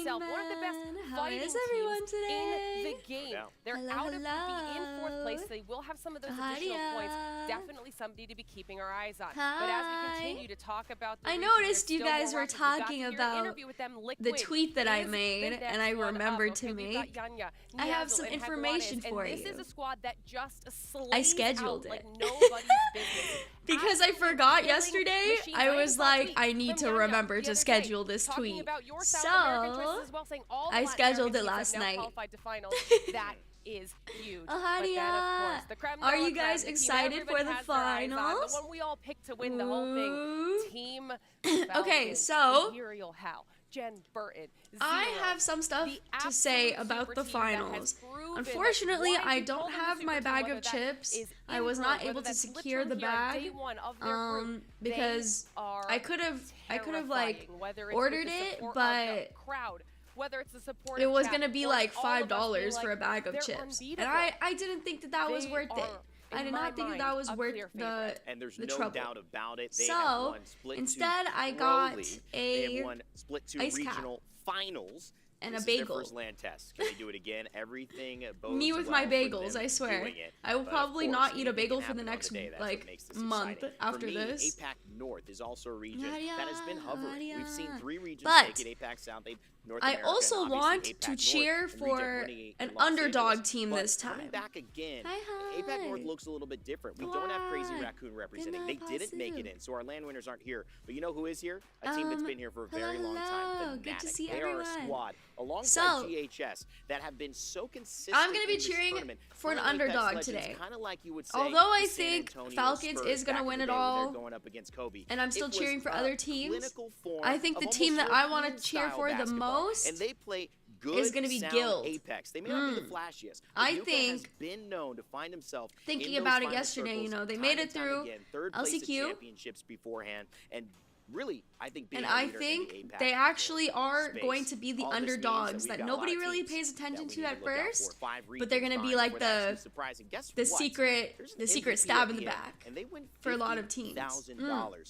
itself, one of the best fighting teams in the game. They're out of be in 4th place. They will have some of those additional points. Definitely somebody to be keeping our eyes on. But as we continue to talk about the I noticed you guys were talking about the tweet that I made, and I remembered to make. I have some information for you. This is a squad that just I scheduled it. like nobody's business. Because I forgot yesterday, I was like, I need to remember to schedule this tweet. So, I scheduled it last night. That is huge. Haria, are you guys excited for the finals? The one we all picked to win the whole thing. Team Okay, so Imperial Hal, Jen Burton, I have some stuff to say about the finals. Unfortunately, I don't have my bag of chips. I was not able to secure the bag because I could have like ordered it, but it was gonna be like $5 for a bag of chips, and I didn't think that was worth it. I did not think that was worth the trouble. Doubt about it. So instead, I got a ice cap finals and a bagel. First land test. Can they do it again? Everything. Me with my bagels, I swear. I will probably not eat a bagel for the next month after this. APAC North is also a region that has been hovering. We've seen 3 regions take it. APAC South, North I America, also want to cheer for an underdog team this time. Back again. Hi. APAC North looks a little bit different. We don't have Crazy Raccoon representing. They didn't make it in, so our land winners aren't here. But you know who is here? A team that's been here for a very long time. Good to see they everyone. are a squad alongside GHS that have been so consistent. I'm gonna be cheering for an underdog today. Like you would say, although I think Falcons is gonna win it all, going up against Kobe, and I'm still cheering for other teams. I think the team that I want to cheer for the most and they play is going to be Guild. Apex. They may not be the flashiest. I think, has been known to find himself thinking about it yesterday, you know, they made it through LCQ championships beforehand, and really, I think they actually are going to be the underdogs that nobody really pays attention to at first, but they're going to be like the secret stab in the back for a lot of teams.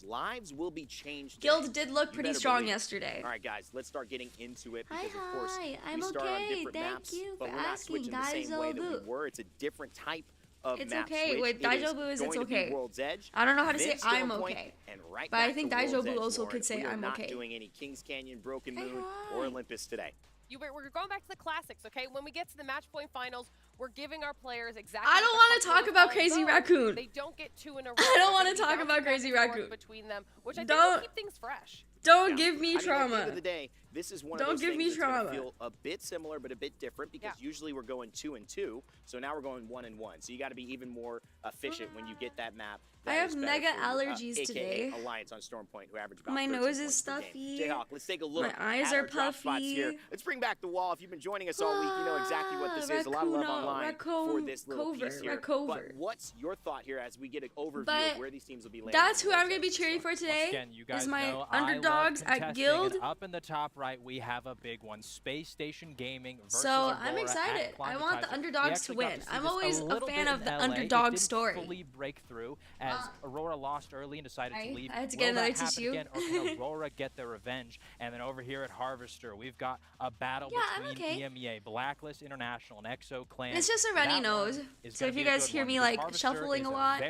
Lives will be changed. Guild did look pretty strong yesterday. All right, guys, let's start getting into it because, of course, I'm we start on okay. different Thank maps, you but for we're not asking, switching the same way that we were. It's a different type of it's map okay. switch. With Daijobu, it's okay. Edge, I don't know how to say I'm okay. Right, but I think Daijobu also could say I'm okay. Not doing any Kings Canyon, Broken Moon, or Olympus today. We're going back to the classics, okay? When we get to the match point finals, we're giving our players exactly. I don't want to talk about Crazy Raccoon. They don't get 2 in a row. I don't want to talk about Crazy Raccoon. Between them, which I think will keep things fresh. Don't give me trauma. At the end of the day, this is one of those things that's going to feel a bit similar but a bit different because usually we're going 2 and 2, so now we're going 1 and 1. So you got to be even more efficient when you get that map. I have mega allergies today. Alliance on Stormpoint, who averaged about my nose is stuffy. Jayhawk, let's take a look. My eyes are puffy. Here. Let's bring back the wall. If you've been joining us all week, you know exactly what this is. A lot of love online for this little piece here. But what's your thought here as we get an overview of where these teams will be landing? That's who I'm going to be cheering for today. Is my underdogs at Guild. Up in the top right, we have a big one. Space Station Gaming versus So I'm excited. I want the underdogs to win. I'm always a fan of the underdog story. Fully break through as Aurora lost early and decided to leave. I had to get another tissue. Again, or can Aurora get their revenge? And then over here at Harvester, we've got a battle between EMEA, Blacklist International, and EXO Clan. It's just a runny nose. So if you guys hear me like shuffling a lot,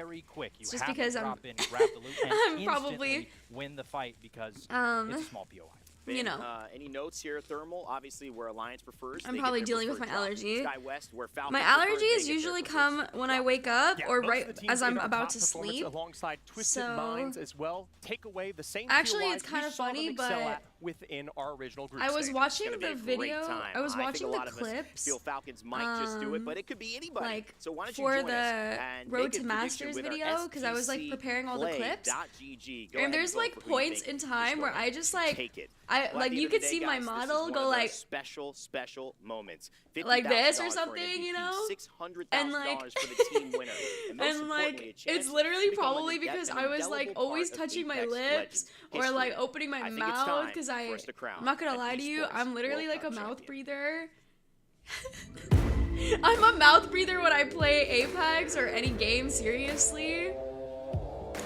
it's just because I'm probably win the fight because it's a small POI. You know. Any notes here, Thermal? Obviously, where Alliance prefers. I'm probably dealing with my allergy. West, my allergies usually come when I wake up or right as I'm about to sleep. Alongside Twisted Minds as well. Take away the same actually, it's kind of funny, but within our original group I was watching the video. I was watching the clips. Feel Falcons might just do it, but it could be anybody. Like so why don't you for the Road to Masters video, because I was like preparing all the clips. And there's like points in time where I just like you could see my model go like special moments like this or something, you know, and like and like it's literally probably because I was like always touching my lips or like opening my mouth because I'm not gonna lie to you, I'm literally like a mouth breather. I'm a mouth breather when I play Apex or any game, seriously.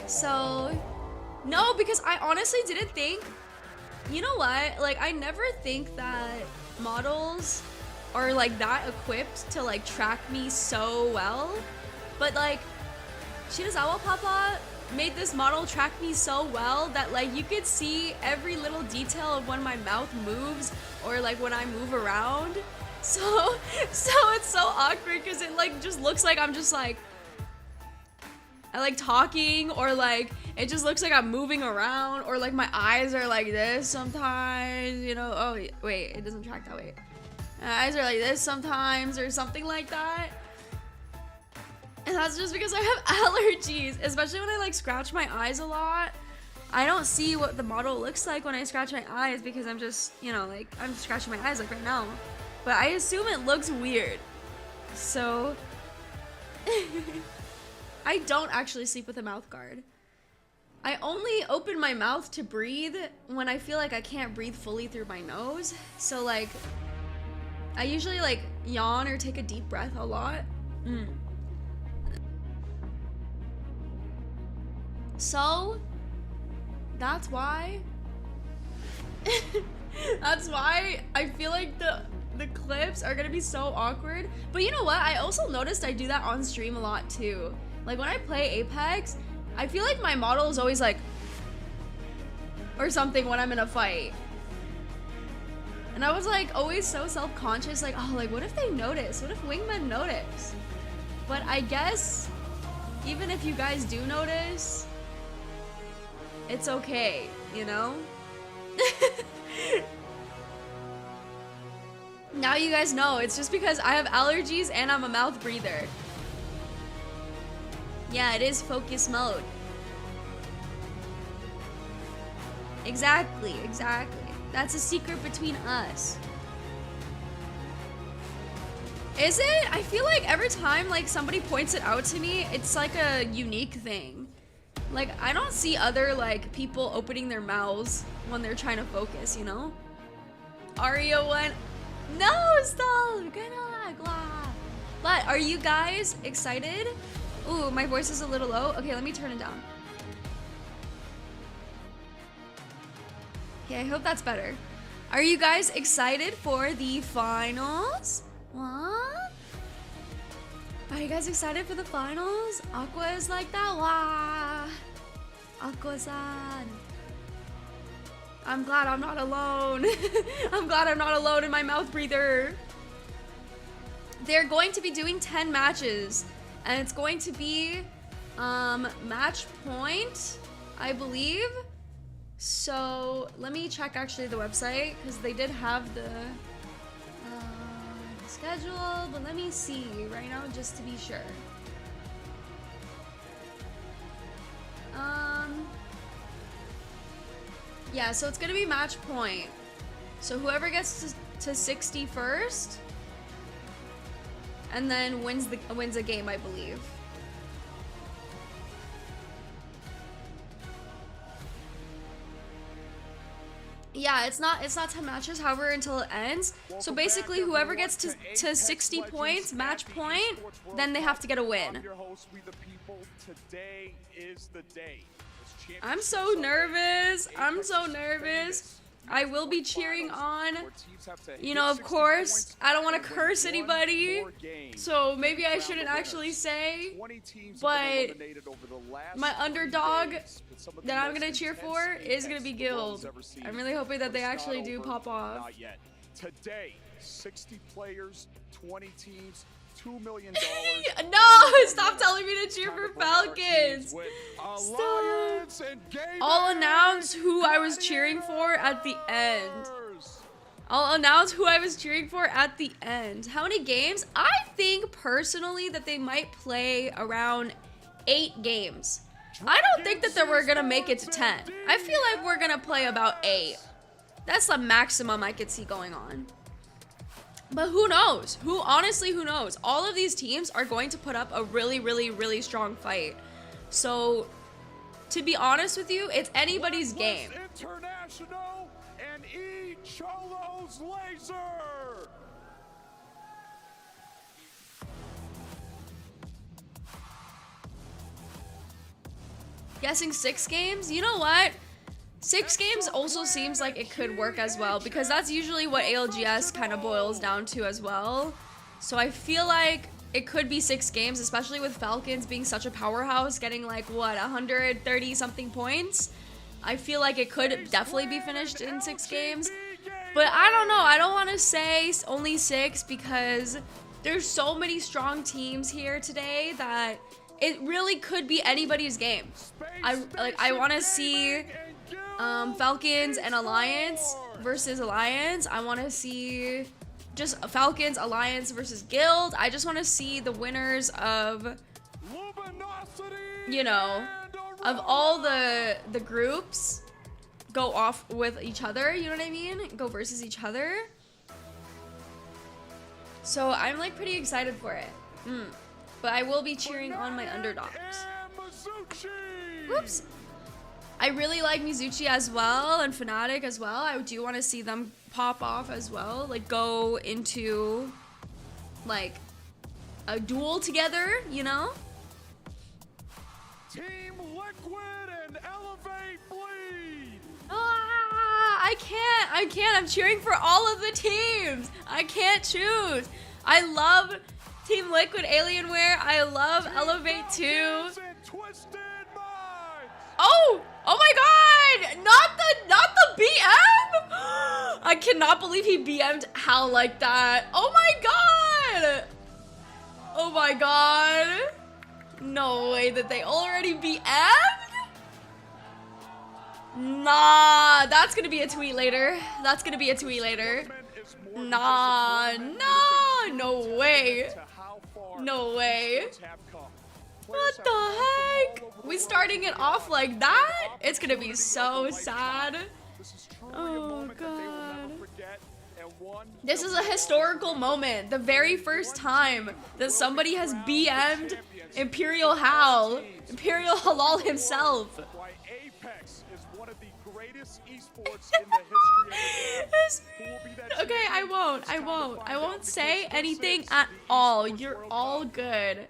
So no, because I honestly didn't think You know what? Like, I never think that models are like that equipped to like track me so well, but like ShirasawaPapa made this model track me so well that like you could see every little detail of when my mouth moves or like when I move around. So it's so awkward because it like just looks like I'm just like I like talking, or like it just looks like I'm moving around, or like my eyes are like this sometimes, you know. Oh wait, it doesn't track that way. My eyes are like this sometimes, or something like that. And that's just because I have allergies, especially when I like scratch my eyes a lot. I don't see what the model looks like when I scratch my eyes because I'm just, you know, like I'm scratching my eyes like right now. But I assume it looks weird. So I don't actually sleep with a mouth guard. I only open my mouth to breathe when I feel like I can't breathe fully through my nose. So like I usually like yawn or take a deep breath a lot. So that's why I feel like the clips are gonna be so awkward. But you know what? I also noticed I do that on stream a lot too. Like when I play Apex, I feel like my model is always like or something when I'm in a fight. And I was like always so self-conscious, like, oh, like what if they notice? What if wingmen notice? But I guess even if you guys do notice, it's okay, you know? Now you guys know, it's just because I have allergies and I'm a mouth breather. Yeah, it is focus mode. Exactly. That's a secret between us. Is it? I feel like every time like somebody points it out to me, it's like a unique thing. Like I don't see other like people opening their mouths when they're trying to focus, you know? Arya went, no, stop! But are you guys excited? Ooh, my voice is a little low. Okay, let me turn it down. Okay, I hope that's better. Are you guys excited for the finals? What? Are you guys excited for the finals? Aqua is like that. Wah! Aqua-san. I'm glad I'm not alone. I'm glad I'm not alone in my mouth breather. They're going to be doing 10 matches. And it's going to be match point, I believe. So let me check actually the website because they did have the schedule, but let me see right now just to be sure. Yeah, so it's gonna be match point. So whoever gets to 60 first, and then wins a game, I believe. Yeah, it's not 10 matches, however, until it ends. So basically, whoever gets to 60 points, match point, then they have to get a win. I'm so nervous. I'm so nervous. I will be cheering on, you know, of course, I don't want to curse anybody, so maybe I shouldn't actually say, but my underdog that I'm going to cheer for is going to be Guild. I'm really hoping that they actually do pop off. Today, 60 players, 20 teams, $2 million. No, stop telling me to cheer for Falcons. Stop. I'll announce who I was cheering for at the end. I'll announce who I was cheering for at the end. How many games? I think personally that they might play around 8 games. I don't think that we're gonna make it to 10. I feel like we're gonna play about 8. That's the maximum I could see going on. But who knows? Honestly, who knows? All of these teams are going to put up a really, really, really strong fight. So, to be honest with you, it's anybody's game. International and Cholo's laser. Guessing 6 games? You know what? 6 games also seems like it could work as well, because that's usually what ALGS kind of boils down to as well. So I feel like it could be 6 games, especially with Falcons being such a powerhouse, getting like, what, 130 something points? I feel like it could definitely be finished in 6 games. But I don't know, I don't want to say only 6 because there's so many strong teams here today that it really could be anybody's game. I want to see Falcons and Alliance versus Alliance. I want to see just Falcons, Alliance versus Guild. I just want to see the winners of, you know, of all the groups go off with each other, you know what I mean? Go versus each other. So I'm like pretty excited for it. But I will be cheering on my underdogs. Whoops. I really like Mizuchi as well and Fnatic as well. I do want to see them pop off as well. Like go into like a duel together, you know? Team Liquid and Elevate Bleed. I can't. I'm cheering for all of the teams. I can't choose. I love Team Liquid Alienware. I love Elevate too. Oh my god! Not the BM! I cannot believe he BM'd Hal like that. Oh my god! Oh my god. No way that they already BM'd? Nah, that's gonna be a tweet later. That's gonna be a tweet later. Nah, no way. No way. What the heck? We starting it off like that? It's gonna be so sad. Oh god. This is a historical moment. The very first time that somebody has BM'd Imperial Hal. Imperial Halal himself. Okay, I won't say anything at all. You're all good.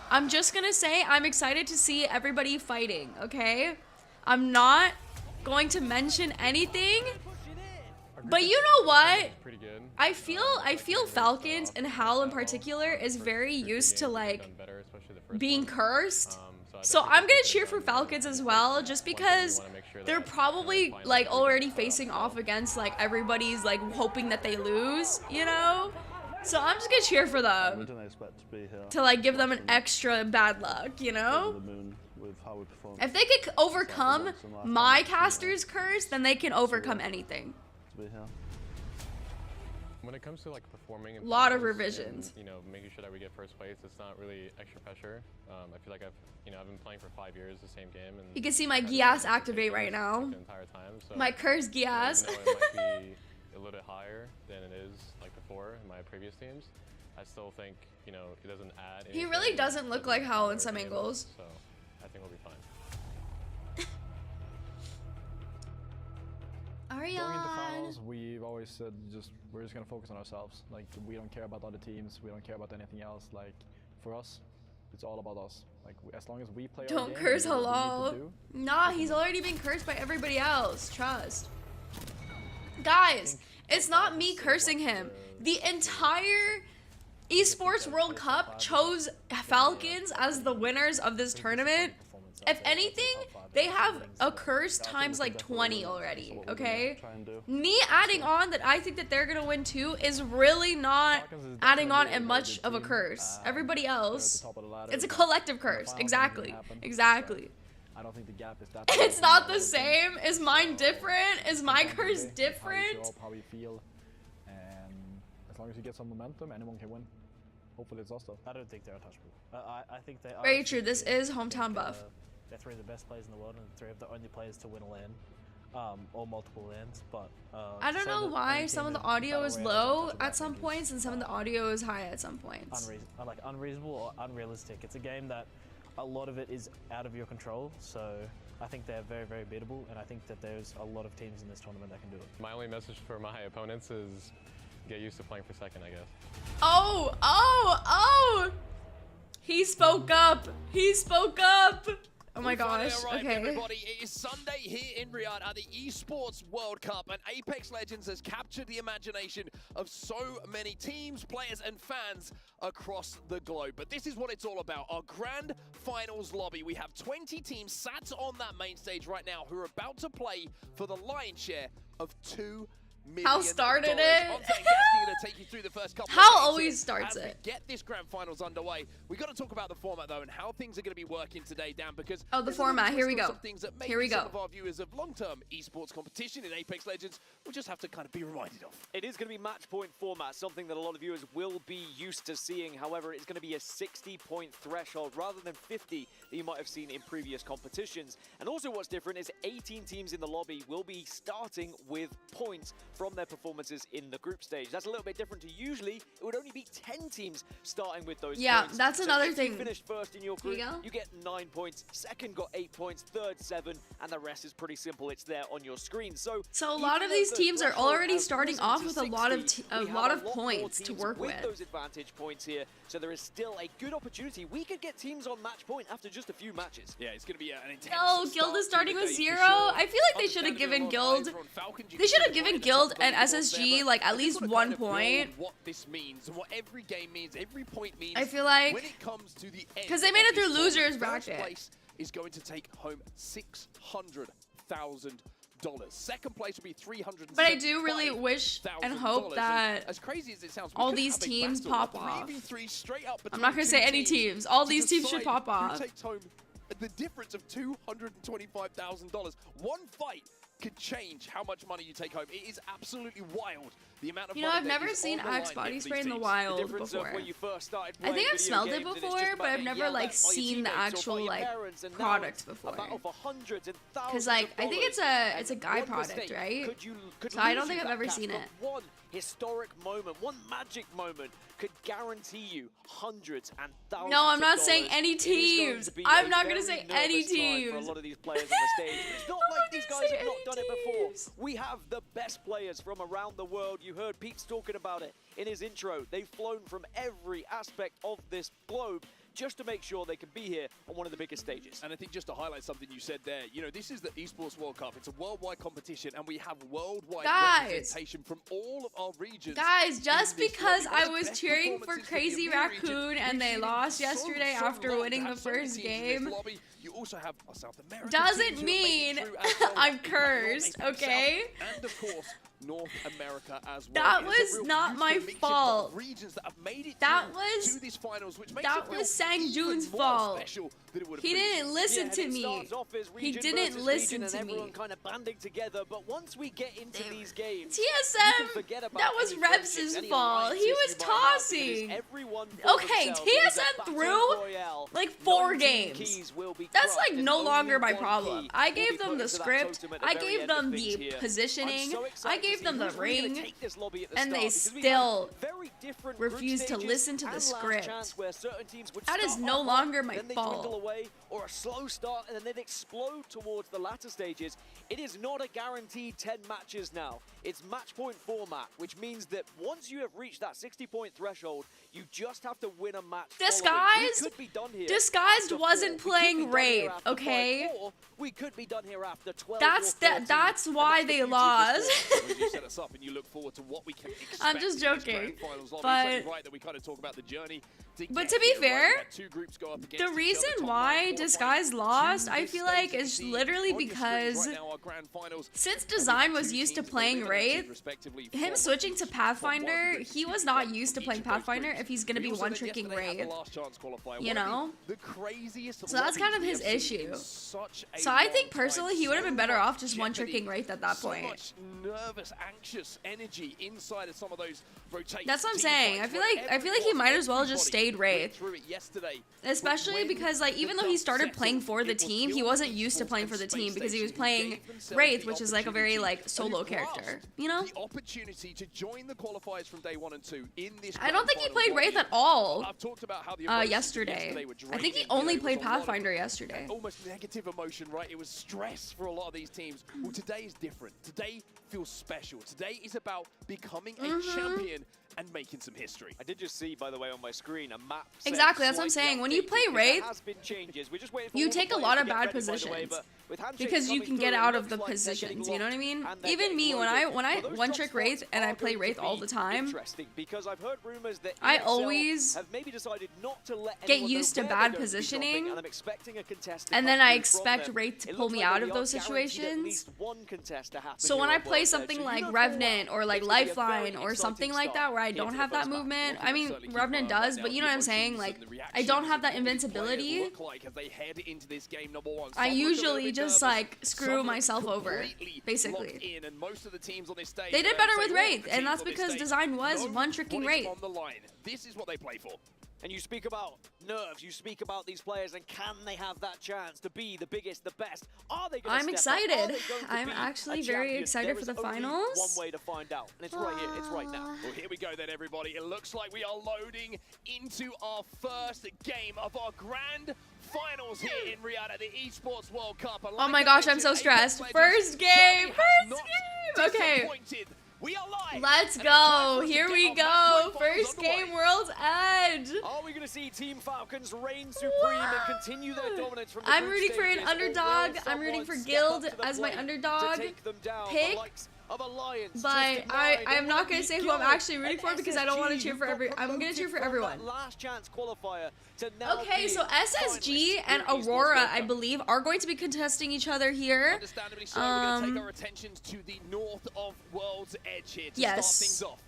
I'm just gonna say I'm excited to see everybody fighting, okay? I'm not going to mention anything, but you know what? I feel Falcons and Hal in particular is very used to like being cursed. So I'm gonna cheer for Falcons as well, just because they're probably like already facing off against like everybody's like hoping that they lose, you know? So I'm just gonna cheer for them to like give them an extra bad luck, you know? If they could overcome my caster's curse, then they can overcome anything. When it comes to like performing, a lot of revisions. And, you know, making sure that we get first place, it's not really extra pressure. I feel like I've been playing for 5 years the same game, and you can see my Gias activate right now. The entire time, so, my curse Gias. You know, it might be a little bit higher than it is like before in my previous teams. I still think it doesn't add. He really doesn't look like Hal in some angles. So I think we'll be fine. Arya. Going into finals, we've always said we're just gonna focus on ourselves. Like we don't care about other teams, we don't care about anything else. Like for us, it's all about us. Like as long as we play. Don't curse Halal. Nah, he's already been cursed by everybody else. Trust. Guys, it's not me cursing him. The entire Esports World Cup chose Falcons as the winners of this tournament. If anything, they have a curse times like 20 already, okay? Me adding on that I think that they're gonna win too is really not adding on as much of a curse. Everybody else, it's a collective curse. Exactly. I don't think the gap is that. It's not the same. Is mine different? Is my curse different? How we feel, and as long as you get some momentum, anyone can win. Hopefully it's us though. I don't think they're untouchable. I think they are. Very true. This is hometown buff. They're 3 of the best players in the world and 3 of the only players to win a LAN, or multiple LANs. But I don't know why some of the audio is low at some points and some of the audio is high at some points. Unreasonable or unrealistic. It's a game that a lot of it is out of your control. So I think they're very, very beatable, and I think that there's a lot of teams in this tournament that can do it. My only message for my opponents is get used to playing for second, I guess. Oh! He spoke up. Oh my gosh. Okay. Everybody, it is Sunday here in Riyadh at the Esports World Cup, and Apex Legends has captured the imagination of so many teams, players, and fans across the globe. But this is what it's all about, our grand finals lobby. We have 20 teams sat on that main stage right now who are about to play for the lion's share of $2 million. How started it? Take you through the first couple How of always starts as it. we get this grand finals underway. We got to talk about the format though and how things are going to be working today, Dan, because the format. Here we go. Here we go. Some of our viewers of long-term esports competition in Apex Legends will just have to kind of be reminded of. It is going to be match point format, something that a lot of viewers will be used to seeing. However, it's going to be a 60-point threshold rather than 50 that you might have seen in previous competitions. And also what's different is 18 teams in the lobby will be starting with points from their performances in the group stage. That's a little bit different to usually. It would only be 10 teams starting with those points. That's another thing. If you finished first in your group, you get 9 points. Second got 8 points. Third 7, and the rest is pretty simple. It's there on your screen. So a lot of these teams are already starting off with a lot of points to work with. Those advantage points here, so there is still a good opportunity. We could get teams on match point after just a few matches. Yeah, it's going to be an intense. No, Guild is starting with 0. I feel like they should have given Guild. They should have given Guild and SSG like at least 1 point. What this means and what every game means, every point means. I feel like when it comes to the end, because they made it through losers bracket. Place is going to take home $600,000. Second place will be $300,000. But I do really wish and hope that as crazy as it sounds, all these teams pop off. 3v3 straight up. I'm not gonna say any teams. All these teams should pop off. Who takes home the difference of $225,000. One fight could change how much money you take home. It is absolutely wild. The amount of money I've never seen Axe body spray in the wild before. I think I've smelled it before, but I've never like seen the actual like product before. Because like I think it's a guy product, right? So I don't think I've ever seen it. One historic moment, one magic moment could guarantee you hundreds and thousands. No, I'm not saying any teams. I'm not gonna say any teams. For a lot of these players on the stage. It's not like these guys have not done it before. We have the best players from around the world. You heard Peeps talking about it in his intro. They've flown from every aspect of this globe just to make sure they can be here on one of the biggest stages. And I think just to highlight something you said there, you know, this is the Esports World Cup. It's a worldwide competition, and we have worldwide representation from all of our regions. Guys, just because I was cheering for Crazy Raccoon and they lost yesterday after winning the first game, you also have South America doesn't mean I'm cursed, okay? And of course, North America as well. That was not my fault. Regions that have made it that to these finals, which makes that was Sang-Jun's fault. He didn't listen to me. He didn't listen to me. Everyone kind of banding together, but once we get into these games, TSM, that was Rebs' fault. He was tossing. Okay, TSM threw like 4 games. That's like no longer my problem. I gave them the script. I gave them the positioning. I gave them the ring, and they still refused to listen to the script. That is no longer my fault. Or a slow start and then they'd explode towards the latter stages. It is not a guaranteed 10 matches now. It's match point format, which means that once you have reached that 60-point threshold, you just have to win a match. Disguised wasn't playing Wraith, okay? We could be done here after 12. That's why they lost. You set us up and you look forward to what we can expect. I'm just joking, but right that we kind of talk about the journey. But to be fair, the reason why Disguise lost, I feel like, is literally because since Design was used to playing Wraith, him switching to Pathfinder, he was not used to playing Pathfinder if he's going to be one-tricking Wraith, you know? So that's kind of his issue. So I think personally he would have been better off just one-tricking Wraith at that point. Much nervous, anxious energy inside of some of those rotations. That's what I'm saying. I feel like he might as well just stayed Wraith. Especially because like even though he started playing for the team, he wasn't used to playing for the team because he was playing Wraith, which is like a very like solo character, you know? The opportunity to join the qualifiers from day 1 and 2 in this. I don't think he played Wraith at all. I've talked about how the yesterday. I think he only played Pathfinder yesterday. Almost negative emotion, right? It was stress for a lot of these teams. Well, today is different. Today feels special. Today is about becoming a champion and making some history. I did just see, by the way, on my screen, a map. Exactly, that's what I'm saying. When you play Wraith, you take a lot of bad positions because you can get out of the positions. You know what I mean? Even me, when I one-trick Wraith and I play Wraith all the time, I always get used to bad positioning, and then I expect Wraith to pull me out of those situations. So when I play something like Revenant or like Lifeline or something like that where I don't have that movement, I mean Revenant does, but you know what I'm saying, like I don't have that invincibility, I usually just like screw myself over, basically. They did better with Wraith, and that's because design was one-tricking Wraith. This is what they play for. And you speak about nerves, you speak about these players, and can they have that chance to be the biggest, the best? Are they going to I'm excited. I'm actually very excited for the finals. One way to find out, and it's right here, it's right now. Well, here we go then, everybody. It looks like we are loading into our first game of our grand finals here in Riyadh at the Esports World Cup. Oh my gosh, I'm so stressed. First game, okay. We are live. Let's go. Here we go. First game, World's Edge. Are we going to see Team Falcons reign supreme and continue their dominance from the I'm rooting for an underdog. I'm rooting for Guild as my underdog pick. But I am not going to say who I'm actually rooting for because I don't want to cheer for I'm going to cheer for everyone. Okay, so SSG and Aurora, I believe, are going to be contesting each other here. Understandably so, we're going to take our attentions to the north of World's Edge here to start things off.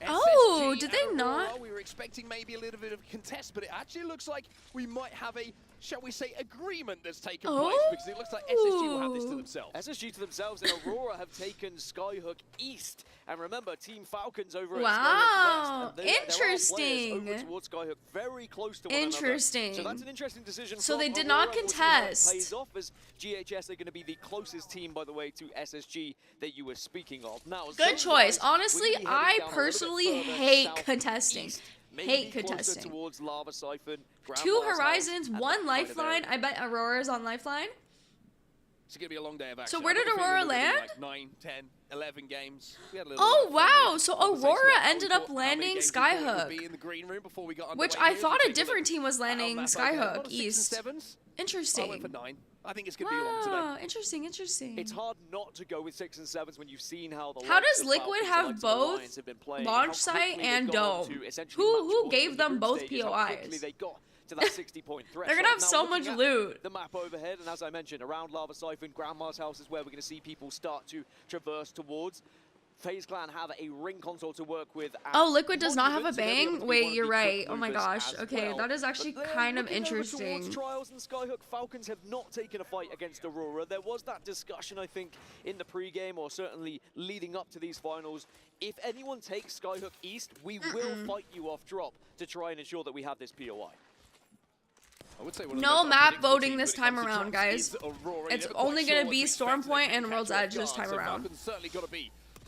Oh, SSG did they not? We were expecting maybe a little bit of contest, but it actually looks like we might have a, shall we say, agreement that's taken place, because it looks like SSG will have this to themselves. SSG to themselves and Aurora have taken Skyhook East. And remember, Team Falcons over at Skyhook West. Interesting. Over towards Skyhook, very close to one interesting. Another. So that's an interesting decision. So they did not contest. Pays off as GHS are going to be the closest team, by the way, to SSG that you were speaking of. Now, good choice. Honestly, I personally hate contesting. Hate contesting. Towards Lava Siphon, 2 Horizons, 1 Lifeline. I bet Aurora's on Lifeline. It's going to be a long day of action. So where did Aurora land? Like 9, 10, 11 games. Oh, wow. So Aurora ended up landing Skyhook. Which I thought a different team was landing Skyhook East. Interesting. I went for 9. I think it's going to be long today. Interesting, interesting. It's hard not to go with 6 and 7s when you've seen how the How does Liquid have both launch site and dome? Who gave them both POIs? To that 60-point threat. They're gonna have so much loot. The map overhead, and as I mentioned, around Lava Siphon, Grandma's house is where we're going to see people start to traverse towards. FaZe Clan have a ring console to work with. Oh, Liquid does not have a bang? Wait, you're right. Oh my gosh. Okay, that is actually kind of interesting. Trials and Skyhook, Falcons have not taken a fight against Aurora. There was that discussion, I think, in the pre-game, or certainly leading up to these finals. If anyone takes Skyhook East, we will fight you off drop to try and ensure that we have this POI. No map voting this time around, guys. It's only going to be Stormpoint and World's Edge this time around.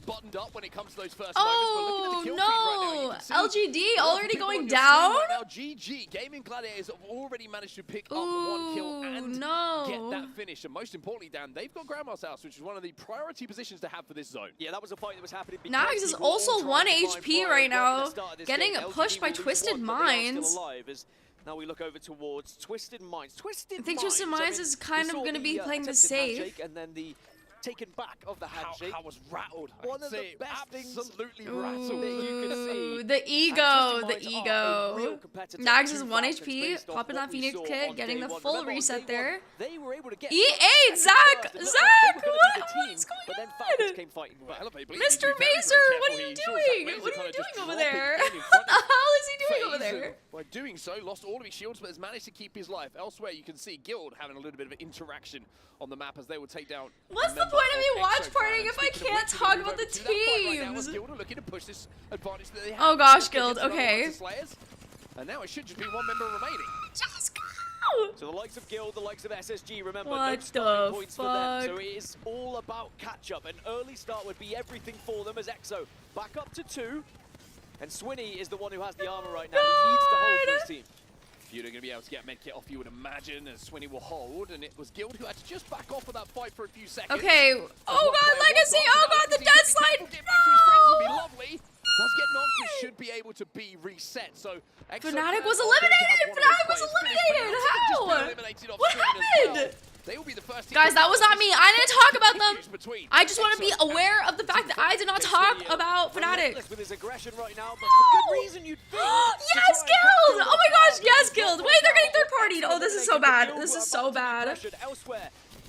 Buttoned up when it comes to those first oh no! LGD already going down? Right now, GG Gaming Gladiators have already managed to pick up 1 kill and get that finish. And most importantly, Dan, they've got Grandma's house, which is one of the priority positions to have for this zone. Yeah, that was a fight that was happening. Nags is also 1 HP right now, getting pushed by Twisted Minds. Now we look over towards Twisted Minds. I think Twisted Minds is kind of going to be playing the safe. And then the taken back of the handshake. I was rattled. One of the best things absolutely rattled that you can see. The ego. Nags is 1 HP, popping that Phoenix kit, getting the full reset there. They were able to get E8, Zach! Zach, what is going on? Mr. Mazer, what are you doing? What are you doing over there? What the hell is he doing over there? By doing so, lost all of his shields, but has managed to keep his life. Elsewhere, you can see Guild having a little bit of an interaction on the map as they will take down. What's the point of me watch partying if I can't talk about the teams? Oh gosh, Guild, okay. And now it should just be 1 member remaining. Just go! So the likes of Guild, the likes of SSG, remember, what no starting points for them. So it is all about catch-up. An early start would be everything for them as EXO back up to 2. And Swinny is the one who has the armor right now. He needs to hold for his team. You're going to be able to get medkit off, you would imagine, as Swinny will hold, and it was Guild who had to just back off of that fight for a few seconds. Okay. Oh god, Legacy! Oh god, the death slide! Get back to his friends would be lovely. does get knocked, but should be able to be reset. So Fnatic was eliminated! Fnatic was eliminated! How? What happened? They will be the first guys, that was not me. I didn't talk about them. I just want to be aware of the fact that I did not talk about Fnatic. With his aggression right now, but for good reason you'd think. Yes, Guild! Oh my gosh, yes, Guild! Wait, they're getting third-partied. Oh, this is so bad. This is so bad.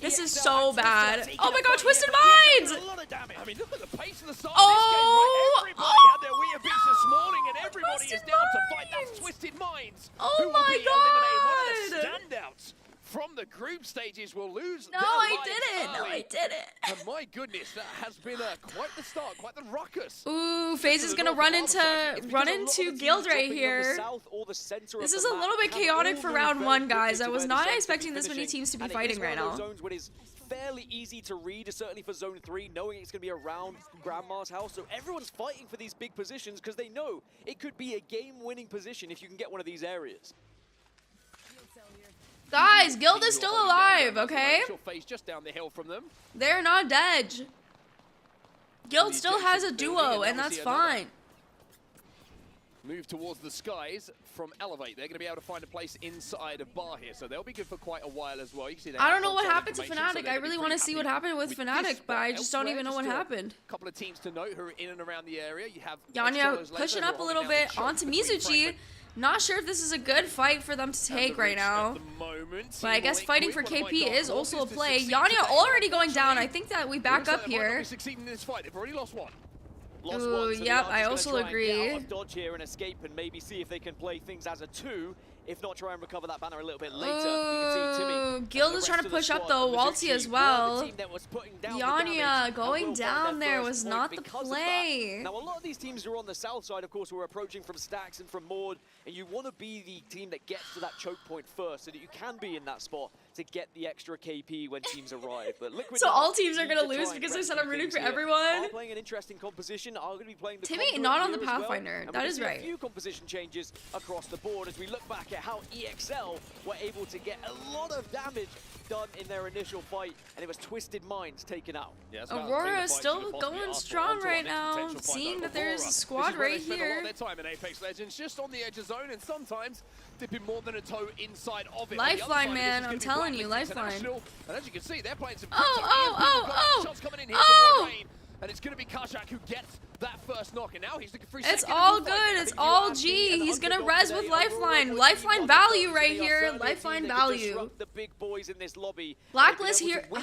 This is so bad. Oh my god, Twisted Minds! I mean, look at the pace of the start oh, of this game, right? Everybody had their Weeabeats this morning, and everybody is down to fight that Twisted Minds. Oh my god! One of the standouts from the group stages will lose. No, I didn't. No, I didn't. And my goodness, that has been quite the start, quite the ruckus. Ooh, FaZe is gonna run into Guild right here. This is a little bit chaotic for round 1, guys. I was not expecting this many teams to be fighting right now. Fairly easy to read, certainly for Zone 3, knowing it's going to be around Grandma's house. So everyone's fighting for these big positions because they know it could be a game-winning position if you can get one of these areas. Guys, Guild is still alive, okay? Just down the hill from them. They're not dead. Guild still has a duo, and that's fine. Move towards the skies from Elevate. They're going to be able to find a place inside of Bar here, so they'll be good for quite a while as well. You can see I don't know what happened to Fnatic. I really want to see what happened with Fnatic, but I just don't even know what happened. A couple of teams to note who are in and around the area. You have Yanya pushing up a little bit onto Mizuchi. Not sure if this is a good fight for them to take right now. But I guess fighting for KP is also a play. Yanya already going down. I think that we back up here. They've already lost one. Ooh, yep, I also agree. Dodge here and escape and maybe see if they can play things as a 2. If not, try and recover that banner a little bit later. You can see Timmy. Guild is trying to push up though, Waltzy as well. Yanya going down there was not the play. Now, a lot of these teams who are on the south side, of course, who are approaching from Stacks and from Maud, and you want to be the team that gets to that choke point first so that you can be in that spot to get the extra KP when teams arrive. But so all teams are going to lose because I said I'm rooting for everyone? Playing an interesting composition. Are going to be playing the Timmy not on the Pathfinder. That is right. A few composition changes across the board as we look back at how EXL were able to get a lot of damage done in their initial fight, and it was Twisted Minds taken out. Yeah, Aurora is still going strong right now, seeing that there's a squad right here. A lot of their time in Apex Legends, just on the edge of zone, and sometimes dipping more than a toe inside of it. Lifeline, man, I'm telling you, Lifeline. And as you can see, they're playing some shots coming in here from Rain, and it's going to be Kashak who gets that first knock, and now he's looking for his It's all good. It's all G. He's gonna res with Lifeline. Lifeline value right here. Lifeline value. The big boys in this lobby. Blacklist here. But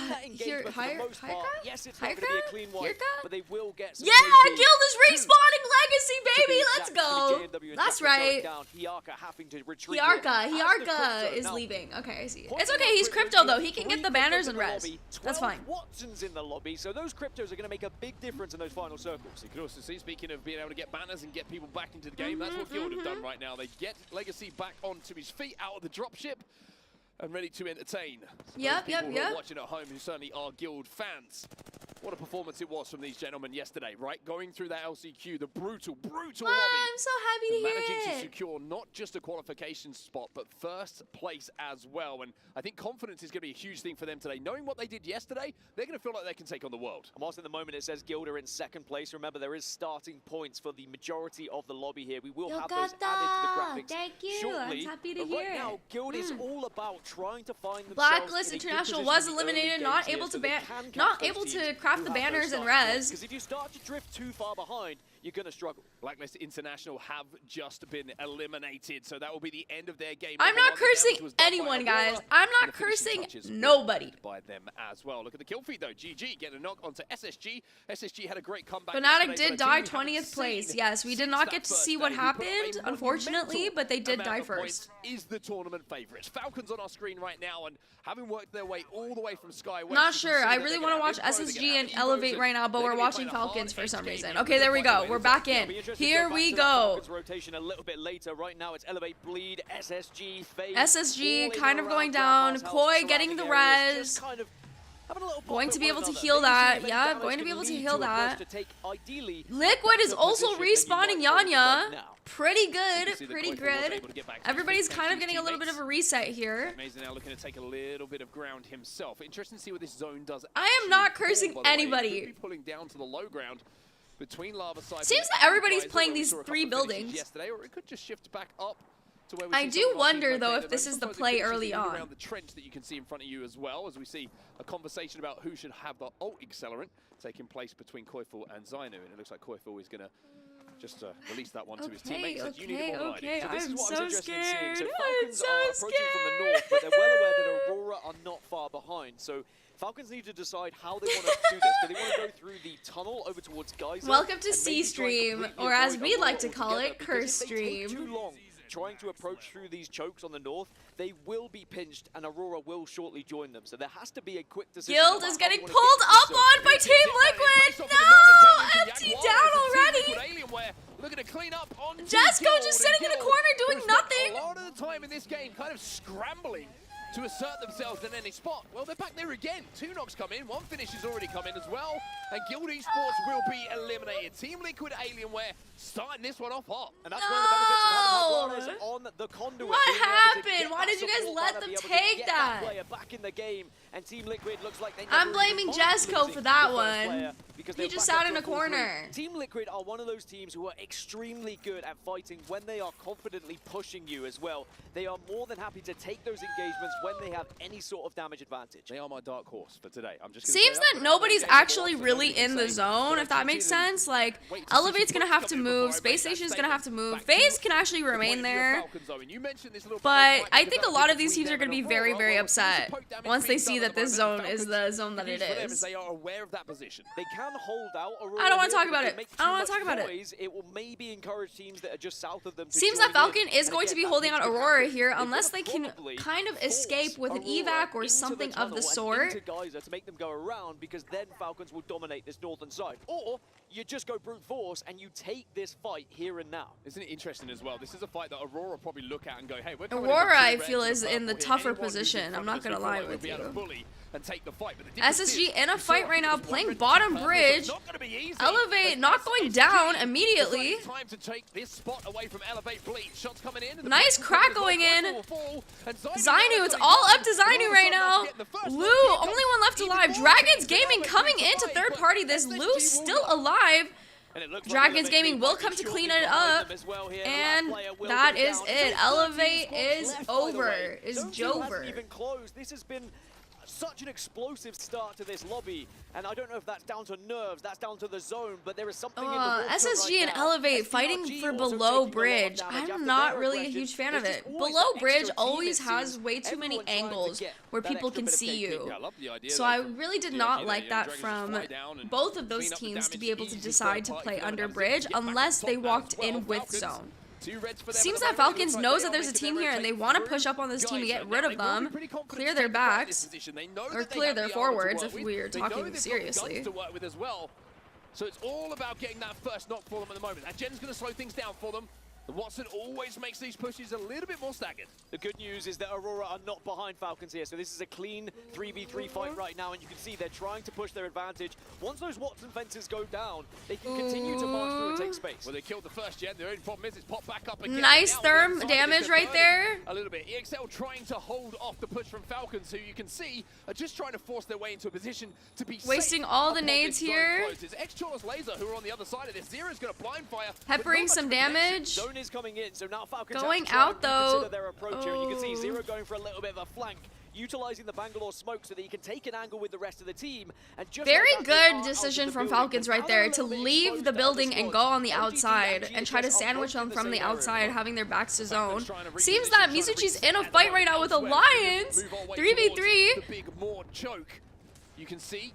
they will get some Guild is respawning Legacy, baby. Let's go. That's right. Hiarka is leaving. Okay, I see. It's okay. He's crypto though. He can get the banners and res. That's fine. Watson's in the lobby, so those cryptos are going to make a big difference in those final circles. See, speaking of being able to get banners and get people back into the game, that's what Guild have done right now. They get Legacy back onto his feet out of the dropship and ready to entertain. Yep. Watching at home who certainly are Guild fans. What a performance it was from these gentlemen yesterday, right? Going through that LCQ, the brutal lobby. I'm so happy to hear it. Managing to secure not just a qualification spot, but first place as well. And I think confidence is going to be a huge thing for them today. Knowing what they did yesterday, they're going to feel like they can take on the world. And whilst at the moment it says Guild are in second place, remember there is starting points for the majority of the lobby here. We will have those added to the graphics shortly. I'm happy to hear right now, Guild is all about trying to find themselves Blacklist International was eliminated, not able to craft the banners and res. Because if you start to drift too far behind, you're going to struggle. Blacklist International have just been eliminated, so that will be the end of their game. I'm not cursing anyone, guys. I'm not cursing nobody. By them as well. Look at the kill feed though. GG getting a knock onto SSG. SSG had a great comeback. Fnatic did die 20th place. Yes, we did not get to see what happened, unfortunately, but they did die first. Is the tournament favorites. Falcons on our screen right now, and having worked their way all the way from Skywest. Not sure. I really want to watch SSG and Elevate right now, but we're watching Falcons for some reason. Okay, there we go. We're back in. Here we go. Rotation a little bit later. Right now it's Elevate, Bleed, SSG, FaZe. SSG kind of going down. Koi getting the res. Going to be able to heal that. Yeah, going to be able to heal that. Liquid is also respawning Yanya. Pretty good, pretty good. Everybody's kind of getting a little bit of a reset here. Amazing now looking to take a little bit of ground himself. Interesting to see what this zone does. I am not cursing anybody. Pulling down to the low ground. between lava sides. Seems that everybody's playing these 3 buildings. Yesterday, or it could just shift back up to where we I do wonder though if this is the play early on. Around the trench that you can see in front of you as well, as we see a conversation about who should have the ult accelerant taking place between Koiful and Zainu, and it looks like Koiful is gonna just release that one to his teammates. Okay, you need more okay, so this is what I'm I was so interested in seeing. scared. So Falcons are approaching from the north, but they're well aware that Aurora are not far behind. So Falcons need to decide how they want to do this. Do they want to go through the tunnel over towards Geyser? Welcome to C Stream, or as we like to call it, Curse Stream. Too long trying to approach through these chokes on the north, they will be pinched, and Aurora will shortly join them. So there has to be a quick decision. Guild is getting pulled up on by Team Liquid. No, FT down already. Looking to clean up on Jesco just sitting in a corner doing nothing. A lot of the time in this game, kind of scrambling to assert themselves in any spot. Well, they're back there again. 2 knocks come in, 1 finish has already come in as well, and Guild Esports will be eliminated. Team Liquid Alienware starting this one off hot. And that's one of the benefits of having on the conduit. What happened? Why did you guys let them take that? Player back in the game, and Team Liquid looks like they I'm blaming Jesco for that one. He just sat in a corner. Team Liquid are one of those teams who are extremely good at fighting when they are confidently pushing you as well. They are more than happy to take those engagements when they have any sort of damage advantage. They are my dark horse for today. I'm just Seems that nobody's actually really in the zone, if that makes sense. Like, Elevate's gonna have to move, Space Station's gonna have to move, FaZe can actually remain there. But I think a lot of these teams are gonna be very, very upset once they see that this zone is the zone that it is. They are aware of that position. They can hold out. I don't want to talk about it. I don't want to talk about it. It will maybe encourage teams that are just south of them. Seems that Falcon is going to be holding out Aurora here unless they can kind of escape with an evac or something of the sort. Into Geyser to make them go around, because then Falcons will dominate this northern side. Or you just go brute force and you take this fight here and now. Isn't it interesting as well? This is a fight that Aurora probably look at and go, hey, we're Aurora, I feel, is in the tougher position. I'm not gonna lie with you. And take the fight. SSG in a fight right now, playing bottom bridge. Elevate not going down immediately. Time to take this spot away from Elevate Bleach. Shots coming in. Nice crack going in. Zainu, it's all up to Zainu right now. Lou, only one left alive. Dragons Gaming coming into third party. This Lou's still alive. Dragons Gaming will come to clean it up, and that is it. Elevate is over, is Jover. This has been such an explosive start to this lobby, and I don't know if that's down to nerves, that's down to the zone, but there is something in the water SSG right and now. Elevate fighting for below bridge. I'm not really a huge fan of it. Below bridge always has way too many angles where people can see you. So I really did not like that from both of those teams to be able to decide to play under bridge unless they walked in with zone. Seems that Falcons knows that there's a team here and they want to push up on this team to get rid of them, clear their backs, or clear their forwards if we're talking seriously. So it's all about getting that first knock for them at the moment. And Jen's going to slow things down for them. The Watson always makes these pushes a little bit more staggered. The good news is that Aurora are not behind Falcons here, so this is a clean 3v3 fight right now, and you can see they're trying to push their advantage. Once those Watson fences go down, they can continue to march through and take space. Well, they killed the first Gen. Their only problem is it's popped back up again. Nice therm damage right there. A little bit. EXL trying to hold off the push from Falcons, who you can see are just trying to force their way into a position to be wasting all the nades here. X-Chorus Laser, who are on the other side of this. Zero's going to blind fire. Peppering some damage. Zone is coming in, so now Falcons going out though. Their approach here, and you can see Zero going for a little bit of a flank, utilizing the Bangalore smoke so that he can take an angle with the rest of the team. And just very good decision from Falcons right there to leave the building and go on the outside and try to sandwich them from the outside, having their backs to zone. Seems that Misuchi's in a fight right now with Alliance. 3v3. The big more choke. You can see.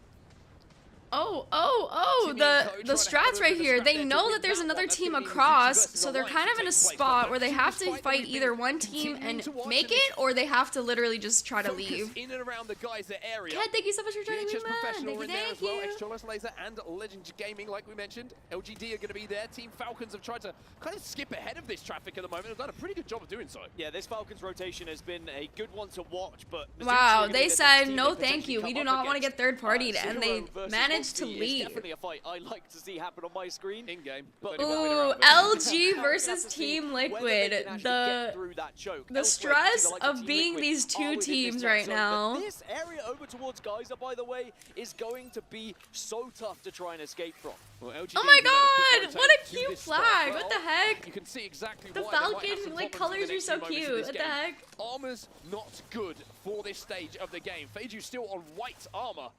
The strats right here, they know that there's another team across, so they're kind of in a spot where they have to fight either one team and make it, or they have to literally just try to leave. In and around the Geyser area. Ken, thank you so much for joining me, man. Thank you. X-Chorus Laser and Legend Gaming, like we mentioned. LGD are going to be there. Team Falcons have tried to kind of skip ahead of this traffic at the moment. They've done a pretty good job of doing so. Yeah, this Falcons rotation has been a good one to watch, but wow, they said no thank you. We do not want to get third-partied, and they managed managed to leave. Definitely a fight I like to see happen on my screen. In game. Ooh, LG versus Team Liquid. The stress of being these two teams right now. This area over towards Geyser, by the way, is going to be so tough to try and escape from. Well, oh my god, what a cute flag. What the heck? You can see exactly the Falcon like colors are so cute. What the heck? Armor's not good for this stage of the game. Feiju's still on white armor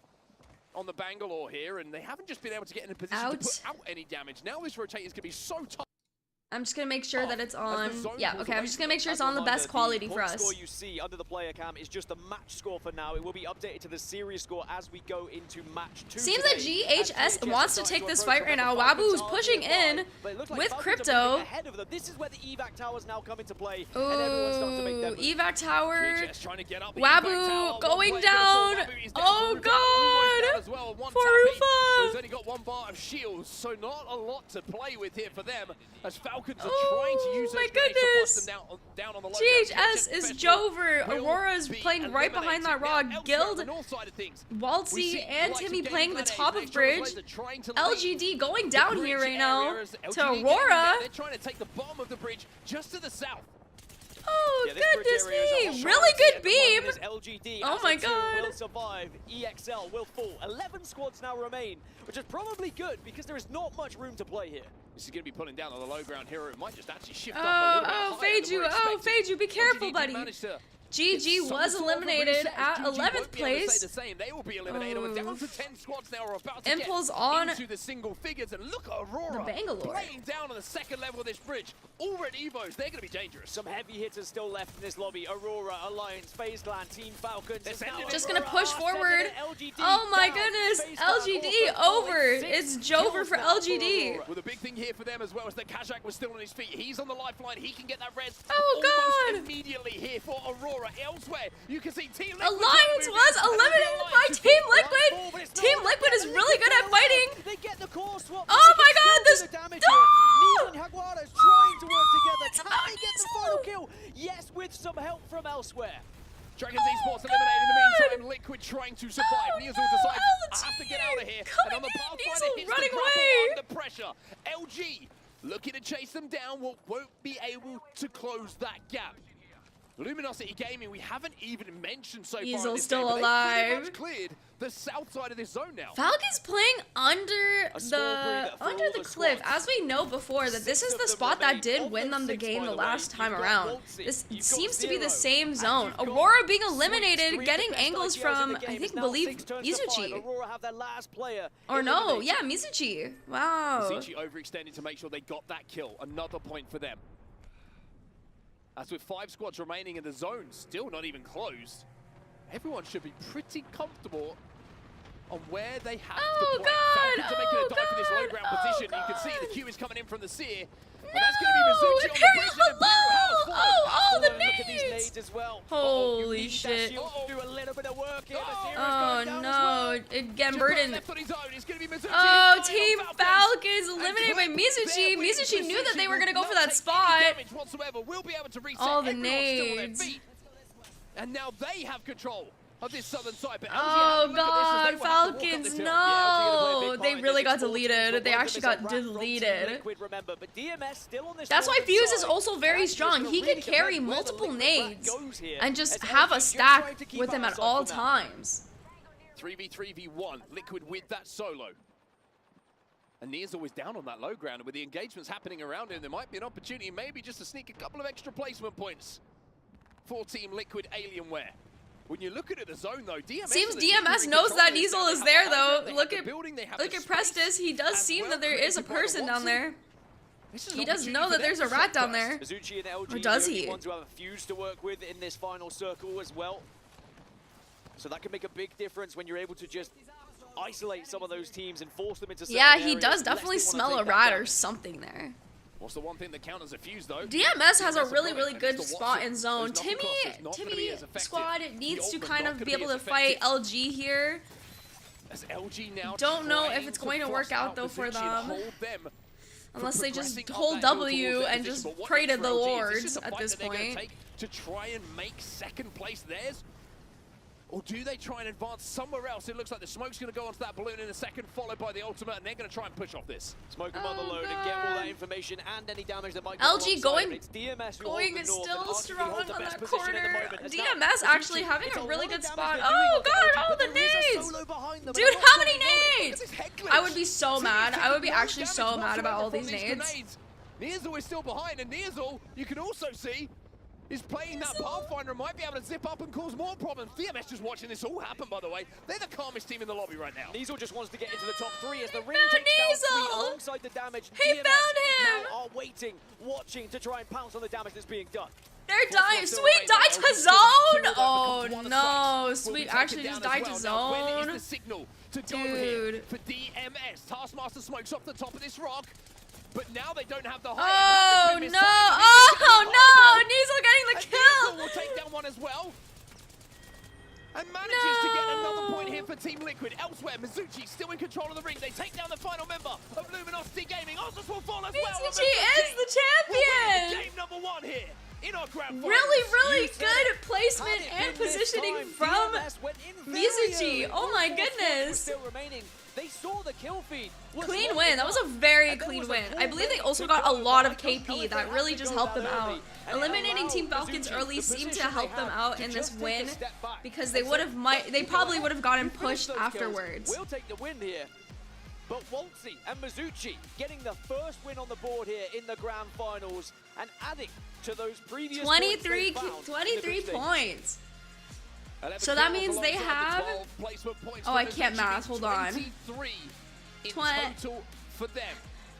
on the Bangalore here, and they haven't just been able to get in a position to put out any damage. Now this rotate is going to be so tough. I'm just gonna make sure that it's on. Yeah, okay. I'm just gonna make sure it's on the best quality for us. The score you see under the player cam is just the match score for now. It will be updated to the series score as we go into match 2. Seems like GHS wants to take this fight right now. Wabu's pushing in with Crypto. This is where the evac towers now come into play. Ooh, evac tower. Wabu going down. Oh god. Forufa. He's only got 1 bar of shields, so not a lot to play with here for them. As Falcons are trying to use my those goodness. to force them down on the GHS is Jover. Aurora's playing right behind that rock. Guild, Waltzy, and Timmy playing the top of bridge. LGD going down here right now to Aurora. They're trying to take the bottom of the bridge just to the south. Oh, goodness me. Really good beam. Oh my god. Will survive. EXL will fall. 11 squads now remain, which is probably good because there is not much room to play here. This is going to be pulling down on the low ground here. It might just actually shift up a little bit. Feiju, be careful, buddy. GG was eliminated at 11th place. They will be eliminated. We're down to 10 squads now. We're about to Impulse get on into the single figures. And look at Aurora the Bangalore playing down on the second level of this bridge. Already Evos, they're going to be dangerous. Some heavy hitters still left in this lobby. Aurora, Alliance, FaZe Clan, Team Falcons. Just going to push forward. Oh my goodness. LGD over. It's Jover for LGD. Well, the big thing here for them as well is that Kazak was still on his feet. He's on the lifeline. He can get that res almost immediately here for Aurora. Elsewhere, you can see Team Liquid. Alliance was eliminated by Team Liquid. Team Liquid is really good at fighting. They get the core swap. Oh my god, this Neil and Jaguar is trying to work together. Can they get the final kill? Yes, with some help from elsewhere. Dragons Esports eliminated in the meantime. Liquid trying to survive. Niazul decides, I have to get out of here. And on the pathfinder hits running the away under pressure. LG looking to chase them down. Won't be able to close that gap. Luminosity Gaming, we haven't even mentioned so far. Easel's still alive. Pretty much cleared the south side of this zone now. Falcon's playing under the cliff. As we know before, that this is the spot that did win them the game the last time around. This seems to be the same zone. Aurora being eliminated, getting angles from, I believe Mizuchi. Or no, yeah, Mizuchi. Wow. Mizuchi overextended to make sure they got that kill. Another point for them. As with 5 squads remaining in the zone, still not even closed, everyone should be pretty comfortable on where they have to play. Falcons are making a dive for this low ground position. You can see the Q is coming in from the Seer. And that's going to be Mizuchi on the bridge. Oh, the look at these nades as well. Holy shit. Do a little bit of work here. Oh no, again, Burden. Oh, Team Falcons eliminated by Mizuchi. Mizuchi knew that they were going to go for that spot. All the nades. And now they have control of this southern side. But oh god, Falcons, no! They really got deleted. They actually got deleted. That's why Fuse is also very strong. He can carry multiple nades and just have a stack with him at all times. 3v3v1, Liquid with that solo. And Nia's always down on that low ground, and with the engagements happening around him, there might be an opportunity maybe just to sneak a couple of extra placement points for Team Liquid Alienware. When you look at the zone though, DMS seems DMS knows that Nizel is there though. Look at Prestis. He does seem that there is a person down there. He does know that there's a rat down there. Or does he? Ones who have a Fuse to work with in this final circle as well. So that can make a big difference when you're able to just isolate some of those teams and force them into certain areas. He does definitely smell a rat or something there. What's the one thing that counters a Fuse though? DMS has a really good spot in zone. Timmy squad needs to kind of be able to fight LG here. Don't know if it's going to work out though for them. Unless they just hold W and just pray to the lords at this point. To try and make second place theirs. Or do they try and advance somewhere else? It looks like the smoke's going to go onto that balloon in a second, followed by the ultimate, and they're going to try and push off this. Smoke them on the load and get all that information and any damage that might come LG going it's DMS who going is still strong on that corner. DMS now, actually having a really good spot. Oh god, all the nades! Dude, how many nades? I would be so mad. I would be actually so mad about all these nades. Nearzal is still behind, and Nearzal, you can also see, is playing that Pathfinder and might be able to zip up and cause more problems. DMS just watching this all happen, by the way. They're the calmest team in the lobby right now. Nearzal just wants to get into the top 3 as the ring takes down 3 alongside the damage. He DMS found him! now are waiting, watching to try and pounce on the damage that's being done. They're dying. Sweet died to zone! Oh no, Sweet actually just died to zone. Dude. For DMS, Taskmaster smokes off the top of this rock. But now they don't have the height. Oh no! Oh no! Neasel getting the kill! Will take down one as well. And manages to get another point here for Team Liquid. Elsewhere, Mizuchi still in control of the ring. They take down the final member of Luminosity Gaming. Ozus will fall as well. Mizuchi is the champion! Game number 1 here in our grand final. Really good placement and positioning from Mizuchi. Oh my goodness. Still remaining. They saw the kill feed. Clean win. That was a very clean win. I believe they also got a lot of KP that really just helped them out. Eliminating Team Falcons early seemed to help them out in this win because they probably would have gotten pushed afterwards. We'll take the win here. But Waltzy and Mizuchi getting the first win on the board here in the grand finals and adding to those previous 23 points. So that means they have. Oh, I can't math. Hold on.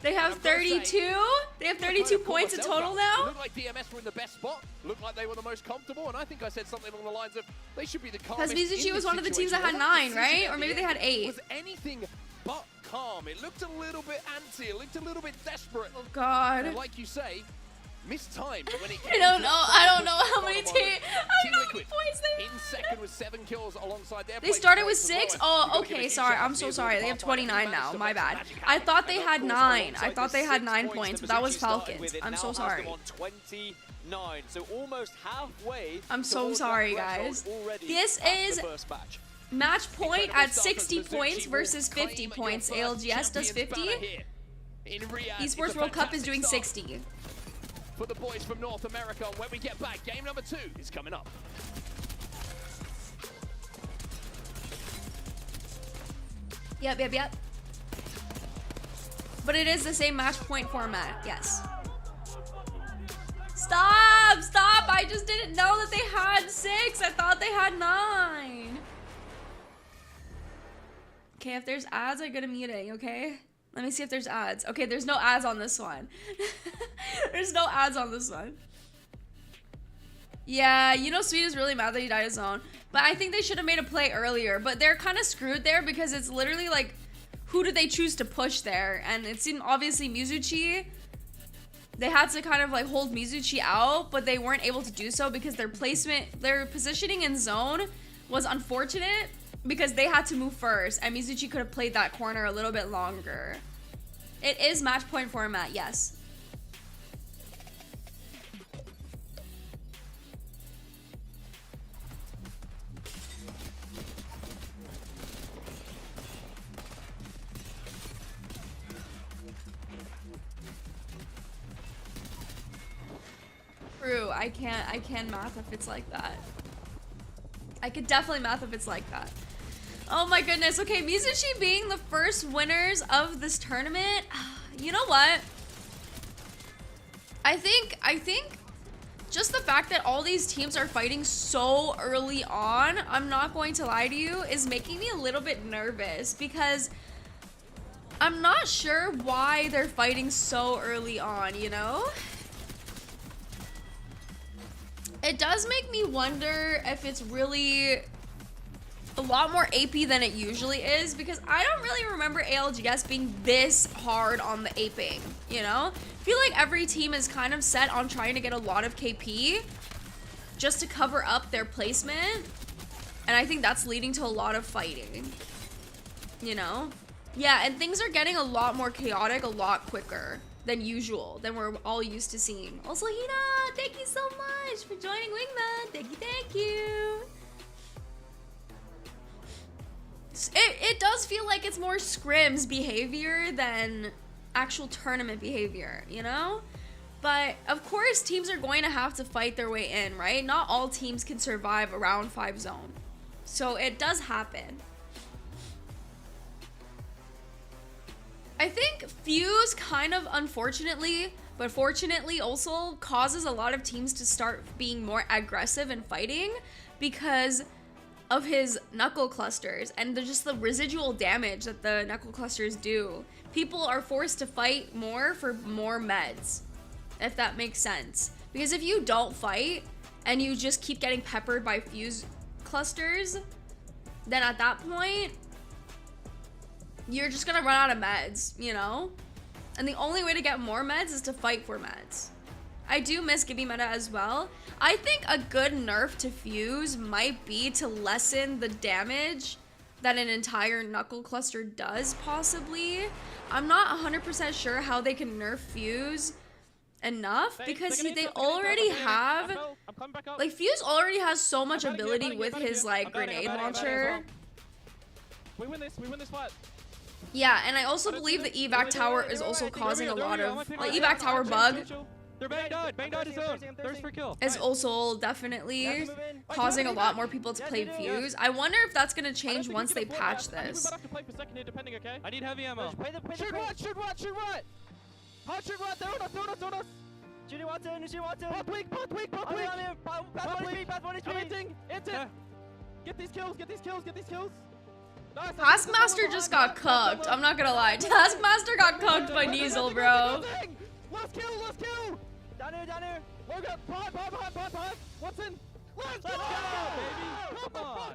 They have 32. They have 32 points in total now. Look like DMS were in the best spot. Looked like they were the most comfortable, and I think I said something along the lines of they should be the calmest. Because Mizuchi was one of the teams that had 9, right? Or maybe they had 8. Was anything but calm. It looked a little bit antsy. It looked a little bit desperate. Oh God. And like you say, mistimed when it I don't know how many points they in second with 7 kills alongside their. They started with 6. Oh, okay. Sorry, I'm so sorry. They have 29 now. My bad. I thought they had 9. I thought they had 9 points, but that was Falcons. I'm so sorry. 29, so almost halfway. I'm so sorry, guys. This is match point at 60 points versus 50 points. ALGS does 50. Esports World Cup is doing 60. For the boys from North America, when we get back, game number 2 is coming up. Yep. But it is the same match point format, yes. Stop! I just didn't know that they had 6. I thought they had 9. Okay, if there's ads, I gotta mute it, okay? Let me see if there's ads. Okay, there's no ads on this one. There's no ads on this one. Yeah, you know Sweet is really mad that he died his own. But I think they should have made a play earlier. But they're kind of screwed there because it's literally like, who did they choose to push there? And it seemed obviously Mizuchi. They had to kind of like hold Mizuchi out, but they weren't able to do so because their placement, their positioning in zone was unfortunate. Because they had to move first, and Mizuchi could have played that corner a little bit longer. It is match point format, yes. True, I can math if it's like that. I could definitely math if it's like that. Oh my goodness. Okay, Mizuchi being the first winners of this tournament. You know what? I think just the fact that all these teams are fighting so early on, I'm not going to lie to you, is making me a little bit nervous because I'm not sure why they're fighting so early on, you know? It does make me wonder if it's really a lot more AP than it usually is, because I don't really remember ALGS being this hard on the aping, you know? I feel like every team is kind of set on trying to get a lot of KP just to cover up their placement, and I think that's leading to a lot of fighting, you know? Yeah, and things are getting a lot more chaotic a lot quicker than usual, than we're all used to seeing. Also, Hina, thank you so much for joining Wingman. Thank you. it does feel like it's more scrims behavior than actual tournament behavior, you know? But of course teams are going to have to fight their way in, right? Not all teams can survive a round 5 zone. So it does happen. I think Fuse kind of unfortunately, but fortunately also causes a lot of teams to start being more aggressive and fighting because of his knuckle clusters and just the residual damage that the knuckle clusters do. People are forced to fight more for more meds, if that makes sense. Because if you don't fight and you just keep getting peppered by Fuse clusters, then at that point, you're just gonna run out of meds, you know? And the only way to get more meds is to fight for meds. I do miss Gibby meta as well. I think a good nerf to Fuse might be to lessen the damage that an entire knuckle cluster does, possibly. I'm not 100% sure how they can nerf Fuse enough because they already have, like, Fuse already has so much ability with his, like, grenade launcher. We win this fight. Yeah, and I also believe the evac tower is also causing a lot of, like, evac tower bug. They're bang died his own. Thirst for kill. Is also definitely causing a lot more people to play Fuse. I wonder if that's gonna change once they patch this. I need heavy ammo. Shoot what? Hot shoot what? Throw us. Shooting what? Pot weak. Get these kills. Nice. Taskmaster just got cooked. I'm not gonna lie. Taskmaster got cooked by Diesel, bro. Let's kill. Down here. Logan, pot. What's in? Let's go, baby. Come on.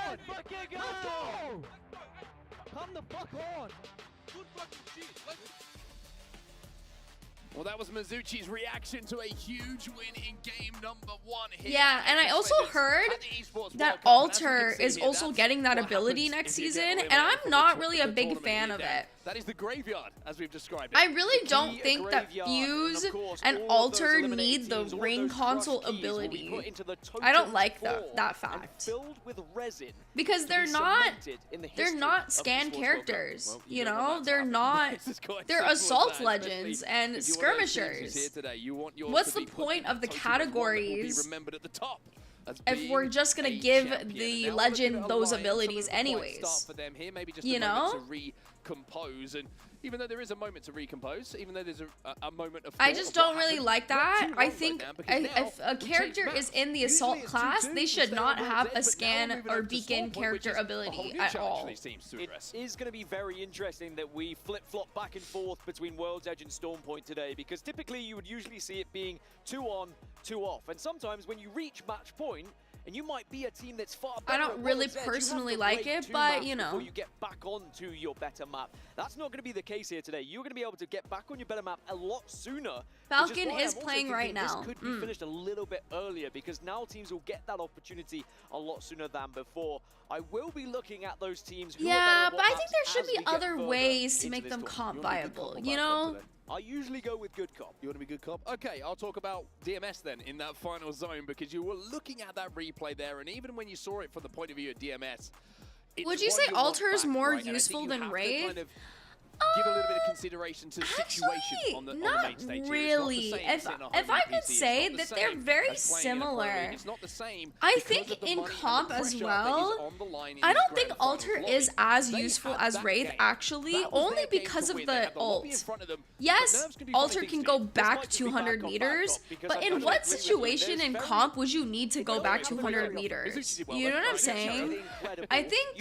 Let's fucking go. Let's go. Come the fuck on. Good fucking shit. Well, that was Mizuchi's reaction to a huge win in game number 1 here. Yeah, and I also heard that Alter is also getting that ability next season, and I'm not really a big fan of it. That is the graveyard, as we've described it. I really don't think that Fuse and Alter need the ring console ability. I don't like that fact. Because they're not scan characters, you know? They're assault legends and skirmishers. What's the point of the categories if we're just gonna give the legend those abilities anyways? You know? Compose, and even though there is a moment to recompose, even though there's a moment of I just don't really like that. I think if a character is in the assault class, they should not have a scan or beacon character ability at all. It is going to be very interesting that we flip-flop back and forth between World's Edge and Stormpoint today, because typically you would usually see it being 2 on, 2 off, and sometimes when you reach match point, and you might be a team that's far better. I don't really personally like it, but you know. Before you get back onto your better map. That's not going to be the case here today. You're going to be able to get back on your better map a lot sooner. Falcon is playing right now. This could be finished a little bit earlier because now teams will get that opportunity a lot sooner than before. I will be looking at those teams who yeah, but I think there should be other ways to make them comp viable, you know? I usually go with good cop. You want to be good cop? Okay, I'll talk about DMS then in that final zone, because you were looking at that replay there, and even when you saw it from the point of view of DMS, would you say Alter is more useful than Wraith? Give a little bit of consideration to the situation on the main stage. Really. If I could say that they're very similar. It's not the same. I think in comp as well, I don't think Alter is as useful as Wraith actually, only because of the ult. Yes, Alter can go back 200 meters, but in what situation in comp would you need to go back 200 meters? You know what I'm saying? I think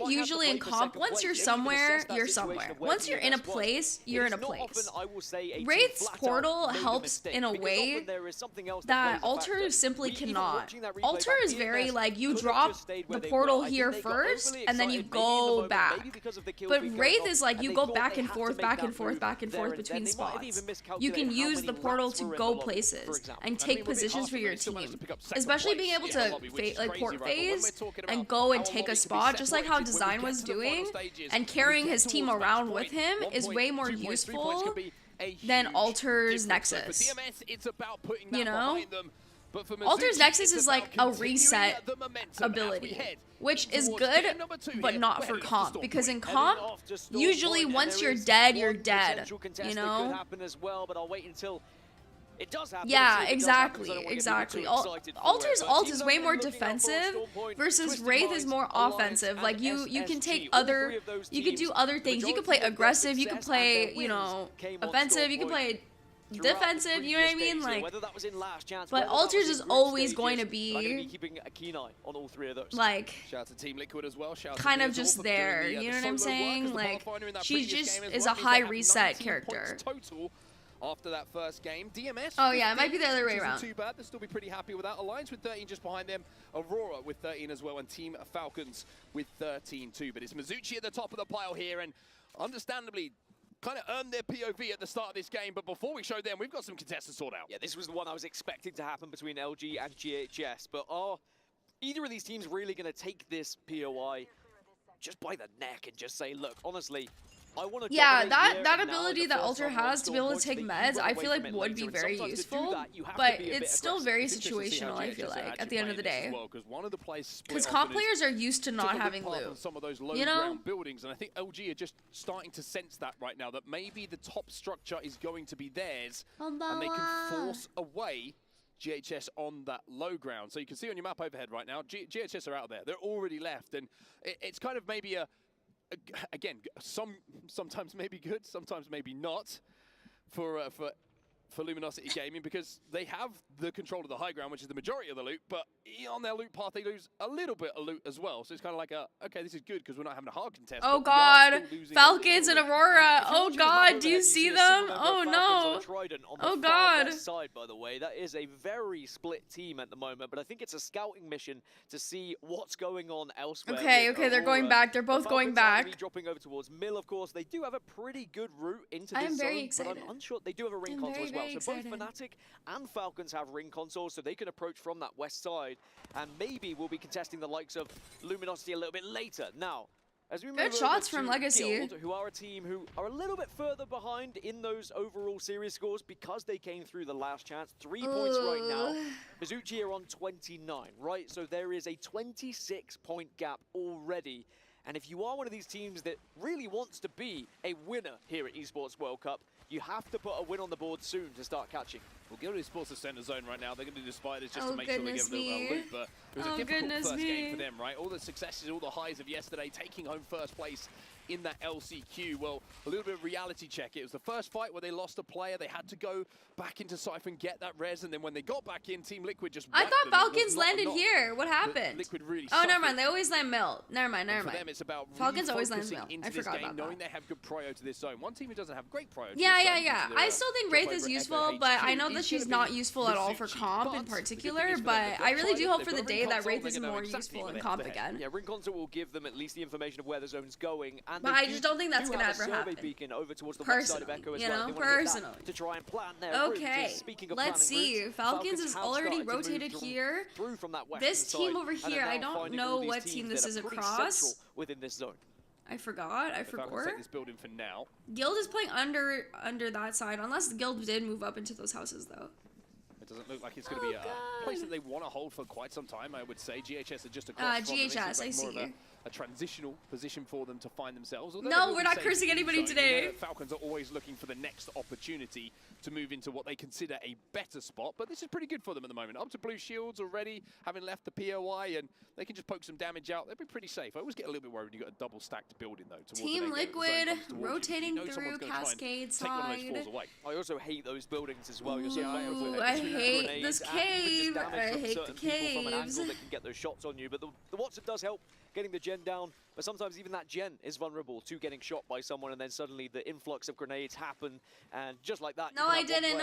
usually in comp, once you're somewhere, you're somewhere. Once you're in a place, you're in a place. Wraith's portal helps in a way that Alter simply cannot. Alter is very like, you drop the portal here first, and then you go back. But Wraith is like, you go back and forth between spots. You can use the portal to go places and take positions for your team. Especially being able to port phase and go and take a spot, just like how Design was doing, and carrying his team around with him is way more useful than Alter's Nexus. DMS, it's about putting you know? Alter's Nexus is like a reset ability, which is good, but not for comp, because in comp, usually once you're dead, you know? Yeah, exactly. Alter's ult is way more defensive versus Wraith is more offensive. Like you can take you can do other things. You can play aggressive, you can play, you know, offensive, you can play defensive, you know what I mean? Like, but Alters is always going to be like kind of just there, you know what I'm saying? Like, she just is a high reset character. After that first game, DMS. Oh yeah, it might be the other way around. Too bad. They'll still be pretty happy with that. Alliance with 13 just behind them. Aurora with 13 as well, and Team Falcons with 13 too. But it's Mizuchi at the top of the pile here, and understandably kind of earned their POV at the start of this game. But before we show them, we've got some contestants sort out. Yeah, this was the one I was expecting to happen between LG and GHS. But are either of these teams really going to take this POI just by the neck and just say, look, honestly, yeah, that ability that Ultra has to be able to take meds, I feel like would be very useful, but it's still very situational, I feel like, at the end of the day. Because comp players are used to not having loot, you know? Buildings, and I think LG are just starting to sense that right now, that maybe the top structure is going to be theirs, and they can force away GHS on that low ground. So you can see on your map overhead right now, GHS are out there. They're already left, and it's kind of maybe again, sometimes maybe good, sometimes maybe not for Luminosity Gaming, because they have the control of the high ground, which is the majority of the loot, but on their loot path they lose a little bit of loot as well. So it's kind of like okay, this is good because we're not having a hard contest. Oh god, Falcons and Aurora. Oh god, do you see them? Oh no. Oh god. Side, by the way, that is a very split team at the moment, but I think it's a scouting mission to see what's going on elsewhere. Okay, they're going back. They're both going back. Dropping over towards Mill, of course. They do have a pretty good route into this zone, very excited. But I'm unsure. They do have a ring console as well. So both Fnatic and Falcons have ring consoles, so they can approach from that west side, and maybe we'll be contesting the likes of Luminosity a little bit later. Now, as we move good shots from Legacy, Guild, who are a team who are a little bit further behind in those overall series scores because they came through the last chance. 3 points right now. Mizuchi are on 29, right? So there is a 26-point gap already. And if you are one of these teams that really wants to be a winner here at Esports World Cup, you have to put a win on the board soon to start catching. Well, Guild Esports the center zone right now. They're going to do the spiders just to make sure they get a little bit of loot. But it was a difficult first game for them, right? All the successes, all the highs of yesterday, taking home first place in that LCQ. Well, a little bit of reality check. It was the first fight where they lost a player. They had to go back into Cypher and get that res, and then when they got back in, Team Liquid just I thought Falcons landed here. What happened? Liquid really oh, never mind. They always land Mill. Never mind. For them, it's about Falcons always land Mill. I forgot about that. Knowing they have good prio to this zone. One team who doesn't have great prio. Yeah. I still think Wraith is useful, but I know that she's not useful at all for comp in particular, but I really do hope for the day that Wraith is more useful in comp again. Yeah, Ring Console will give them at least the information of where the zone's going, and but I just don't think that's gonna ever happen. Beacon over towards the west side of Echo as well. Personally. To try and plan their okay, let's see. Falcons is already rotated here. This team over here, I don't know what team this is across. Within this zone. I forgot. Take this building for now. Guild is playing under that side, unless the Guild did move up into those houses though. It doesn't look like it's going to be a place that they want to hold for quite some time, I would say. GHS are just across from them. GHS, I see you. A transitional position for them to find themselves. No, we're not cursing anybody today. Falcons are always looking for the next opportunity to move into what they consider a better spot, but this is pretty good for them at the moment. Up to blue shields already, having left the POI, and they can just poke some damage out. They'll be pretty safe. I always get a little bit worried when you've got a double stacked building, though. Team Liquid rotating through Cascade side. I also hate those buildings as well. Ooh, I hate this cave. I hate the caves. From an angle that can get those shots on you, but the Watson does help getting the gen down, but sometimes even that gen is vulnerable to getting shot by someone, and then suddenly the influx of grenades happen, and just like that. No, I didn't. And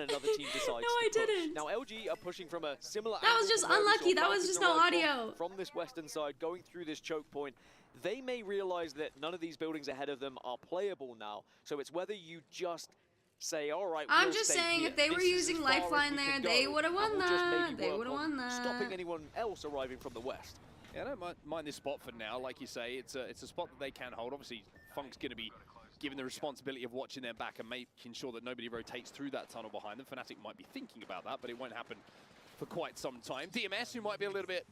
another team decides no, I didn't. Now LG are pushing from a similar. That was just unlucky. That was just no audio. From this western side, going through this choke point, they may realize that none of these buildings ahead of them are playable now. So it's whether you just say, all right, I'm just saying, if they were using Lifeline there, they would have won that. They would have won that. Stopping anyone else arriving from the west. Yeah, I don't mind this spot for now. Like you say, it's a spot that they can hold. Obviously, Funk's going to be given the responsibility of watching their back and making sure that nobody rotates through that tunnel behind them. Fnatic might be thinking about that, but it won't happen for quite some time. DMS, who might be a little bit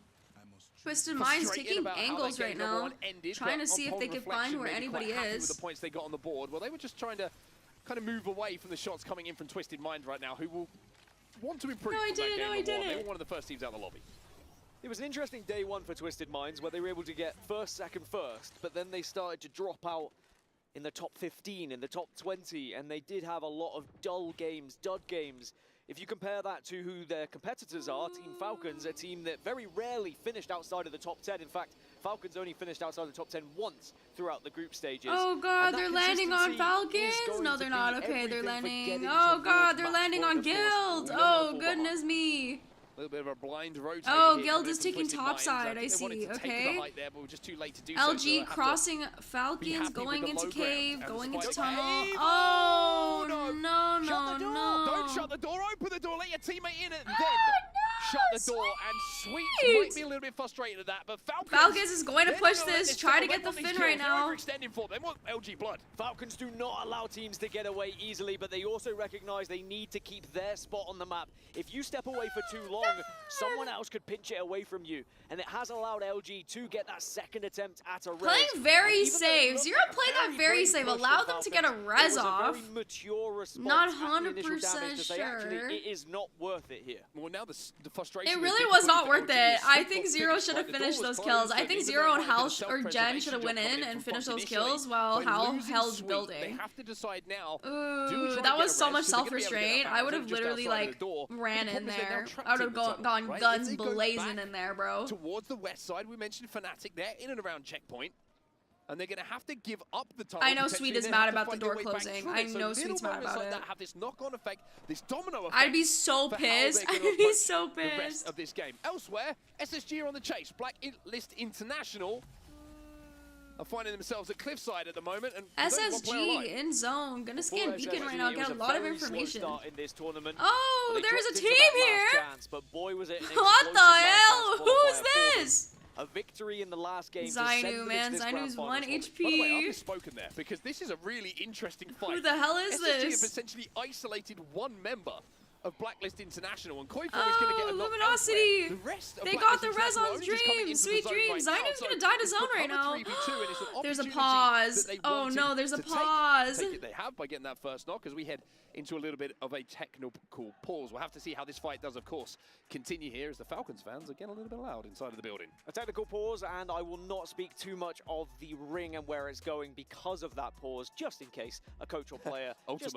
Twisted Mind's taking angles right now, trying to see if they can find where anybody is. With the points they got on the board, well, they were just trying to kind of move away from the shots coming in from Twisted Mind right now, who will want to improve. No, I didn't. No, I didn't. They were one of the first teams out of the lobby. It was an interesting day one for Twisted Minds, where they were able to get first, second, first, but then they started to drop out in the top 15, in the top 20, and they did have a lot of dull games, dud games. If you compare that to who their competitors are, Team Falcons, a team that very rarely finished outside of the top 10. In fact, Falcons only finished outside of the top 10 once throughout the group stages. Oh god, they're landing on Falcons? No, they're not. Okay, they're landing. Oh god, they're landing on Guild. Oh, goodness me. A little bit of a blind rotate. Oh, Guild is taking topside, I see. Okay. There, but we're just too late to do LG so crossing Falcons, going into cave, going into tunnel. Oh, no. Don't shut the door, open the door, let your teammate in, and then shut the door. And Sweet might be a little bit frustrated at that, but Falcons is going to push this, try to get the fin right now. Extending for them. They want LG blood. Falcons do not allow teams to get away easily, but they also recognize they need to keep their spot on the map. If you step away for too long, someone else could pinch it away from you, and it has allowed LG to get that second attempt at a res. Playing very safe. Zero played that very safe. Allowed them to get a res off. Not 100% sure. Actually, it is not worth it here. Well, now the frustration. It really was not worth it. I think Zero should have finished those kills. I think Zero and Hal or Jen should have went in and finished those kills while Hal held building. They have to decide now. Ooh, that was so much self-restraint. I would have literally like ran in there. I would have gone guns blazing in there, bro. Towards the west side, we mentioned Fnatic. They're in and around checkpoint. And they're going to have to give up the tunnel. I know Sweet is mad about the door closing. I know Sweet's mad about it. Have this knock-on effect, this domino effect. I'd be so pissed. I'd be so pissed. The rest of this game. Elsewhere, SSG are on the chase. Blacklist International are finding themselves at Cliffside at the moment. And SSG in zone. Gonna scan Beacon right now. Get a lot of information. In this tournament. Oh, there's a team here. But boy, was it what the hell? Who's this? A victory in the last game. Zainu, man. Zainu's 1 HP. By the way, I've spoken there because this is a really interesting fight. Who the hell is this? SSG have essentially isolated one member of Blacklist International, and Koifo is going to get a Luminosity. They got the res on Dream. Sweet Dreams. Zainu's going to die to zone right now. There's a pause. Oh no, there's a pause. They have by getting that first knock as we head into a little bit of a technical pause. We'll have to see how this fight does, of course, continue here as the Falcons fans are getting a little bit loud inside of the building. A technical pause, and I will not speak too much of the ring and where it's going because of that pause, just in case a coach or player has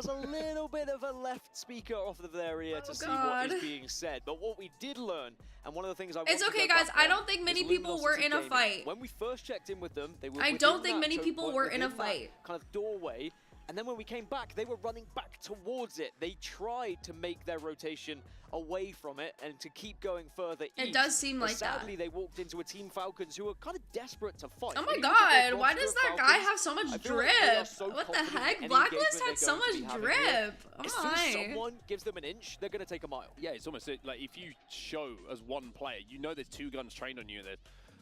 a little bit of a left speaker off of their ear to see what is being said. But what we did learn, and one of the things I it's okay, guys. I don't think many people were in a fight. When we first checked in with them, they were. I don't think many people were in a fight. Kind of doorway. And then when we came back, they were running back towards it. They tried to make their rotation away from it and to keep going further east. It does seem like that. Sadly, they walked into a Team Falcons who were kind of desperate to fight. Oh my god, why does that guy have so much drip? What the heck? Blacklist had so much drip. Oh as soon as someone gives them an inch, they're going to take a mile. Yeah, it's almost like if you show as one player, you know there's 2 guns trained on you.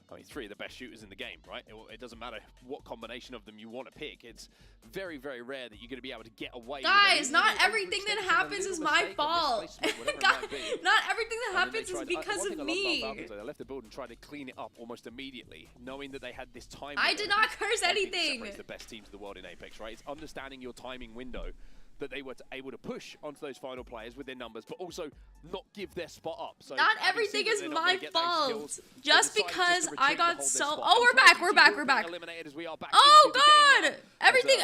I mean, 3 of the best shooters in the game, right? It doesn't matter what combination of them you want to pick. It's very, very rare that you're going to be able to get away. Guys, not everything that happens is my fault. Not everything that happens is because of me. They left the build and tried to clean it up almost immediately, knowing that they had this time. I did not curse anything. It's the best teams of the world in Apex, right? It's understanding your timing window that they were able to push onto those final players with their numbers, but also not give their spot up. So not everything is my fault. Just because I got so... Oh, we're back. Oh, God! Everybody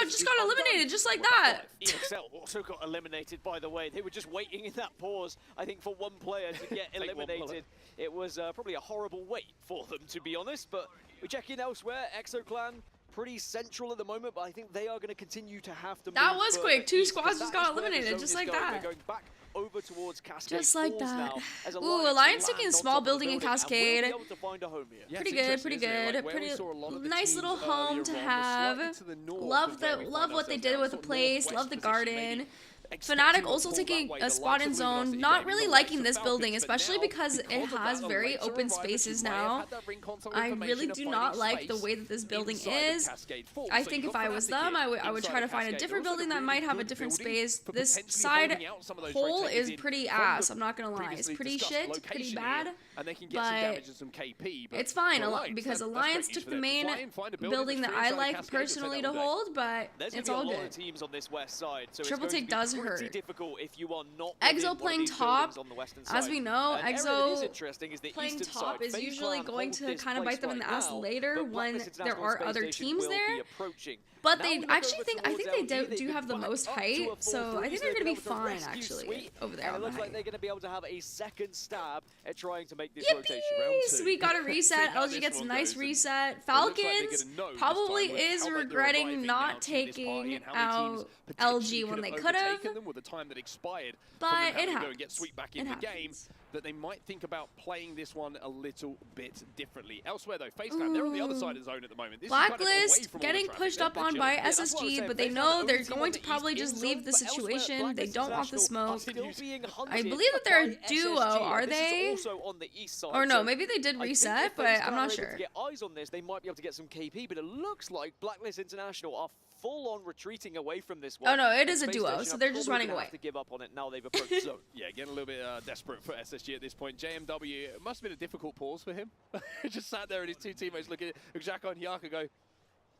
just got eliminated just like that. EXL also got eliminated, by the way. They were just waiting in that pause, I think, for one player to get eliminated. It was probably a horrible wait for them, to be honest, but we check in elsewhere. ExoClan pretty central at the moment, but I think they are going to continue to have to. That was quick. 2 squads just got eliminated, just like that. Going back over towards Cascade. Just like that. Ooh, Alliance taking a small building in Cascade. Pretty good. Pretty nice little home to have. Love what they did with the place. Love the garden. Fnatic also taking a spot in zone. Not really liking this building, especially because it has very open spaces now. I really do not like the way that this building is. I think if I was them, I would try to find a different building that might have a different space. This side hole is pretty ass, I'm not gonna lie. It's pretty shit, pretty bad, but it's fine because Alliance took the main building that I like personally to hold, but it's all good. Triple take does hurt. Exo playing top, as we know, Exo playing top is usually going to kind of bite them in the ass later when there are other teams there. But I think they do have the most height, so I think they're gonna be fine actually over there. It looks like they're gonna be able to have a second stab at trying to make this Yippee! rotation. We got a reset. LG gets a nice reset. Falcons probably is regretting not taking out LG when they could have, but it happens. It happens. That they might think about playing this one a little bit differently. Elsewhere though, FaceClan, they're on the other side of the zone at the moment. This Blacklist getting pushed up on by SSG, but they know they're going to probably just leave the situation. They don't want the smoke. I believe that they're a duo, are they? Or no, maybe they did reset, but I'm not sure. To get eyes on this, they might be able to get some KP, but it looks like Blacklist International are full-on retreating away from this one. Oh no, it is a duo, so they're just running away. Have to give up on it now they've approached zone. Yeah, getting a little bit desperate for SSG at this point. JMW, it must have been a difficult pause for him. He just sat there and his two teammates looking at Xhaka and Hyaka go,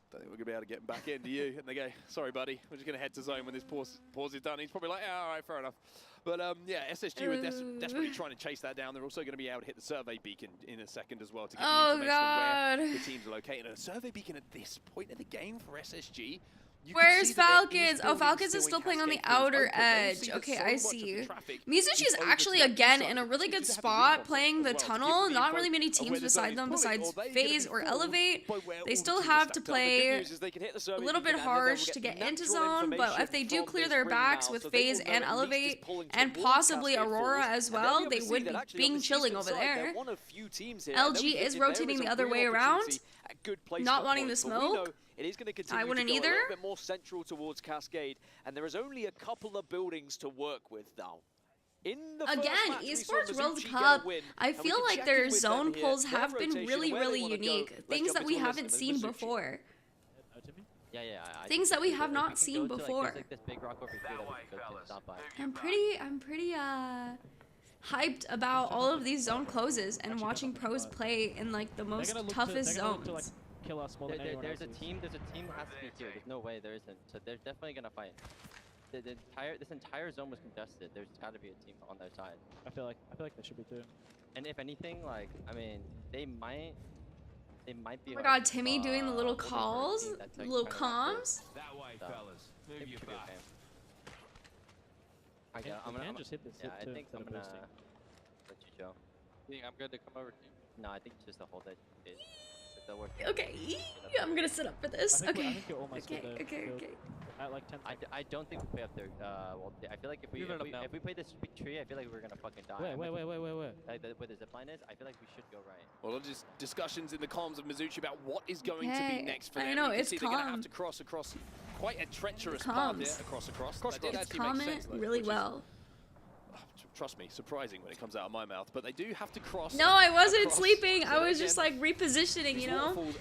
don't think we're going to be able to get him back in, do you? And they go, sorry buddy, we're just going to head to zone when this pause is done. He's probably like, yeah, all right, fair enough. But yeah, SSG were desperately trying to chase that down. They're also going to be able to hit the survey beacon in a second as well to get the information of where the teams are located. And a survey beacon at this point of the game for SSG. Where's Falcons? Oh, Falcons is still playing on the outer edge. Okay, I see. Mizuchi's actually, again, in a really good spot, playing the tunnel. Not really many teams beside them, besides FaZe or Elevate. They still have to play a little bit harsh to get into zone, but if they do clear their backs with FaZe and Elevate, and possibly Aurora as well, they would be being chilling over there. LG is rotating the other way around, not wanting the smoke. It is going to continue to go a little bit more central towards Cascade, and there is only a couple of buildings to work with now. Again, Esports World Cup, I feel like their zone pulls have been really, really unique. Things that we haven't seen before. Things that we have not seen before. I'm pretty hyped about all of these zone closes and watching pros play in like the most toughest zones. Kill us more than anyone there's a team that has to be here. There's no way there isn't. So they're definitely gonna fight. This entire zone was contested. There's got to be a team on their side. I feel like there should be too. And if anything, like I mean, they might be. Oh my God, Timmy doing the little calls, the little comms. That way, fellas. Move your back. I'm gonna just hit this. Yeah, I think I'm gonna let you go. You think I'm good to come over to you? No, I think just to hold that. Okay, I'm gonna sit up for this. Okay. I think you're almost okay. At like 10 I don't think we play up there. Well, I feel like if we play this big tree, I feel like we're gonna fucking die. Wait. Like where the zipline is, I feel like we should go right. Well, just discussions in the comms of Mizuchi about what is going to be next for them. I know, it's calm. They're gonna have to cross across quite a treacherous path here. Across. It's comment really well. Trust me, surprising when it comes out of my mouth, but they do have to cross. No, I wasn't sleeping. I was just like repositioning, you know? Ooh,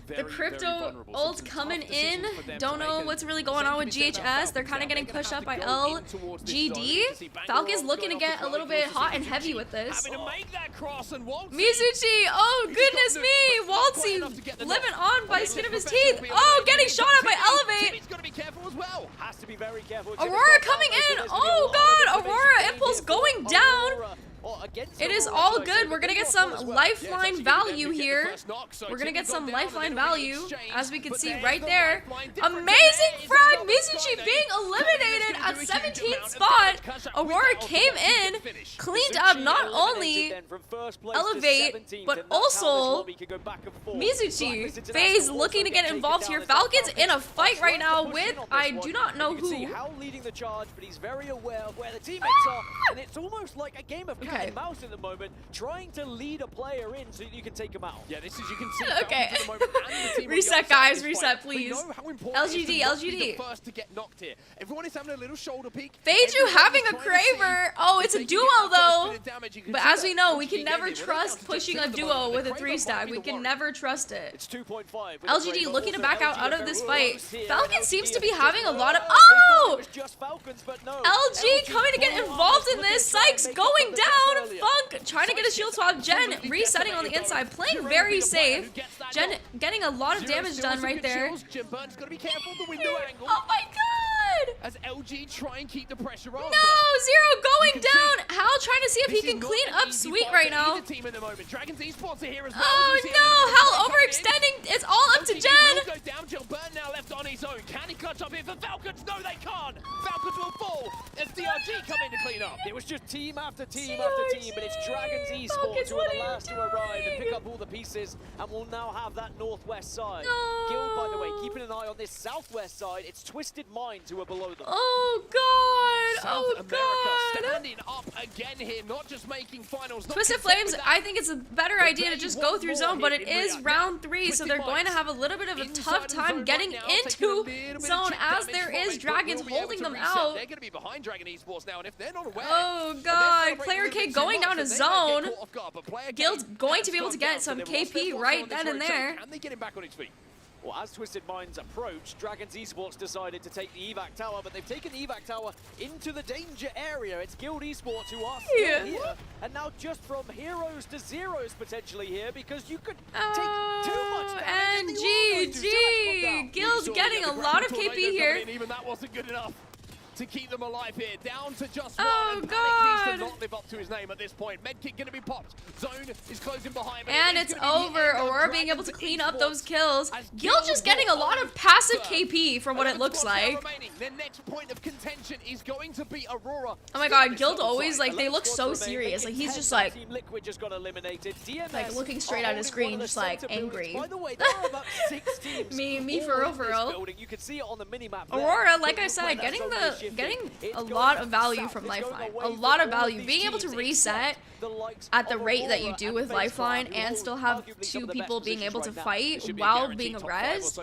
the crypto ult coming in. Don't know what's really going on with GHS. They're kind of getting pushed up by LGD. Falcon's looking to get a little bit hot and heavy with this. Mizuchi, oh goodness me. Waltzy living on by the skin of his teeth. Oh, getting shot at by Elevate. Has to be very careful. Aurora coming in. Oh God. Aurora Impulse going down. It is all good. We're gonna get some lifeline value here. We're gonna get some lifeline value, as we can see right there. Amazing frag! Mizuchi being eliminated at 17th spot. Aurora came in, cleaned up not only Elevate, but also Mizuchi. FaZe looking to get involved here. Falcons in a fight right now with I do not know who. How leading the charge, but he's very aware of where the teammates are, and it's almost like a game of cat and house at the moment, trying to lead a player in so that you can take him out. Yeah, this is, you can see. Okay. At the moment, and the team Reset, guys. Reset, please. LGD, LGD. The first to get knocked here. Everyone is having a little shoulder peek. Beiju having a Craver. Oh, it's a duo though. But as we know, we can never trust pushing a duo with a 3-stack. We can never trust it. It's 2.5. LGD looking to back out of this fight. Falcon seems to be having a lot of. Oh! LG coming to get involved in this. Sykes going down. Funk trying to get a shield swap. Jen resetting on the inside, playing very safe. Jen getting a lot of damage done right there. Oh my god! As LG try and keep the pressure on. No, Zero going down. Hal trying to see if he can clean up Sweet right now. Dragons Esports are here as well. Oh no, Hal overextending. It's all up to Jen. Gilbert now left on his own. Can he clutch up here for Falcons? No, they can't. Falcons will fall as DRG come in to clean up. It was just team after team after team, but it's Dragons Esports who are the last to arrive and pick up all the pieces, and will now have that northwest side. No. Guild, by the way, keeping an eye on this southwest side. It's Twisted Minds who are below them. Oh god! South Oh America god! standing up again here, not just making finals. Twisted Flames, I think it's a better idea to just go through zone, but it is round 3, so they're going to have a little bit of a tough time getting into zone as there is Dragons holding them out. They're going to be behind Dragon Esports now, and if they're not aware, oh god, Player K going down to zone. Guild's going to be able to get some KP right then and there. Can they get him back on his feet? Well, as Twisted Minds approach, Dragons Esports decided to take the evac tower, but they've taken the evac tower into the danger area. It's Guild Esports who are still here, and now just from heroes to zeros potentially here, because you could take too much damage. And GG! Guild's getting a lot of KP here. Even that wasn't good enough to keep them alive here. Down to just one. Oh and god! needs to not live up to his name at this point. Medkit going to be popped. Zone is closing behind. And it's over. Aurora being able to clean up those kills. Guild just getting a lot of passive KP from what it looks like. Their next point of contention is going to be Aurora. Oh my god, Guild always, like, they look so serious. Like, he's just like, Team Liquid just got eliminated. DMS looking straight at his screen, just like, angry. By the way, there are about 6 teams. Me for real. You can see it on the minimap. Aurora, like I said, getting a lot of value from Lifeline. A lot of value. Being able to reset at the rate that you do with Lifeline and still have 2 people being able to fight while being a res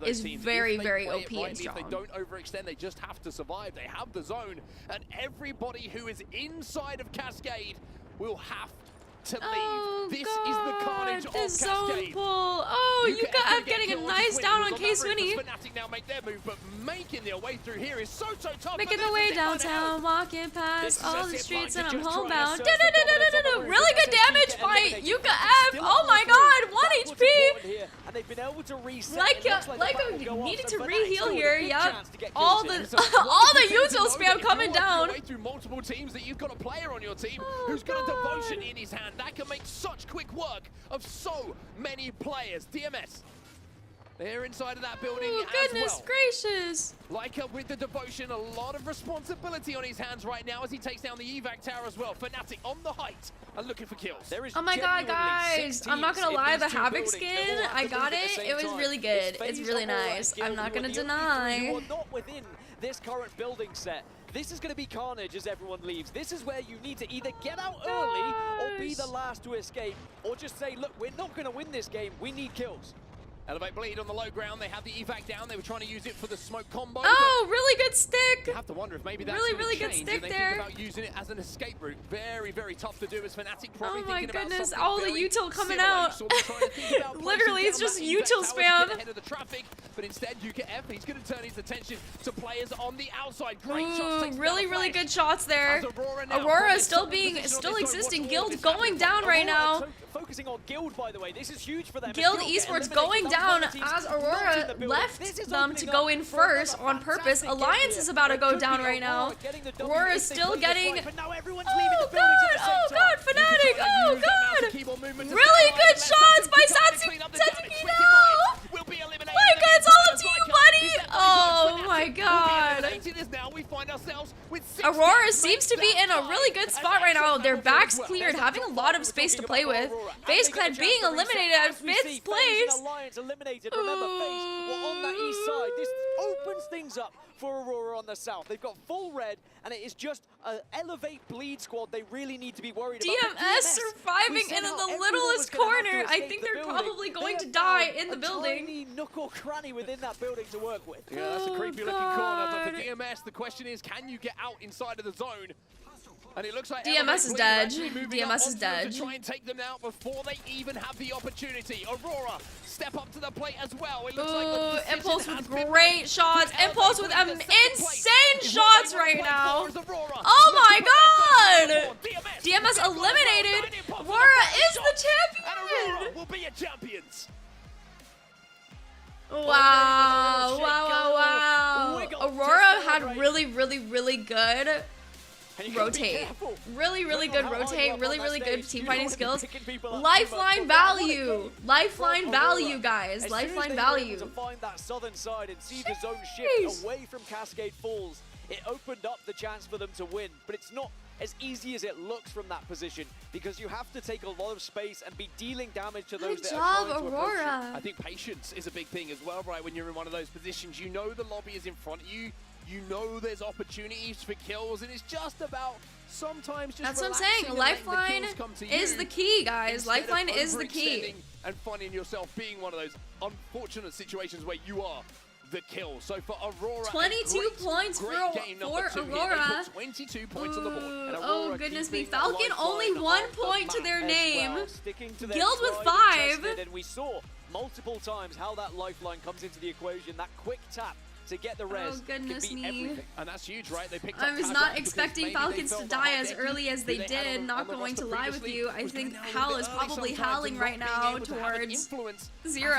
is very, very OP and strong. If they don't overextend, they just have to survive. They have the zone, and everybody who is inside of Cascade will have to leave. Oh this god, is the carnage of the zone Cascade. pull. Oh, UKF getting a nice down on K-Swinny. Fnatic now make their move, but making their way through here is so tough. Making their way downtown, walking past all the streets, and I'm homebound. Really good damage by UKF. Oh my god, 1 HP. And they've been able to reset. Like needed to re-heal here. Yep. All the util spam coming down. Through multiple teams that you've got a player on your team who's got a devotion in his hand. That can make such quick work of so many players. DMS, they're inside of that building as well. Goodness gracious. Leica with the devotion, a lot of responsibility on his hands right now as he takes down the evac tower as well. Fnatic on the height and looking for kills. Oh my god, guys. I'm not gonna lie, the Havoc skin, I got it. It was really good. It's really nice. I'm not gonna deny. You are not within this current building set. This is going to be carnage as everyone leaves. This is where you need to either get out early or be the last to escape, or just say, look, we're not going to win this game. We need kills. Elevate Bleed on the low ground. They have the evac down. They were trying to use it for the smoke combo. Oh, really good stick. You have to wonder if maybe that's really good stick there. Think about using it as an escape route. Very, very tough to do as Fnatic probably oh my thinking goodness, about all the util coming out. Literally, it's just util spam. Ahead of the traffic, but instead UKF, he's going to turn his attention to players on the outside. Great shots. Really good shots there. Aurora still existing. Guild going down right now. Focusing on Guild, by the way. This is huge for them. Guild Esports going down as Aurora left them to go in first on purpose. Alliance is about to go down right now. Aurora's still getting... Oh god, Fnatic, oh god! Really good shots by Satsuki, no! Leica, it's all up to you, buddy! Oh my god. Aurora seems to be in a really good spot right now. Their back's cleared, having a lot of space to play with. FaZe Clan being eliminated at 5th place. Alliance eliminated. Remember, FaZe were on that east side. This opens things up for Aurora on the south. They've got full red, and it is just an elevate bleed squad they really need to be worried about. DMS surviving in the littlest corner. I think they're probably going to die in the building. Tiny nook or cranny within that building to work with. Yeah, that's a creepy looking corner, but for DMS, the question is, can you get out inside of the zone? And it looks like DMS is dead. DMS is dead. To try and take them out before they even have the opportunity. Aurora step up to the plate as well. It looks like Impulse with great shots. Impulse with insane shots right now. Oh my god! DMS eliminated. Aurora is the champion. Aurora will be a champions. Wow! Wow! Aurora had really good rotate. Really good rotate. Really good team fighting skills. Lifeline value. Lifeline value, guys. Lifeline value. To find that southern side and see the zone shift away from Cascade Falls. It opened up the chance for them to win, but it's not as easy as it looks from that position because you have to take a lot of space and be dealing damage to those that are trying to approach you. I think patience is a big thing as well, right? When you're in one of those positions, you know the lobby is in front of you. You know there's opportunities for kills, and it's just about sometimes just That's what I'm saying. Lifeline is the key, guys. Lifeline is the key. And finding yourself being one of those unfortunate situations where you are the kill. So for Aurora, 22 points for Aurora. 22 points on the board. And oh goodness me, Falcon only 1 point to their name. Guild with 5. And we saw multiple times how that lifeline comes into the equation. That quick tap to get the res. Oh goodness me. And that's huge, right? They picked I was not expecting Falcons to die as early as they did, not going to lie with you. I think Hal is probably howling right now towards 0.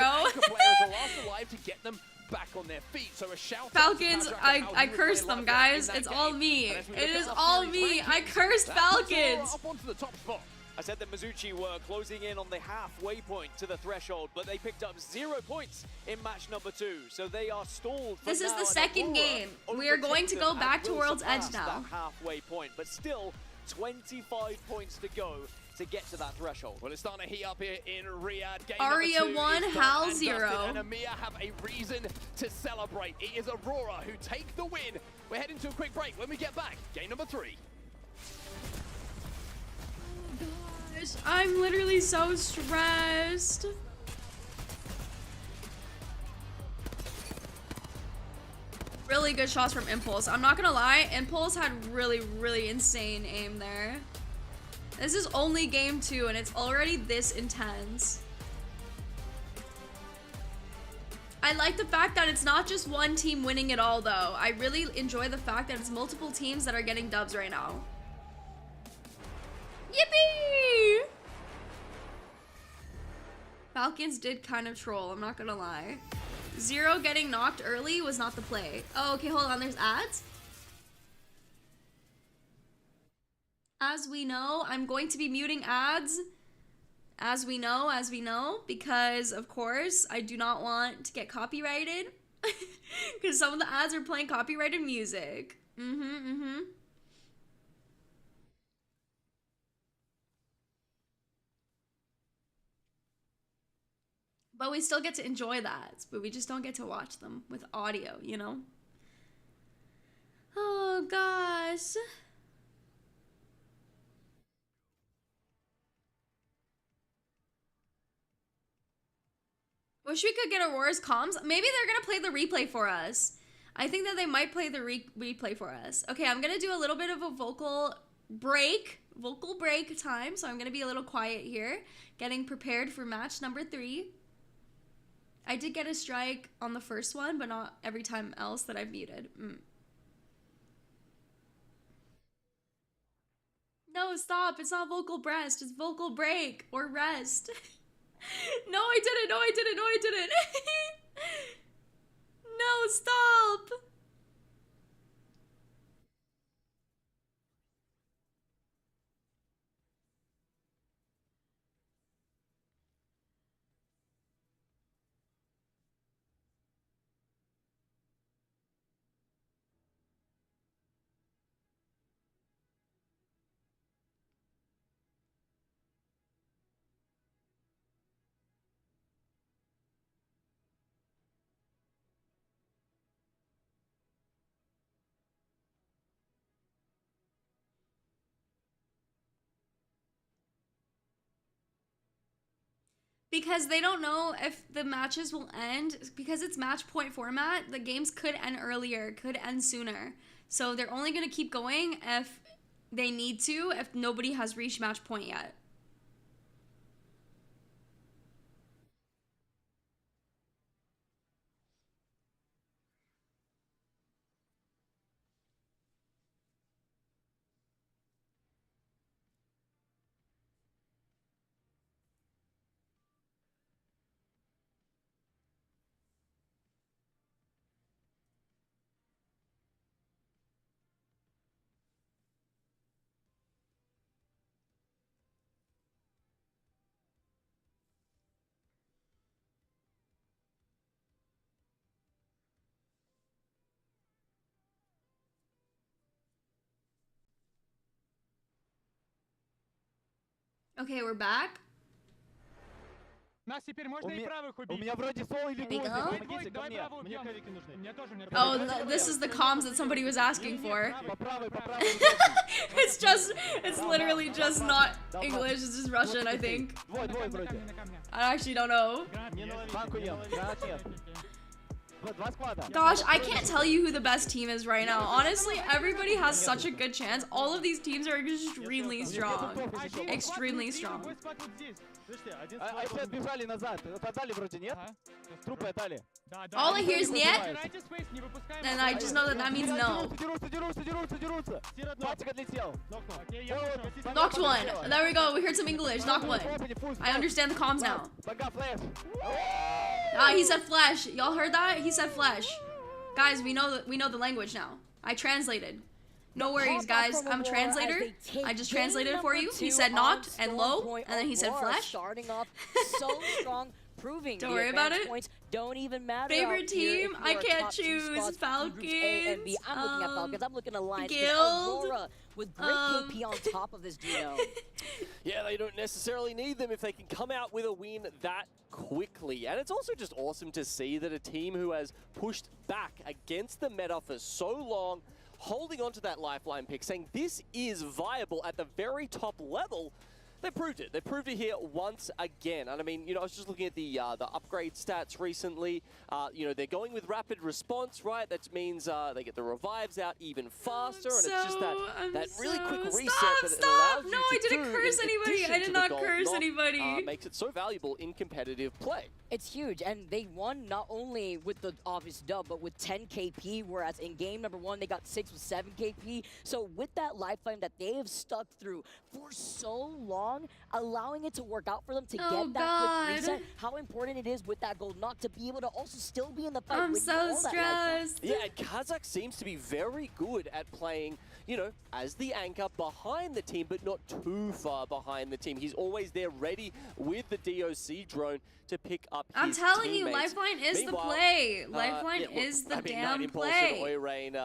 Back on their feet. So a shout Falcons, I cursed them, guys. It's all me. It is all me. I cursed Falcons. Up onto the top spot. I said that Mizuchi were closing in on the halfway point to the threshold, but they picked up 0 points in match number 2, so they are stalled. This is the second game. We are going to go back to World's Edge now. Halfway point, but still 25 points to go to get to that threshold. Well, it's starting to heat up here in Riyadh. Game Arya 1, Hal 0. And Amir have a reason to celebrate. It is Aurora who take the win. We're heading to a quick break. When we get back, game number 3. Oh gosh, I'm literally so stressed. Really good shots from Impulse. I'm not gonna lie, Impulse had really insane aim there. This is only game 2 and it's already this intense. I like the fact that it's not just one team winning it all though. I really enjoy the fact that it's multiple teams that are getting dubs right now. Yippee! Falcons did kind of troll, I'm not gonna lie. 0 getting knocked early was not the play. Oh, okay, hold on, there's ads? As we know, I'm going to be muting ads. As we know, because of course, I do not want to get copyrighted. Because some of the ads are playing copyrighted music. But we still get to enjoy that, but we just don't get to watch them with audio, you know? Oh gosh. Wish we could get Aurora's comms. Maybe they're gonna play the replay for us. I think that they might play the replay for us. Okay, I'm gonna do a little bit of a vocal break time. So I'm gonna be a little quiet here, getting prepared for match number 3. I did get a strike on the first one, but not every time else that I've muted. No, stop. It's not vocal breast. It's vocal break or rest. No, I didn't. No, stop. Because they don't know if the matches will end. Because it's match point format, the games could end earlier, could end sooner. So they're only going to keep going if they need to, if nobody has reached match point yet. Okay, we're back. Oh, this is the comms that somebody was asking for. It's literally just not English, it's just Russian, I think. I actually don't know. Gosh, I can't tell you who the best team is right now. Honestly, everybody has such a good chance. All of these teams are extremely strong. Extremely strong. All I hear is "нет," and I just know that that means no. Knocked one. There we go. We heard some English. Knocked one. I understand the comms now. Ah, he said flesh. Y'all heard that? He said flesh. Guys, we know the language now. I translated. No worries, guys. I'm a translator. I just translated it for you. He said knocked and low, and then he said flesh. Starting off so strong, proving don't worry about it. Points don't even matter. Favorite team? I can't choose. Falcons. I'm looking at Falcons. I'm looking at Lions. Guild. Aurora with great KP on top of this duo. Yeah, they don't necessarily need them if they can come out with a win that quickly. And it's also just awesome to see that a team who has pushed back against the meta for so long, holding on to that lifeline pick, saying this is viable at the very top level. They proved it. They proved it here once again. And I mean, you know, I was just looking at the upgrade stats recently. You know, they're going with rapid response, right? That means they get the revives out even faster, and it's just that really quick reset that it allows you to do. No, I didn't curse anybody. I did not curse anybody. Makes it so valuable in competitive play. It's huge, and they won not only with the obvious dub, but with 10 KP, whereas in game number 1, they got 6 with 7 KP. So with that lifeline that they have stuck through for so long, allowing it to work out for them to get that quick reset, how important it is with that gold knock to be able to also still be in the fight. I'm so stressed. Yeah, and Kazakh seems to be very good at playing, you know, as the anchor behind the team, but not too far behind the team. He's always there ready with the DOC drone to pick up his telling you, teammates. Lifeline is the play. Lifeline is the damn play. Oirain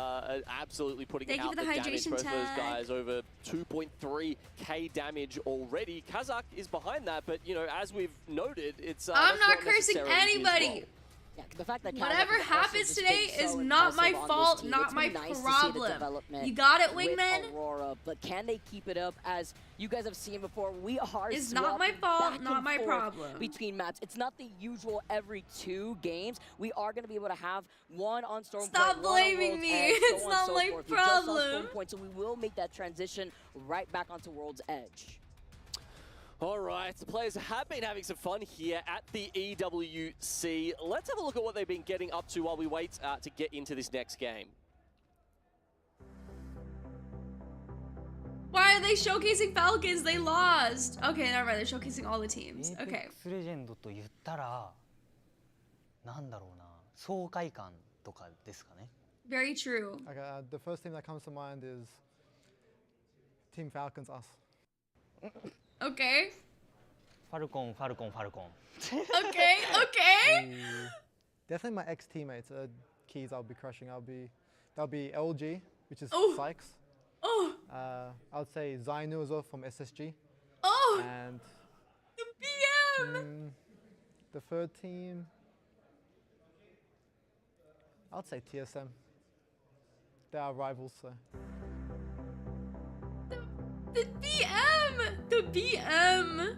absolutely putting out the damage. Both those guys over 2.3k damage already. Kazakh is behind that, but you know, as we've noted, it's I'm not cursing anybody. Yeah, the fact that whatever happens today is not my fault, not my problem. You got it, Wingman? Aurora, but can they keep it up? As you guys have seen before, we are It's not my fault, not my problem. Between maps, it's not the usual every 2 games. We are going to be able to have one on Storm Stop blaming me. It's not my problem. So we will make that transition right back onto World's Edge. All right, the players have been having some fun here at the EWC. Let's have a look at what they've been getting up to while we wait to get into this next game. Why are they showcasing Falcons? They lost. Okay, never mind. They're showcasing all the teams. Okay. Very true. Okay, the first team that comes to mind is Team Falcons, us. Okay. Falcon. Okay, okay. Definitely my ex-teammates. Keys I'll be crushing. That'll be LG, which is Sykes. Oh. I would say Zainu as well from SSG. Oh. And the BM. The third team, I'd say TSM. They are rivals, so. The BM! The BM!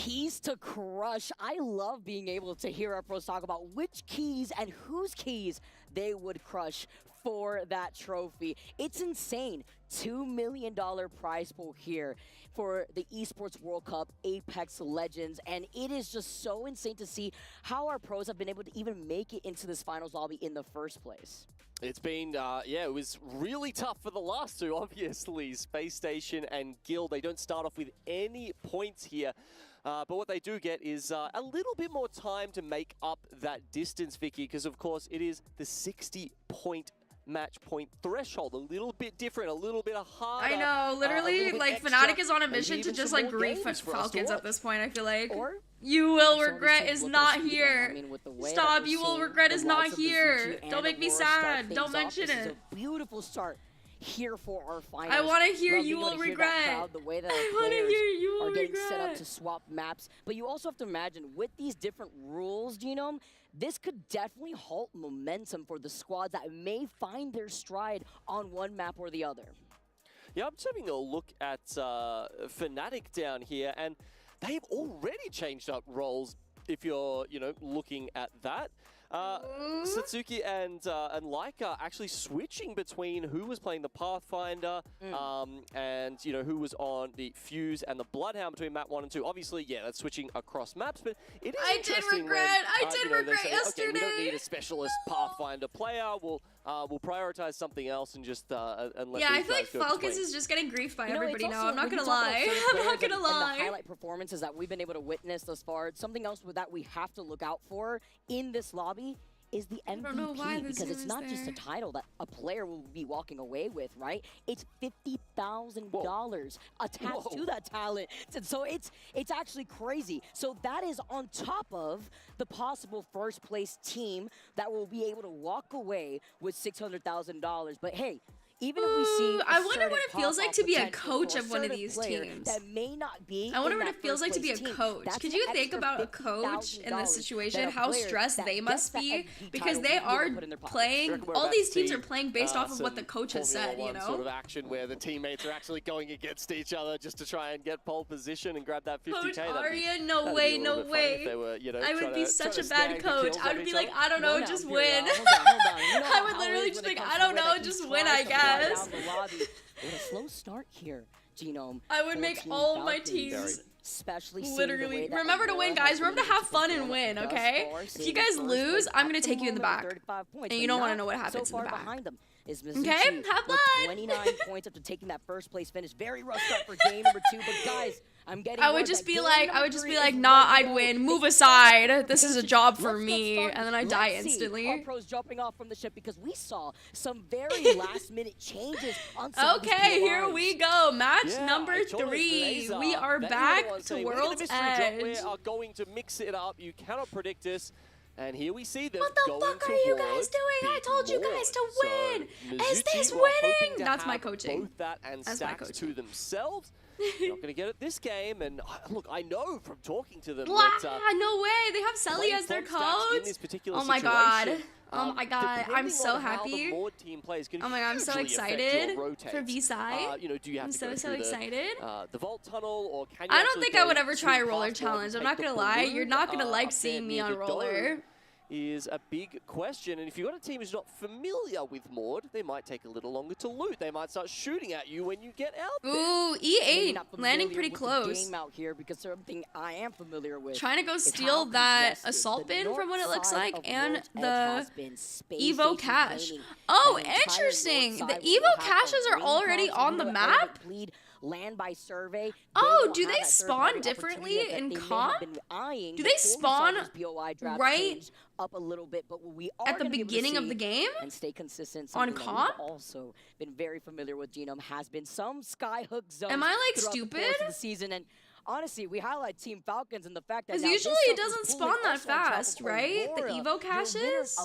keys to crush. I love being able to hear our pros talk about which keys and whose keys they would crush for that trophy. It's insane. $2 million prize pool here for the Esports World Cup Apex Legends, and it is just so insane to see how our pros have been able to even make it into this finals lobby in the first place. It's been, yeah, it was really tough for the last two, obviously. Space Station and Guild, they don't start off with any points here. But what they do get is a little bit more time to make up that distance, Vicky, because, of course, it is the 60-point match point threshold. A little bit different, a little bit harder. I know, literally, like, Fnatic is on a mission to just, like, grief Falcons at this point, I feel like. You will regret is not here. Stop, you will regret is not here. Don't make me sad. Don't mention it. A beautiful start here for our finals. I want to hear you will regret. The way that I want to hear you will regret. regret. Set up to swap maps, but you also have to imagine with these different rules, Genome, this could definitely halt momentum for the squads that may find their stride on one map or the other. Yeah, I'm just having a look at Fnatic down here, and they've already changed up roles if you're, looking at that. Satsuki and Laika actually switching between who was playing the Pathfinder and, who was on the Fuse and the Bloodhound between map 1 and 2. Obviously, yeah, that's switching across maps, but it is interesting when, I did regret yesterday. Okay, we don't need a specialist Pathfinder player. We'll prioritize something else and just and let yeah, these I feel like guys Falcons is just getting griefed by everybody now. I'm not gonna lie. I'm not gonna lie. The highlight performances that we've been able to witness thus far. Something else that we have to look out for in this lobby is the MVP, because it's not just a title that a player will be walking away with, right? It's $50,000 attached to that talent. So it's actually crazy. So that is on top of the possible first place team that will be able to walk away with $600,000. But hey, even if we see I wonder what it feels like to be a coach of one of these teams. That may not be. I wonder what it feels like to be a coach. Could you think about a coach in this situation, how stressed they must be? Because they are playing, all these teams are playing based off of what the coach has said, you know? Sort of action where the teammates are actually going against each other just to try and get pole position and grab that 50K. Coach Arya, no way, no way. I would be such a bad coach. I would be like, I don't know, just win. I would literally just be like, I don't know, just win, I guess. With a slow start here, Genome. I would make all my teams literally. Remember to win, guys. Remember to have fun and win, okay? If you guys lose, I'm going to take you in the back. And you don't want to know what happens in the back. Okay? Have fun! 29 points after taking that first place finish. Very rough start for game number 2, but guys, I would just be like, nah, I'd win. Move aside. This is a job for me. And then I die instantly. Our pros dropping off from the ship because we saw some very last-minute changes on some okay, here we go. Match number 3. We are back to World's Edge. We are going to mix it up. You cannot predict this. And here we see them. What the fuck are you guys doing? I told you guys to win. Is this winning? That's my coaching. Both that and stacks to themselves. They're not going to get it this game, and look, I know from talking to them that, no way, they have Selly as their coach? Oh my god. Oh my god, I'm so happy. Oh my god, I'm so excited for VSI. Do you have I'm to go so excited. The vault tunnel, or can you I don't think I would ever try a roller challenge. I'm not gonna lie. You're not gonna like seeing me on roller. Is a big question, and if you've got a team who's not familiar with Maud, they might take a little longer to loot. They might start shooting at you when you get out there. Ooh, E8 landing pretty close. Game out here because something I am familiar with. Trying to go steal that assault bin from what it looks like, and the Evo cache. Oh, interesting. The Evo caches are already on the map? Land by survey. Oh, do they spawn differently in comp? Do they spawn right up a little bit, but we are at the beginning of the game and stay consistent on comp? Also been very familiar with Genome. Has been some skyhook zones. Am I like stupid? The season, and honestly, we highlight Team Falcons and the fact that usually it doesn't spawn that fast, right? The Evo caches?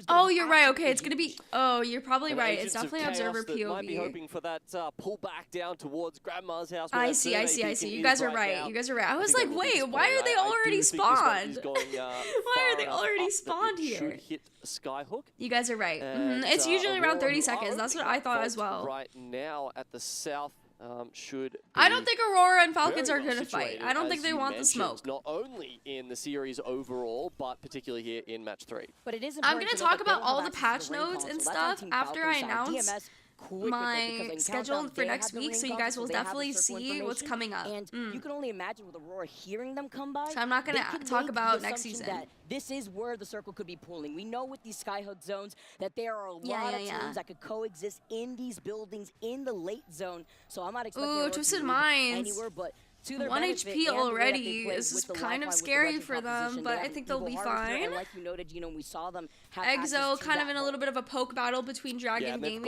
Oh, you're right. Okay, it's gonna be. Oh, you're probably right. It's definitely observer POV. Might be hoping for that pull back down towards Grandma's house. I see. You guys are right. You guys are right. I was like, wait, why are they already spawned? Why are they already spawned here? Hit Skyhook. You guys are right. It's usually around 30 seconds. That's what I thought as well. Right now at the south I don't think Aurora and Falcons are going to fight. I don't think they want the smoke. Not only in the series overall, but particularly here in match 3. But it is I'm going to talk about all the patch notes and stuff after I announce my schedule for next week, so you guys will definitely see what's coming up. And you can only imagine with Aurora hearing them come by. So I'm not going to talk about next season. That this is where the circle could be pulling. We know with these skyhook zones that there are a lot of teams that could coexist in these buildings in the late zone. So I'm not expecting Aurora Twisted to Minds. anywhere, but 1 HP already is kind of scary for them, but I think they'll be fine. Like you noted, you know, we saw them have Exo kind of in a little bit of a poke battle between Dragon Gaming.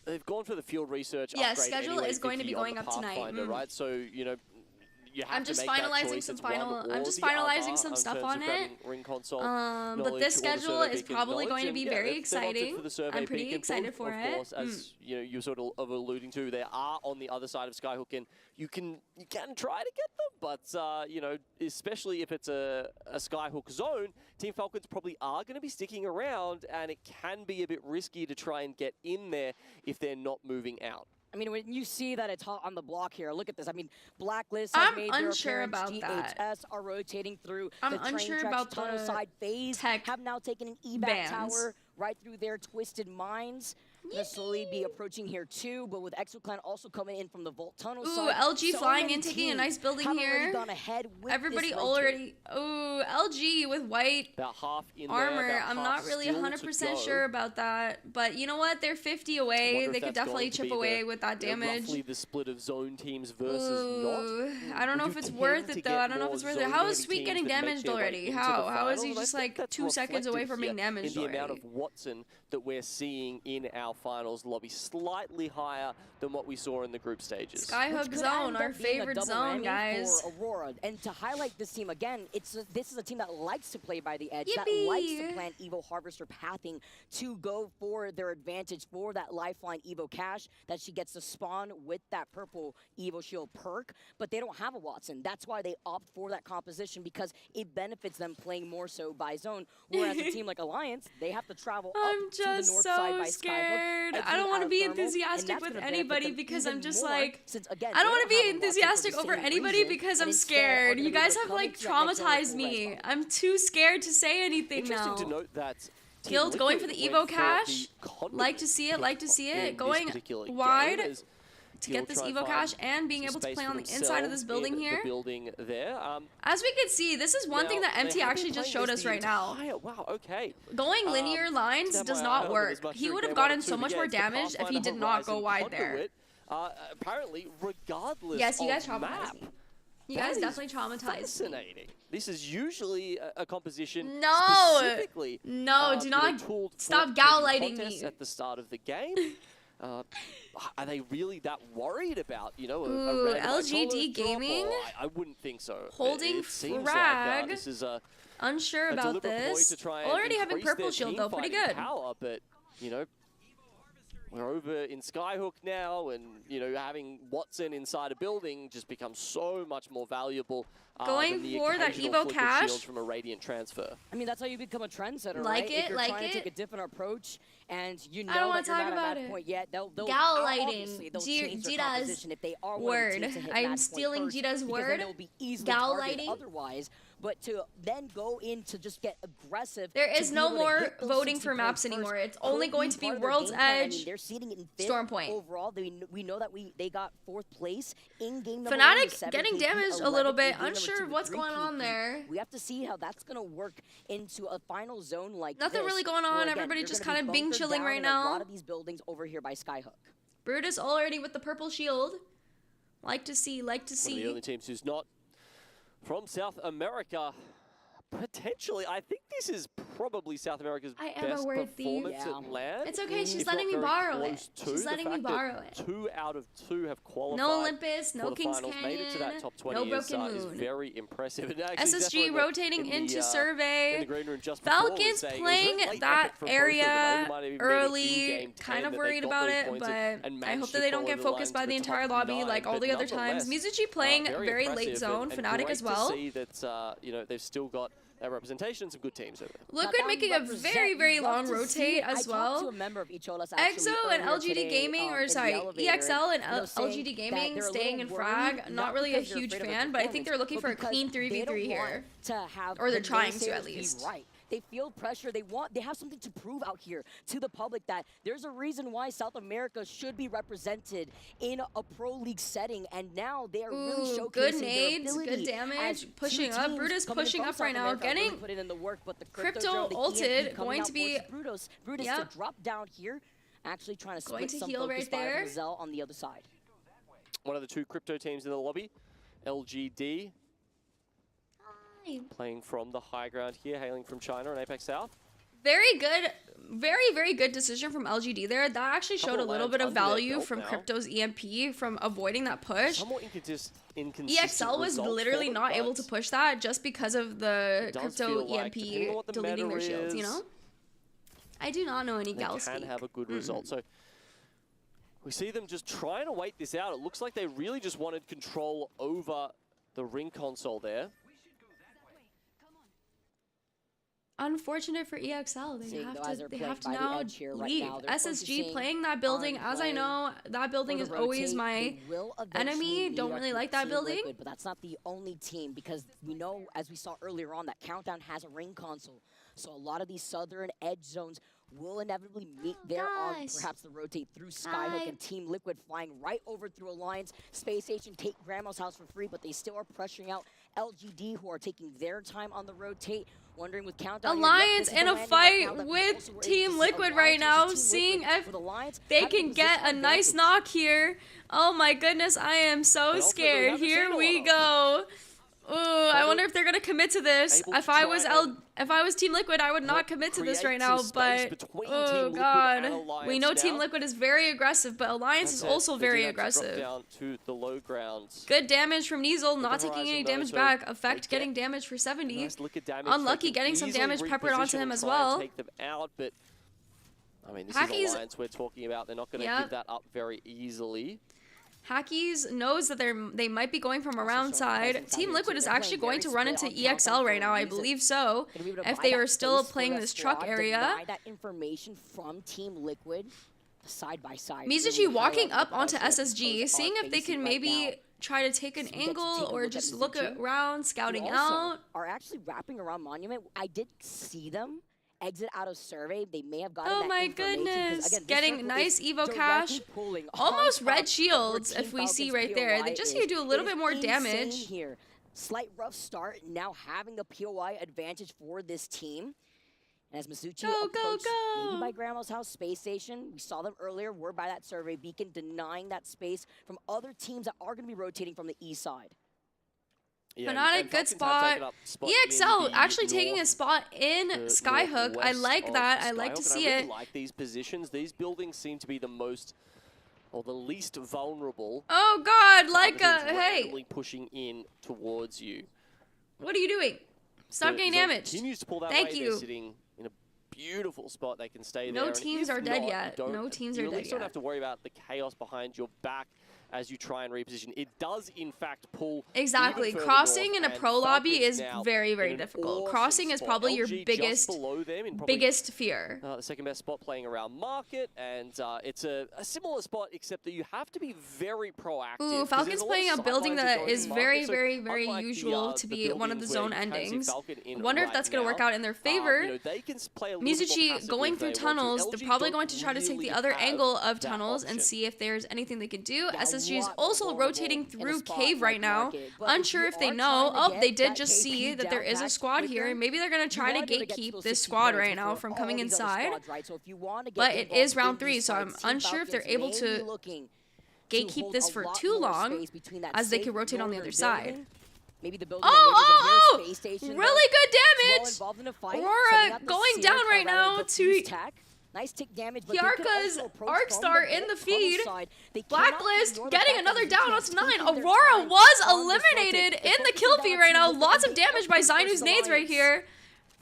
They've gone for the field research upgrade. Yeah, schedule is going to be going up tonight. Right? So, you know, I'm just finalizing some stuff on it. But this schedule is probably going to be very exciting. I'm pretty excited for it. Of course, as you know, you're sort of alluding to, they are on the other side of Skyhook, and you can try to get them, but you know, especially if it's a Skyhook zone, Team Falcons probably are going to be sticking around, and it can be a bit risky to try and get in there if they're not moving out. I mean, when you see that it's hot on the block here, look at this. I mean, Blacklist has made their appearance. DHS are rotating through the train tracks, tunnel side phase, have now taken an evac tower right through their Twisted Minds. Gonna slowly be approaching here too, but with ExoClan also coming in from the Vault Tunnel side. LG flying in, taking a nice building here. Everybody already. LG with white armor. I'm not really 100% sure about that, but you know what? They're 50 away. They could definitely chip away with that damage. Roughly the split of zone teams versus not. I don't know if it's worth it though. I don't know if it's worth it. How is Sweet getting damaged already? How is he just like 2 seconds away from being damaged already? The amount of Watson that we're seeing in our finals lobby slightly higher than what we saw in the group stages. Skyhook zone, our favorite zone, guys. For Aurora. And to highlight this team again, this is a team that likes to play by the edge, that likes to plan Evo Harvester pathing to go for their advantage for that lifeline Evo Cash that she gets to spawn with that purple Evo Shield perk, but they don't have a Watson. That's why they opt for that composition, because it benefits them playing more so by zone, whereas a team like Alliance, they have to travel up to the north side by scared. I don't want to be enthusiastic with anybody because I'm just like, I don't want to be enthusiastic over anybody because I'm scared. You guys have like traumatized me. I'm too scared to say anything now. Interesting to note that Guild going for the Evo Cash. Like to see it. Going wide to get this Evo Cash and being able to play on the inside of this building here. As we can see, this is one thing that MT actually just showed us right now. Wow, okay. Going linear lines does not work. He would have gotten so much more damage if he did not go wide there. Apparently, regardless yes, you guys of traumatized me. You guys definitely traumatized fascinating. This is usually a composition specifically. No, do not stop gaslighting me. At the start of the game. Are they really that worried about, you know, a LGD Gaming? I wouldn't think so. Holding frag. Like, this is unsure about this. Already having purple shield though, pretty good. Power, but you know, we're over in Skyhook now, and you know, having Watson inside a building just becomes so much more valuable. Going for that Evo Cash from a Radiant transfer. I mean, that's how you become a trendsetter, like right? it, if you're trying to take a different approach, and you know that you're not at that point yet, they'll gaslighting. change their composition if they are word. I'm stealing Jita's word. Gaslighting. Otherwise. But to then go in to just get aggressive. There is no more voting for maps anymore. It's only going to be World's Edge, I mean, they're seeding it in 5th Storm Point. Overall, we know that they got 4th place in game number Fnatic getting damaged a little bit. Unsure of what's going on there. We have to see how that's going to work into a final zone like Nothing really going on. Again, everybody just kind of being chilling right now. A lot of these buildings over here by Skyhook. Brutus already with the purple shield. Like to see. One of the only teams who's not from South America. Potentially, I think this is probably South America's best performance at LAN. It's okay, she's letting me borrow it. She's letting me borrow it. 2 out of 2 have qualified. No Olympus, no Kings finals, Canyon, made it to that top 20 no Broken Moon. Is very impressive. SSG rotating into survey. Just Falcons playing that area early. Kind of worried about it, but I hope that they don't get focused by the entire lobby like all the other times. Mizuchi playing very late zone. Fnatic as well. See that you know, they've still got that representation, some good teams over there. Liquid making a very, very long rotate as well. EXO and LGD Gaming, or sorry, EXL and LGD Gaming staying in frag. Not really a huge fan, but I think they're looking for a clean 3v3 here. Or they're trying to, at least. They feel pressure. They have something to prove out here to the public that there's a reason why South America should be represented in a pro league setting, and now they are really showcasing good their nades, ability good damage, as pushing up. Brutus pushing up right now, getting put in the work, but the crypto ulted, going to be Brutus to drop down here, actually trying to split some focus right there. on the other side. One of the two crypto teams in the lobby, LGD. Playing from the high ground here, hailing from China and Apex South. Very good, very good decision from LGD there. That actually showed a little bit of value from Crypto's EMP from avoiding that push. Somewhat inconsistent EXL was literally not able to push that just because of the Crypto EMP deleting their shields, you know? I do not know any Gal They can have a good result. So we see them just trying to wait this out. It looks like they really just wanted control over the ring console there. Unfortunate for EXL. They have to now leave. SSG playing that building. As I know, that building is always my enemy. Don't really like that building. But that's not the only team, because we know, as we saw earlier on, that Countdown has a ring console. So a lot of these southern edge zones will inevitably meet there on perhaps the rotate through Skyhook, and Team Liquid flying right over through Alliance. Space Station take Grandma's house for free, but they still are pressuring out LGD, who are taking their time on the rotate. Wondering with Countdown Alliance in a fight with Team Liquid right now, seeing if they can get a nice knock here. Oh my goodness, I am so scared. Here we go. Ooh, I wonder if they're gonna commit to this. If I was Team Liquid, I would not commit to this right now, but oh god. We know Team Liquid is very aggressive, but Alliance is also very aggressive. Down to the low ground. Good damage from Nizel, not taking any damage back. Effect getting damage for 70. Unlucky getting some damage peppered onto him as well. Take them out, but I mean, this is Alliance we're talking about. They're not going to give that up very easily. Hackies knows that they might be going from around side. Team Liquid is actually going to run into EXL right now, I believe so, if they are still playing this truck area. That information from Team Liquid, side by side. Mizuchi walking up onto SSG, seeing if they can maybe try to take an angle or just look around, scouting out. Are actually wrapping around Monument. I did see them exit out of survey. They may have gotten oh my goodness, again, getting nice Evo cash, almost red shields if we see right there. They just need to do a little bit more damage here. Slight rough start, now having the POI advantage for this team. And as Mizuchi approached, maybe by Grandma's house, Space Station, we saw them earlier, were by that survey beacon, denying that space from other teams that are going to be rotating from the east side. Yeah, Fnatic, good spot. EXL actually taking a spot in Skyhook. I like that. I like to see it. I like these positions. These buildings seem to be the most, or the least vulnerable. Oh God, like hey. Pushing in towards you. What are you doing? Stop getting damage. Continues to pull that Thank way. you. They're sitting in a beautiful spot. They can stay there. No teams are dead yet. No teams are dead yet. You at least don't have to worry about the chaos behind your back as you try and reposition. It does, in fact, pull exactly. Crossing in a pro lobby is very, very difficult. Crossing is probably your biggest fear. The second best spot playing around market, and it's a similar spot, except that you have to be very proactive. Ooh, Falcon's playing a building that is very, very, very usual to be one of the zone endings. Wonder if that's going to work out in their favor. Mizuchi going through tunnels. They're probably going to try to take the other angle of tunnels and see if there's anything they can do. SSG is also rotating through cave right now. Unsure if they know. Oh, they did just see that there is a squad here. Maybe they're going to try to gatekeep this squad right now from coming inside. But it is round 3, so I'm unsure if they're able to gatekeep this for too long, as they can rotate on the other side. Oh! Really good damage! Aurora going down right now to nice tick damage. Kiarka's arc star in the feed. Blacklist getting another down onto 9. Aurora was eliminated in the kill feed right now. Lots of damage by Zainu's nades right here.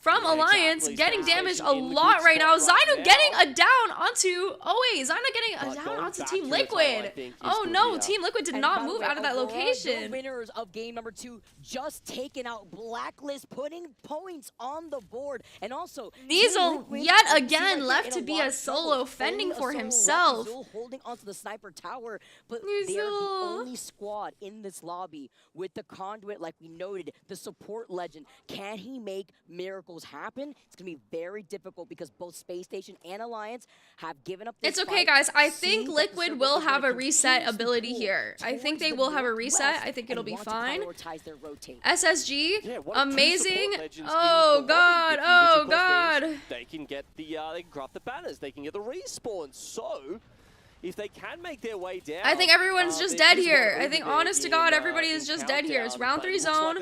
from Alliance, getting damaged a lot right now. Zainu getting a down onto... Oh wait, Zainu getting a down onto Team Liquid. Oh no, Team Liquid did not move out of that location. Winners of game number 2 just taken out Blacklist, putting points on the board. And also, Nizel yet again left to be a solo, fending for himself. Holding onto the sniper tower, but they're the only squad in this lobby with the conduit, like we noted, the support legend. Can he make miracles happen? It's gonna be very difficult because both Space Station and Alliance have given up this It's okay, guys. I think Liquid will have a reset ability here. I think they will have a reset. I think it'll be fine. SSG, amazing. Oh god, oh god. They can get the, they can grab the banners, they can get the respawn. So, if they can make their way down, I think everyone's just dead here. I think, honest to God, everybody is just dead here. It's round 3 zone.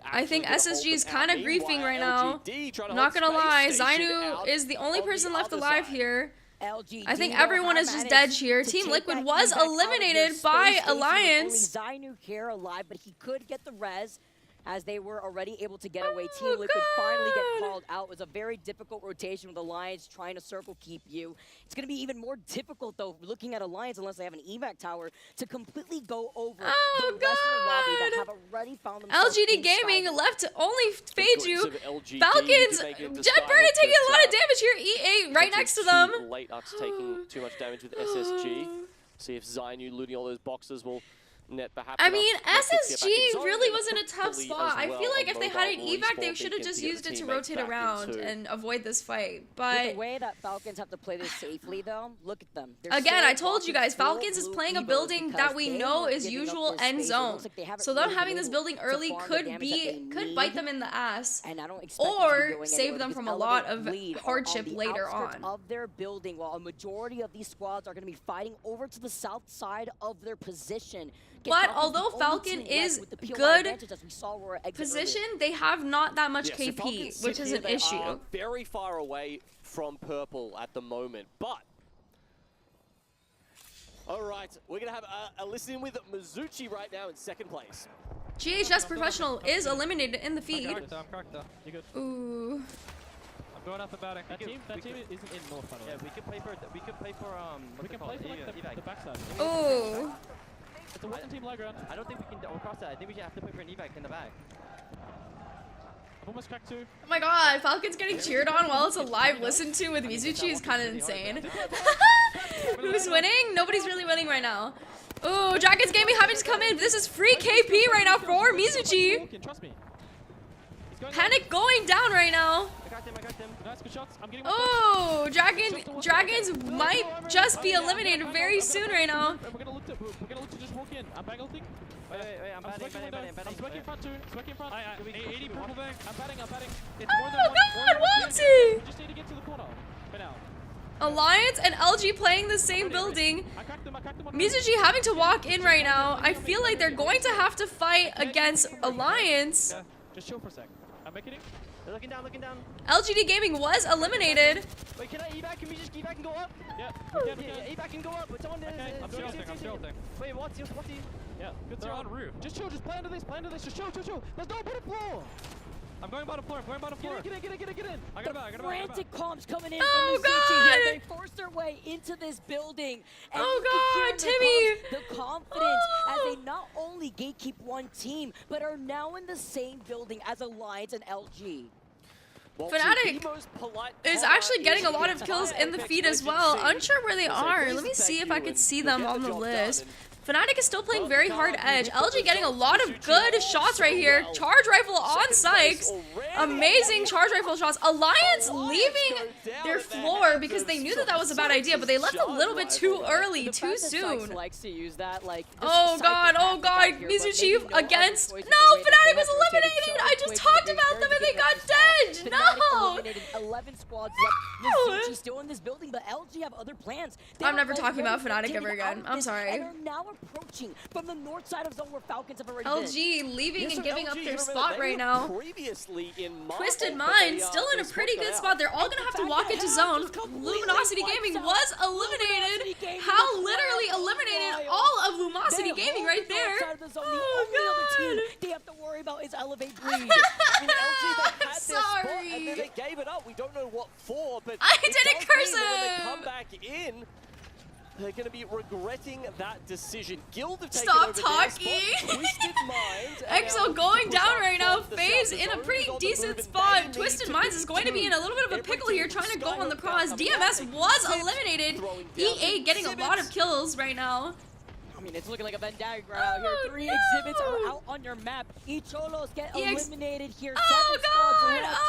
I think SSG is kind of griefing right now. I'm not gonna lie, Zainu is the only person left alive here. I think everyone is just dead here. Team Liquid was eliminated by Alliance. Only Zainu here alive, but he could get the res, as they were already able to get away. Team Liquid finally get called out. It was a very difficult rotation with Alliance trying to circle keep you. It's going to be even more difficult, though, looking at Alliance, unless they have an evac tower, to completely go over the rest of the lobby that have already found themselves LGD Gaming left to only fade you. Falcons, Jet Burden taking a lot of damage here. E8 right next to them. Late after taking too much damage with SSG. See if Zainu looting all those boxes will... I mean, SSG really was in a tough spot. I feel like if they had an evac, they should have just used it to rotate around and avoid this fight. But the way that Falcons have to play this safely, though, look at them. Again, I told you guys, Falcons is playing a building that we know is usual end zone. So them having this building early could bite them in the ass, or save them from a lot of hardship later on. Of their building, while a majority of these squads are going to be fighting over to the south side of their position. But although Falcon is good position, they have not that much KP, which is an issue. Are very far away from purple at the moment, but all right, we're gonna have a listen with Mizuchi right now in second place. GHS Professional is eliminated in the feed. I'm cracked though. You good? Ooh. I'm going out the batting. That team isn't in North, by the way. Yeah, we could play for the backside. Ooh. It's a Western team low ground. I don't think we can cross that. I think we should have to play for an evac in the back. I've almost cracked 2. Oh my god, Falcon's getting cheered on while it's a live listen to with Mizuchi is kind of insane. Who's winning? Nobody's really winning right now. Ooh, Dragons Gaming having to come in. This is free KP right now for Mizuchi. Trust me. Panic going down right now. I got them. Nice, good shots. I'm getting oh, Dragons might just be eliminated very soon right now. We're gonna look to just walk in. I'm bang ulting. Wait, I'm batting. I'm smoking front too. Smoking front. 80 purple bang. I'm batting. It's oh god, Walty! We just need to get to the corner. For now. Alliance and LG playing the same building. Mizuchi having to walk in right now. I feel like they're going to have to fight against Alliance. Yeah, just chill for a sec. I'm making it. They're looking down. LGD Gaming was eliminated. Wait, can I evac? Can we just evac and go up? Yeah, we can. Evac can go up. But someone I'm tilting. Wait, what's he? Yeah, good they're on roof. Just chill, just play under this. Just chill. There's no bottom floor. I'm going bottom floor. Get in. I got it. Frantic comms coming in from Mizuchi. They forced their way into this building. And oh god, Timmy! The confidence as they not only gatekeep one team, but are now in the same building as Alliance and LG. Fnatic is actually getting a lot of kills in the feed as well. Unsure where they are. Let me see if I could see them on the list. Fnatic is still playing very hard edge. LG getting a lot of good shots right here. Charge rifle on Sykes. Amazing charge rifle shots. Alliance leaving their floor because they knew that that was a bad idea, but they left a little bit too early, too soon. Oh god, Mizuchi against... No, Fnatic was eliminated! I just talked about them and they got dead! No! 11 squads left. Mizuchi still in this building, but LG have other plans. I'm never talking about Fnatic ever again. I'm sorry. Approaching from the north side of zone where Falcons have already LG leaving and giving up their spot right now. Twisted Mind still in a pretty good spot. They're all gonna have to walk into zone. Luminosity Gaming was eliminated. How literally eliminated all of Luminosity Gaming right there. Oh god! They have to worry about about is elevate bleed. I mean, LG, they had their spot and then they gave it up. We don't know what for, but I didn't curse when they him. come back in, they're going to be regretting that decision. Guild have taken Stop over talking. Twisted Minds. EXO going down right now. FaZe in a pretty decent spot. Twisted Minds is going to be in a little bit of a pickle here, trying to go on the cross. DMS was eliminated. E8 getting a lot of kills right now. I mean, it's looking like a Venn diagram out here. 3 exhibits are out on your map. Cholos get eliminated here. Oh 7 squads god! left.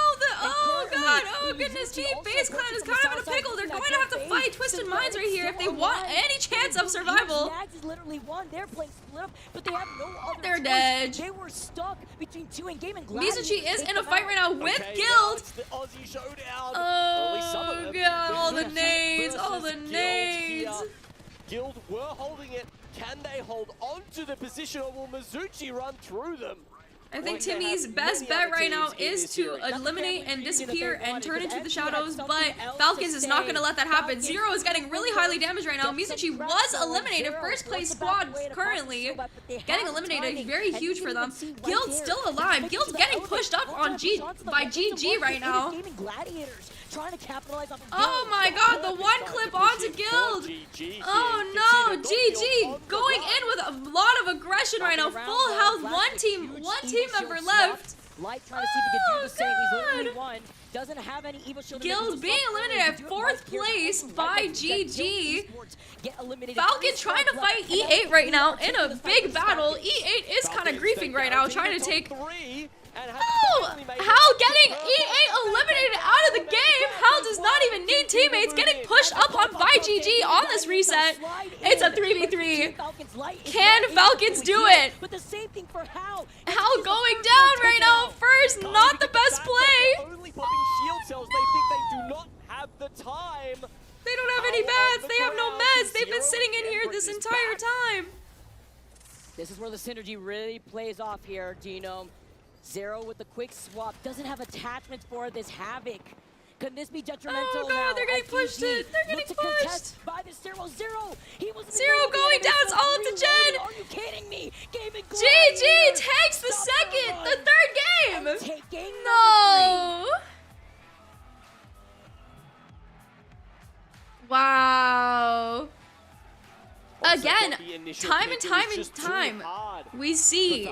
Oh god! Oh goodness me! FaZe Clan is kind of in a pickle. They're going to have to fight Twisted Minds right here if they want any chance of survival. Snags is literally one. They're playing split up, but they have no other They're choice. dead. They were stuck between 2 and Game and Gladiators. Mizuchi is in a fight right now with Guild. The Aussie showdown. Oh god! All the nades! All the nades! Guild were holding it. Can they hold on to the position, or will Mizuchi run through them? I think Timmy's best bet right now is to eliminate and disappear and turn into the shadows, but Falcons is not going to let that happen. Zero is getting really highly damaged right now. Mizuchi was eliminated, first place squad currently. Getting eliminated, very huge for them. Guild's still alive. Guild's getting pushed up on by GG right now. Trying to capitalize off of oh my god, the one clip onto Guild! Oh no, GG going in with a lot of aggression right now. Full health, one team member left. Light trying to see if he can do the same. He's literally one. Doesn't have any Evo shield. Guild being eliminated at 4th place by GG. Falcon trying to fight E8 right now in a big battle. E8 is kind of griefing right now, trying to take... Oh! Hal getting E8 eliminated out of the game. Hal does not even need teammates. Getting pushed up on by GG on this reset. It's a 3v3. Can Falcons do it? But the same thing for Hal. Hal going down right now first. Not the best play. Only popping shield cells. They think they do not have the time. They don't have any meds. They have no meds. They've been sitting in here this entire time. This is where the synergy really plays off here, Genome. Zero with the quick swap. Doesn't have attachments for this Havoc. Could this be detrimental? Oh god, now? they're getting pushed in. They're getting pushed. By the Zero. He was Zero going down. It's all up to Jen. Are you kidding me? GG takes the third game. Taking no. Wow. Again, time and time, we see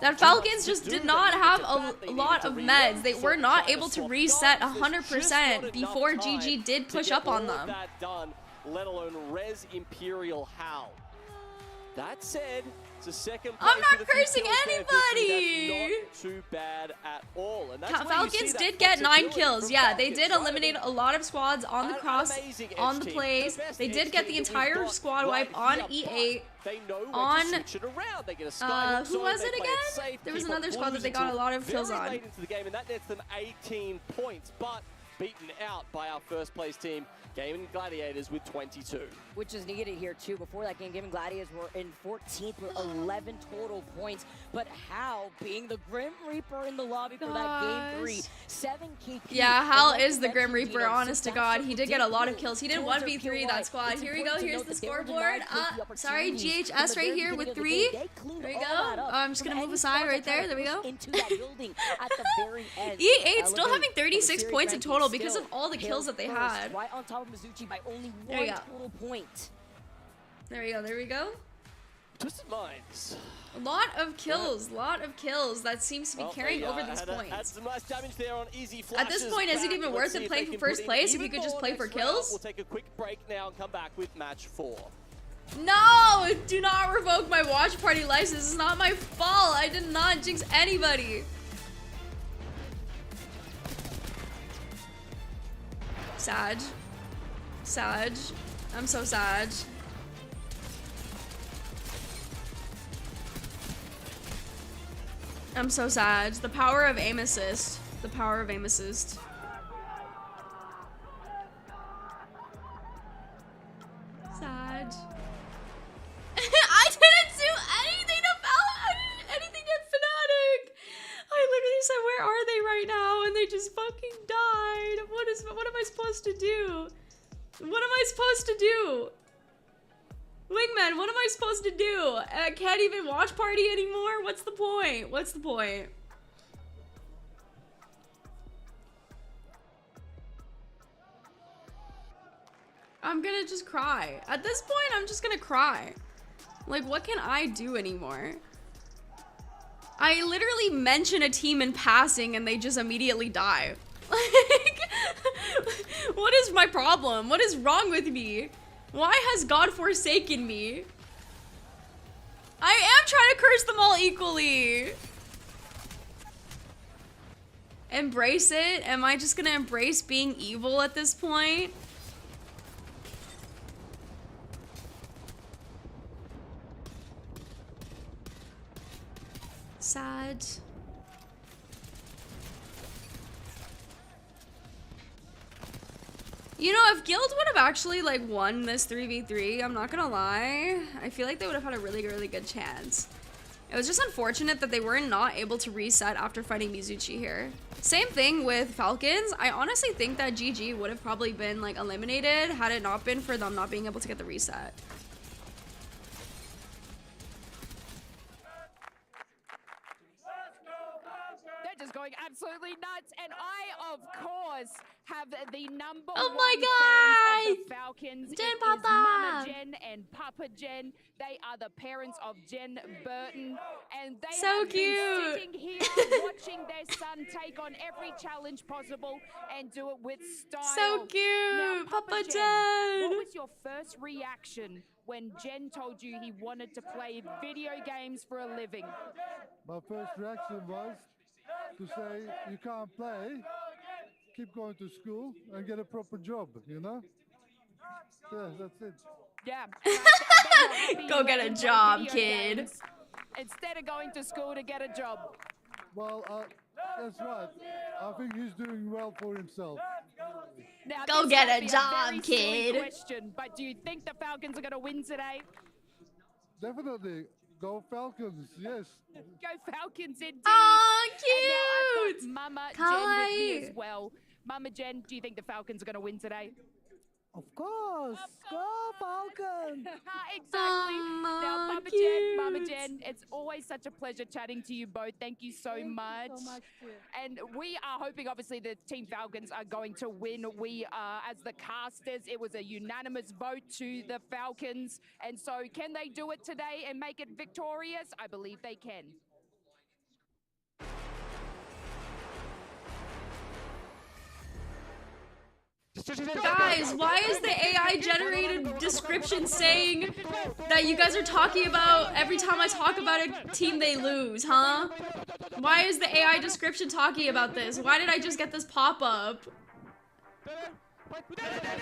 that Falcons just did not have a lot of meds. They were not able to reset 100% before GG did push up on them. Let alone res Imperial Hal. That said, it's a second place. I'm not cursing anybody. That's not too bad at all. And that's Falcons did get 9 kills. Yeah, they did eliminate a lot of squads on the cross, on the plays. They did get the entire squad wipe on E8. On who was it again? There was another squad that they got a lot of kills on. Late into the game, and that nets them 18 points, but beaten out by our first place team, Gaming Gladiators, with 22. Which is needed here too. Before that game, Gaming Gladiators were in 14th with 11 total points. But Hal, being the Grim Reaper in the lobby for that game 3, 7 KP. Yeah, Hal is the Grim Reaper, honest to God. He did get a lot of kills. He did 1v3 that squad. Here we go. Here's the scoreboard. Sorry, GHS right here with 3. There we go. I'm just going to move aside right there. There we go. E8 still having 36 points in total because of all the kills that they had. Right on top of Mizuchi by only 1 total point. There we go, there we go. Twisted Minds. A lot of kills, that seems to be carrying over these points. Had some nice damage there on easy at this point, is it even worth it playing for first place if you could just play for kills? We'll take a quick break now and come back with match 4. No! Do not revoke my watch party license. It's not my fault. I did not jinx anybody. Sad. I'm so sad. I'm so sad. The power of aim assist. The power of aim assist. Sad. I didn't do anything to anything to Fnatic. I literally said, where are they right now? And they just fucking died. What am I supposed to do? What am I supposed to do? Wingman, what am I supposed to do? I can't even watch party anymore? What's the point? What's the point? I'm gonna just cry. At this point, I'm just gonna cry. Like, what can I do anymore? I literally mention a team in passing and they just immediately die. Like, what is my problem? What is wrong with me? Why has God forsaken me? I am trying to curse them all equally. Embrace it? Am I just gonna embrace being evil at this point? Sad. You know, if Guild would have actually like won this 3v3, I'm not gonna lie, I feel like they would have had a really, really good chance. It was just unfortunate that they were not able to reset after fighting Mizuchi here. Same thing with Falcons. I honestly think that GG would have probably been like eliminated had it not been for them not being able to get the reset. Just going absolutely nuts, and I, of course, have the number oh one my fans of the Falcons. Jen It Papa. is Mama Jen and Papa Jen. They are the parents of Jen Burton, and they so have cute. been sitting here watching their son take on every challenge possible and do it with style. So cute, now, Papa Jen. Jen. What was your first reaction when Jen told you he wanted to play video games for a living? My first reaction was to say, you can't play, keep going to school and get a proper job, you know? Yeah, that's it. Yeah. Go get a job, kid. Games, instead of going to school to get a job. Well, that's right. I think he's doing well for himself. Now, go get a job, kid. Question, but do you think the Falcons are going to win today? Definitely. Go Falcons, yes. Go Falcons indeed. Oh, cute. And now I've got Mama Jen with me as well. Mama Jen, do you think the Falcons are going to win today? Of course. Go Falcons. Exactly. Now, Mama Jen, it's always such a pleasure chatting to you both. Thank you so much. So much too. And we are hoping, obviously, the Team Falcons are going to win. We, as the casters, it was a unanimous vote to the Falcons. And so can they do it today and make it victorious? I believe they can. Guys, why is the AI generated description saying that you guys are talking about every time I talk about a team they lose, huh? Why is the AI description talking about this? Why did I just get this pop-up?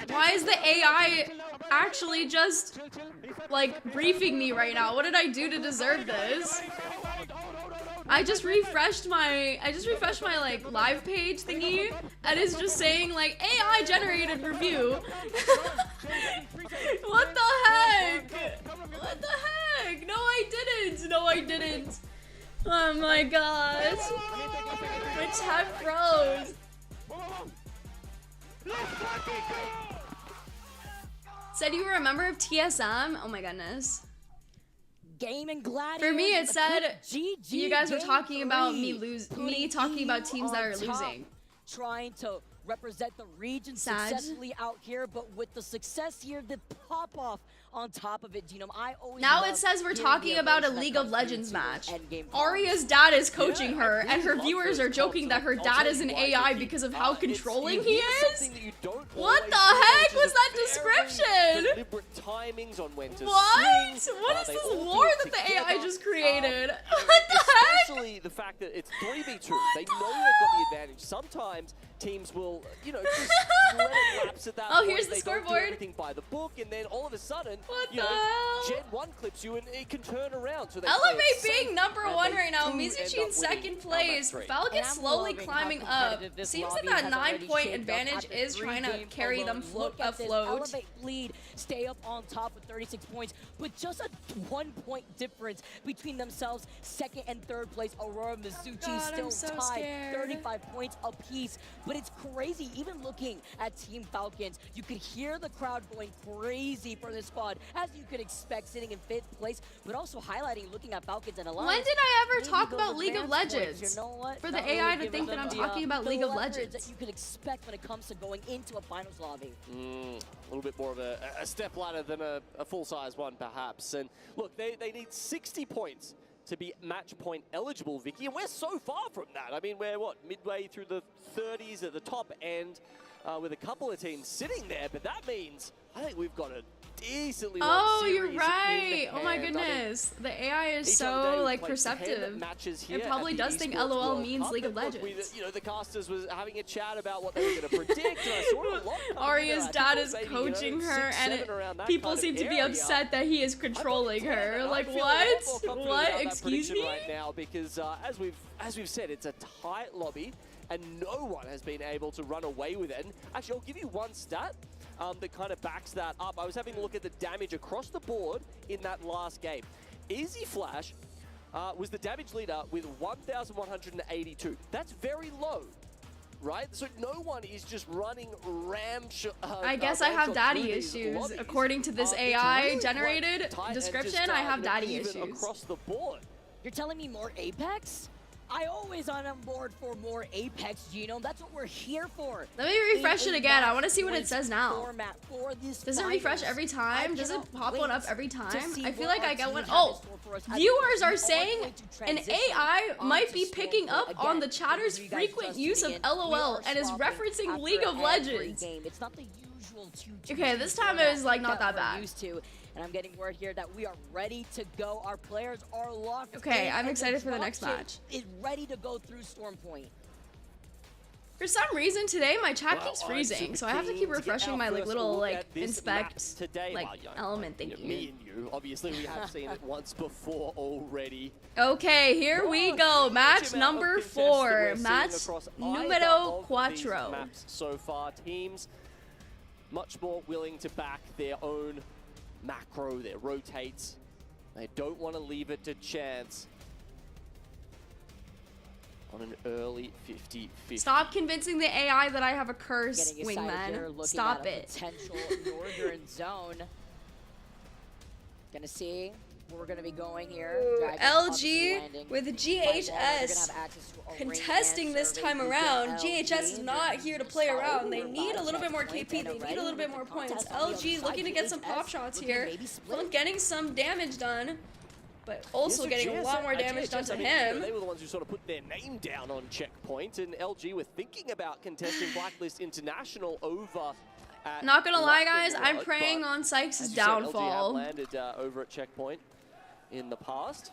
Why is the AI actually just like briefing me right now? What did I do to deserve this? I just refreshed my like live page thingy and it's just saying like AI generated review. What the heck? What the heck? No, I didn't. No, I didn't. Oh my gosh. My chat froze. Said you were a member of TSM? Oh my goodness. Gaming Gladiators. For me, it said GG you guys were talking about me talking about teams that are losing. Trying to represent the region Sad. successfully out here, but with the success here, the pop off on top of it, Genome. I always Now love it says we're hearing talking the about a emotion that League of comes Legends through match. endgame Arya's dad is coaching her, and her viewers are joking that her dad is an AI because of how controlling he is? What the heck was that description? Deliberate timings on when to What? swing. What is They this all do lore it that the AI together. just created? What the Especially the fact that it's 3v2. They know they've got the advantage. Sometimes teams will, you know, just let it lapse at that Oh, point. here's the They don't do scoreboard. everything by the book, and then all of a sudden, What you the know, hell? Gen 1 clips you and it can turn around. So they Elevate play it being safe, number and one they right now. do Mizuchi end in up second winning place. round 3. Falcons slowly climbing up. this Seems that lobby that has 9 already point shaped up advantage after is 3 trying to games carry alone. them Look at this afloat. Elevate lead, stay up on top with 36 points, with just a 1 point difference between themselves, second and third place. Aurora Mizuchi God, still I'm so tied, scared. 35 points apiece, but it's crazy. crazy. Even looking at Team Falcons, you could hear the crowd going crazy for this squad, as you could expect, sitting in 5th place, but also highlighting, looking at Falcons and Alliance. When did I ever talk about League of Legends? You know what? For the AI to think that I'm talking about League of Legends. That you could expect when it comes to going into a finals lobby. A little bit more of a step ladder than a full-size one, perhaps. And look, they need 60 points to be match point eligible, Vicky, and we're so far from that. I mean, we're, what, midway through the 30s at the top end with a couple of teams sitting there, but that means I think we've got a decently long series you're right. in Oh my hand. goodness. I mean, the AI is so like perceptive. It probably does think LOL means League of Legends. You know, the casters was having a chat about what they were going to predict. And I saw a lot of Arya's dad is coaching her, and people seem to be upset that he is controlling her. Like, what? What? Excuse me? Right now, because as we've said, it's a tight lobby, and no one has been able to run away with it. And actually, I'll give you one stat that kind of backs that up. I was having a look at the damage across the board in that last game. Easy Flash was the damage leader with 1,182. That's very low, right? So no one is just running I guess I have daddy issues. According to this AI generated description, I have daddy issues. Across the board. You're telling me more Apex? I always on board for more Apex, Genome. That's what we're here for. Let me refresh it again. I want to see what it says now. Does it refresh every time? Does it pop one up every time? I feel like I get one. Oh, viewers are saying an AI might be picking up on the chatter's frequent use of LOL and is referencing League of Legends. It's not the usual okay, this time it was like not that bad. And I'm getting word here that we are ready to go. Our players are locked. Okay, I'm excited for the next match. Is ready to go through Storm Point. For some reason today my chat keeps freezing, so I have to keep refreshing my like little like inspect like element thingy. Me and you, obviously we have seen it once before already. Okay, here we go. Match number 4. Match numero 4. So far, teams much more willing to back their own macro, their rotates. They don't want to leave it to chance on an early 50-50. Stop convincing the AI that I have a curse, wingman. Stop it. Potential northern zone. Gonna see where we're gonna be going here. LG with GHS contesting this time around. GHS is not here to play around. They need a little bit more KP. They need a little bit more points. LG looking to get some pop shots here. Getting some damage done, but also getting a lot more damage done to him. They were the ones who sort of put their name down on checkpoint, and LG were thinking about contesting Blacklist International over. Not gonna lie, guys, I'm praying on Sykes' downfall. LG have landed over at checkpoint in the past,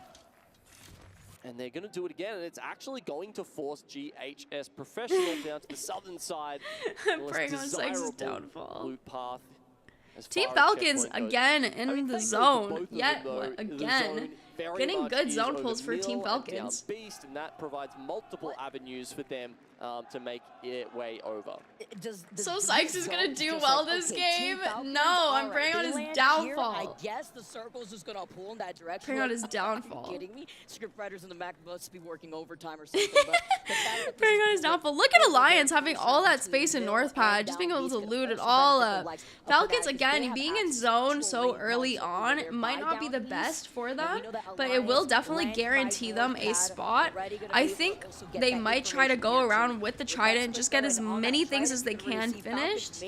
and they're going to do it again, and it's actually going to force GHS Professional down to the southern side. I'm praying on Sykes' downfall. Loop path. Team Falcons again in the zone, yet again. Getting good zone pulls for Team Falcons. Beast, and that provides multiple avenues for them to make it way over. So Sykes is gonna do well this game? No, I'm praying on his downfall. I guess the circle's just gonna pull in that direction. Praying on his downfall. Are you kidding me? Script writers in the Mac must be working overtime or something. Praying on his downfall. Look at Alliance having all that space in North Pad, just being able to loot it all up. Falcons again being in zone so early on might not be the best for them, but it will definitely guarantee them a spot. I think they might try to go around with the Trident, just get as many things as they can finished.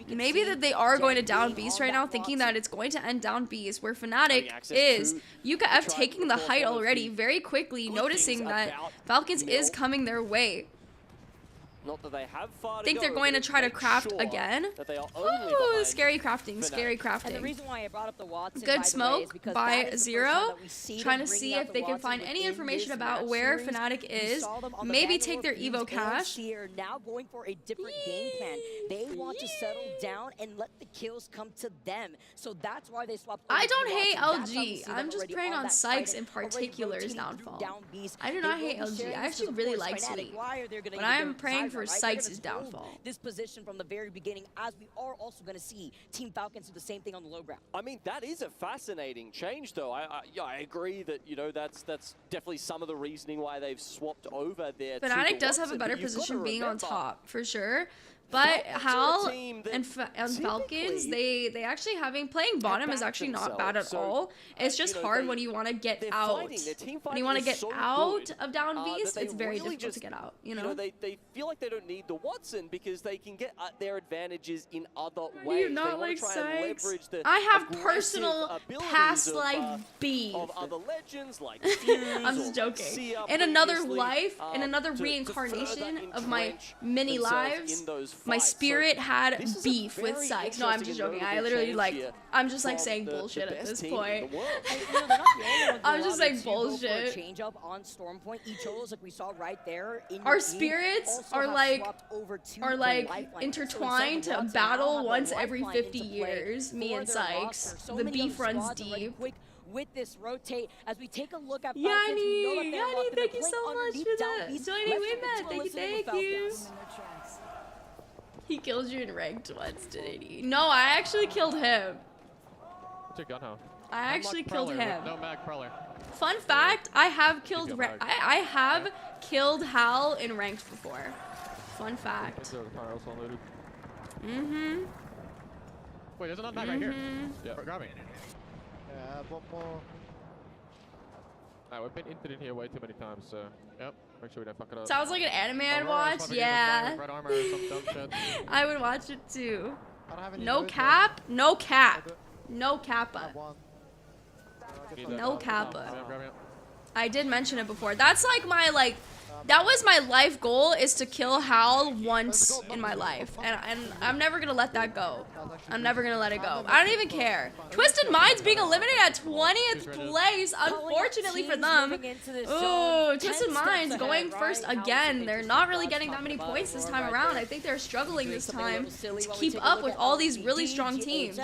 Maybe that they are going to down Beast right now, thinking that it's going to end down Beast, where Fnatic is. UKF taking the height already very quickly, noticing that Falcons is coming their way. Not that they have far Think they're going to try to craft again. Ooh, scary crafting, scary crafting. And the reason why I brought up the Watson, good smoke by Zero, trying to see if they can find any information about where Fnatic is. Maybe take their Evo cash. Now going for a different game plan. They want to settle down and let the kills come to them. So that's why they swapped. I don't hate LG. I'm just praying on Sykes in particular's downfall. I do not hate LG. I actually really like Sweet, but I am praying for Sykes' downfall. This position from the very beginning, as we are also going to see Team Falcons do the same thing on the low ground. I mean, that is a fascinating change, though. I agree that, you know, that's definitely some of the reasoning why they've swapped over there. Fnatic does have a better position being on top, for sure. But Hal and Falcons, they actually playing bottom is actually not bad at all. It's just hard when you want to get out. When you want to get out of down beast, it's very difficult to get out. You know, they feel like they don't need the Watson because they can get their advantages in other ways. Do not like Sykes? I have personal past life beef. Of other legends like Fuse. I'm just joking. In another life, in another reincarnation of my many lives, my spirit had beef with Sykes. No, I'm just joking. I literally I'm just like saying bullshit at this point. I'm just saying bullshit. Change up on Stormpoint. Icholos, like we saw right there. Our spirits are like intertwined to battle once every 50 years. Me and Sykes. The beef runs deep. With this rotate, as we take a look at Yanni, thank you so much for that. Joining with thank you. He killed you in ranked once, didn't he? No, I actually killed him. What's your gun, huh? I actually killed him. No mag prowler. Fun fact, I have killed I have killed Hal in ranked before. Fun fact. Wait, there's another mag right here. Yeah, grab me. Alright, we've been entered in here way too many times, so yep. Make sure we don't fuck it up. Sounds like an anime I'd watch. Yeah. Red armor or some dumb shit. I would watch it too. No cap, no cap, no kappa. No kappa. I did mention it before. That's like my that was my life goal, is to kill Hal once in my life, and I'm never gonna let that go. I'm never gonna let it go. I don't even care. Twisted Minds being eliminated at 20th place, unfortunately for them. Ooh, Twisted Minds going first again. They're not really getting that many points this time around. I think they're struggling this time to keep up with all these really strong teams.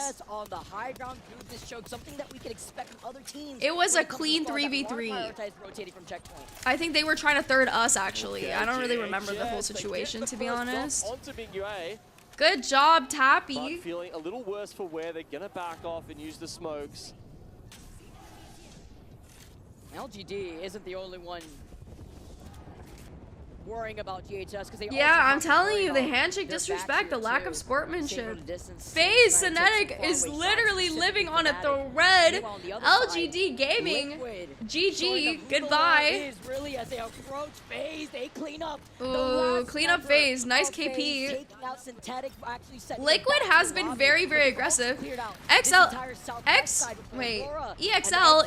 It was a clean 3v3. I think they were trying to third us, actually. I don't really remember the whole situation, to be honest. Good job, Tappy. Feeling a little worse for where they're gonna back off and use the smokes. LGD isn't the only one worrying about GHS, because they I'm telling you, the handshake disrespect, the lack of sportsmanship. FaZe Synetic is literally living on a thread. LGD Gaming, GG, goodbye. Really, as they approach FaZe, they clean up. Ooh, clean up FaZe, nice KP. Liquid has been very, very aggressive. EXL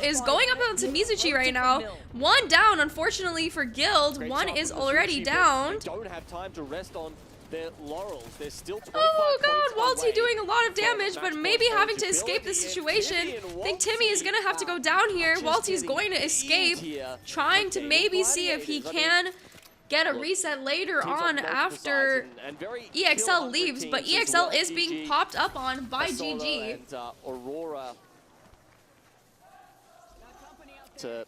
is going up onto Mizuchi right now. One down, unfortunately for Guild. One is already down. Don't have time to rest on their laurels. They're still 25 oh god, Walty doing a lot of damage, but maybe having to escape the situation. I think Timmy is gonna have to go down here. Walty's going to escape, trying to maybe see if he can get a reset later on after EXL leaves, but EXL is being popped up on by GG. Aurora to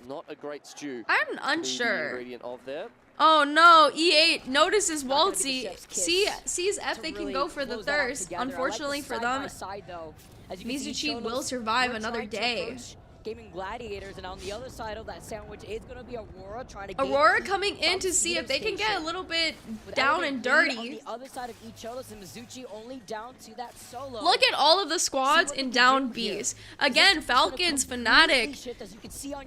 not a great stew. I'm unsure. Ingredient of there. Oh no, E8 notices Walty, sees if they can go for the thirst. Unfortunately for them, Mizuchi will survive another day. Gaming Gladiators, and on the other side of that sandwich is going to be Aurora trying to Aurora coming in to see if they can get a little bit down and dirty. On the other side of Icholos and Mizuchi only down to that solo. Look at all of the squads in down Bs. Again, Falcons, Fnatic,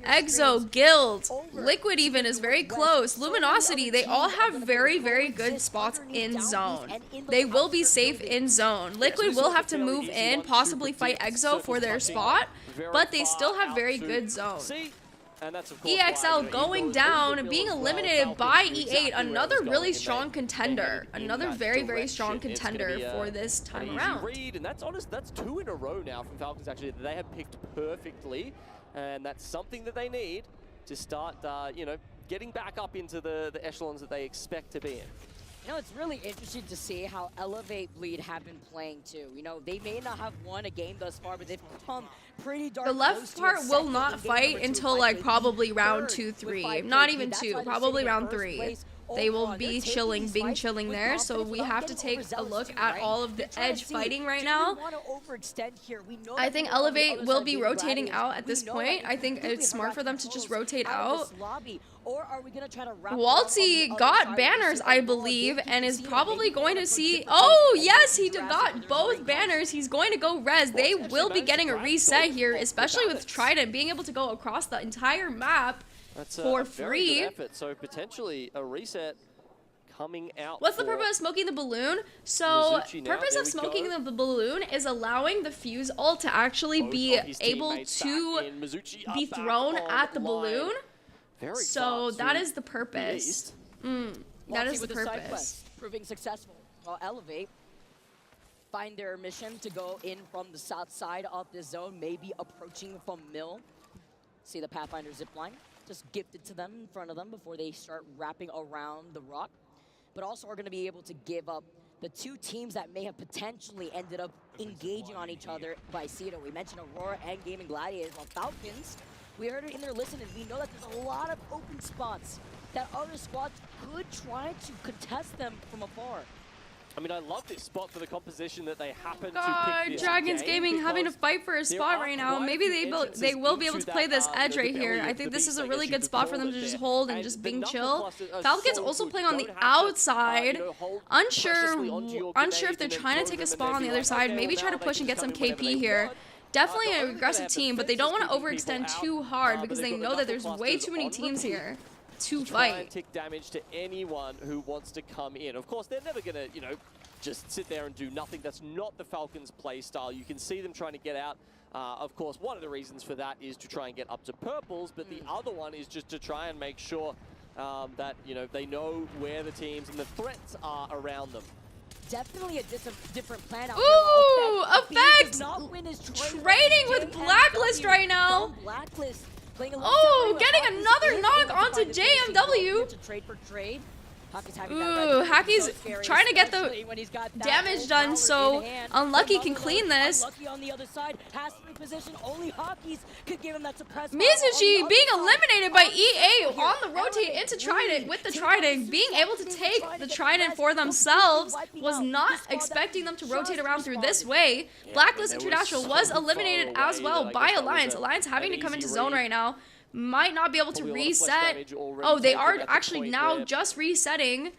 Exo, Guild, Liquid even is very close. Luminosity, they all have very, very good spots in zone. They will be safe in zone. Liquid will have to move in, possibly fight Exo for their spot, but they still have very good zone. EXL going down, being eliminated by E8, another really strong contender. Another very, very strong contender for this time around. And that's honest, that's 2 in a row now from Falcons actually that they have picked perfectly, and that's something that they need to start, you know, getting back up into the echelons that they expect to be in. You know, it's really interesting to see how Elevate Bleed have been playing too. You know, they may not have won a game thus far, but they've come pretty dark. The left part will not fight until like probably round 2, 3. Not even 2, probably round 3. they will be being chilling there. So we have to take a look at all of the edge fighting right now. I think Elevate will be rotating out at this point. I think it's smart for them to just rotate out. Waltzy got banners, I believe, and is probably going to see... Oh, yes, he got both banners. He's going to go res. They will be getting a reset here, especially with Trident being able to go across the entire map for free. So potentially a reset coming out. What's the purpose of smoking the balloon? So purpose of smoking the balloon is allowing the fuse ult to actually be able to be thrown at the balloon. So that is the purpose. That is the purpose. Proving successful. While Elevate find their mission to go in from the south side of this zone, maybe approaching from mill. See the Pathfinder zipline just gifted to them in front of them before they start wrapping around the rock. But also are going to be able to give up the two teams that may have potentially ended up engaging on each other by Cito. We mentioned Aurora and Gaming Gladiators, while Falcons, we heard it in their listen, and we know that there's a lot of open spots that other squads could try to contest them from afar. I mean, I love this spot for the composition that they happen to pick this Dragons Gaming having to fight for a spot right now. Maybe they will be able to play this edge right here. I think this is a really good spot for them to just hold and just being chill. Falcons also playing on the outside. Unsure if they're trying to take a spot on the other side. Maybe try to push and get some KP here. Definitely an aggressive team, but they don't want to overextend too hard because they know that there's way too many teams here to fight. Take damage to anyone who wants to come in. Of course, they're never gonna, just sit there and do nothing. That's not the Falcons' play style. You can see them trying to get out. Of course, one of the reasons for that is to try and get up to purples, but the other one is just to try and make sure that they know where the teams and the threats are around them. Definitely a different plan out Ooh, here. Effect! Trading with Blacklist right now. Oh, getting another knock onto JMW. Ooh, Hacky's trying to get the damage done, so Unlucky can clean this. Mizuchi being eliminated by EA on the rotate into Trident with the Trident, being able to take the Trident for themselves. Was not expecting them to rotate around through this way. Blacklist International was eliminated as well by Alliance. Alliance having to come into zone right now. Might not be able to reset. Oh, they are actually now just resetting.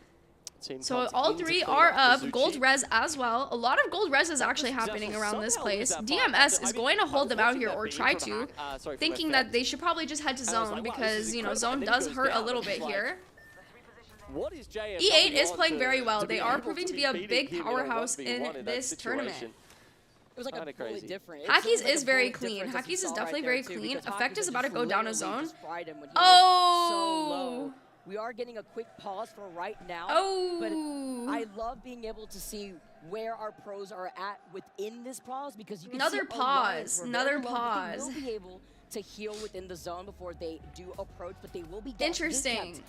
So all three are up. Gold res as well. A lot of gold res is actually happening around this place. DMS is going to hold them out here, or try to, thinking that they should probably just head to zone because, zone does hurt a little bit here. E8 is playing very well. They are proving to be a big powerhouse in this tournament. It was like a completely different. Hackies is very clean. Hackies is definitely very clean. Effect is about to go down a zone. Oh! We are getting a quick pause for right now. Oh! But I love being able to see where our pros are at within this pause, because you can another pause. Another pause. They will be able to heal within the zone before they do approach, but they will be interesting.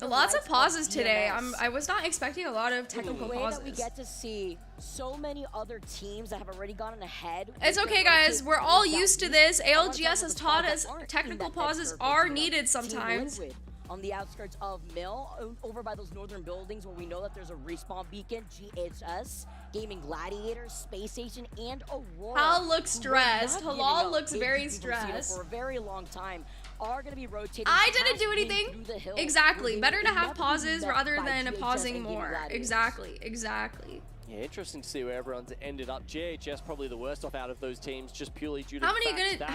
Lots of pauses today. I was not expecting a lot of technical pauses. That we get to see so many other teams that have already gotten ahead. It's okay, guys. We're all used to this. ALGS has taught us technical pauses are needed sometimes. On the outskirts of Mill, over by those northern buildings where we know that there's a respawn beacon, GHS, Gaming Gladiator, Space Station, and Aurora. Hal looks stressed. Halal looks very stressed. For a very long time. Are going to be rotating. I didn't do anything. Exactly. Better to have pauses rather than pausing more. Exactly. Yeah, interesting to see where everyone's ended up. GHS probably the worst off out of those teams, just purely due to how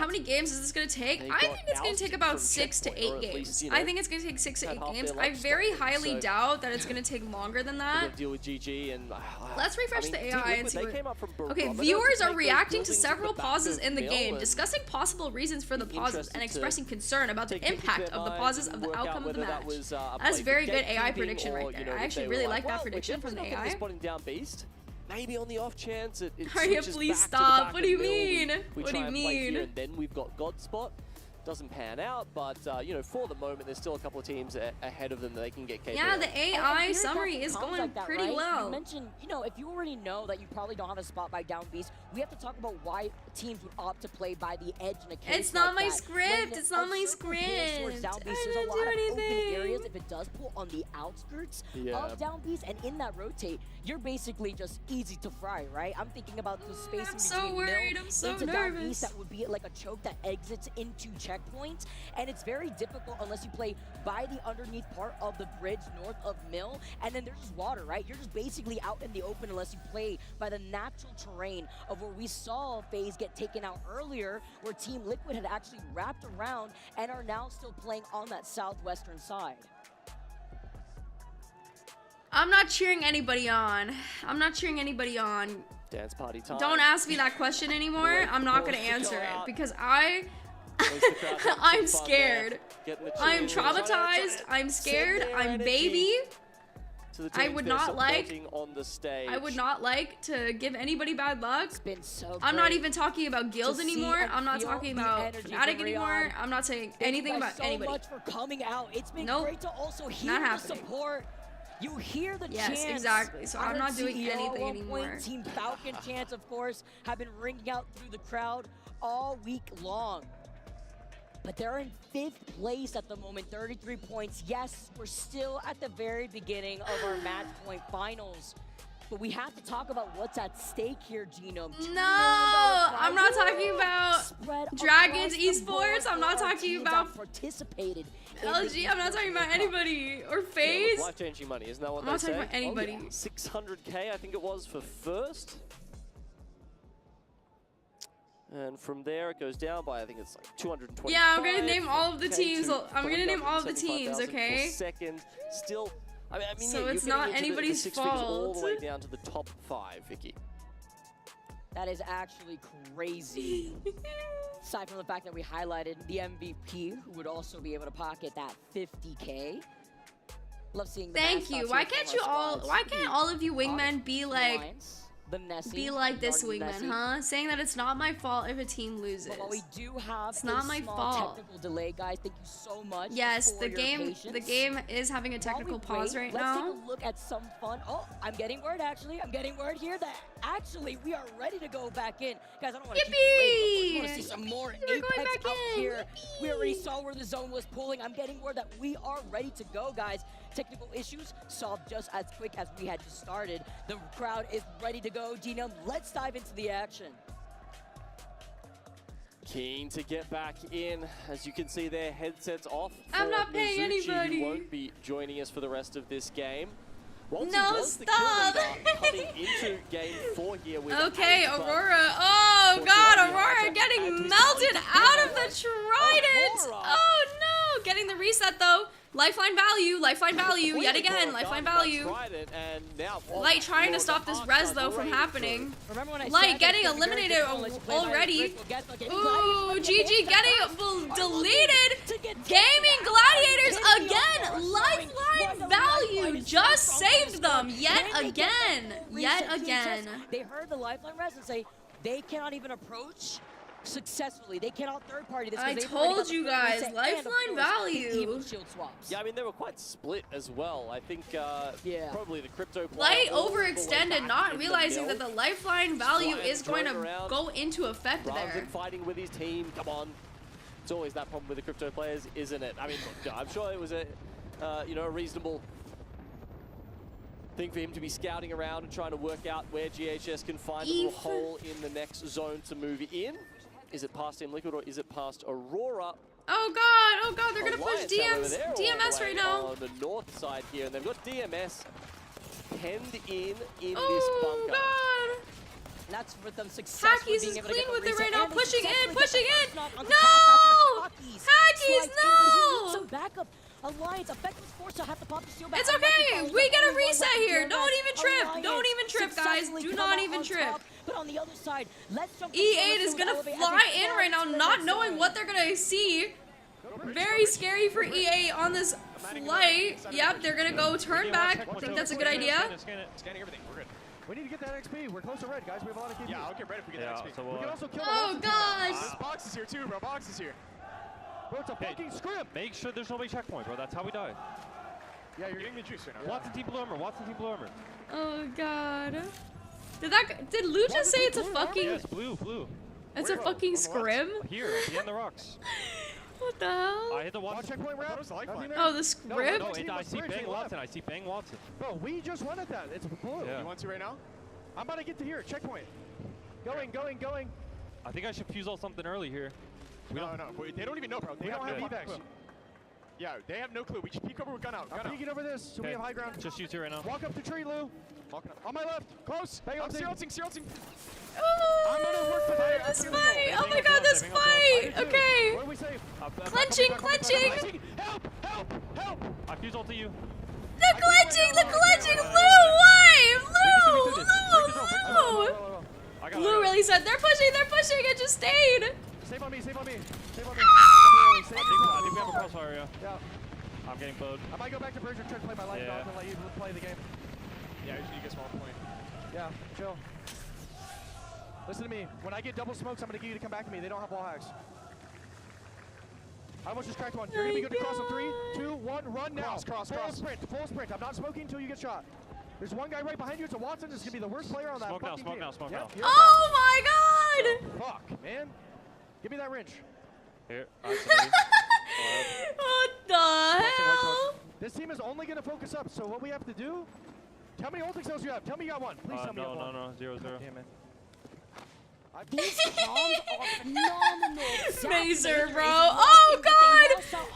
many games is this gonna take? I think it's gonna take about 6 to 8 games. I think it's gonna take 6 to 8 games. I very highly doubt that it's gonna take longer than that. Deal with GG and let's refresh the AI and see what... Okay, viewers are reacting to several pauses in the game, discussing possible reasons for the pauses and expressing concern about the impact of the pauses of the outcome of the match. That's very good AI prediction right there. I actually really like that prediction from the AI. Maybe on the off chance it Arya, please stop. What do you mean? What do you mean? And then we've got Godspot. doesn't pan out, but you know, for the moment, there's still a couple of teams ahead of them that they can get KP. Yeah, the AI summary is going like that, pretty right? well. You mentioned, you know, if you already know that you probably don't have a spot by down beast, we have to talk about why teams would opt to play by the edge in a case It's not like my that. script. It's not my script. I I didn't do do open anything. areas if it does pull on the outskirts of down beast, and in that rotate, you're basically just easy to fry, right? I'm thinking about the spacing I'm so between worried. mill I'm so into down nervous. beast. That would be like a choke that exits into checkpoints, and it's very difficult unless you play by the underneath part of the bridge north of mill, and then there's just water, right? You're just basically out in the open unless you play by the natural terrain of where we saw FaZe get taken out earlier, where Team Liquid had actually wrapped around and are now still playing on that southwestern side. I'm not cheering anybody on. I'm not cheering anybody on. Dance party time. Don't ask me that question anymore. I'm not gonna answer it because I'm scared. I'm traumatized. I'm scared. I'm baby. I would not like to give anybody bad luck. I'm not even talking about guild anymore. I'm not talking about Fnatic anymore. I'm not saying anything about anybody. So much for coming out. It's been Nope. great to also hear Not the happening. support. You hear the Yes, chants. exactly. So I I'm heard not doing CEO anything at one anymore. point. Team Falcon chants, of course, have been ringing out through the crowd all week long. But they're in 5th place at the moment, 33 points. Yes, we're still at the very beginning of our match point finals. But we have to talk about what's at stake here, Genome. No, I'm not talking about Dragons Esports. I'm not talking about participated. LG. I'm not talking about anybody or FaZe. Life-changing money, isn't that what I'm they not say? talking about anybody. Oh, yeah. 600K, I think it was, for first. And from there, it goes down by, I think it's like 220. Yeah, I'm gonna name all of the teams. I'm gonna name all of the teams, okay? Second, still. I mean, So yeah, it's you're not getting into anybody's the six figures all fault. the way down to the top 5, Vicky. That is actually crazy. Aside from the fact that we highlighted the MVP, who would also be able to pocket that 50K. Love seeing the Thank you. Why can't you all? Why can't all of you wingmen be like? The Nessie, Be like this Garden wingman, Nessie. huh? Saying that it's not my fault if a team loses. But while we do have It's not a my small fault. technical delay, guys, thank you so much. Yes, for the your game patience. is having a technical While we pause wait, right let's now. take a look at some fun. Oh, I'm getting word actually. I'm getting word here that actually we are ready to go back in. Guys, I don't want to keep you waiting. We want to see some more We're going Apex back out in. here. We already saw where the zone was pulling. I'm getting word that we are ready to go, guys. Technical issues solved just as quick as we had just started. The crowd is ready to go. Genome, let's dive into the action. Keen to get back in. As you can see, their headsets off. I'm not paying Mizuchi, anybody. who won't be joining us for the rest of this game. Waltzy No, was the stop. kill leader coming into game 4 here with Okay, 8, but Aurora. Oh God, unfortunately, Aurora Arya getting had to melted stay out down. of the trident. Aurora. Oh no, getting the reset though. Lifeline value yet again. Lifeline value. Trident, and now Light trying to stop this res though from happening. Remember when I Light said getting that it's gonna be very eliminated difficult unless you play by already. Rick will get the game. Ooh, Gladiators GG getting deleted. Gaming Gladiators again. Lifeline value just saved them yet again. Yet again. They heard the lifeline res and say they cannot even approach successfully. They cannot third party this. I because they've already told got you the guys, reset and, of lifeline course, value. the evil shield swaps. Yeah, I mean, they were quite split as well. I think probably the crypto player Light all the way overextended, back not in the realizing middle. that the lifeline value Ryan is going to throwing around. go into effect Rather there. than fighting with his team, come on. It's always that problem with the crypto players, isn't it? I mean, look, I'm sure it was a, a reasonable thing for him to be scouting around and trying to work out where GHS can find a little hole in the next zone to move in. Is it past Team Liquid or is it past Aurora? Oh God, they're gonna push Alliance, however, they're all DMS the right way now. on the north side here, and they've got DMS penned in this Oh bunker. God. That's with them successfully Hackies being is able to clean get with the it right reset, now, and they pushing in, successfully pushing get in. the knock on the No! pass after Hackies, slides in, but he needs no! some backup. Alliance, Effect was forced to have to pop the shield back. It's okay. We get a reset here. Don't even trip. Don't even trip, guys. Do not even trip. But on the other side, let's jump E8 is gonna fly in right now, not knowing what they're gonna see. Very scary for E8 on this flight. Yep, they're gonna go turn back. I think that's a good idea. Scanning everything. We're good. We need to get that XP. We're close to red, guys. We have a lot of KP. Yeah, I'll get red if we get that XP. so we can also kill Oh the gosh. Box is here too, bro. Box is here. Bro, it's a fucking scrim. Make sure there's nobody checkpoint, bro. That's how we die. Yeah, you're getting the juice right now. Watson team blue armor. Watson team blue armor. Oh god. Did Lou just say it's a fucking? Yes, blue. It's a fucking scrim? Here, behind the rocks. What the hell? I hit the Watson. Checkpoint round. Oh, the script? No, I see Bang Watson. I see Bang Watson. Bro, we just won at that. It's blue. Yeah. You want to right now? I'm about to get to here. Checkpoint. Going. I think I should fuse all something early here. No. They don't even know, bro. They don't have evacs. Yeah, they have no clue. We just peek over with gun out. I'm peeking over this, so we have high ground. Just use it right now. Walk up the tree, Lou. Walking up. On my left. Close. I'm serialsing. Oh, I'm gonna work the fire. this fight! Oh my god, this fight! Okay. What do we say? Clenching! Help! I fuse all to you. The clenching! Lou, why? Lou! Lou really said, they're pushing, it just stayed! Save on me. I think we have a crossfire, yeah. I'm getting bowed. I might go back to bridge and try to play my life dog and let you play the game. Yeah, you get a small point. Yeah, chill. Listen to me. When I get double smokes, I'm going to get you to come back to me. They don't have wall hacks. I almost just cracked one. You're going to be good to cross on 3, 2, 1, run now. Cross. Full sprint. I'm not smoking until you get shot. There's one guy right behind you. It's a Watson. This is going to be the worst player on that smoke fucking team. Smoke now. Oh my god! Oh, fuck, man. Give me that wrench. Here. What the hell? This team is only going to focus up, so what we have to do... Tell me all the cells you have. Tell me you got one. Please tell me you have one. No. 0. Damn it. These comms are phenomenal. Mazer, bro. Oh god! Fuck!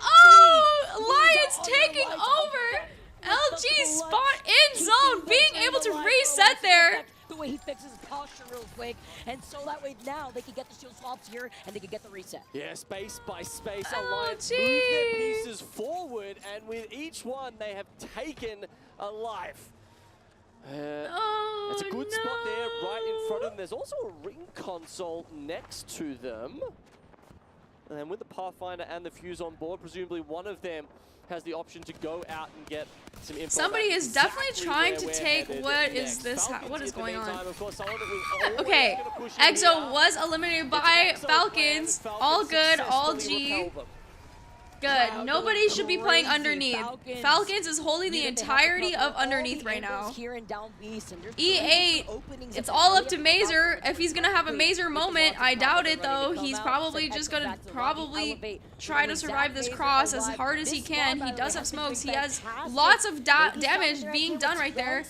Oh! Lions taking over! LG spot in zone, being able to reset there. The way he fixes his posture real quick, and so that way now they can get the shield swaps here and they can get the reset. Yeah, space by space, Alliance move their pieces forward, and with each one they have taken a life. It's a good spot there right in front of them. There's also a ring console next to them. And then with the Pathfinder and the Fuse on board, presumably one of them has the option to go out and get some info. Somebody is definitely trying to take what is going on? Okay, EXO was eliminated by Falcons. All good, all G. Good. Nobody should be playing underneath. Falcons is holding the entirety of underneath right now. E8, it's all up to Mazer. If he's gonna have a Mazer moment, I doubt it though. He's probably just gonna try to survive this cross as hard as he can. He does have smokes. He has lots of damage being done right there.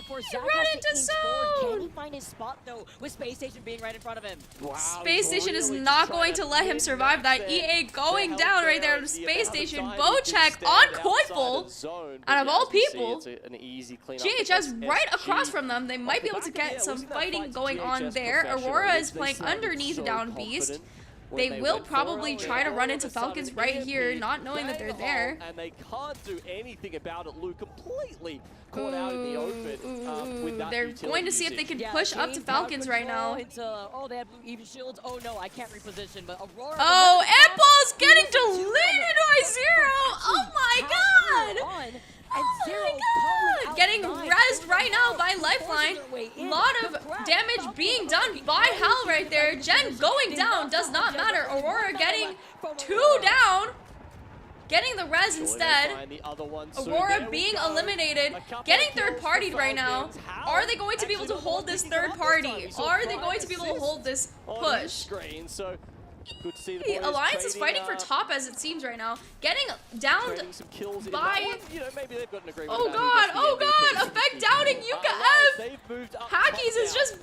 He ran into zone! Can he find his spot though, with Space Station being right in front of him? Wow, Space Station is not going to let him survive that. EA going down right there to Space Station. Bow check on Coifel. Out of all people, GHS right across from them. They might be able to get some fighting going on there. Aurora is playing underneath Down Beast. They will probably try to run into Falcons right here, not knowing that they're there. And they can't do anything about it. Lou completely caught out in the open with that. They're going to see if they can push up to Falcons right now. Oh, they have blue even shields. Oh no, I can't reposition, but Aurora. Oh, Impulse getting deleted by Zero. Oh my god. Oh my god! Getting rezzed right now by Lifeline. Lot of damage being done by Hal right there. Jen going down does not matter. Aurora getting 2 down. Getting the res instead. Aurora being eliminated. Getting third-partied right now. Are they going to be able to hold this third party? Are they going to be able to hold this push? Good to see the Alliance is fighting for top as it seems right now. Getting downed by... Oh god, Effect downing Yuka F! Hackies is just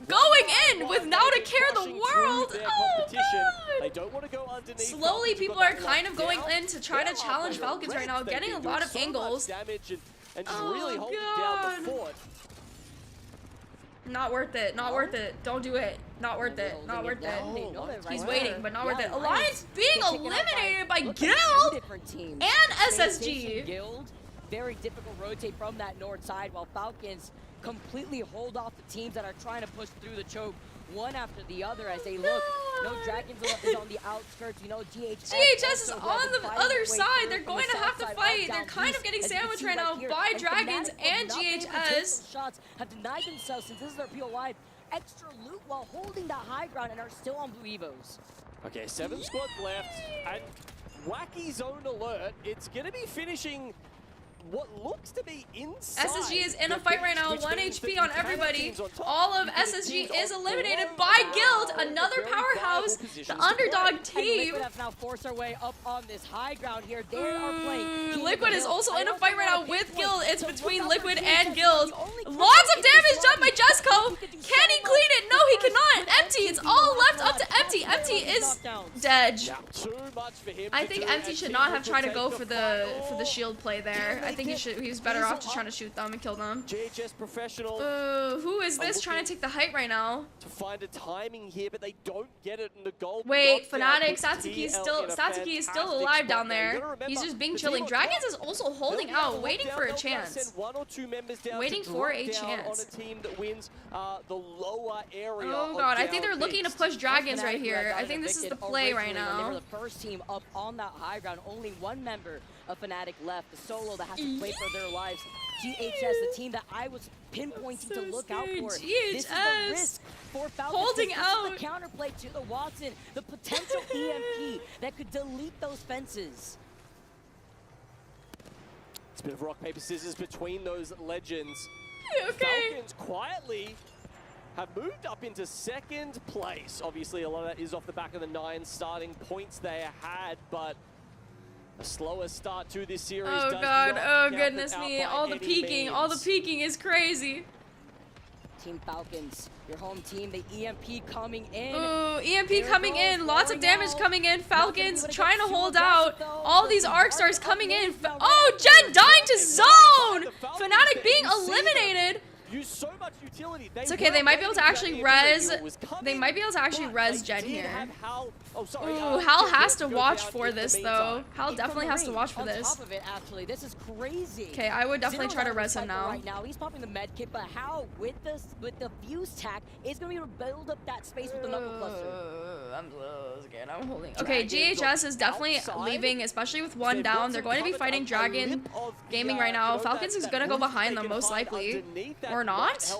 going in with Now to Care the World! Oh god! Slowly people are kind of going in to try to challenge Falcons right now, getting a lot of angles. Oh god! Not worth it, not worth it. Don't do it. Not worth it, not worth it. He's waiting, but not worth it. Alliance being eliminated by Guild and SSG. Guild, very difficult rotate from that north side, while Falcons completely hold off the teams that are trying to push through the choke one after the other as they look. No Dragons is on the outskirts. You know, GHS is on the other side. They're going to have to fight. They're kind of getting sandwiched right now by Dragons and GHS. Shots have denied themselves since this is their POI. extra loot while holding that high ground and are still on blue evos. Okay, 7 squads left, and wacky zone alert. It's going to be finishing what looks to be inside. SSG is in a fight right now, 1 HP on everybody. All of SSG is eliminated by Guild, another powerhouse, the underdog team. Liquid have now forced their way up on this high ground here. They are playing. Liquid is also in a fight right now with Guild. It's between Liquid and Guild. Lots of damage done by Jesco. Can he clean it? No, he cannot. Empty. It's all left up to Empty. Empty is dead. I think Empty should not have tried to go for the shield play there. I think he was better off just trying to shoot them and kill them. JHS professional. Who is this trying to take the height right now? To find a timing here, but they don't get it in the goal. Wait, Fnatic, Satsuki is still alive down there. He's just being chilling. Dragons is also holding out, waiting for a chance. Waiting for a chance. On a team that wins the lower area. Oh god, I think they're looking to push Dragons right here. I think this is the play right now. They were the first team up on that high ground. Only one member of Fnatic left, the solo that has to play for their lives. GHS, the team that I was pinpointing to look out for. GHS. This is the risk for Falcons. Holding this out. is the counterplay to the Watson, the potential EMP that could delete those fences. It's a bit of rock, paper, scissors between those legends. Okay. Falcons quietly have moved up into second place. Obviously, a lot of that is off the back of the 9 starting points they had, but a slower start to this series. Oh god, oh goodness me, all the peeking is crazy. Team Falcons, your home team, the EMP coming in. Ooh, EMP coming in, lots of damage coming in. Falcons trying to hold out. All these arc stars coming in. Oh, Jen dying to zone! Fnatic being eliminated. Use so much utility. It's okay, they might be able to actually res. They might be able to actually res Jen here. Ooh, Hal has to watch for this though. Hal definitely has to watch for this. On top of it, actually, this is crazy. Okay, I would definitely try to res him now. Right now, he's popping the med kit, but Hal with the fuse tack is going to be able to build up that space with the knuckle cluster. I'm scared. I'm holding. Okay, GHS is definitely leaving, especially with 1 down. They're going to be fighting Dragon Gaming right now. Falcons is going to go behind them most likely, or not.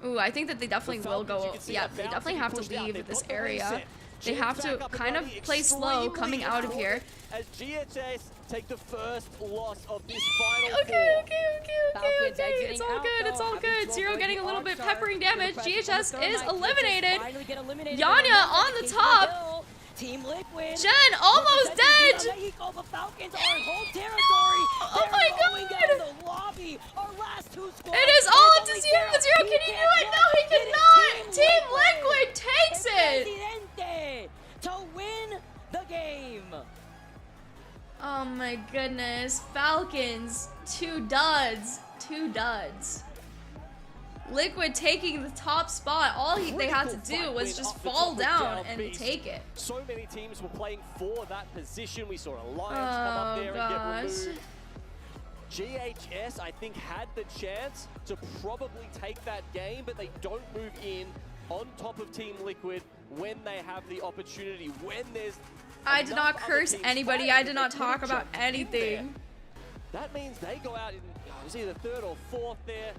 Ooh, I think that they definitely will go. Yeah, they definitely have to leave this area. They have to kind of play slow coming out of here. As GHS take the first loss of this final Okay. It's all good. Zero getting a little bit peppering damage. GHS is eliminated. Yanya on the top. Team Liquid. Jen almost dead. Oh my god. It is all up to Zero. Zero, can he do it? No, he cannot. Team Liquid takes it. To win the game. Oh my goodness. Falcons, 2 duds. 2 duds. Liquid taking the top spot. All they had to do was just fall down and take it. So many teams were playing for that position. We saw Alliance come up there and get removed. GHS, I think, had the chance to probably take that game, but they don't move in on top of Team Liquid when they have the opportunity. When there's I did not curse anybody. I did not talk about anything. That means they go out in, it was either 3rd or 4th there.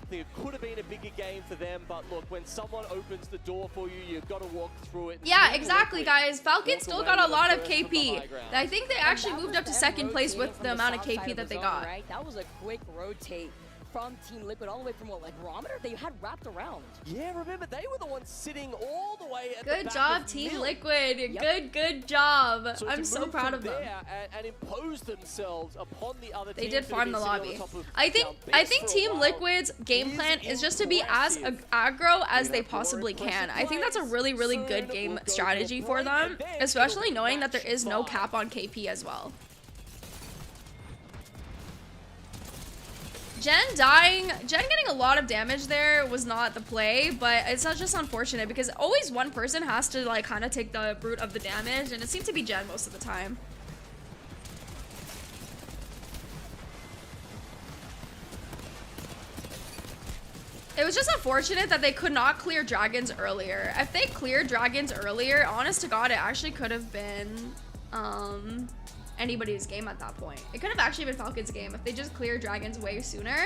I think it could have been a bigger game for them, but look, when someone opens the door for you, you've got to walk through it. Yeah, exactly, guys. Falcons still got a lot of KP. I think they actually moved up to 2nd place with the amount of KP that they got. That was a quick rotate from Team Liquid all the way from what, like Barometer? They had wrapped around. Yeah, remember, they were the ones sitting all the way at good the back job, of Team Mill. Liquid. Yep. Good job. So I'm so proud of them. And impose themselves upon the other they team. did farm the lobby. I think Team Liquid's game plan is just to be as aggro as they possibly can. I think that's a really good game strategy for them, especially knowing that there is no cap on KP as well. Jen getting a lot of damage there was not the play, but it's not just unfortunate because always one person has to like kind of take the brunt of the damage, and it seemed to be Jen most of the time. It was just unfortunate that they could not clear dragons earlier. If they cleared dragons earlier, honest to God, it actually could have been anybody's game at that point. It could have actually been Falcon's game if they just cleared dragons way sooner.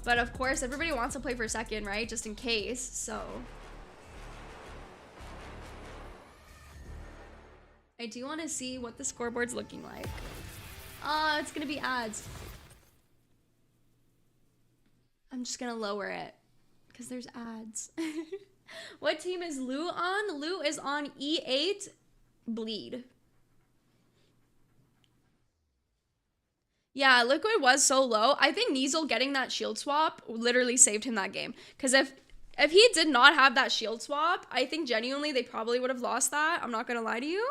But of course, everybody wants to play for second, right? Just in case, so. I do want to see what the scoreboard's looking like. It's gonna be ads. I'm just gonna lower it because there's ads. What team is Lou on? Lou is on E8 Bleed. Yeah, Liquid was so low. I think Nizel getting that shield swap literally saved him that game. Because if he did not have that shield swap, I think genuinely they probably would have lost that. I'm not gonna lie to you.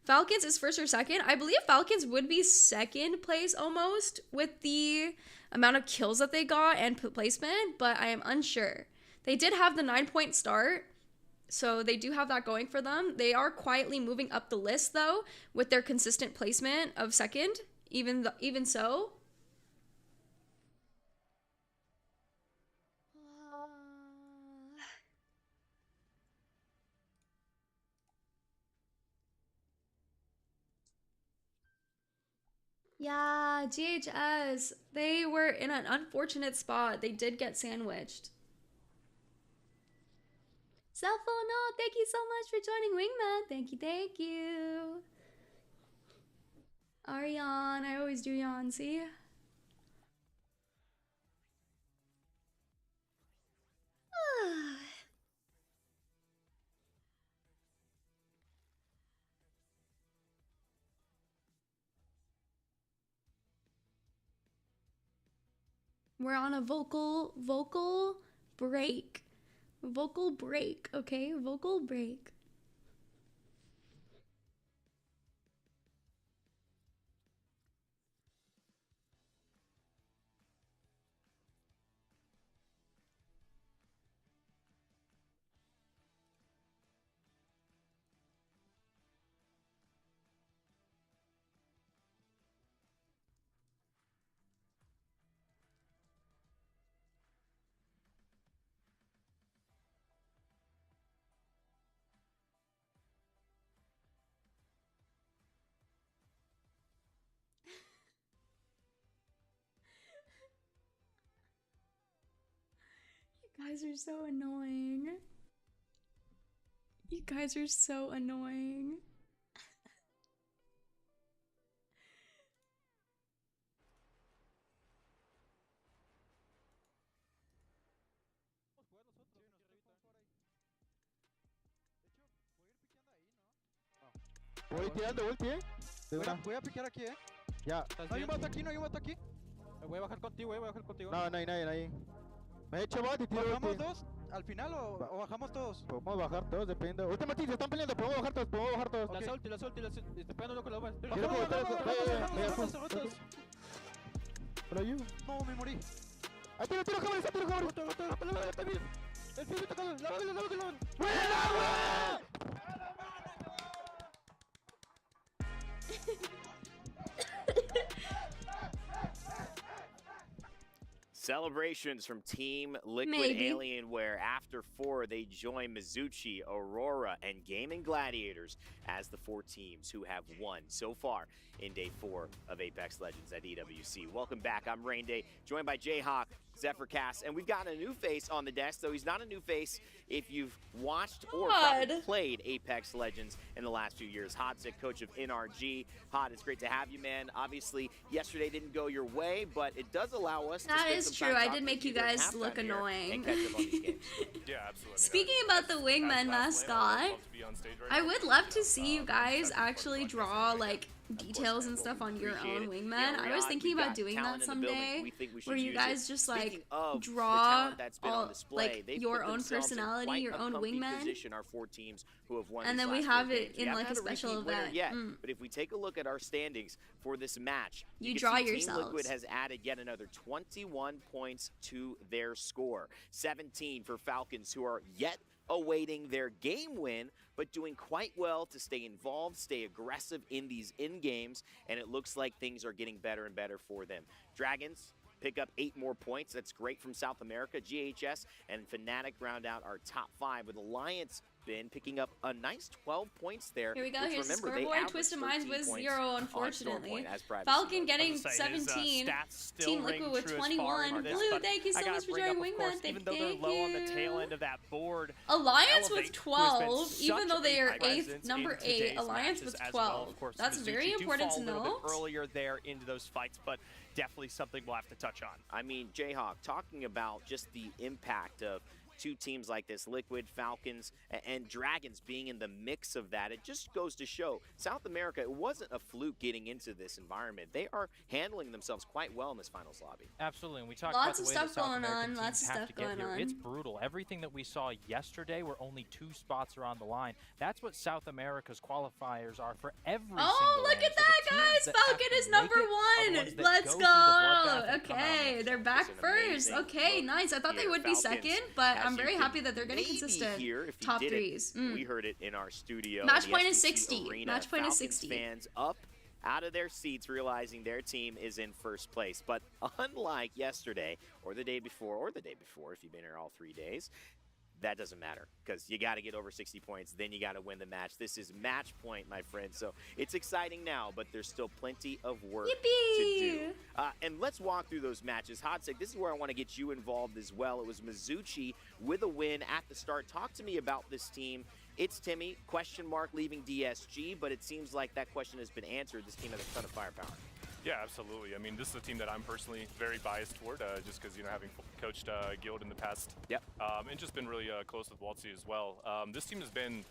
Falcons is first or second. I believe Falcons would be second place almost with the amount of kills that they got and placement, but I am unsure. They did have the 9-point start, so they do have that going for them. They are quietly moving up the list though with their consistent placement of second, even so. Yeah, GHS. They were in an unfortunate spot. They did get sandwiched. Cellphone, no, thank you so much for joining Wingman. Thank you, thank you. Aryan, I always do yawn, see? We're on a vocal break. Vocal break, okay? Vocal break. You guys are so annoying. You guys are so annoying. Voy a piquear aquí, Ya. No hay un vato aquí, no hay un vato aquí. Voy a bajar contigo, voy a bajar contigo. No, no hay nadie ahí. Me he hecho bot y tiro. ¿Bajamos dos al final o bajamos todos? Podemos bajar todos, depende. Última team, se están peleando, podemos bajar todos, Okay. La ulti, estoy pegando con la base. Hola, you. No, me morí. Ahí tiro, cámara. Está bien. El pibe está tocado, la baga. ¡Buena, Celebrations from Team Liquid Alienware. After 4, they join Mizuchi, Aurora, and Gaming Gladiators as the 4 teams who have won so far in Day 4 of Apex Legends at EWC. Welcome back. I'm Rain Day, joined by Jayhawk, Zephyrcast, and we've got a new face on the desk, though he's not a new face if you've watched or probably played Apex Legends in the last few years. Hotzik, coach of NRG. Hot, it's great to have you, man. Obviously, yesterday didn't go your way, but it does allow us to spend some time. I did make you guys look annoying. And catch up on these games. Yeah, absolutely. Speaking about the Wingman mascot, I would love to see you guys actually draw like details and stuff on your own Wingman. I was thinking about doing that someday, where you guys just like draw all like your own personality, your own Wingman, and then we have it in like a special event. But if we take a look at our standings for this match, you draw yourselves. Liquid has added yet another 21 points to their score. 17 for Falcons, who are yet awaiting their game win, but doing quite well to stay involved, stay aggressive in these in-games, and it looks like things are getting better and better for them. Dragons pick up 8 more points. That's great from South America. GHS and Fnatic round out our top 5, with Alliance spin, picking up a nice 12 points there. Here we go. Here's the scoreboard. Twisted Minds with 0, unfortunately. Falcon getting 17. Team Liquid with 21. Blue, thank you so much for joining Wingman. Even though they're low on the tail end of that board. Alliance with 12, even though they are number 8. Alliance with 12. That's very important to note. Earlier there into those fights, but definitely something we'll have to touch on. I mean, Jayhawk, talking about just the impact of two teams like this, Liquid, Falcons, and Dragons being in the mix of that, it just goes to show South America, it wasn't a fluke getting into this environment. They are handling themselves quite well in this finals lobby. Absolutely, and we talked lots about the of way stuff that South going American on. Lots teams of have stuff to get going here. on. It's brutal. Everything that we saw yesterday, where only 2 spots are on the line, that's what South America's qualifiers are for every single look round. at that, guys! Falcon is number 1. Let's go. Okay, they're back first. Okay, nice. I thought they would be second, but I'm very happy that they're getting consistent top 3s. We heard it in our studio. Match point is 60. Match point is 60. Fans up out of their seats realizing their team is in first place. But unlike yesterday or the day before if you've been here all 3 days, that doesn't matter because you got to get over 60 points, then you got to win the match. This is match point, my friend. So it's exciting now, but there's still plenty of work to do. And let's walk through those matches. Hotsek, this is where I want to get you involved as well. It was Mizuchi with a win at the start. Talk to me about this team. It's Timmy, question mark, leaving DSG, but it seems like that question has been answered. This team has a ton of firepower. Yeah, absolutely. I mean, this is a team that I'm personally very biased toward, just because, you know, having coached Guild in the past. Yep. And just been really close with Waltzy as well. This team has been,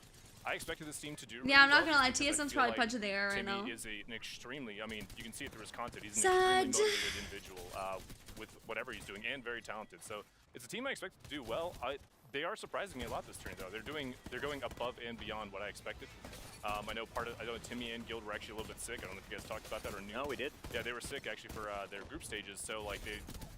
I expected this team to do really I'm not well, going to lie, TSM's probably punching the air right now. Timmy is an extremely, I mean, you can see it through his content. He's an extremely motivated individual with whatever he's doing, and very talented. So it's a team I expected to do well. They are surprising me a lot this turn, though. They're going above and beyond what I expected. I know Timmy and Guild were actually a little bit sick. I don't know if you guys talked about that or knew. No, we did. Yeah, they were sick actually for their group stages. So like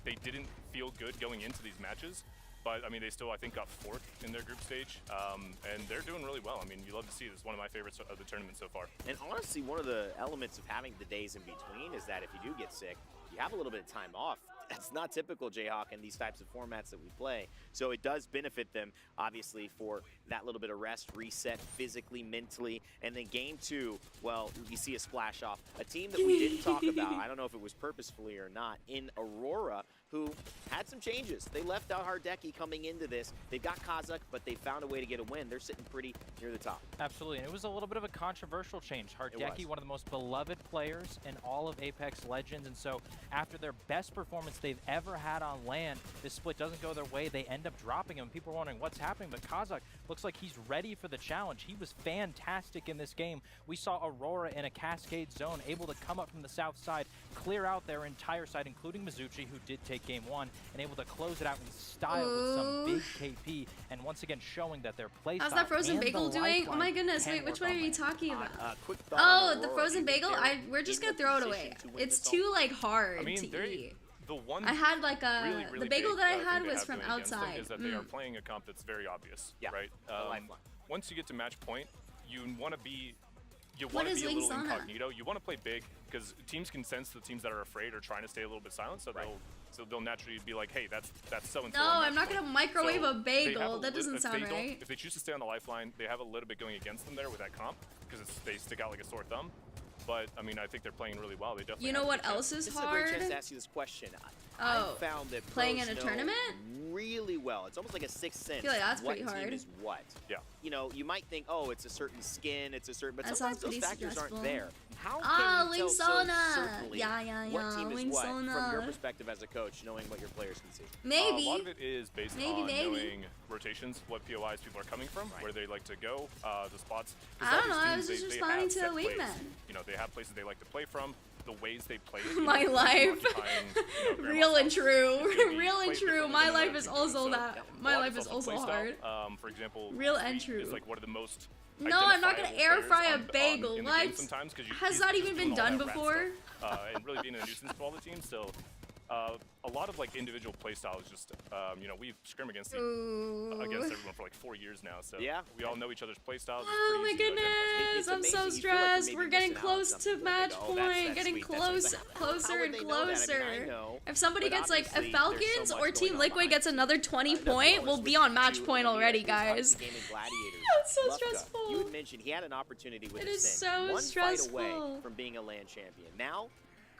they didn't feel good going into these matches. But I mean, they still, I think, got 4th in their group stage, and they're doing really well. I mean, you love to see it. It's one of my favorites of the tournament so far. And honestly, one of the elements of having the days in between is that if you do get sick, you have a little bit of time off. That's not typical, Jayhawk, in these types of formats that we play. So it does benefit them, obviously, for that little bit of rest, reset physically, mentally. And then game 2, well, you see a splash off. A team that we didn't talk about, I don't know if it was purposefully or not, in Aurora, who had some changes. They left out Hardeki coming into this. They've got Kazakh, but they found a way to get a win. They're sitting pretty near the top. Absolutely, and it was a little bit of a controversial change. Hardeki, one of the most beloved players in all of Apex Legends, and so after their best performance they've ever had on LAN, this split doesn't go their way. They end up dropping him. People are wondering what's happening, but Kazakh looks like he's ready for the challenge. He was fantastic in this game. We saw Aurora in a cascade zone, able to come up from the south side, clear out their entire side, including Mizuchi, who did take game 1, and able to close it out in style with some big KP, and once again showing that their play How's style that frozen bagel doing? Oh my goodness, wait, which one are you talking about? Oh, the frozen bagel? We're just gonna throw it away. It's too like hard to eat. The one I had like a really the bagel big, that I had was from outside. Is that they are playing a comp that's very obvious, right? Once you get to match point, you want to be a little incognito. You want to play big because teams can sense the teams that are afraid or trying to stay a little bit silent, so they'll naturally be like, hey, that's so and so. No, I'm not gonna microwave a bagel. That doesn't sound right. If they choose to stay on the lifeline, they have a little bit going against them there with that comp because they stick out like a sore thumb. But I mean, I think they're playing really well. They definitely. You know what else is hard? This is a great chance to ask you this question. I found that playing in a tournament really well. It's almost like a sixth sense. I feel like that's what pretty hard. Team is what? Yeah. You know, you might think, oh, it's a certain skin, it's a certain, but that sometimes those factors aren't there. How can you tell so certainly what team is what from your perspective as a coach, knowing what your players can see? Maybe. A lot of it is based on knowing rotations, what POIs people are coming from, where they like to go, the spots. I don't know. I was just responding to a Wingman. You know, they have places they like to play from. The ways they play my life. Real and true. Real and true. My life is also that. My life is also hard. For example, real and true is like one of the most. No, I'm not gonna air fry a bagel. What? Has that even been done before? And really being a nuisance to all the teams. So a lot of like individual playstyles. Just you know, we've scrimmed against everyone for like 4 years now, so yeah, we all know each other's playstyles. Oh my goodness, I'm so stressed. We're getting close to match point, getting closer and closer. If somebody gets like, if Falcons or Team Liquid gets another 20 point, we'll be on match point already, guys. That's so stressful. You had mentioned he had an opportunity with it is Sens. so One stressful. fight away from being a LAN champion. Now,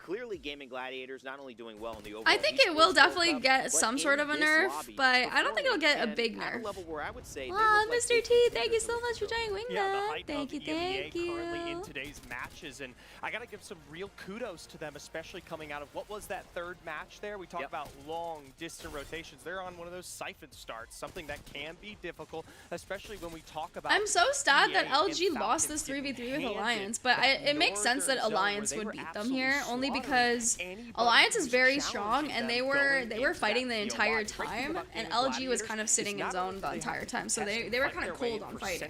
clearly Gaming Gladiators not only doing well in the overall I think it will definitely get some sort of a nerf, but I don't think it'll get a big nerf. Wow, Mr. T, thank you so much for joining Wingman. Thank you, thank you. Currently in today's matches, and I gotta give some real kudos to them, especially coming out of what was that third match there. We talk about long distant rotations. They're on one of those siphon starts, something that can be difficult, especially when we talk about. I'm so sad that LG lost this 3v3 with Alliance, but it makes sense that Alliance would beat them here, only because Alliance is very strong and they were fighting the entire time, and LG was kind of sitting in zone the entire time, so they were kind of cold on fighting.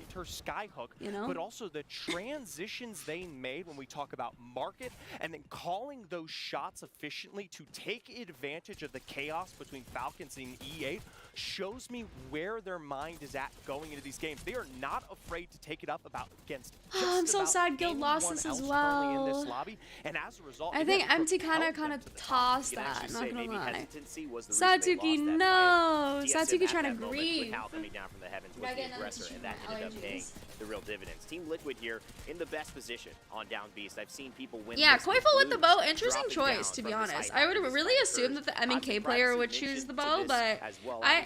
You know? But also the transitions they made when we talk about market and then calling those shots efficiently to take advantage of the chaos between Falcons and E8 shows me where their mind is at going into these games. They are not afraid to take it up against I'm so sad Guild lost this as well. In this lobby, and as a result, I think Empty kind of tossed that, not gonna lie. Satuki, no! Satuki trying to grieve. Coming down from the heavens was the aggressor, and that ended up paying the real dividends. Team Liquid here in the best position on Down Beast. I've seen people win. Yeah, Coifel with the bow, interesting choice, to be honest. I would really assume that the MK player would choose the bow, but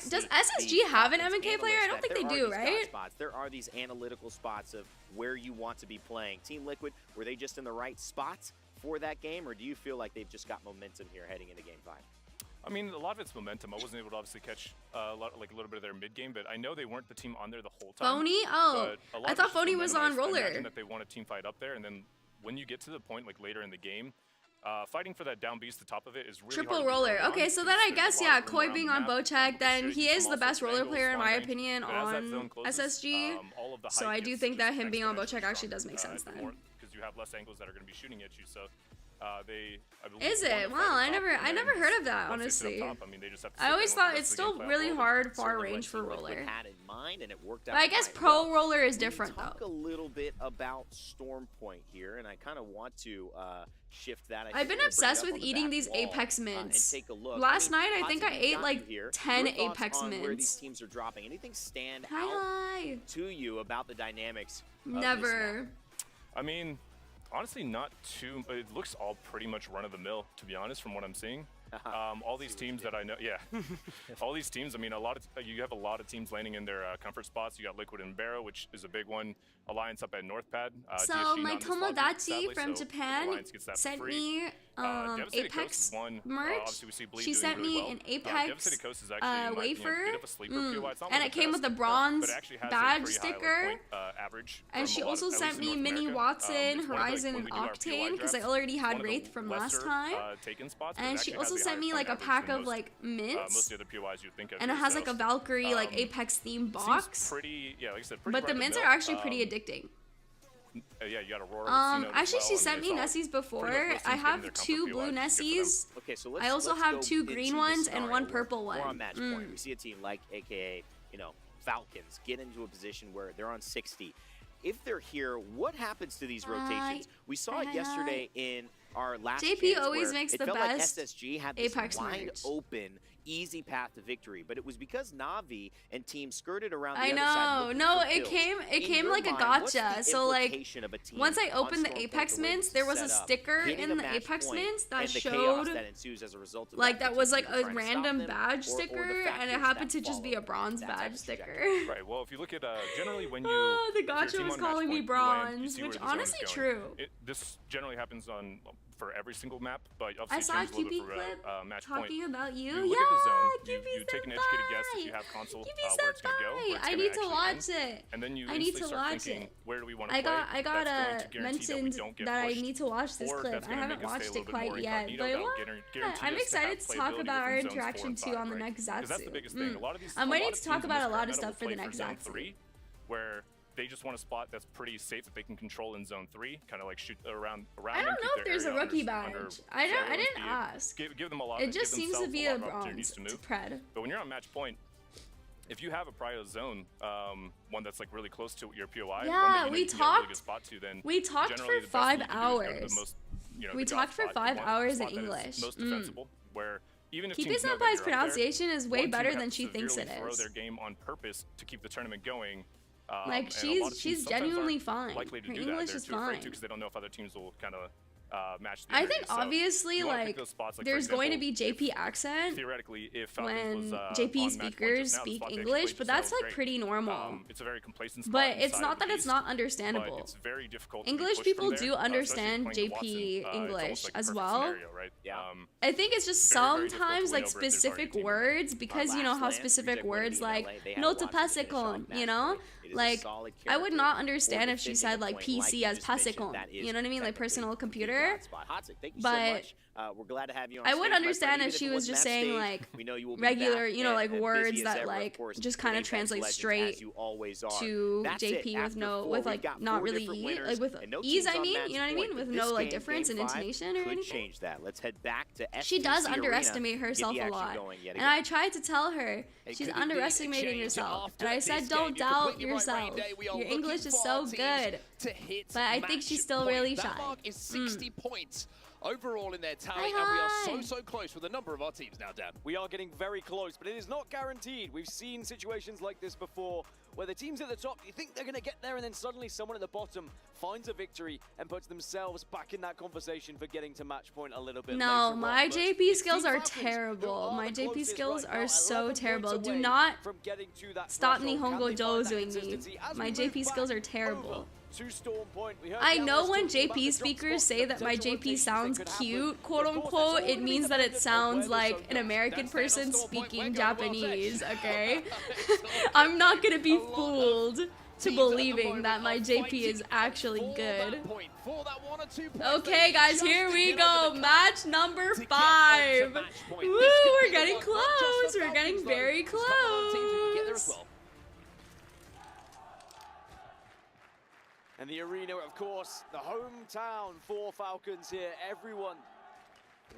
does SSG have an MK player? I don't think they do, right? There are these analytical spots of where you want to be playing. Team Liquid, were they just in the right spots for that game, or do you feel like they've just got momentum here heading into Game 5? I mean, a lot of it's momentum. I wasn't able to obviously catch a little bit of their mid game, but I know they weren't the team on there the whole time. Phony? Oh, I thought Phony was on Roller. I imagine that they won a team fight up there, and then when you get to the point like later in the game, fighting for that down beast, the top of it is really triple roller. Okay, so then I guess, yeah, Koi being on Bocek, then he is the best roller player in my opinion on SSG. So I do think that him being on Bocek actually does make sense then. Because you have less angles that are going to be shooting at you, so is it? Wow, I never heard of that, honestly. I always thought it's still really hard far range for roller. But I guess pro roller is different though. Talk a little bit about Storm Point here, and I kind of want to shift that. I've been obsessed with eating these Apex mints. Last night I think I ate like 10 Apex mints. Where these teams are dropping? Anything stand out to you about the dynamics? Never. I mean, honestly, not too. It looks all pretty much run-of-the-mill, to be honest, from what I'm seeing. All these teams that I know, all these teams. I mean, you have a lot of teams landing in their comfort spots. You got Liquid and Barrow, which is a big one. Alliance up at Northpad. So my Tomodachi from Japan sent me Apex merch. She sent me an Apex wafer, and it came with a bronze badge sticker. And she also sent me Mini Watson, Horizon, and Octane because I already had Wraith from last time. And she also sent me like a pack of like mints, and it has like a Valkyrie like Apex theme box. But the mints are actually pretty addicting. Yeah, you got Aurora. Actually, she sent me Nessies before. I have 2 blue Nessies. Okay, so I also have 2 green ones and 1 purple one. We're on match point. We see a team like, AKA, Falcons, get into a position where they're on 60. If they're here, what happens to these rotations? We saw it yesterday in our last JP always makes the best like SSG had this Apex wide merch. open, easy path to victory, but it was because Na'Vi and team skirted around the other side. No, it came like a gotcha. So like once I opened the Apex mints, there was a sticker in the Apex mints that showed like that was like a random badge sticker, and it happened to just be a bronze badge sticker. Right. Well, if you look at generally when you the gotcha was calling me bronze, which honestly true. This generally happens on for every single map, but I obviously saw a changes a little QB bit clip for match talking point. about you. You look at the zone, you take an educated guess if you have console where it's gonna go, where it's I need to watch it. And then you I need to start watch thinking, it. where do we want to play? I got mentioned that I need to watch this clip. I haven't watched it quite yet, but I'm excited to talk about our interaction too on the next Zatsu. I'm waiting to talk about a lot of stuff for the next Zatsu. Where they just want a spot that's pretty safe that they can control in zone 3, kind of like shoot around. I don't know if there's a rookie badge. I didn't ask. Give them a lot. It just seems to be a bronze to pred. But when you're on match point, if you have a prio zone, one that's like really close to your POI, yeah, we talked. We talked for 5 hours. We talked for 5 hours in English. Most defensible, where even if Keeping Senpai's pronunciation is way better than she thinks it throw is. their game on purpose to keep the tournament going. Like she's genuinely fine. Likely to Her do English that. is They're too afraid fine. because they don't know if other teams will kind of match the I energy. think So obviously you wanna like pick those spots, like, there's for going to example, be JP accent theoretically if when was, JP on match point speakers just now, the speak spot they actually English, played but just now that's was like great. pretty normal. It's a very complacent spot But it's inside not of that the it's East, not understandable. but it's very difficult to be English pushed people from there, do especially understand playing JP Watson. It's English almost like a as perfect well. scenario, right? I think it's just very sometimes like difficult to win over if there's already specific words because you know how specific words like no te pase con, you know? Like I would not understand if she said like PC as pasicon, you know what I mean? Like personal computer. But we're glad to have you on I would stage, understand my friend, if she even was it just wasn't saying that like stage, we know you will be regular, back you know, and like busy words as that ever, of like course, just kind of Apex translate Legends, straight as you always are. to That's it. JP with After no four, with we've like got not 4 really different like winners with and no ease. teams I on mean, match you know what I point, mean, with but no this like game, difference in game 5, intonation or could anything. change that. Let's head back to She STC does Arena, underestimate get herself the a action lot, going yet and again. I tried to tell her It she's could be underestimating a change herself, after and I this said game. don't You're doubt completely right, yourself. Rain Day. We are Your English looking is for so our teams good, to hit but I think she's still match really point. shy. That mark is 60 points overall in their tally, Hi. and we are so close with a number of our teams now, Dan. We are getting very close, but it is not guaranteed. We've seen situations like this before, where the teams at the top, you think they're going to get there, and then suddenly someone at the bottom finds a victory and puts themselves back in that conversation for getting to match point a little bit No, later my on. But JP it's skills Team are Falcons who terrible. are My the JP closest skills right now, are so 11 terrible. points Do away not from getting to that stop threshold. Nihongo Can they find that Jozuing me. consistency as My we JP move skills back are terrible. over to Storm Point? We heard I the know analysts when talking about the JP drop speakers spots, say the that my potential JP rotations sounds that could happen. cute, quote Of course, unquote, that's it all means that it dependent on sounds where the like show an goes. American That's staying person on Storm Point. speaking We're going well Japanese, edge. okay? I'm not gonna be fooled to believing that my JP is actually good. Okay, guys, here we go. Match number 5. Woo, we're getting close. We're getting very close. And the arena, of course, the hometown for Falcons here. Everyone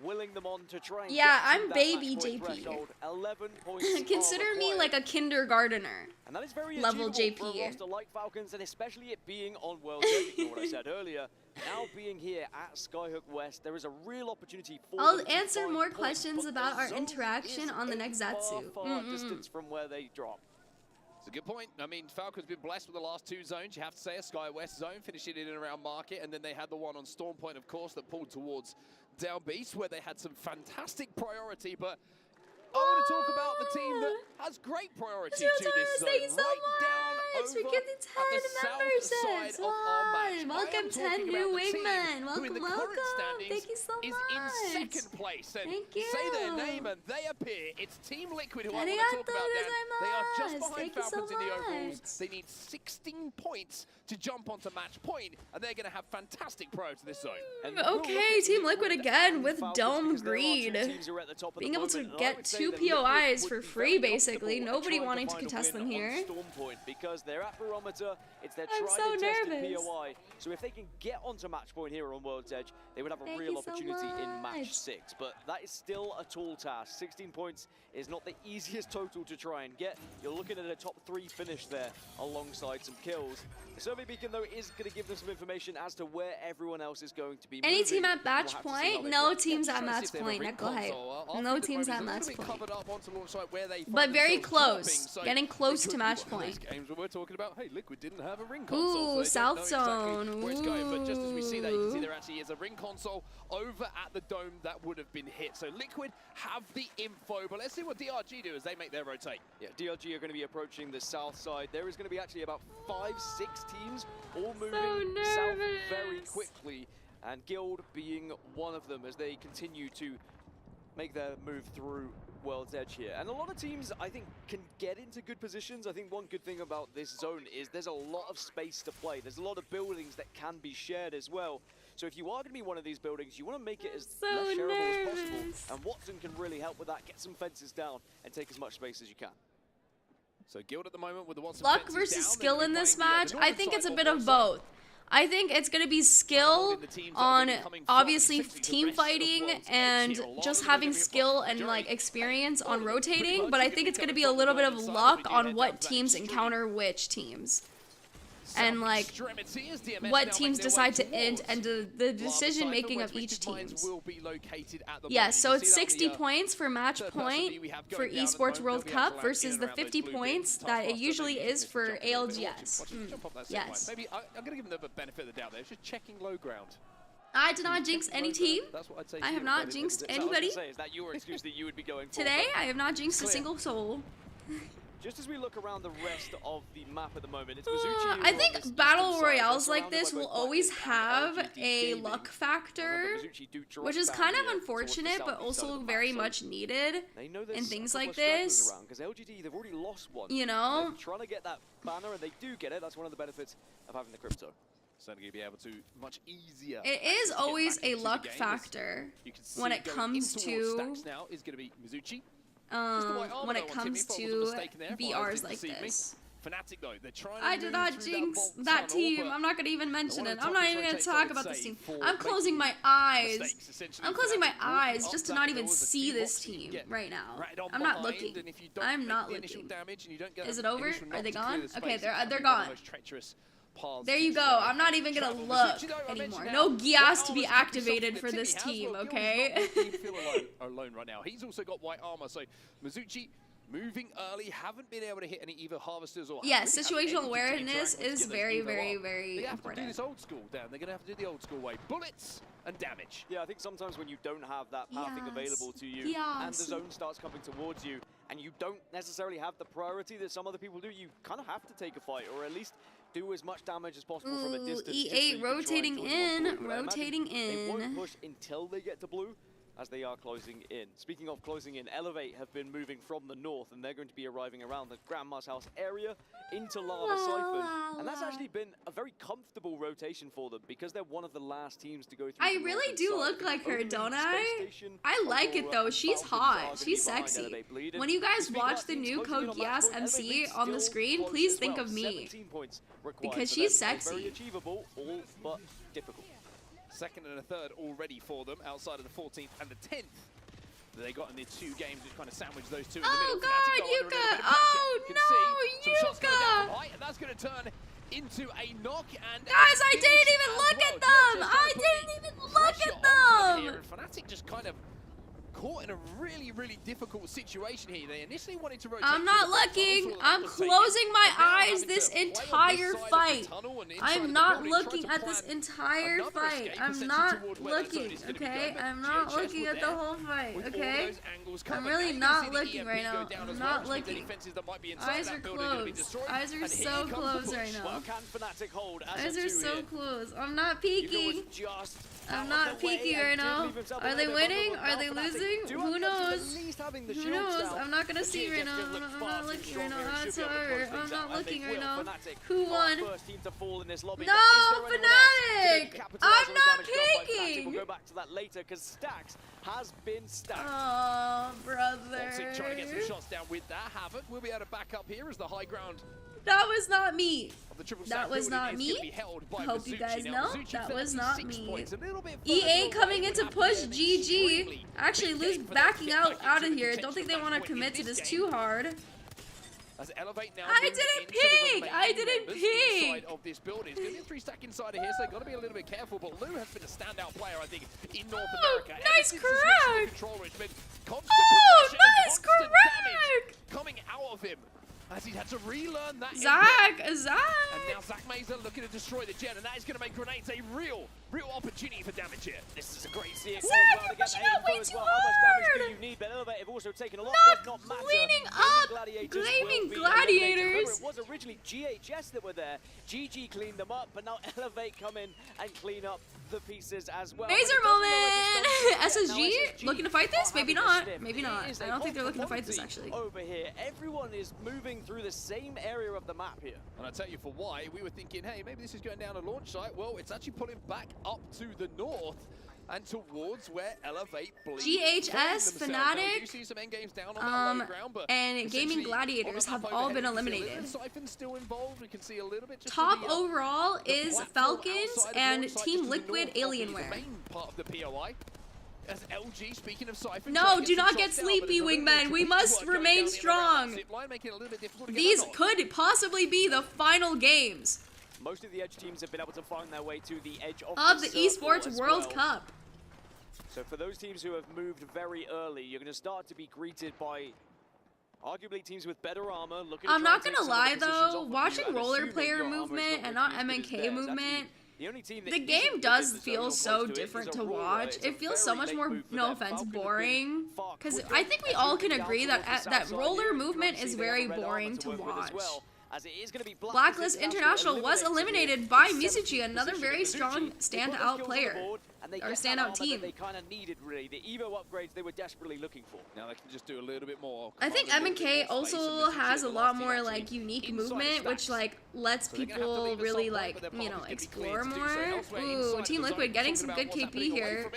willing them on to try and Yeah, get to I'm that baby match point JP. threshold. 11 points Consider are me required. like a kindergartner. And that is very level achievable for a JP. roster like Falcons, and especially it being on World Edge. You know what I said earlier. Now being here at Skyhook West, there is a real opportunity for I'll them to answer find more points, questions but about the our zone interaction is on the a next far, Zatsu. far distance from where they drop. It's a good point. I mean, Falcon's been blessed with the last 2 zones. You have to say a Sky West zone, finishing in and around Market, and then they had the one on Storm Point, of course, that pulled towards Down Beast, where they had some fantastic priority, but I want to talk about the team that has great priority to this zone. Thank you so right much. down over We're getting 10 at the south side of our match. Welcome 10 new wingmen. Welcome, welcome. Thank you so much. Is in second place. And Thank you. say their name and they appear. It's Team Liquid who I want to talk about, Dan. They are just behind Thank you so Falcons in the overalls. much. They need 16 points to jump onto match point, and they're going to have fantastic pro to this zone. And Okay, Team Liquid again with Dome Greed. Being able to get 2 POIs for free, basically. Nobody wanting to contest them here. Storm Point because they're at barometer. It's their I'm tried so and tested nervous. POI. So if they can get onto match point here on World's Edge, they would have a Thank real you so opportunity in much. match 6. But that is still a tall task. 16 points is not the easiest total to try and get. You're looking at a top 3 finish there alongside some kills. The Survey Beacon, though, is going to give them some information as to where everyone else is going to be Any moving. team at We'll match have to see how point? they No play. teams at match point. Echo Height. No teams at match point. But very close. Getting close to match point. Games where we're talking about, hey, Liquid didn't have a ring console. Ooh, so they don't know South Zone. exactly where it's going. But just as we see that, you can see Ooh. there actually is a ring console over at the dome that would have been hit. So Liquid have the info, but let's see what DRG do as they make their rotate. Yeah, DRG are going to be approaching the south side. There is going to be actually about 5-6 teams all moving south very quickly, and Guild being one of them as they continue to make their move through World's Edge here. And a lot of teams, I think, can get into good positions. I think one good thing about this zone is there's a lot of space to play. There's a lot of buildings that can be shared as well. So if you are going to be one of these buildings, you want to make it as less shareable as possible. And Watson can really help with that. Get some fences down and take as much space as you can. So Guild at the moment with the Watson luck versus skill in this match? I think it's a bit of both. I think it's going to be skill on obviously team fighting and just having skill and like experience on rotating, but I think it's going to be a little bit of luck on what teams encounter which teams. And like what teams decide to end and the decision making of each team. Yeah, so it's 60 points for match point for Esports World Cup versus the 50 points that it usually is for ALGS. Yes. Maybe I'm going to give them the benefit of the doubt there. It's just checking low ground. I did not jinx any team. I have not jinxed anybody. Today, I have not jinxed a single soul. Just as we look around the rest of the map at the moment, it's Mizuchi. I think battle royales like this will always have a luck factor, which is kind of unfortunate, but also very much needed in things like this. You know? Trying to get that banner, and they do get it. That's one of the benefits of having the crypto. Certainly be able to much easier. It is always a luck factor when it comes to. Now is going to be Mizuchi. When it comes to BRs like this. Fnatic, though, they're trying I did not jinx that team. I'm not going to even mention it. I'm not even going to talk about this team. I'm closing my eyes. I'm closing my eyes just to not even see this team right now. I'm not looking. I'm not looking. Is it over? Are they gone? Okay, they're gone. There you go. I'm not even gonna look anymore. No Gias to be activated for this team, okay? Alone right now. He's also got white armor, so Mizuchi moving early, haven't been able to hit any either harvesters or. Yes, situational awareness is very, very, very important. They have to do this old school, Dan. They're gonna have to do the old school way. Bullets and damage. Yeah, I think sometimes when you don't have that pathing available to you, and the zone starts coming towards you, and you don't necessarily have the priority that some other people do, you kind of have to take a fight, or at least do as much damage as possible from a distance. E8 rotating in, rotating in. They won't push until they get to blue, as they are closing in. Speaking of closing in, Elevate have been moving from the north, and they're going to be arriving around the Grandma's house area into Lava Siphon. And that's actually been a very comfortable rotation for them, because they're one of the last teams to go through. I really do look like her, don't I? I like it though. She's hot. She's sexy. When you guys watch the new Code Geass MC on the screen, please think of me. Because she's sexy. Achievable, all but difficult. Second and a third already for them, outside of the 14th and the 10th that they got in the 2 games, which kind of sandwiched those two in the middle. Oh god, Yuka! Oh no, Yuka! And that's going to turn into a knock. And guys, I didn't even look at them! I didn't even look at them! Fnatic just kind of caught in a really, really difficult situation here. They initially wanted to rotate. I'm not looking. I'm closing my eyes this entire fight. I'm not looking at this entire fight. I'm not looking, okay? I'm not looking at the whole fight, okay? I'm really not looking right now. I'm not looking. Eyes are closed. Eyes are so closed right now. Eyes are so closed. I'm not peeking. I'm not peeking right now. Are they winning? Are they losing? Who knows? Who knows? I'm not gonna see right now. I'm not looking right now. That's hard. I'm not looking right now. Who won? No, Fnatic! I'm not peeking! We'll go back to that later because Stacks has been stacked. Oh, brother. Trying to get some shots down with that. Havoc will be able to back up here as the high ground. That was not me. That was not me. Hope you guys know that was not me. EA coming in to push GG. Actually, backing out of here. Don't think they want to commit to this too hard. I didn't peek! I didn't peek! Of this building. It's going to be a 3-stack inside of here, so they've got to be a little bit careful. But Lou has been a standout player, I think, in North America. Nice crack! Oh, nice crack! Coming out of him. As he's had to relearn that. Zach! And now Zach Mazer looking to destroy the gen, and that is going to make grenades a real opportunity for damage here. This is a great CX. Zach, you're pushing out way too hard! How much damage do you need? But Elevate have also taken a lot. Not cleaning up Gleaming Gladiators! It was originally GHS that were there. GG cleaned them up, but now Elevate come in and clean up the pieces as well. Mazer moment! SSG looking to fight this? Maybe not. Maybe not. I don't think they're looking to fight this actually. Over here, everyone is moving through the same area of the map here. And I'll tell you for why. We were thinking, hey, maybe this is going down a launch site. Well, it's actually pulling back up to the north. and towards where Elevate Bleed GHS, Fnatic, see some end games down on that low ground, but and Gaming Gladiators have all been eliminated. Siphon's still involved. We can see a little bit Top overall is Falcons and Team Liquid Alienware. Main part of the POI. As LG, speaking of Siphon, no, do not get sleepy, wingmen. We must remain strong. These could possibly be the final games most of the Edge teams have been able to find their way to the edge of the Esports World Cup. So for those teams who have moved very early, you're going to start to be greeted by arguably teams with better armor. I'm not going to lie though, watching roller player movement and not MNK movement, the game does feel so different to watch. It feels so much more, no offense, boring. Because I think we all can agree that that roller movement is very boring to watch. Blacklist International was eliminated by Mizuchi, another very strong standout player, or standout team. They kind of needed really the Evo upgrades they were desperately looking for. Now they can just do a little bit more. I think MNK also has a lot more like unique movement, which like lets people really like, you know, explore more. Ooh, Team Liquid getting some good KP here.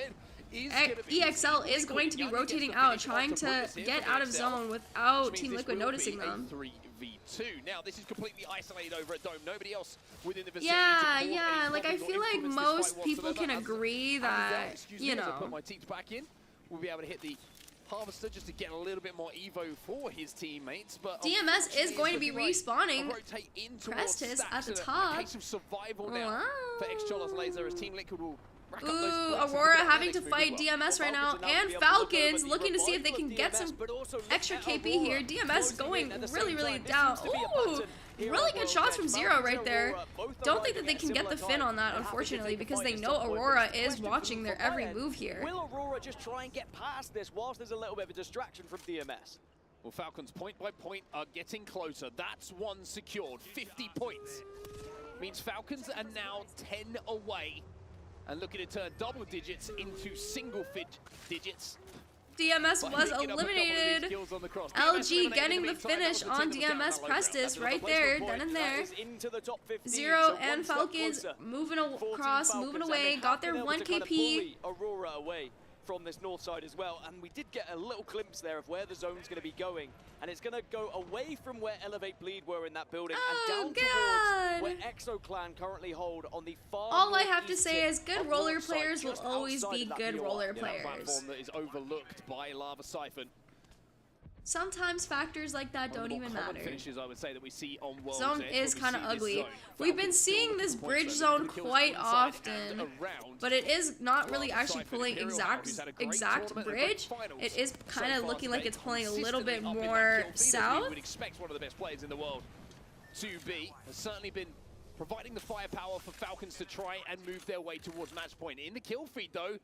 EXL is going to be rotating out, trying to get out of zone without Team Liquid noticing them. 3v2. Now this is completely isolated over at Dome. Nobody else within the vicinity. Yeah, like I feel like most people can agree that, you know. Put my teams back in. We'll be able to hit the Harvester just to get a little bit more evo for his teammates. But DMS is going to be respawning Prestis at the top. Case of survival now for X-Cholos Laser as Team Liquid will. Ooh, Aurora having to fight DMS right now, and Falcons looking to see if they can get some extra KP here. DMS going really, really down. Ooh, really good shots from Zero right there. Don't think that they can get the fin on that, unfortunately, because they know Aurora is watching their every move here. Will Aurora just try and get past this whilst there's a little bit of a distraction from DMS? Well, Falcons point by point are getting closer. That's one secured. 50 points. Means Falcons are now 10 away. And looking to turn double digits into single digits. DMS was eliminated. LG getting the finish on DMS Prestis right there, then and there. Zero and Falcons moving across, moving away, got their 1 KP. Aurora away from this north side as well, and we did get a little glimpse there of where the zone's going to be going, and it's going to go away from where Elevate Bleed were in that building and down towards where ExoClan currently hold on the far All I have to say is good roller players will always be good roller players. Platform that is overlooked by Lava Siphon. Sometimes factors like that don't even matter. Finishes, I would say, that we see on World's Zone Edge, is kind of ugly. We've been seeing this bridge zone quite often, but it is not really actually pulling exact bridge. It is kind of looking like it's pulling a little bit more south. You would expect one of the best players in the world to be. Has certainly been providing the firepower for Falcons to try and move their way towards match point. In the kill feed, though,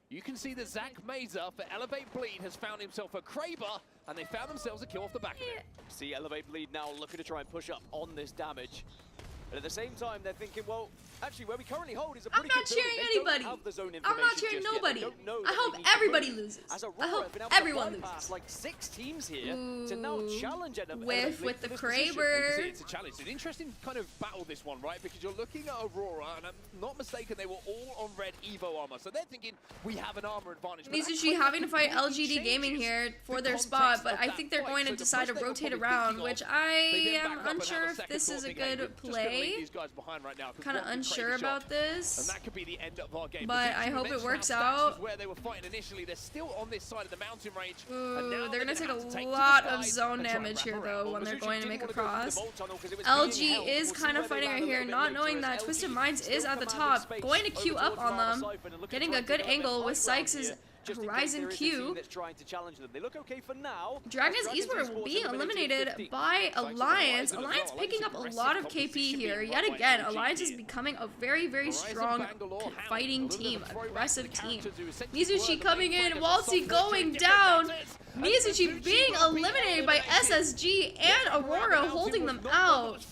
you can see that Zach Mazer for Elevate Bleed has found himself a Kraber, and they found themselves a kill off the back of it. See Elevate Bleed now looking to try and push up on this damage. But at the same time, they're thinking, well, actually, where we currently hold is a pretty good building. I'm not cheering anybody. I'm not cheering nobody. I hope everybody loses. I hope everyone loses. Like 6 teams here to now challenge with the Kraber. It's a challenge. It's an interesting kind of battle, this one, right? Because you're looking at Aurora, and I'm not mistaken, they were all on red Evo armor. So they're thinking, we have an armor advantage. Mizuchi having to fight LGD Gaming here for their spot, but I think they're going to decide to rotate around, which I am unsure if this is a good play. Kind of unsure about this, and that could be the end of our game. But I hope it works out. Where they were fighting initially, they're still on this side of the mountain range. Ooh, they're gonna take a lot of zone damage here though when they're going to make a cross. LG is kind of fighting right here, not knowing that Twisted Minds is at the top, going to queue up on them, getting a good angle with Sykes' Horizon Q. Dragon's Eastward will be eliminated by Alliance. Alliance picking up a lot of KP here. Yet again, Alliance is becoming a very, very strong fighting team, aggressive team. Mizuchi coming in, Waltzy going down. Mizuchi being eliminated by SSG and Aurora holding them out.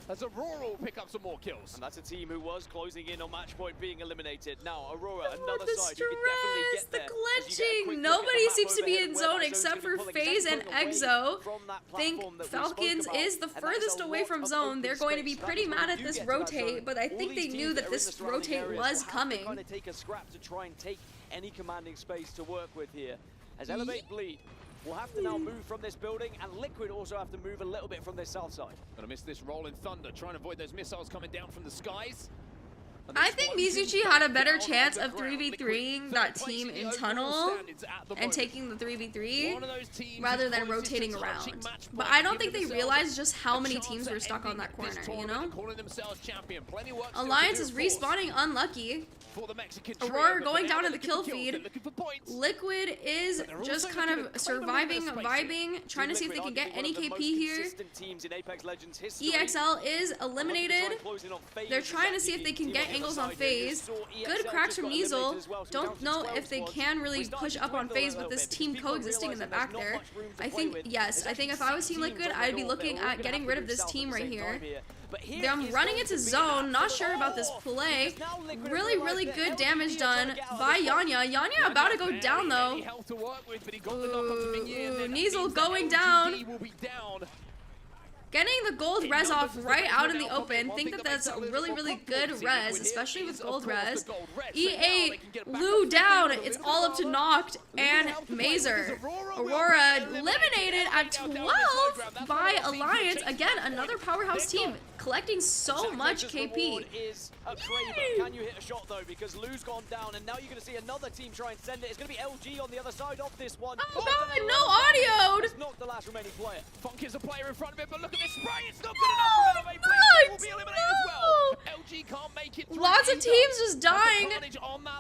As Aurora will pick up some more kills. And that's a team who was closing in on match point being eliminated. Now Aurora, Oh, another the side who can definitely get the there. clenching. Nobody seems to be in zone except for FaZe and Exo. Think Falcons is the furthest away from zone. They're going to be pretty mad at this rotate, but I think they knew that this rotate was coming. Trying to take a scrap to try and take any commanding space to work with here. As Elevate Bleed will have to now move from this building, and Liquid also have to move a little bit from this south side. Gonna miss this Rolling Thunder, trying to avoid those missiles coming down from the skies. I think Mizuchi had a better chance of 3v3ing that team in tunnel and taking the 3v3 rather than rotating around. But I don't think they realized just how many teams were stuck on that corner, you know? Alliance is respawning unlucky. Aurora going down in the kill feed. Liquid is just kind of surviving, vibing, trying to see if they can get any KP here. EXL is eliminated. They're trying to see if they can get angles on FaZe. Good cracks from Neasel. Don't know if they can really push up on FaZe with this team coexisting in the back there. I think, yes, I think if I was Team Liquid, I'd be looking at getting rid of this team right here. They're running into zone, not sure about this play. Really good damage done by Yanya. Yanya about to go down though. Ooh, Neasel going down. Getting the gold res off right out in the open. Think that that's a really good res, especially with gold res. E8, Lu down. It's all up to Noct and Mazer. Aurora eliminated at 12 by Alliance. Again, another powerhouse team collecting so much KP. Can you hit a shot though? Because Lu's gone down, and now you're going to see another team try and send it. It's going to be LG on the other side of this one. Oh god, no audio! Not the last remaining player. Funk is a player in front of it, but look at this spray. It's not good enough for Elevate Bleed. Will be eliminated as well. LG can't make it through. Lots of teams just dying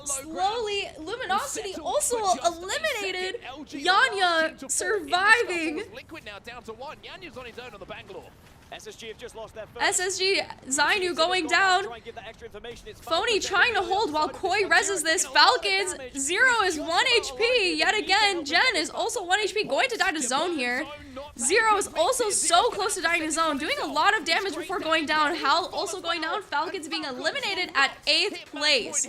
slowly. Luminosity also eliminated. Yanya surviving. Liquid now down to 1. Yanya's on his own on the Bangalore. SSG have just lost their first. SSG, Zainu going down. Phony trying to hold while Koi reses this. Falcons, Zero is 1 HP. Yet again, Jen is also 1 HP. Going to die to zone here. Zero is also so close to dying to zone. Doing a lot of damage before going down. Hal also going down. Falcons being eliminated at 8th place.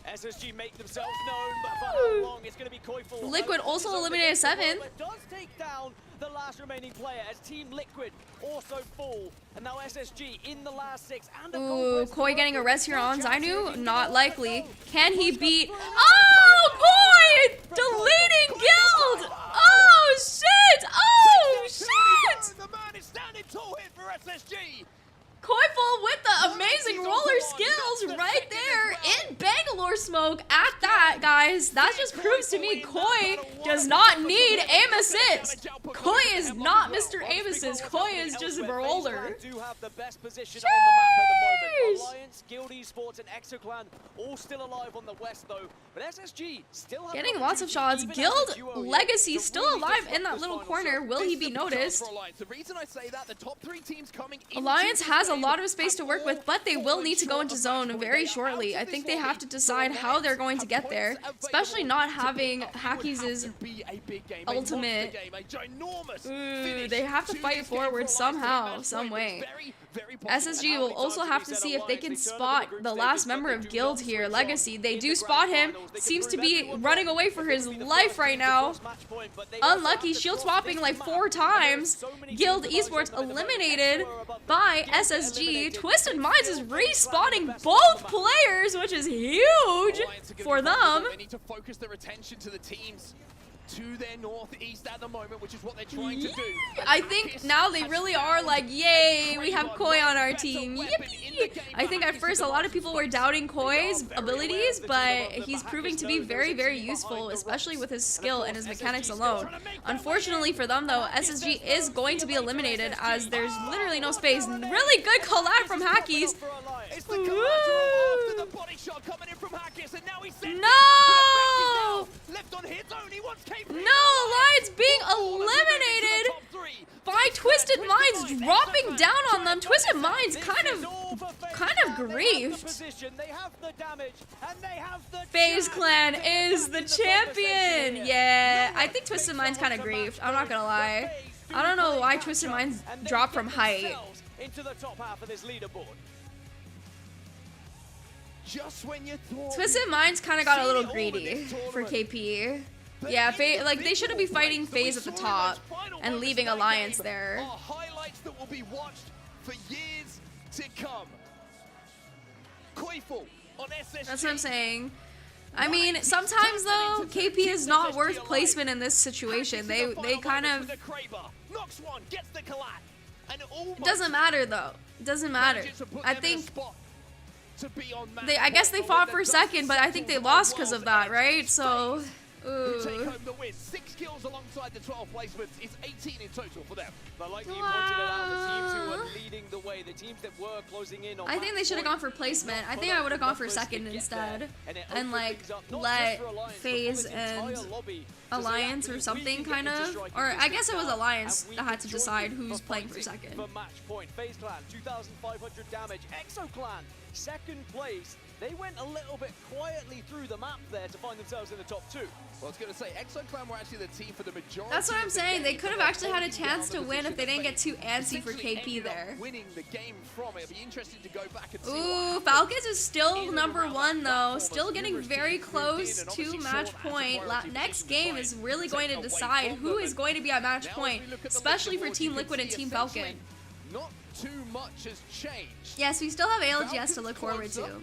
SSG make themselves known, but for how long it's going to be Koi full. Liquid also eliminated 7th. Does take down the last remaining player as Team Liquid also full, and now SSG in the last 6. And ooh, Koi getting a res here on Zainu? Not likely. Can he beat? Oh, Koi! Deleting guild! Oh, shit! Oh, shit! The man is standing tall here for SSG. Koiful with the amazing roller skills right there in Bangalore smoke. At that, guys, that just proves to me Koi does not need aim assist. Koi is not Mr. Aim Assist. Koi is just a roller. Do have the best position on the map at the moment. Alliance, Guild Esports, and ExoClan all still alive on the west though. But SSG still have getting lots of shots. Guild Legacy still alive in that little corner. Will he be noticed? The reason I say that, the top 3 teams coming Alliance has a lot of space to work with, but they will need to go into zone very shortly. I think they have to decide how they're going to get there, especially not having Hackies' ultimate. Ooh, they have to fight forward somehow, some way. SSG will also have to see if they can spot the last member of Guild here, Legacy. They do spot him. Seems to be running away for his life right now. Unlucky, shield swapping like 4 times. Guild Esports eliminated by SSG. Twisted Minds is respawning both players, which is huge for them. They need to focus their attention to the teams to their northeast at the moment, which is what they're trying to do. I think now they really are like, yay, we have Koi on our team. Yippee! I think at first a lot of people were doubting Koi's abilities, but he's proving to be very useful, especially with his skill and his mechanics alone. Unfortunately for them though, SSG is going to be eliminated as there's literally no space. Really good collab from Hackies. No! No, Alliance being eliminated by Twisted Minds dropping down on them. Twisted Minds kind of griefed. FaZe Clan is the champion. Yeah, I think Twisted Mind's kind of griefed. I'm not gonna lie. I don't know why Twisted Mind's dropped from height. Into the top half of this leaderboard. Just when you thought Twisted Mind's kind of got a little greedy for KP. Yeah, like they shouldn't be fighting FaZe at the top and leaving Alliance there. Highlights that will be watched for years to come. Koiful on SSG. That's what I'm saying. I mean, sometimes though, KP is not worth placement in this situation. They kind of. It doesn't matter though. It doesn't matter. I think. I guess they fought for second, but I think they lost because of that, right? So. Who take home the win. 6 kills alongside the 12 placements. It's 18 in total for them. But like you pointed it out, the teams who were leading the way, the teams that were closing in on I think they should have gone for placement. I think I would have gone for second instead. And like let FaZe and Alliance or something kind of. Or I guess it was Alliance that had to decide who's playing for second. For match point, FaZe Clan, 2,500 damage. Exo Clan, second place. They went a little bit quietly through the map there to find themselves in the top 2. Well, I was going to say, Exo Clan were actually the team for the majority. That's what I'm saying. They could have actually had a chance to win if they didn't get too antsy for KP there. Winning the game from it. It'll be interesting to go back and see. Ooh, Falcons is still #1 though. Still getting very close to match point. Next game is really going to decide who is going to be at match point, especially for Team Liquid and Team Falcon. Not too much has changed. Yes, we still have ALGS to look forward to.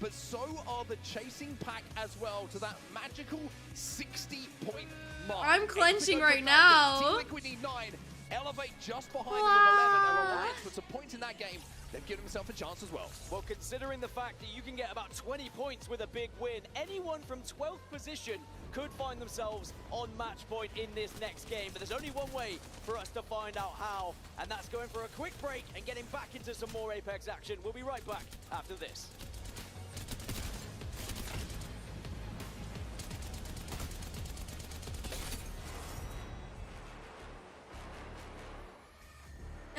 But so are the chasing pack as well to that magical 60-point mark. I'm clenching right now. Team Liquid need 9, elevate just behind them with 11, and Alliance puts a point in that game. They've given themselves a chance as well. Well, considering the fact that you can get about 20 points with a big win, anyone from 12th position could find themselves on match point in this next game. But there's only one way for us to find out how, and that's going for a quick break and getting back into some more Apex action. We'll be right back after this.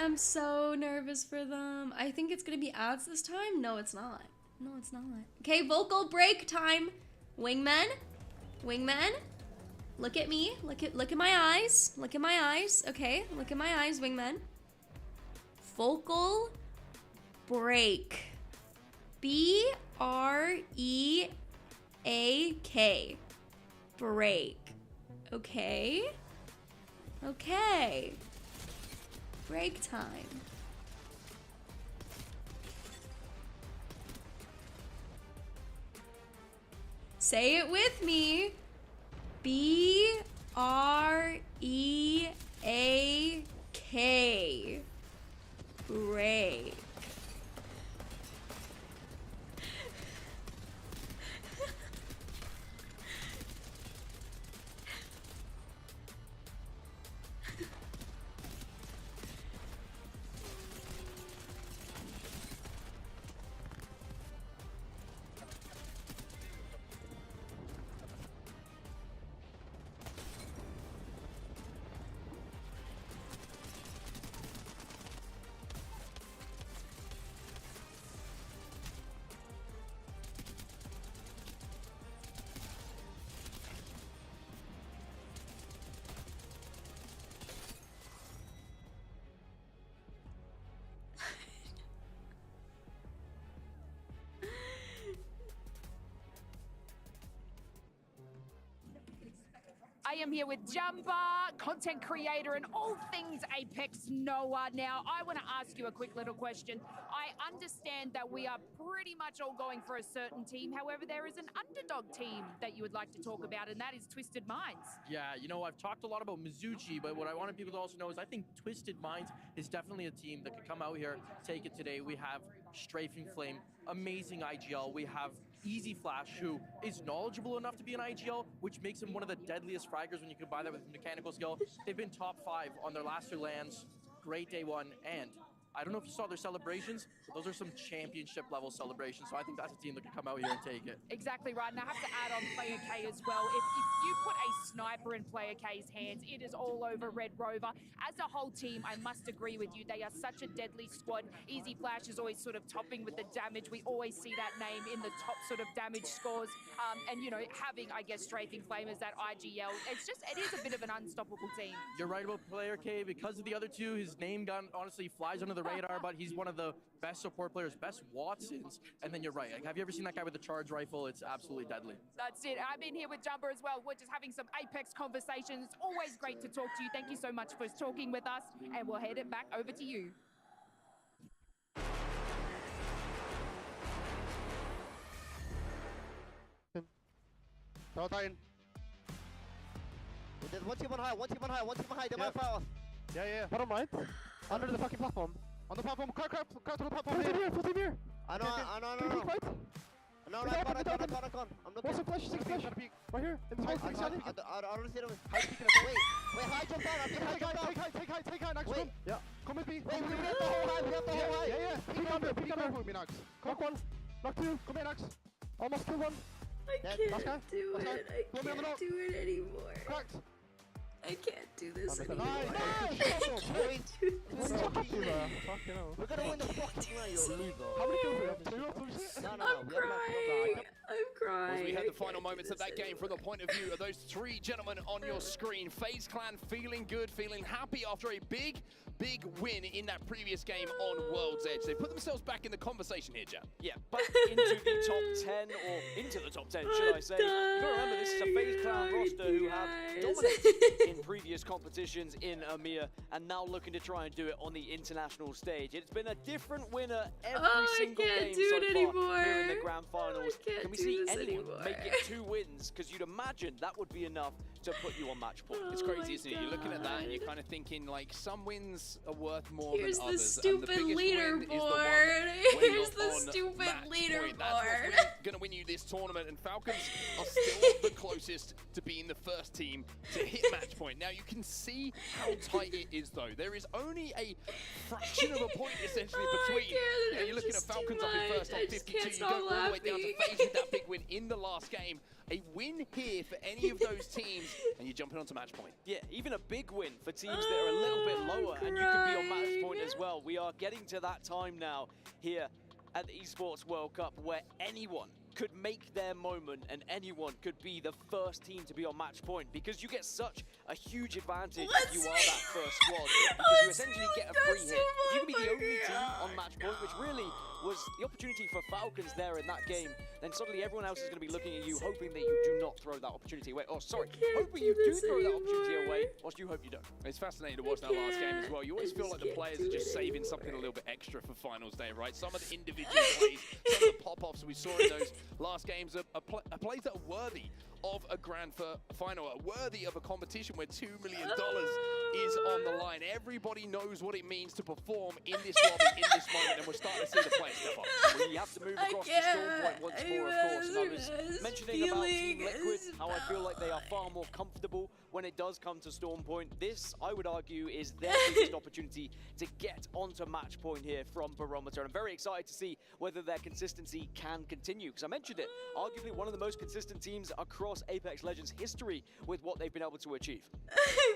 I'm so nervous for them. I think it's gonna be ads this time. No, it's not. No, it's not. Okay, vocal break time. Wingman, wingman. Look at me. Look at my eyes. Look at my eyes. Okay, look at my eyes, wingman. Vocal break. B-R-E-A-K. Break. Okay. Okay. Break time. Say it with me. B-R-E-A-K. Break. I am here with Jumba, content creator and all things Apex Noah. Now, I want to ask you a quick little question. I understand that we are pretty much all going for a certain team. However, there is an underdog team that you would like to talk about, and that is Twisted Minds. Yeah, you know, I've talked a lot about Mizuchi, but what I wanted people to also know is I think Twisted Minds is definitely a team that could come out here, take it today. We have Strafing Flame, amazing IGL. We have Easy Flash, who is knowledgeable enough to be an IGL, which makes him one of the deadliest fraggers when you combine that with mechanical skill. They've been top 5 on their last 2 lands. Great day 1, and I don't know if you saw their celebrations, but those are some championship level celebrations. So I think that's a team that can come out here and take it. Exactly right, and I have to add on Player K as well. If you put a sniper in Player K's hands, it is all over Red Rover. As a whole team, I must agree with you. They are such a deadly squad. Easy Flash is always sort of topping with the damage. We always see that name in the top sort of damage scores. And, you know, having, I guess, Strafing Flame as that IGL, it is a bit of an unstoppable team. You're right about Player K. Because of the other two, his name honestly flies under the radar, but he's one of the best support players, best Watsons. And then you're right. Like, have you ever seen that guy with the charge rifle? It's absolutely deadly. That's it. I've been here with Jumper as well. We're just having some Apex conversations. It's always great to talk to you. Thank you so much for talking with us, and we'll head it back over to you. Throw in. There's one team on high, one team on high, one team on high. They might fire us. Yeah. Bottom right. Under the fucking platform. On the platform. Crowd to the platform. Full team here. I know. No, I can't. I'm looking. What's the flash? Six flash. Right here. In this I don't see them. Wait, high jump down. Take high, Nax. Wait. Yeah. Come with me. Wait, we have the whole high. Yeah. Peek under with me, Nax. Knock one. Knock two. Come here, Nax. Almost kill one. I can't do it. I can't do it anymore. Cracked. I can't do this anymore. We're gonna win the fucking round. How many kills do we have? 2? I'm crying. As we had the final moments of that game from the point of view of those three gentlemen on your screen. FaZe Clan feeling good, feeling happy after a big win in that previous game on World's Edge. They put themselves back in the conversation here, Jam. Yeah, back into the top 10, or into the top 10, should I say. You gotta remember, this is a FaZe Clan roster who have dominated in previous competitions in EMEA, and now looking to try and do it on the international stage. It's been a different winner every single game so far here in the grand finals. Can we see anyone make it 2 wins? Because you'd imagine that would be enough to put you on match point. It's crazy, isn't it? You're looking at that and you're kind of thinking, like, some wins are worth more Here's than the others. stupid leaderboard. Here's the stupid leaderboard. That's what's going to win you this tournament, and Falcons are still the closest to being the first team to hit match point. Now, you can see how tight it is, though. There is only a fraction of a point, essentially, between. Yeah, you're looking at Falcons up in first on 52. You go all the way down to FaZe with that big win in the last game. A win here for any of those teams, and you're jumping onto match point. Yeah, even a big win for teams that are a little bit lower, and you can be on match point as well. We are getting to that time now here at the Esports World Cup where anyone could make their moment and anyone could be the first team to be on match point, because you get such a huge advantage if you are that first squad, because you essentially get a free hit. If you can be the only team on match point, which really was the opportunity for Falcons there in that game, then suddenly everyone else is going to be looking at you, hoping that you do not throw that opportunity away. Oh, sorry, hoping you do throw that opportunity away, whilst you hope you don't. It's fascinating to watch that last game as well. You always feel like the players are just saving something a little bit extra for finals day, right? Some of the individual plays, some of the pop-offs we saw in those last games are plays that are worthy of a grand final, worthy of a competition where $2 million is on the line. Everybody knows what it means to perform in this lobby, in this moment, and we're starting to see the players step up. We have to move across the storm point once more, of course. And I was mentioning about Team Liquid, how I feel like they are far more comfortable when it does come to storm point. This, I would argue, is their biggest opportunity to get onto match point here from Barometer. And I'm very excited to see whether their consistency can continue, because I mentioned it, arguably one of the most consistent teams across Apex Legends history with what they've been able to achieve.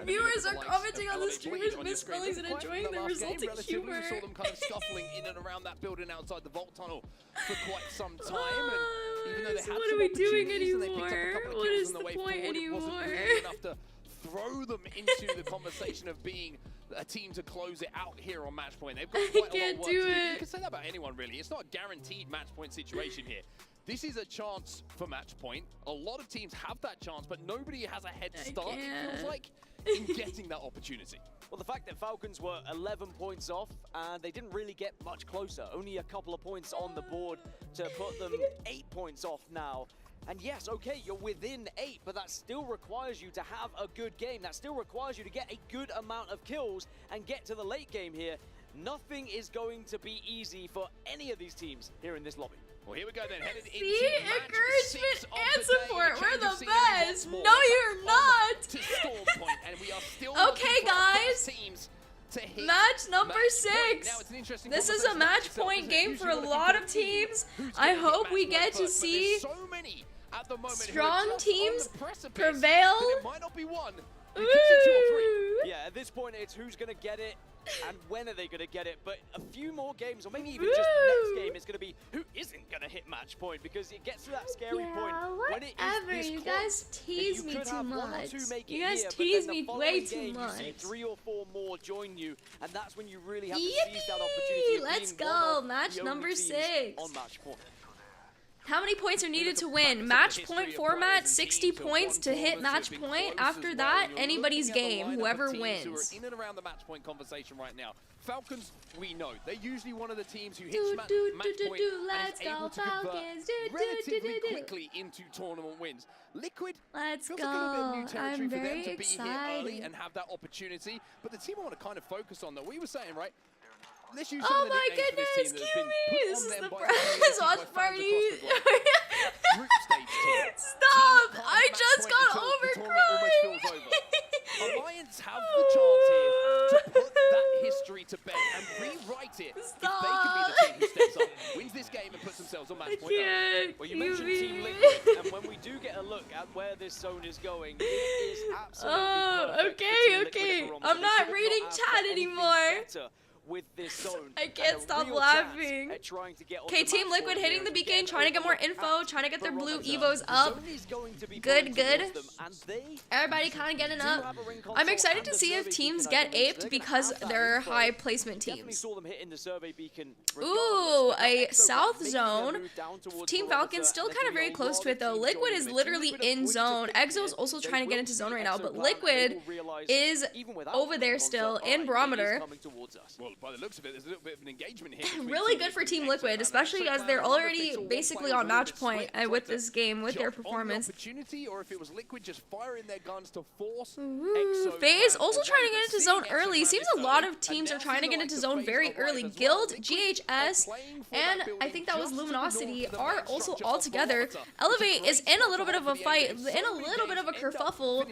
Viewers are commenting on the streamers' misspellings and enjoying the resulting humor. We saw them kind of scuffling in and around that building outside the vault tunnel for quite some time, and even though they had what some are we doing opportunities and they anymore? picked up a couple of What kills is on the the way point forward, anymore? it wasn't really enough to throw them into the conversation of being a team to close it out here on match point. They've got quite a lot of work to do. You can say that about anyone, really. It's not a guaranteed match point situation here. This is a chance for match point. A lot of teams have that chance, but nobody has a head start, it feels like, in getting that opportunity. Well, the fact that Falcons were 11 points off and they didn't really get much closer, only a couple of points on the board to put them 8 points off now. And yes, okay, you're within 8, but that still requires you to have a good game. That still requires you to get a good amount of kills and get to the late game here. Nothing is going to be easy for any of these teams here in this lobby. Well, here we go then, headed into encouragement and support. We're the best. No, you're not. To storm point, and we are still okay, guys. teams to hit. Match number 6. This is a match point game for a lot of teams. I hope we get to see strong teams prevail. Ooh. Yeah, at this point, it's who's going to get it and when are they going to get it. But a few more games, or maybe even just next game, it's going to be who isn't going to hit match point, because it gets to that scary point when it is this You close. guys tease me too much. You guys Here, tease but then me the way following too game, much. You see 3 or 4 more join you, and that's when you really have to seize that opportunity. Of Let's being go. one of Match the only number teams 6. on match point. How many points are needed to win? Match point format, 60 points to hit match point. After that, anybody's game, whoever wins. In and around the match point conversation right now. Falcons, we know, they're usually one of the teams who hits match point and is able to convert relatively quickly into tournament wins. Liquid Let's feels go. like a little bit of new territory I'm for them very to be here early excited. and have that opportunity. But the team I want to kind of focus on, that we were saying, right? Let's use some Oh of the my nicknames for goodness, this team that has been put Kiwi! This on is them the by Brazos watch fans party. across the globe. Group stage team. Stop! Team I can't just match got point until the tournament overcried. almost feels over. Alliance have the chance here to put that history to bed and rewrite it. If they can be the team who steps up, wins this game and puts themselves on match point. Well, you mentioned Team Liquid, and when we do get a look at where this zone is going, it is absolutely perfect for Team Liquid. I'm not reading chat anymore. With this zone. I can't stop laughing. Okay, Team Liquid hitting the beacon, trying to get more info, trying to get their blue evos up. Good, good. Everybody kind of getting up. I'm excited to see if teams get aped because they're high placement teams. Ooh, a south zone. Team Falcon's still kind of very close to it though. Liquid is literally in zone. Exo's also trying to get into zone right now, but Liquid is over there still in Barometer. Well, by the looks of it, there's a little bit of an engagement here. Really good for Team Liquid, especially as they're already basically on match point with this game, with their performance. Opportunity, or if it was Liquid just firing their guns to force. FaZe also trying to get into zone early. Seems a lot of teams are trying to get into zone very early. Guild, GHS, and I think that was Luminosity are also all together. Elevate is in a little bit of a fight, in a little bit of a kerfuffle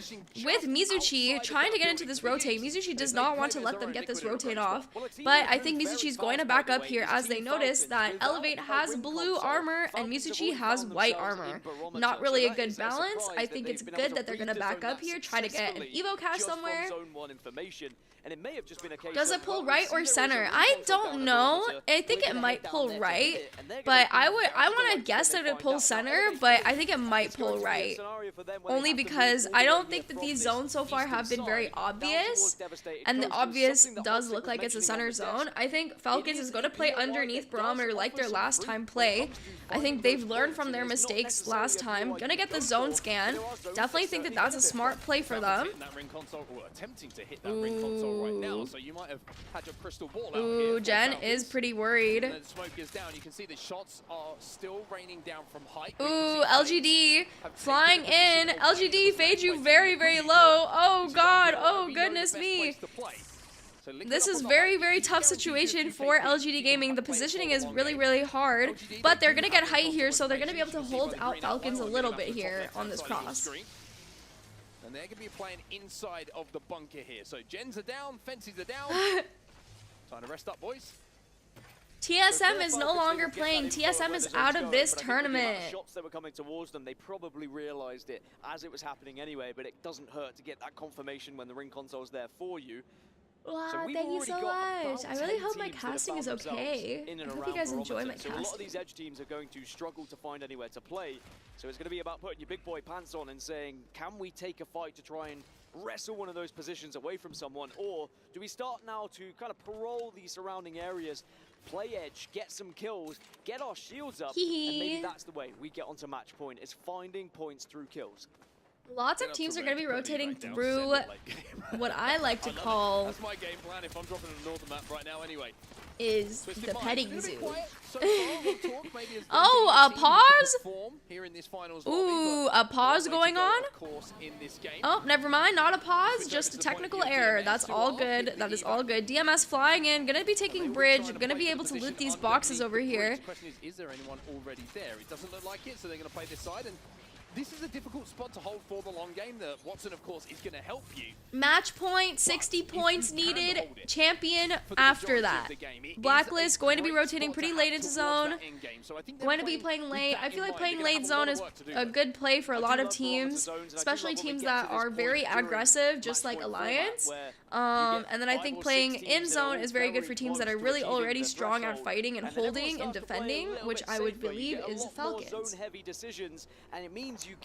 with Mizuchi trying to get into this rotate. Mizuchi does not want to let them get this rotate off. But I think Mizuchi's going to back up here as they notice that Elevate has blue armor and Mizuchi has white armor. Not really a good balance. I think it's good that they're going to back up here, try to get an Evo cache somewhere. Does it pull right or center? I don't know. I think it might pull right, but I want to guess that it pulls center, but I think it might pull right. Only because I don't think that these zones so far have been very obvious, and the obvious does look like it's a center zone. I think Falcons is going to play underneath Barometer like their last time play. I think they've learned from their mistakes last time. Gonna get the zone scan. Definitely think that that's a smart play for them. Ooh, Jen is pretty worried. Ooh, LGD flying in. LGD fade you very, very low. Oh god, oh goodness me. This is very, very tough situation for LGD Gaming. The positioning is really, really hard, but they're going to get height here, so they're going to be able to hold out Falcons a little bit here on this cross. And they're going to be playing inside of the bunker here. So gens are down, fences are down. Time to rest up, boys. TSM is no longer playing. TSM is out of this tournament. Shots that were coming towards them, they probably realized it as it was happening anyway, but it doesn't hurt to get that confirmation when the ring console's there for you. Wow, thank you so much. I really hope my casting is okay. I hope you guys enjoy my casting. So a lot of these edge teams are going to struggle to find anywhere to play. So it's going to be about putting your big boy pants on and saying, can we take a fight to try and wrestle one of those positions away from someone? Or do we start now to kind of parole the surrounding areas, play edge, get some kills, get our shields up, and maybe that's the way we get onto match point, is finding points through kills. Lots of teams are going to be rotating through what I like to call that's my game plan if I'm dropping a northern map right now anyway. Is the petting zoo. Oh, a pause? Ooh, a pause going on? Oh, never mind, not a pause, just a technical error. That's all good. That is all good. DMS flying in, gonna be taking bridge, gonna be able to loot these boxes over here. The question is there anyone already there? It doesn't look like it, so they're going to play this side and this is a difficult spot to hold for the long game. That Watson, of course, is going to help you. Match point, 60 points needed. Champion after that. Blacklist going to be rotating pretty late into zone. Going to be playing late. I feel like playing late zone is a good play for a lot of teams, especially teams that are very aggressive, just like Alliance. And then I think playing in zone is very good for teams that are really already strong at fighting and holding and defending, which I would believe is Falcons.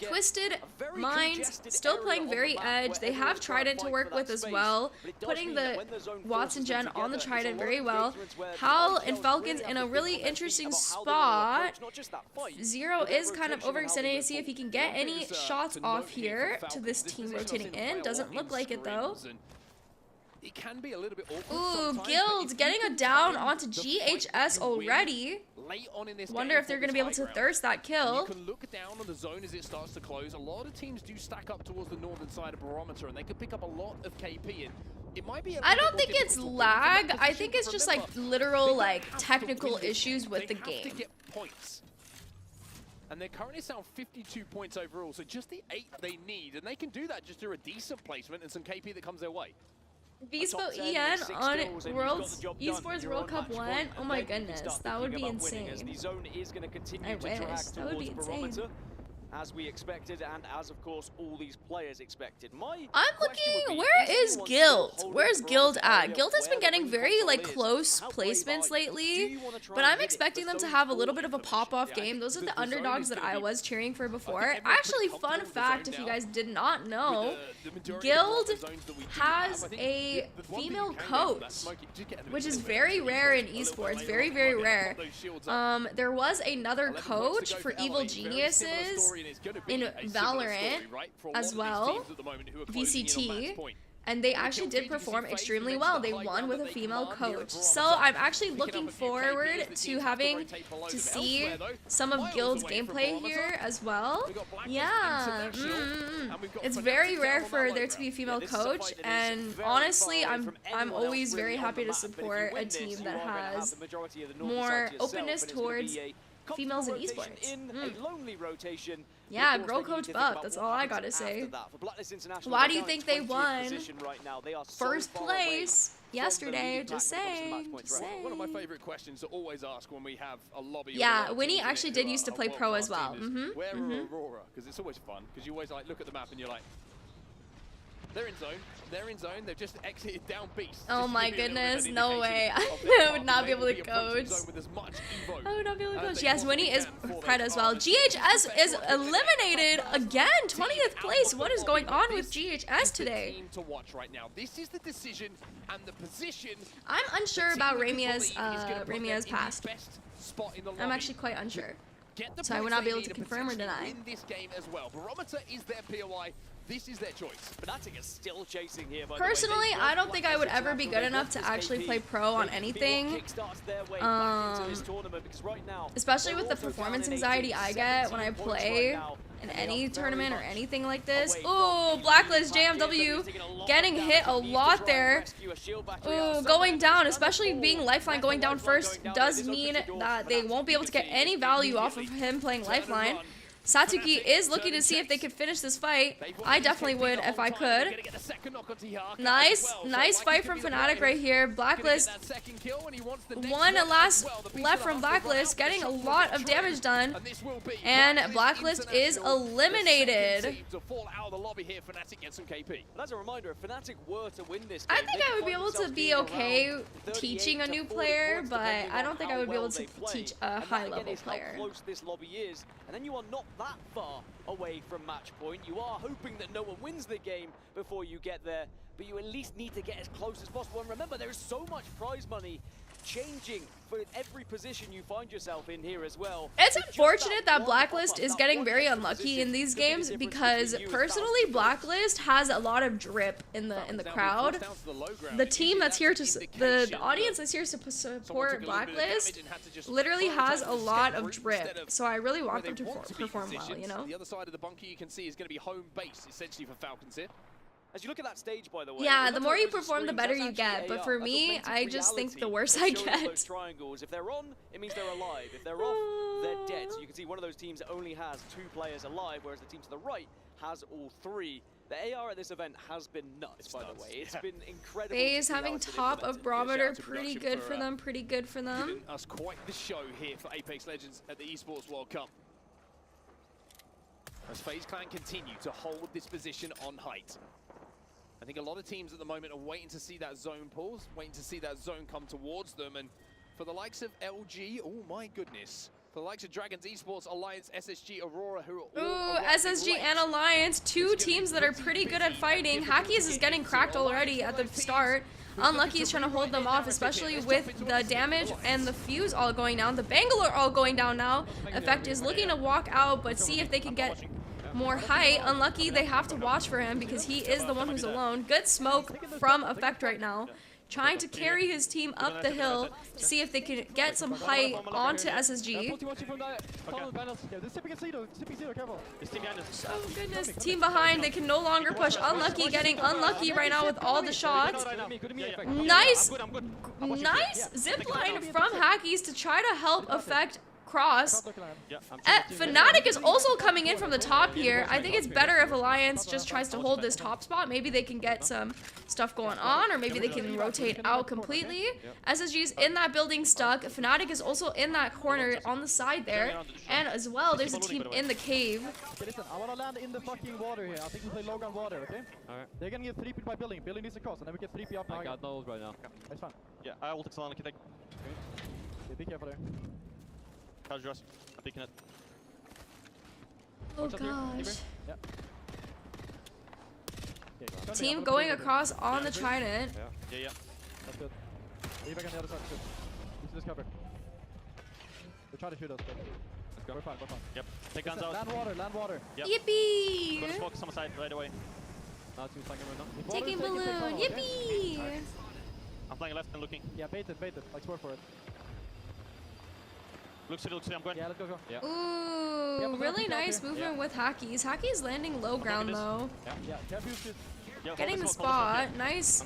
Twisted Minds still playing very edge. They have Trident to work with as well, putting the Watson Gen on the Trident very well. Howl and Falcons in a really interesting spot. Zero is kind of overextending to see if he can get any shots off here to this team rotating in. Doesn't look like it though. It can be a little bit Ooh, Guild getting a down onto GHS already. Wonder if they're going to be able to thirst that kill. You can look down on the zone as it starts to close. A lot of teams do stack up towards the northern side of Barometer, and they could pick up a lot of KP. And it might be I don't think it's lag. I think it's just like literal like technical issues with the game. And they're currently sound 52 points overall, so just the 8 they need, and they can do that just through a decent placement and some KP that comes their way. Vspo EN on Esports World Cup 1. Oh my goodness, that would be insane. I wish. That would be insane. As we expected, and as of course all these players expected. I'm looking, where is Guild? Where's Guild at? Guild has been getting very like close placements lately, but I'm expecting them to have a little bit of a pop-off game. Those are the underdogs that I was cheering for before. Actually, fun fact, if you guys did not know, Guild has a female coach, which is very rare in esports, very, very rare. There was another coach for Evil Geniuses in Valorant as well, VCT, and they actually did perform extremely well. They won with a female coach. So I'm actually looking forward to having to see some of Guild's gameplay here as well. Yeah, it's very rare for there to be a female coach, and honestly, I'm always very happy to support a team that has more openness towards females in esports. Yeah, girl coach buff, that's all I gotta say. Why do you think they won first place yesterday? Just saying. One of my favorite questions to always ask when we have a lobby. Yeah, Winnie actually did used to play pro as well. Where are Aurora? Because it's always fun, because you always like look at the map and you're like, they're in zone. They're in zone. They've just exited down beast. Oh my goodness, no way. I would not be able to coach. I would not be able to coach. Yes, Winnie is Pred as well. GHS is eliminated again. 20th place. What is going on with GHS today? This is the decision and the position. I'm unsure about Ramia's past. I'm actually quite unsure. So I would not be able to confirm or deny. In this game as well. Barometer is their POI. This is their choice. Fnatic is still chasing here. Personally, I don't think I would ever be good enough to actually play pro on anything. Especially with the performance anxiety I get when I play in any tournament or anything like this. Ooh, Blacklist JMW getting hit a lot there. Ooh, going down, especially being Lifeline going down first does mean that they won't be able to get any value off of him playing Lifeline. Satsuki is looking to see if they can finish this fight. I definitely would if I could. Nice fight from Fnatic right here. Blacklist, one last left from Blacklist, getting a lot of damage done. And Blacklist is eliminated. As a reminder, if Fnatic were to win this game, I think I would be able to be okay teaching a new player, but I don't think I would be able to teach a high-level player. And then you are not that far away from match point. You are hoping that no one wins the game before you get there, but you at least need to get as close as possible. And remember, there is so much prize money changing for every position you find yourself in here as well. It's unfortunate that Blacklist is getting very unlucky in these games because personally Blacklist has a lot of drip in the crowd. The team that's here to the audience that's here to support Blacklist literally has a lot of drip. So I really want them to perform well, you know. The other side of the bunker you can see is going to be home base essentially for Falcons here. As you look at that stage, by the way, yeah, the more you perform, the better you get. But for me, I just think the worse I get. Those triangles, if they're on, it means they're alive. If they're off, they're dead. So you can see one of those teams only has 2 players alive, whereas the team to the right has all 3. The AR at this event has been nuts, by the way. It's been incredible. FaZe having top of barometer, pretty good for them, pretty good for them. Giving us quite the show here for Apex Legends at the Esports World Cup. As FaZe Clan continue to hold this position on height. I think a lot of teams at the moment are waiting to see that zone pause, waiting to see that zone come towards them. And for the likes of LG, oh my goodness. For the likes of Dragons Esports, Alliance, SSG, Aurora, who are all SSG and Alliance, 2 teams that are pretty good at fighting. Hackies is getting cracked already at the start. Unlucky is trying to hold them off, especially with the damage and the fuse all going down. The Bangalore all going down now. Effect is looking to walk out, but see if they can get more height. Unlucky, they have to watch for him because he is the one who's alone. Good smoke from Effect right now. Trying to carry his team up the hill to see if they can get some height onto SSG. Oh goodness, team behind, they can no longer push. Unlucky getting unlucky right now with all the shots. Nice zipline from Hackies to try to help Effect cross. Fnatic is also coming in from the top here. I think it's better if Alliance just tries to hold this top spot. Maybe they can get some stuff going on, or maybe they can rotate out completely. SSG's in that building stuck. Fnatic is also in that corner on the side there. And as well, there's a team in the cave. Okay, listen, I want to land in the fucking water here. I think we play low ground water, okay? Alright. They're gonna get 3P by building. Building needs to cross, and then we get 3P up. I got no ult right now. That's fine. Yeah, I ulted Solana, can take. Okay, be careful there. Charge yours. I'm picking it. Oh gosh. Yeah. Okay, team going across on the Trident. Yeah. That's good. Leave back on the other side. Good. Use this cover. They're trying to shoot us. Let's go. We're fine. Yep. Take guns out. Land water. Yep. Yippee! Go to smoke some side right away. Team's flanking right now. Taking balloon. Yippee! I'm flying left and looking. Yeah, bait it. Like, swear for it. Looks it, I'm going. Yeah, let's go. Yeah. Ooh, really nice movement with Hackies. Hackies landing low ground though. Yeah. Getting the spot. Nice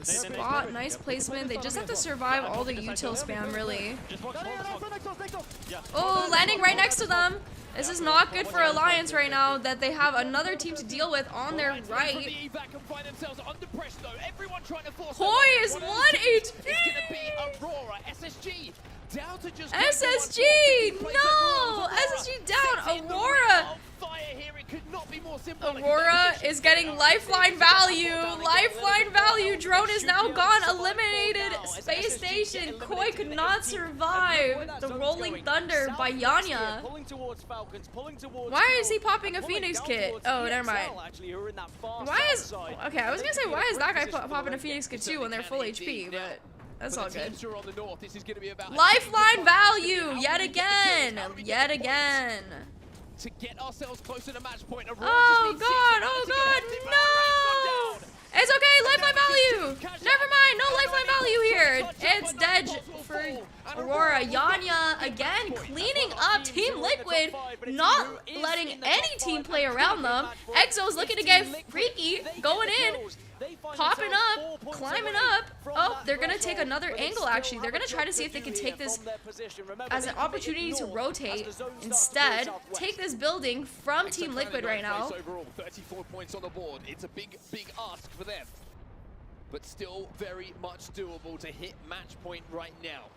spot, nice placement. They just have to survive all the util spam, really. Oh, landing right next to them. This is not good for Alliance right now that they have another team to deal with on their right. Hoi is 1 HP! SSG! No! SSG down! Aurora is getting lifeline value. Lifeline value. Drone is now gone. Eliminated. Space Station. Koi could not survive the Rolling Thunder by Yanya. Why is he popping a Phoenix kit? Oh, never mind. Why is... Okay, I was gonna say, why is that guy popping a Phoenix kit too when they're full HP, but... That's all good. Lifeline value yet again. To get ourselves closer to match point. Oh god, no! It's okay, lifeline value. Never mind, no lifeline value here. It's dead for Aurora. Yanya again cleaning up Team Liquid, not letting any team play around them. Exo's looking to get freaky, going in. Popping up, climbing up. Oh, they're gonna take another angle actually. They're gonna try to see if they can take this as an opportunity to rotate. Instead, take this building from Team Liquid right now. 34 points on the board. It's a big ask for them. But still very much doable to hit match point right now.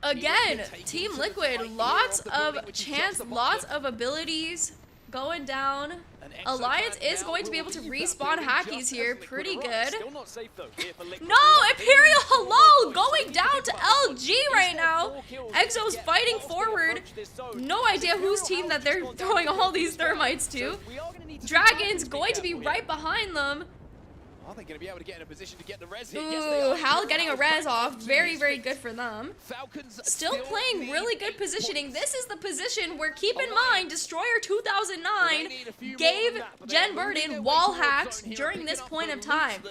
Again, Team Liquid, lots of chance, lots of abilities. Going down. Alliance is going to be able to respawn Hackies here. Pretty good. No! Imperial Hello! Going down to LG right now. Exo's fighting forward. No idea whose team that they're throwing all these thermites to. Dragon's going to be right behind them. Are they going to be able to get in a position to get the res here? Ooh, Hal getting a res off. Very, very good for them. Falcons still playing really good positioning. This is the position where, keep in mind, Destroyer 2009 gave Jen Burden wall hacks during this point of time.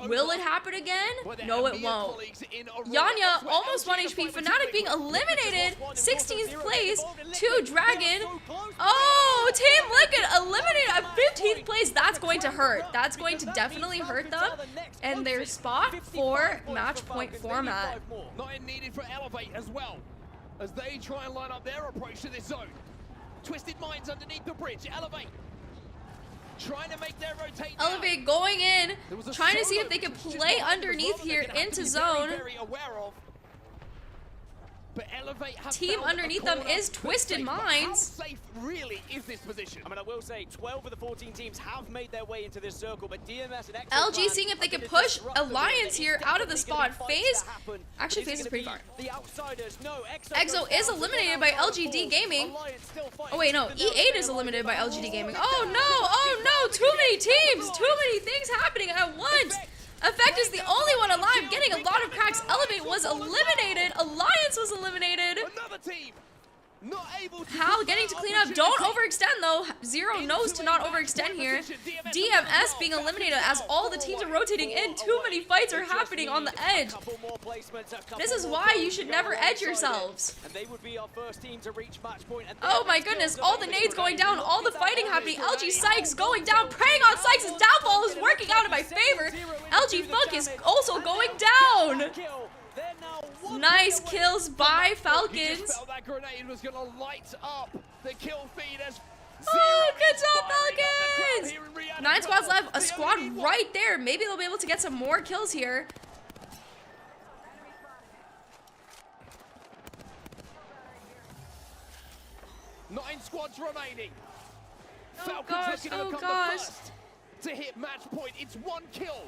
Will it happen again? No, it won't. Yanya, almost 1 HP. Fnatic being eliminated. 16th place to Dragon. Oh, Team Liquid eliminated at 15th place. That's going to hurt. That's going to definitely hurt them and their spot for match point format. Not needed for Elevate as well, as they try and line up their approach to this zone. Twisted Minds underneath the bridge. Elevate trying to make their rotate. Elevate going in, trying to see if they can play underneath here into zone. Very aware of. But Elevate team underneath them is Twisted Minds. How safe really is this position? I mean, I will say 12 of the 14 teams have made their way into this circle, but DMS and LG seeing if they can push Alliance here out of the spot. FaZe, actually FaZe is pretty far. The outsiders, no, Exo is eliminated by LGD Gaming. Oh wait, no, E8 is eliminated by LGD Gaming. Oh no, too many teams, too many things happening at once. Effect is the only one alive, getting a lot of cracks. Elevate was eliminated. Alliance was eliminated. Another team not able to Hal getting to clean up. Don't overextend though. Zero knows to not overextend here. DMS being eliminated as all the teams are rotating in. Too many fights are happening on the edge. This is why you should never edge yourselves. Oh my goodness, all the nades going down, all the fighting happening. LG Sykes going down, preying on Sykes' downfall is working out in my favor. LG Funk is also going down. Nice kills by Falcons. That grenade was going to light up the kill feed as oh, good job, Falcons! 9 squads left, a squad right there. Maybe they'll be able to get some more kills here. Nine squads remaining. Oh gosh, oh gosh. To hit match point, it's 1 kill.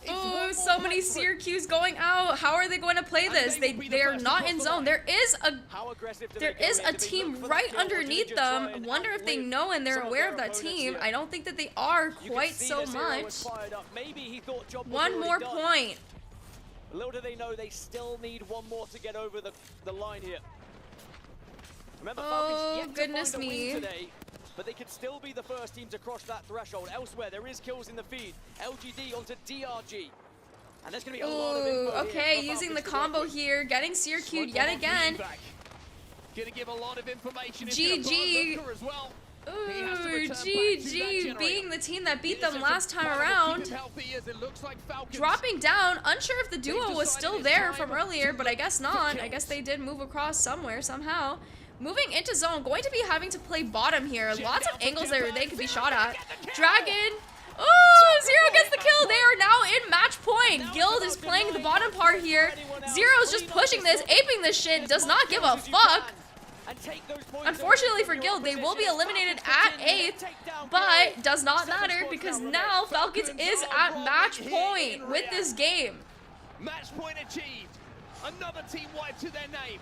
Oh, so many seer queues going out. How are they going to play this? They are not in zone. There is a team right underneath them. Wonder if they know and they're aware of that team. I don't think that they are quite so much. 1 more point. Little do they know they still need 1 more to get over the line here. Remember, Falcons yet goodness to find a me. win today, but they could still be the first team to cross that threshold. Elsewhere, there is kills in the feed. LGD onto DRG. And there's going to be a lot of info okay, here using the combo here, getting seer queued yet again. Gonna give a lot of information. GG. Ooh, GG being the team that beat them last time around. Dropping down, unsure if the duo was still there from earlier, but I guess not. I guess they did move across somewhere, somehow. Moving into zone, going to be having to play bottom here. Lots of angles there they could be shot at. Dragon. Oh, Zero gets the kill. They are now in match point. Guild is playing the bottom part here. Zero's just pushing this, aping this shit, does not give a fuck. Unfortunately for Guild, they will be eliminated at 8th, but does not matter because now Falcons is at match point with this game. Match point achieved. Another team wiped to their name.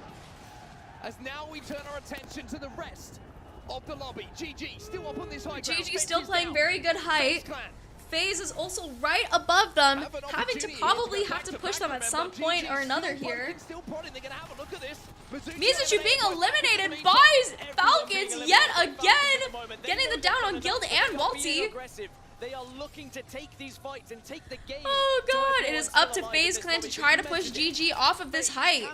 As now we turn our attention to the rest of the lobby. GG still up on this high ground. GG still playing very good height. FaZe is also right above them, having to probably have to push them at some point or another here. Mizuchu being eliminated by Falcons yet again, getting the down on Guild and Waltzy. They are looking to take these fights and take the game. Oh god, it is up to FaZe Clan to try to push GG off of this height.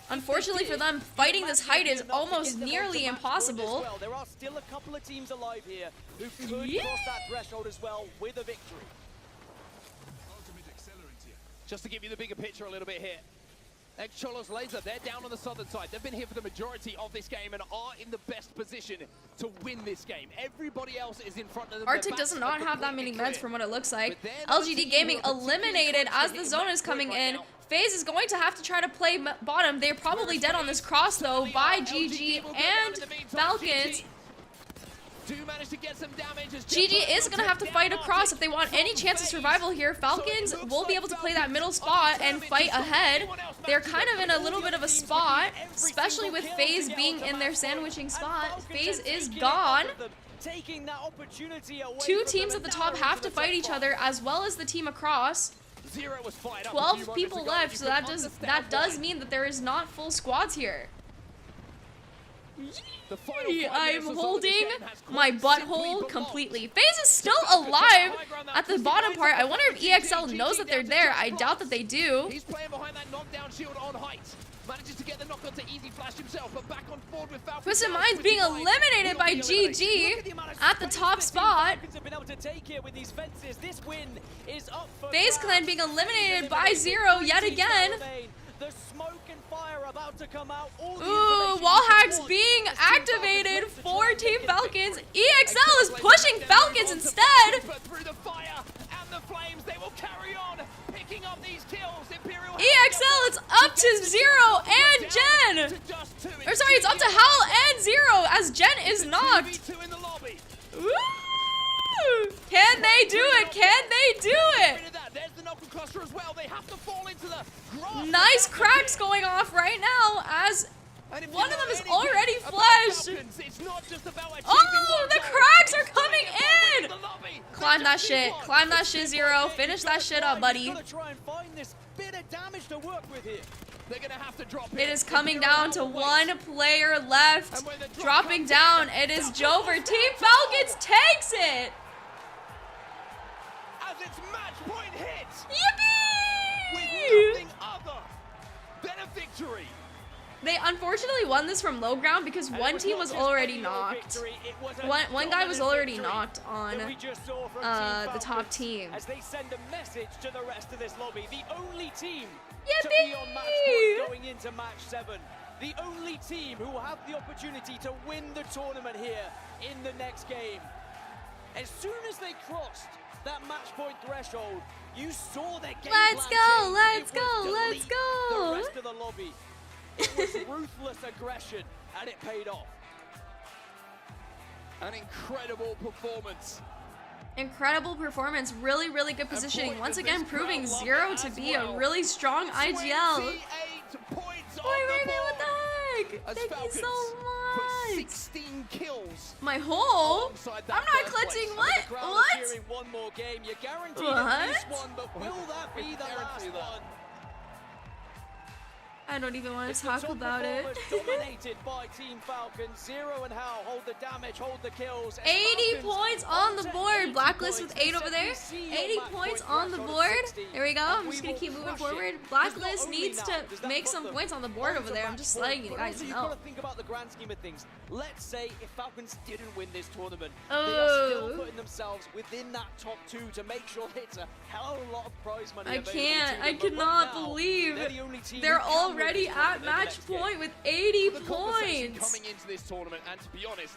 Unfortunately for them, fighting this height is almost nearly impossible. There are still a couple of teams alive here who could cross that threshold as well with a victory. Just to give you the bigger picture a little bit here. Ex-Cholos Laser, they're down on the southern side. They've been here for the majority of this game and are in the best position to win this game. Everybody else is in front of them. Arctic does not have that many meds from what it looks like. LGD Gaming eliminated as the zone is coming in. FaZe is going to have to try to play bottom. They're probably dead on this cross though by GG and Falcons. GG is going to have to fight across if they want any chance of survival here. Falcons will be able to play that middle spot and fight ahead. They're kind of in a little bit of a spot, especially with FaZe being in their sandwiching spot. FaZe is gone. taking that opportunity away. Two teams at the top have to fight each other, as well as the team across. 12 people left, so that does mean that there is not full squads here. I'm holding my butthole completely. FaZe is still alive at the bottom part. I wonder if EXL knows that they're there. I doubt that they do. He's playing behind that knockdown shield on height. Manages to get the knock onto Easy Flash himself, but back on board with Falcon. Twisted Minds being eliminated by GG at the top spot. FaZe Clan being eliminated by Zero yet again. The smoke and fire about to come out. Ooh, wall hacks being activated for Team Falcons. EXL is pushing Falcons instead. But through the fire and the flames, they will carry on, picking up these kills. EXL, it's up to Zero and Jen. Or sorry, it's up to Howl and Zero as Jen is knocked. Ooh. Can they do it? Can they do it? Nice cracks going off right now as one of them is already flushed. Oh, the cracks are coming in. Climb that shit. Climb that shit, Zero. Finish that shit up, buddy. It is coming down to one player left. Dropping down. It is Jover. Team Falcons takes it. As its match point hits. Yippee! With nothing other than a victory. They unfortunately won this from low ground because one team was already knocked. One guy was already knocked on the top team. As they send a message to the rest of this lobby, the only team to Yippee! be on match point going into match 7. The only team who will have the opportunity to win the tournament here in the next game. As soon as they crossed that match point threshold, you saw their game Let's go, let's go, let's go. The rest of the lobby. It was ruthless aggression, and it paid off. An incredible performance. Incredible performance, really, really good positioning. Once again, proving Zero to be a really strong IGL. Wait, what the heck? Thank you so much. 16 kills. My whole? I'm not clutching. What? What? One more game. You're guaranteed at least one, but will that be the last one? I don't even want to talk about it. Dominated by Team Falcons. Zero and Hal hold the damage, hold the kills. 80 points on the board. Blacklist with 8 over there. 80 points on the board. There we go. I'm just going to keep moving forward. Blacklist needs to make some points on the board over there. I'm just letting you guys know. You've got to think about the grand scheme of things. Let's say if Falcons didn't win this tournament, they are still putting themselves within that top 2 to make sure it's a hell of a lot of prize money. I cannot believe they're already at match point with 80 points. Coming into this tournament, and to be honest,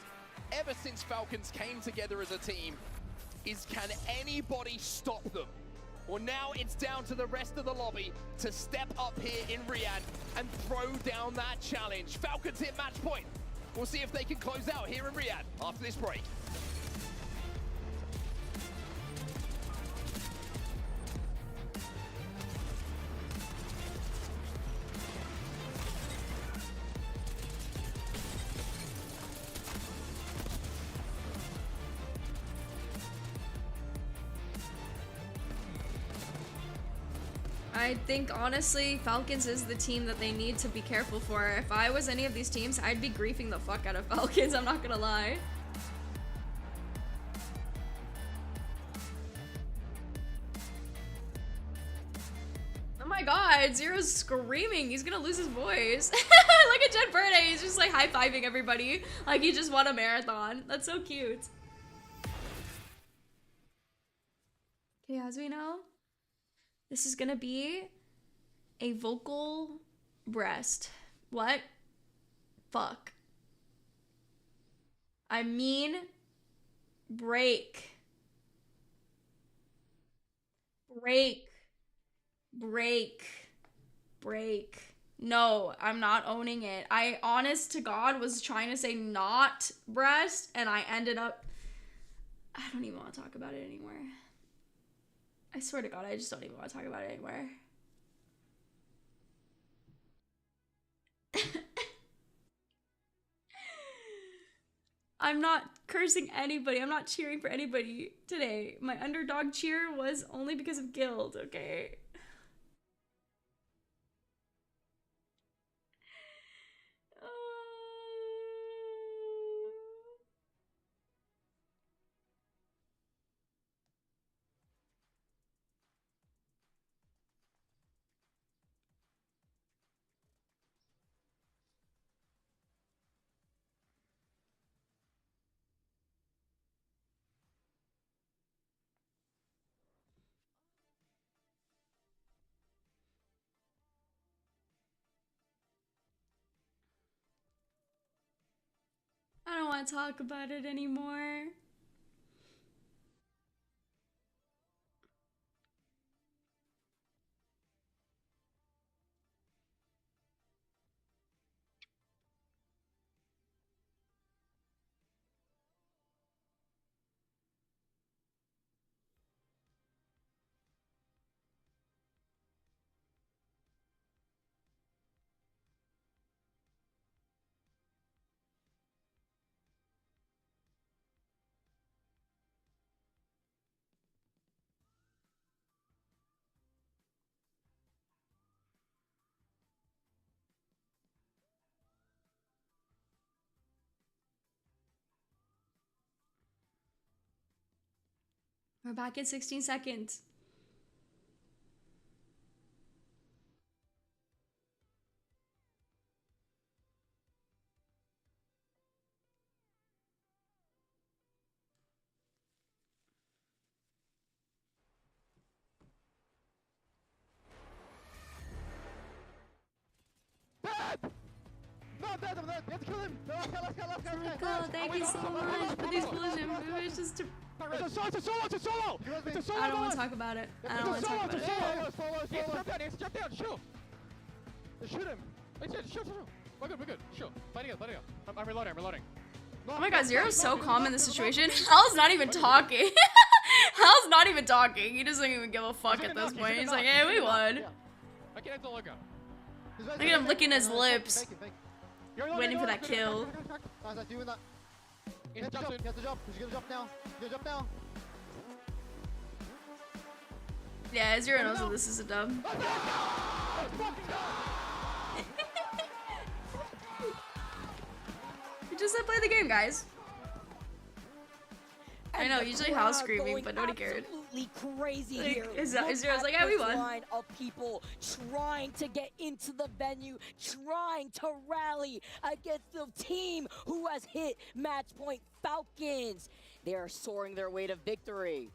ever since Falcons came together as a team, is can anybody stop them? Well, now it's down to the rest of the lobby to step up here in Riyadh and throw down that challenge. Falcons hit match point. We'll see if they can close out here in Riyadh after this break. I think, honestly, Falcons is the team that they need to be careful for. If I was any of these teams, I'd be griefing the fuck out of Falcons, I'm not gonna lie. Oh my god, Zero's screaming. He's gonna lose his voice. Look at Jen Burnett, he's just like high-fiving everybody. Like he just won a marathon. That's so cute. Okay, as we know, this is gonna be a vocal breast. What? Fuck. I mean, break. Break. Break. Break. No, I'm not owning it. I, honest to God, was trying to say not breast, and I ended up... I don't even want to talk about it anymore. I swear to God, I just don't even want to talk about it anymore. I'm not cursing anybody. I'm not cheering for anybody today. My underdog cheer was only because of Guild, okay? I don't want to talk about it anymore. We're back in 16 seconds. No, dead, I'm dead. You have to kill him. No, let's Michael, thank you so much for the explosion. It was just to... It's a solo. It's a solo. I don't want to talk about it. I don't want to talk about it. It's drop down. Shoot. Shoot him. Shoot. We're good. Shoot. Fighting out. I'm reloading. Oh my god, Zero's so calm in this situation. Hal's not even talking. Hal's not even talking. He doesn't even give a fuck at this point. He's like, hey, we won. I can't look out. Look at him licking his lips. Waiting for that kill. He has to jump. He's gonna jump now. Yeah, Zero knows that this is a dub. We just said play the game, guys. I know, usually Hal's screaming, but nobody cared. Absolutely crazy Like, here. Zero's like, yeah, we won. Line of people trying to get into the venue, trying to rally against the team who has hit match point Falcons. They are soaring their way to victory.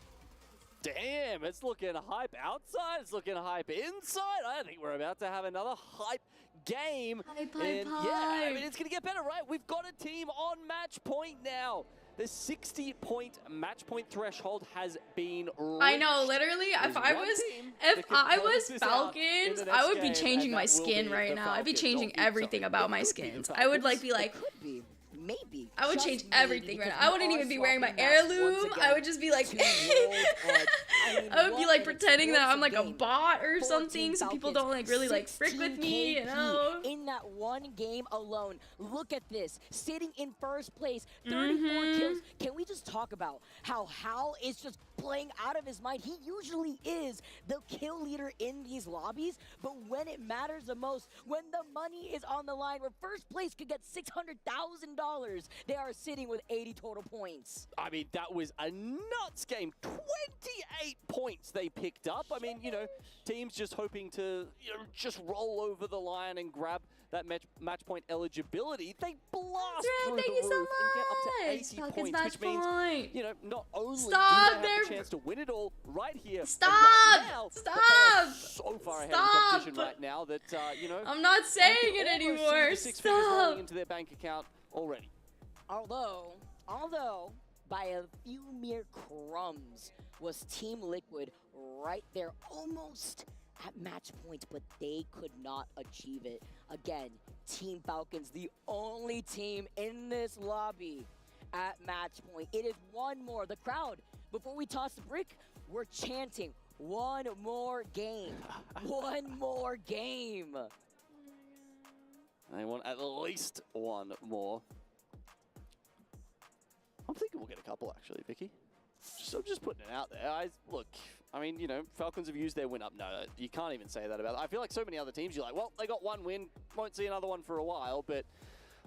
Damn, it's looking hype outside, it's looking hype inside. I think we're about to have another hype game. Hype. Yeah, I mean, it's gonna get better, right? We've got a team on match point now. The 60-point match point threshold has been reached. I know, literally, if I was Falcons, I would be changing my skin right now. I'd be changing everything about my skins. I would be like, maybe. I would change everything right now. I wouldn't even be wearing my heirloom. I would just be like, I would be like pretending that I'm like a bot or something, so people don't like really like frick with me, you know? In that one game alone, look at this. Sitting in first place, 34 kills. Can we just talk about how Hal is just playing out of his mind? He usually is the kill leader in these lobbies, but when it matters the most, when the money is on the line, where first place could get $600,000, they are sitting with 80 total points. I mean, that was a nuts game. 28 points they picked up. I mean, you know, teams just hoping to just roll over the line and grab that match point eligibility. They blast through the roof and get up to 80 points, which means, you know, not only do they have the chance to win it all right here and right now, but they are so far ahead of the competition right now that, you know, I'm not saying it anymore. The 6 figures rolling into their bank account already. Although, by a few mere crumbs, was Team Liquid right there, almost at match point, but they could not achieve it. Again, Team Falcons, the only team in this lobby at match point. It is one more. The crowd, before we toss the brick, we're chanting, one more game. One more game. They want at least one more. thinking we'll get a couple, actually, Vicky. I'm just putting it out there. Look, I mean, you know, Falcons have used their win up. No, you can't even say that about it. I feel like so many other teams, you're like, well, they got one win, won't see another one for a while. But,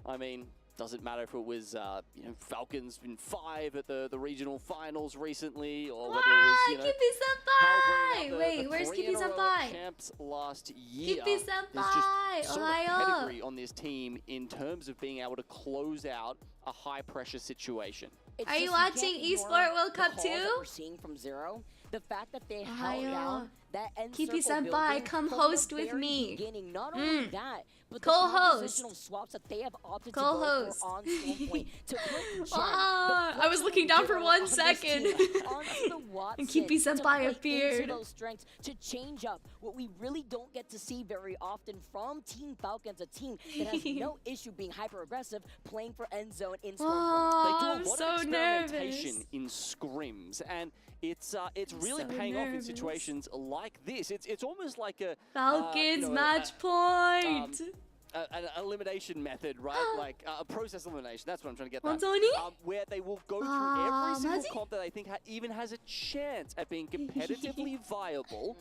I mean, doesn't matter if it was, you know, Falcons in 5 at the regional finals recently, or whether it was, you know, Kippy-senpai! Wait, where's Kippy-senpai? Champs last year. Kippy-senpai! There's just so much Ohio! pedigree on this team in terms of being able to close out a high-pressure situation. Are you watching Esport World Cup too? We're seeing from Zero, the fact that they held down that end Kippy-senpai, come host with me. Not only that, but co-host. the swaps that they have opted to go for on Stormpoint to put Jen, I was looking down for 1 second. And Kippy-senpai appeared. Those strengths to change up what we really don't get to see very often from Team Falcons, a team that has no issue being hyper-aggressive, playing for end zone in Stormpoint. They do a I'm lot so of experimentation nervous. in scrims, and it's really so paying off in nervous. situations like this. It's almost like a Falcons you know, match point. An elimination method, right? Like a process elimination. That's what I'm trying to get at. Where they will go through every single comp that they think even has a chance at being competitively viable,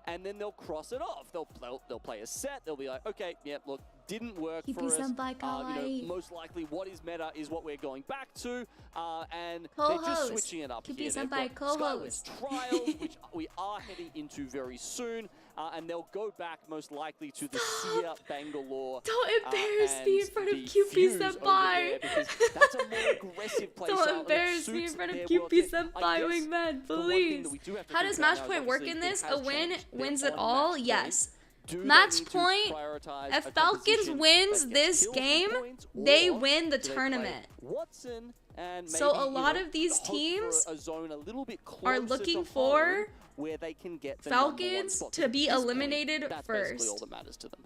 and then they'll cross it off. They'll play a set. They'll be like, okay, yeah, look, didn't work for us. You know, most likely what is meta is what we're going back to, and they're just switching it up here. They've got Skywest Trials, which we are heading into very soon, and they'll go back most likely to the Sia Bangalore. Don't embarrass me in front of Kippy-senpai. That's a more aggressive play style. Don't embarrass me in front of Kippy-senpai, wingman, please. How does match point work in this? A win wins it all? Yes. Match point, if Falcons wins this game, they win the tournament. So a lot of these teams are looking for where they can get Falcons to be eliminated first. All that matters to them.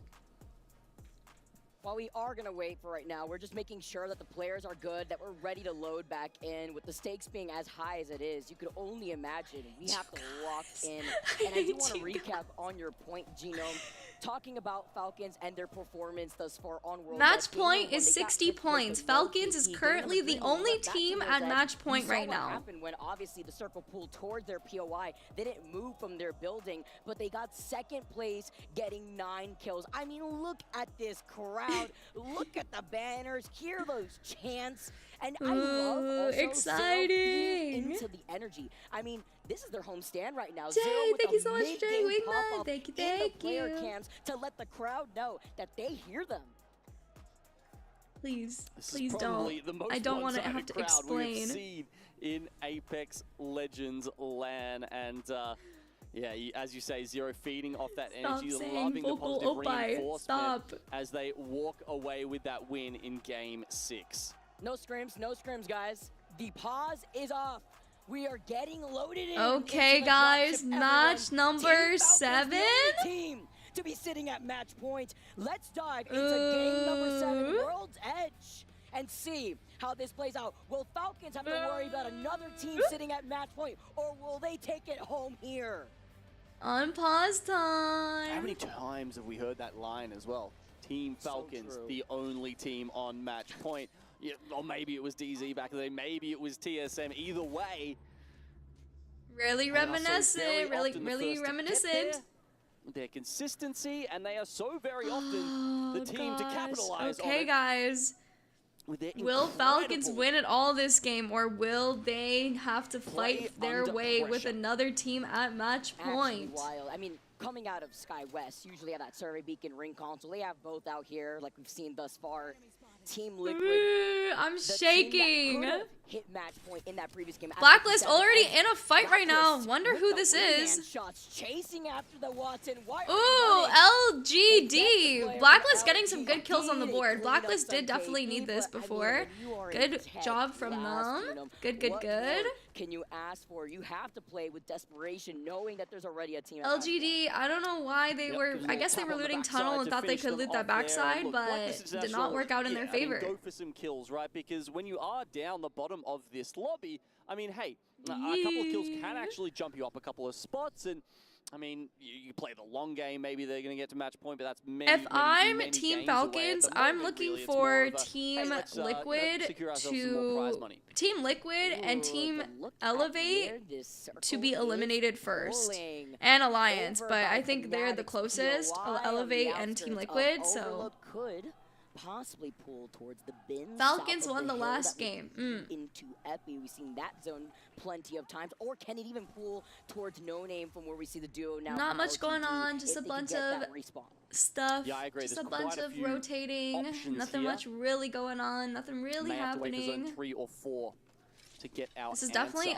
While we are going to wait for right now, we're just making sure that the players are good, that we're ready to load back in. With the stakes being as high as it is, you could only imagine we have to lock in. And I do want to recap on your point, Genome, talking about Falcons and their performance thus far on World Match point is 60 points. Falcons is currently the only team at match point right now. Happened when obviously the circle pulled towards their POI. They didn't move from their building, but they got second place, getting 9 kills. I mean, look at this crowd. Look at the banners. Hear those chants. And I love also exciting. Into the energy. I mean, this is their home stand right now. Jay, thank you so much, Jay Wingman. Thank you, thank you. Cams to let the crowd know that they hear them. Please, please don't. I don't want to have to explain. Seen in Apex Legends LAN, and yeah, as you say, Zero feeding off that energy, loving the positive reinforcement as they walk away with that win in Game 6. No scrims, guys. The pause is off. We are getting loaded in. Okay, guys, match number 7. Team to be sitting at match point. Let's dive into game number 7, World's Edge, and see how this plays out. Will Falcons have to worry about another team sitting at match point, or will they take it home here? On pause time. How many times have we heard that line as well? Team Falcons, the only team on match point. Yeah, or maybe it was DZ back then, maybe it was TSM. Either way, really reminiscent, really reminiscent. Their consistency, and they are so very often the team to capitalize on it. Okay, guys. Will Falcons win it all this game, or will they have to fight their way with another team at match point? Wild. I mean, coming out of Sky West, usually have that Survey Beacon ring console. They have both out here, like we've seen thus far. Team Liquid. I'm shaking. Hit match point in that previous game. Blacklist already in a fight right now. Wonder who this is. Shots chasing after the Watson. Ooh, LGD. Blacklist getting some good kills on the board. Blacklist did definitely need this before. Good job from them. Good. Can you ask for? You have to play with desperation, knowing that there's already a team. LGD, I don't know why they were. I guess they were looting tunnel and thought they could loot that backside, but did not work out in their favor. Go for some kills, right? Because when you are down the bottom of this lobby, I mean, hey, a couple of kills can actually jump you up a couple of spots, and I mean, you play the long game, maybe they're going to get to match point, but that's If I'm Team Falcons, I'm looking for Team Liquid and Team Elevate to be eliminated first, and Alliance, but I think they're the closest, Elevate and Team Liquid, so possibly pull towards the bins. Falcons won the last game. Into Epi, we've seen that zone plenty of times. Or can it even pull towards No Name from where we see the duo now? Not much going on, just a bunch of stuff. Yeah, I agree. Just a bunch of rotating. Nothing much really going on. Nothing really happening. Have to wait for zone 3 or 4 to get out. This is definitely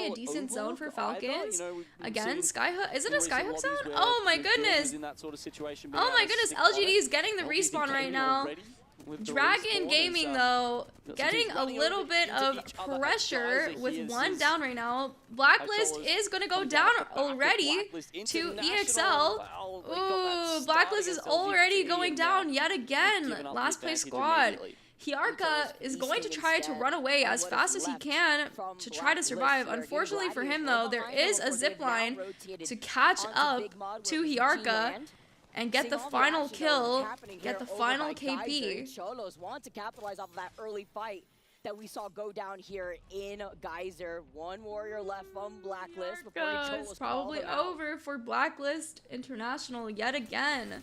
a decent zone for Falcons. Again, Skyhook. Is it a Skyhook zone? Oh my goodness! Oh my goodness! LGD is getting the respawn right now. Dragon Gaming though, getting a little bit of pressure with 1 down right now. Blacklist is gonna go down already to EXL. Ooh, Blacklist is already going down yet again. Last place squad. Hyarka is going to try to run away as fast as he can to try to survive. Unfortunately for him, though, there is a zip line to catch up to Hyarka and get the final kill, get the final KP. Cholos want to capitalize off of that early fight that we saw go down here in Geyser. 1 warrior left from Blacklist. It's probably over for Blacklist International yet again.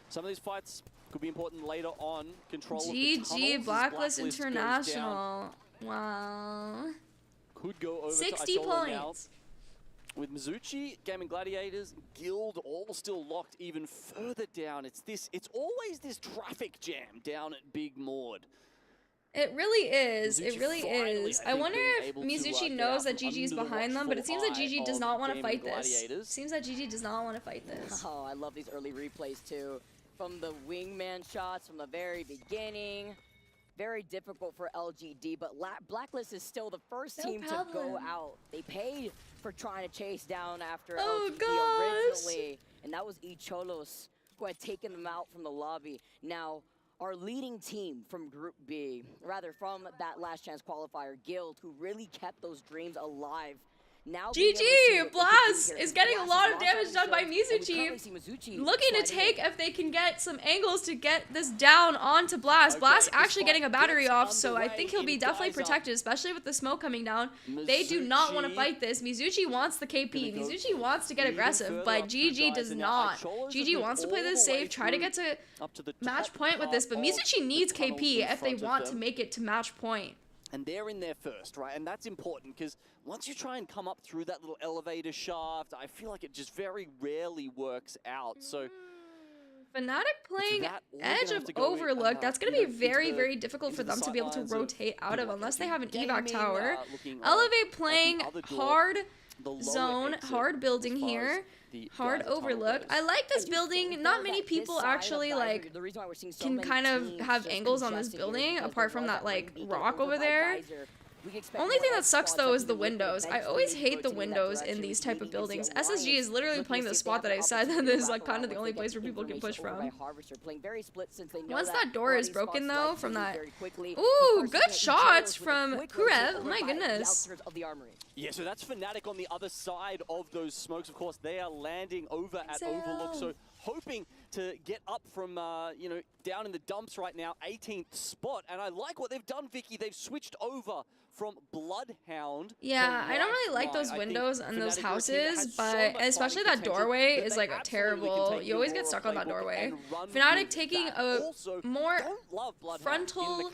Some of these fights could be important later on. Control GG Blacklist International. Wow. Could go over 60 points. With Mizuchi, Gaming Gladiators, Guild all still locked even further down. It's always this traffic jam down at Big Maud. It really is. It really is. I wonder if Mizuchi knows that GG's behind them, but it seems that GG does not want to fight this. Seems that GG does not want to fight this. Oh, I love these early replays too. From the wingman shots from the very beginning. Very difficult for LGD, but Blacklist is still the first team to go out. They paid for trying to chase down after LGD originally, and that was Cholos who had taken them out from the lobby. Now, our leading team from Group B, rather from that last chance qualifier, Guild, who really kept those dreams alive. Now GG! Blast is getting a lot of damage done by Mizuchi. Looking to take if they can get some angles to get this down onto Blast. Blast actually getting a battery off, so I think he'll be definitely protected, especially with the smoke coming down. They do not want to fight this. Mizuchi wants the KP. Mizuchi wants to get aggressive, but GG does not. GG wants to play this safe, try to get to match point with this, but Mizuchi needs KP if they want to make it to match point. And they're in there first, right? And that's important because once you try and come up through that little elevator shaft, I feel like it just very rarely works out. So Fnatic playing Edge of Overlook, that's going to be very, very difficult for them to be able to rotate out of unless they have an evac tower. Elevate playing hard zone, hard building here. Hard Overlook. I like this building. Not many people actually like can kind of have angles on this building apart from that like rock over there. Only thing that sucks though is the windows. I always hate the windows in these type of buildings. SSG is literally playing the spot that I said that this is like kind of the only place where people can push from. Once that door is broken though from that, ooh, good shots from Kurev. Oh my goodness. Yeah, so that's Fnatic on the other side of those smokes. Of course, they are landing over at Overlook, so hoping to get up from, you know, down in the dumps right now, 18th spot. And I like what they've done, Vicky. They've switched over from Bloodhound. Yeah, I don't really like those windows and those houses, but especially that doorway is like a terrible. You always get stuck on that doorway. Fnatic taking a more frontal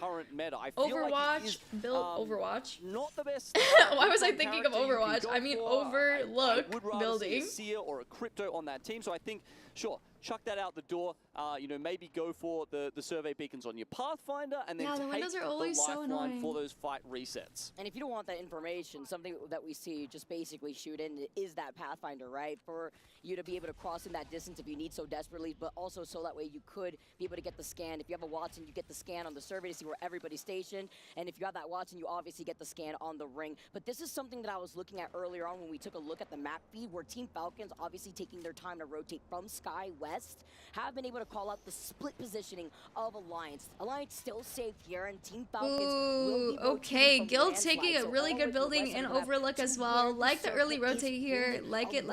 Overwatch build. Overwatch. Not the best. Why was I thinking of Overwatch? I mean Overlook building. See a or a crypto on that team, so I think sure. Chuck that out the door, you know, maybe go for the survey beacons on your Pathfinder and then the windows are always so annoying for those fight resets. And if you don't want that information, something that we see just basically shoot in is that Pathfinder, right? For you to be able to cross in that distance if you need so desperately, but also so that way you could be able to get the scan. If you have a Watson, you get the scan on the survey to see where everybody's stationed. And if you have that Watson, you obviously get the scan on the ring. But this is something that I was looking at earlier on when we took a look at the map feed, where Team Falcons obviously taking their time to rotate from Sky West, have been able to to call out the split positioning of Alliance. Alliance still safe here, and Team Falcons will be okay. Guild taking a really good building in Overlook as well. Like the early rotate here. Like it.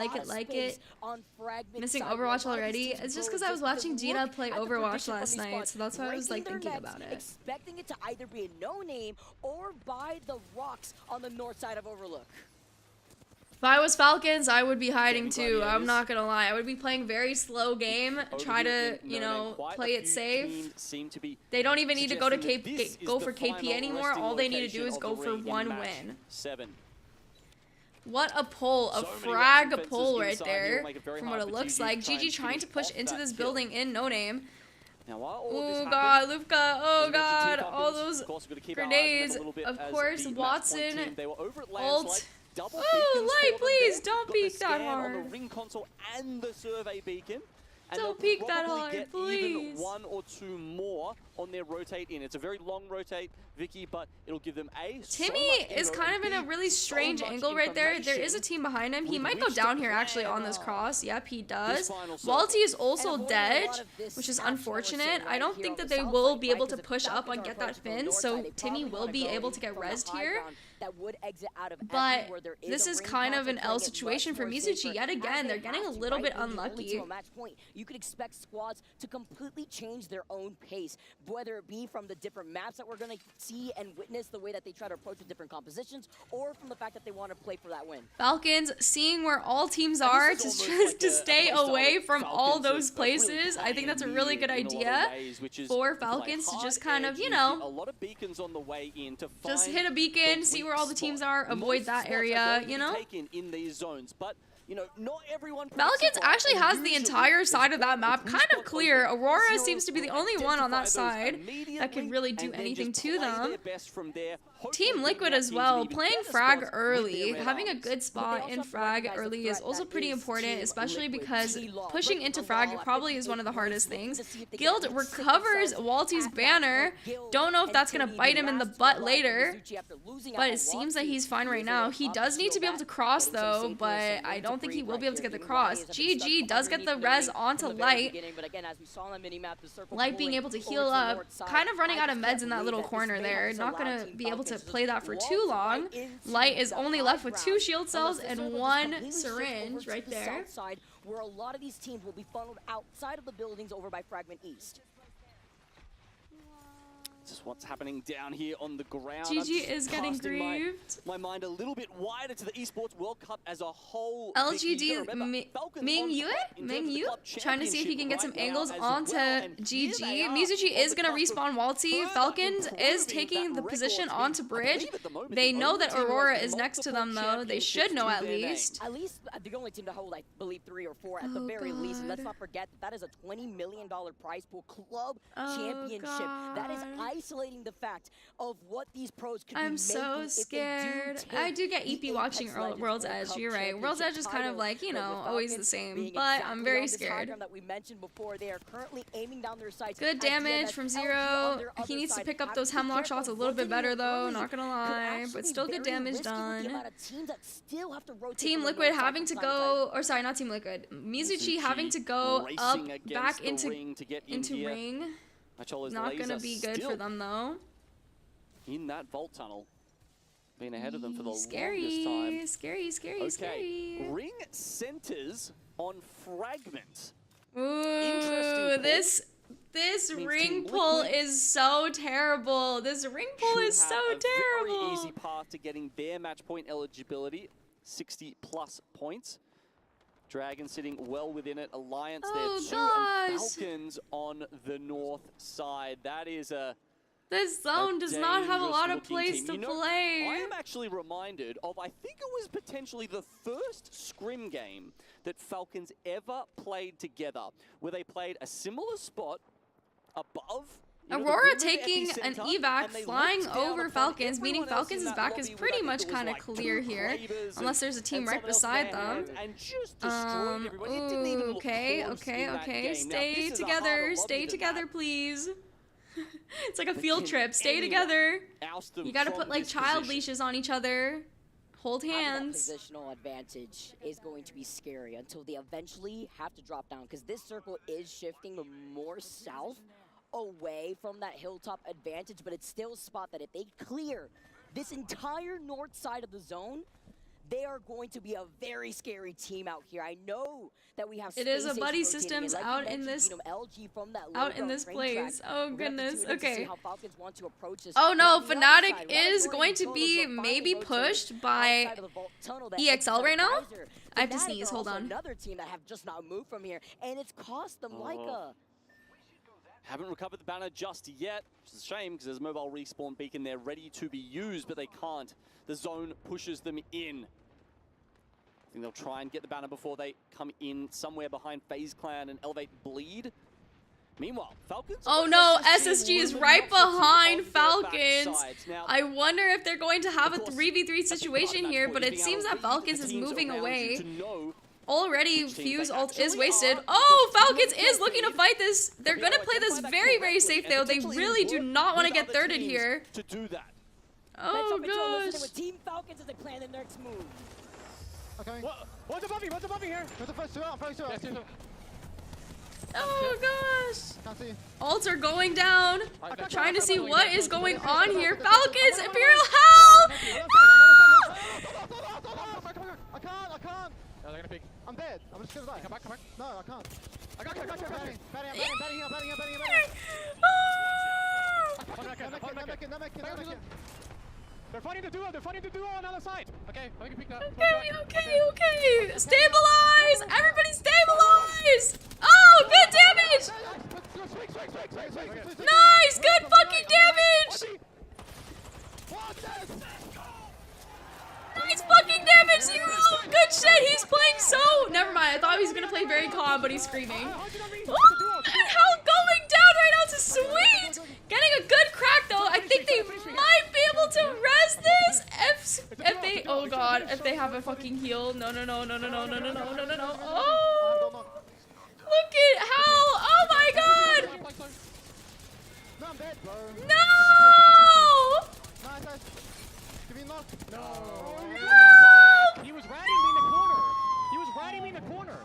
Missing Overwatch already. It's just because I was watching Gina play Overwatch last night, so that's why I was like thinking about it. Expecting it to either be a no-name or by the rocks on the north side of Overlook. If I was Falcons, I would be hiding too. I'm not gonna lie. I would be playing very slow game, try to, you know, play it safe. They don't even need to go for KP anymore. All they need to do is go for one win. What a pull, a frag pull right there, from what it looks like. GG trying to push into this building in no name. Oh god, Lufka, oh god, all those grenades. Of course, Watson, ult. Oh, Light, please, don't peek that hard. On the ring console and the survey beacon. Don't peek that hard, please. Even one or two more on their rotate in. It's a very long rotate, Vicky, but it'll give them a. Timmy is kind of in a really strange angle right there. There is a team behind him. He might go down here actually on this cross. Yep, he does. Walty is also dead, which is unfortunate. I don't think that they will be able to push up and get that fin, so Timmy will be able to get rezzed here. But this is kind of an L situation for Mizuchi yet again. They're getting a little bit unlucky. You could expect squads to completely change their own pace, whether it be from the different maps that we're going to see and witness the way that they try to approach the different compositions, or from the fact that they want to play for that win. Falcons seeing where all teams are to stay away from all those places. I think that's a really good idea for Falcons to just kind of, you know, a lot of beacons on the way in to just hit a beacon, see where all the teams are, avoid that area, you know? In these zones, but you know, not everyone. Falcons actually has the entire side of that map kind of clear. Aurora seems to be the only one on that side that can really do anything to them. Team Liquid as well, playing frag early. Having a good spot in frag early is also pretty important, especially because pushing into frag probably is one of the hardest things. Guild recovers Walty's banner. Don't know if that's going to bite him in the butt later, but it seems that he's fine right now. He does need to be able to cross though, but I don't think he will be able to get the cross. GG does get the res onto Light. Light being able to heal up, kind of running out of meds in that little corner there. Not going to be able to play that for too long. Light is only left with 2 shield cells and 1 syringe right there. Where a lot of these teams will be funneled outside of the buildings over by Fragment East. Just what's happening down here on the ground. GG is getting grieved. My mind a little bit wider to the Esports World Cup as a whole. LGD Ming Yue trying to see if he can get some angles onto GG. Mizuchi is going to respawn Walty. Falcons is taking the position onto bridge. They know that Aurora is next to them though. They should know at least. At least the only team to hold, I believe, 3 or 4 at the very least. And let's not forget that is a $20 million prize pool club championship. That is isolating the fact of what these pros could be making. I'm so scared. I do get EP watching World's Edge. You're right. World's Edge is kind of like, you know, always the same. But I'm very scared. That we mentioned before, they are currently aiming down their sights. Good damage from Zero. He needs to pick up those hemlock shots a little bit better though, not gonna lie. But still good damage done. Team Liquid having to go, or sorry, not Team Liquid. Mizuchi having to go up back into ring. Not gonna be good for them though. In that vault tunnel, being ahead of them for the longest time. Scary. Ring centers on Fragment. Ooh, this ring pull is so terrible. This ring pull is so terrible. Very easy path to getting their match point eligibility, 60+ points. Dragon sitting well within it. Alliance there too, and Falcons on the north side. That is this zone does not have a lot of place to play. I am actually reminded of, I think it was potentially the first scrim game that Falcons ever played together, where they played a similar spot above. Aurora taking an evac, flying over Falcons, meaning Falcons' back is pretty much kind of clear here, unless there's a team right beside them. Okay. Stay together, please. It's like a field trip. Stay together. You gotta put like child leashes on each other. Hold hands. That positional advantage is going to be scary until they eventually have to drop down, because this circle is shifting more south away from that hilltop advantage, but it's still a spot that if they clear this entire north side of the zone, they are going to be a very scary team out here. I know that we have. It is a buddy systems out in this place. Oh goodness. Okay. Oh no, Fnatic is going to be maybe pushed by EXL right now. I have to sneeze. Hold on. Another team that have just not moved from here, and it's cost them like a. Haven't recovered the banner just yet, which is a shame because there's a mobile respawn beacon there ready to be used, but they can't. The zone pushes them in. I think they'll try and get the banner before they come in somewhere behind FaZe Clan and Elevate Bleed. Meanwhile, Falcons... Oh no, SSG is right behind Falcons. I wonder if they're going to have a 3v3 situation here, but it seems that Falcons is moving away. Already, Fuse ult is wasted. Oh, Falcons is looking to fight this. They're going to play this very, very safe, though. They really do not want to get thirded here. Oh, gosh. Team Falcons as they plan their next move. Okay. What's above me? What's above me here? What's the first two out? First two out. Oh gosh. Ults are going down. Trying to see what is going on here. Falcons, Imperial help! I can't. No, they're gonna pick. I'm dead. I'm just gonna die. Come back. No, I can't. I got batting here. They're fighting the duo on the other side. Okay, let me pick that. Okay. Stabilize! Everybody stabilize! Oh, good damage! Nice! Good fucking damage! Nice fucking damage, Zero! Good shit, he's playing so... Never mind, I thought he was gonna play very calm, but he's screaming. Oh, and Hell going down right now to sweet! Getting a good crack though, I think they might be able to res this if they... Oh god, if they have a fucking heal. No. Oh! Look at Hell! Oh my god! No! No! He was riding me in the corner.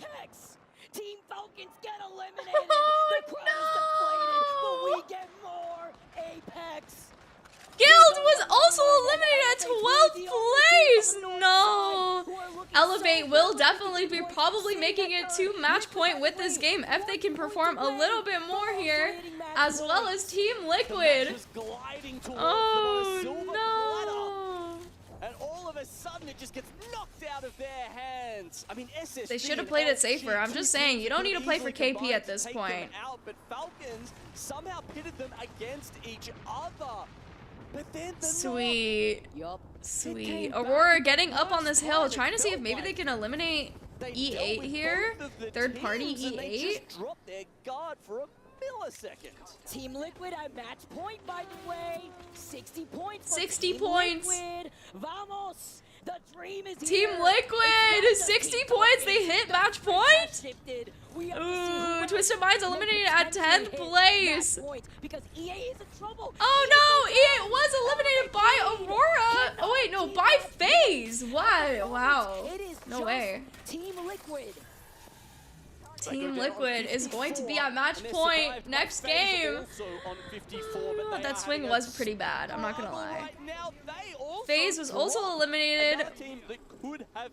Pex! Team Falcons get eliminated! The crowd is deflated, but we get more Apex! Guild was also eliminated at 12th place! No! Elevate will definitely be probably making it to match point with this game if they can perform a little bit more here, as well as Team Liquid. Oh no! And all of a sudden it just gets knocked out of their hands. I mean, SSG they should have played it safer. I'm just saying, you don't need to play for KP at this point. But Falcons somehow pitted them against each other. But then Sweet. Aurora getting up on this hill, trying to see if maybe they can eliminate E8 here. Third party E8. Drop their guard for a millisecond. Team Liquid at match point, by the way. 60 points. 60 points. Liquid. Vamos. The dream is Team Liquid. 60 points. They hit match point. Ooh, Twisted Minds eliminated at 10th place. Because EA is in trouble. Oh no, EA was eliminated by Aurora. Oh wait, no, by FaZe. What? Wow. No way. Team Liquid. Team Liquid is going to be at match point next game. Oh, that swing was pretty bad, I'm not gonna lie. FaZe was also eliminated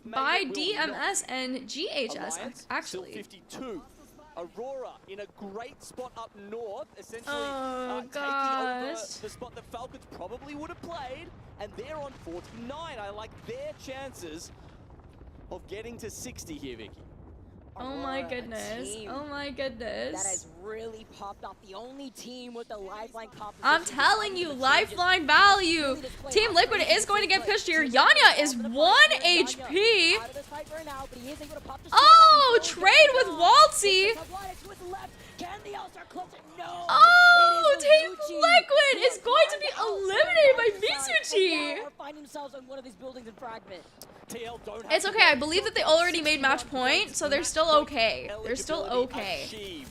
by DMS and GHS, actually. 52. Aurora in a great spot up north, essentially taking over the spot that Falcons probably would have played, and they're on 49. I like their chances of getting to 60 here, Vicky. Oh my goodness. Oh my goodness. That has really popped off. The only team with the lifeline composition. I'm telling you, lifeline value. Team Liquid is going to get pushed here. Yanya is 1 HP. Oh, trade with Waltzy. Oh, Team Liquid is going to be eliminated by Mizuchi. It's okay, I believe that they already made match point, so they're still okay. They're still okay.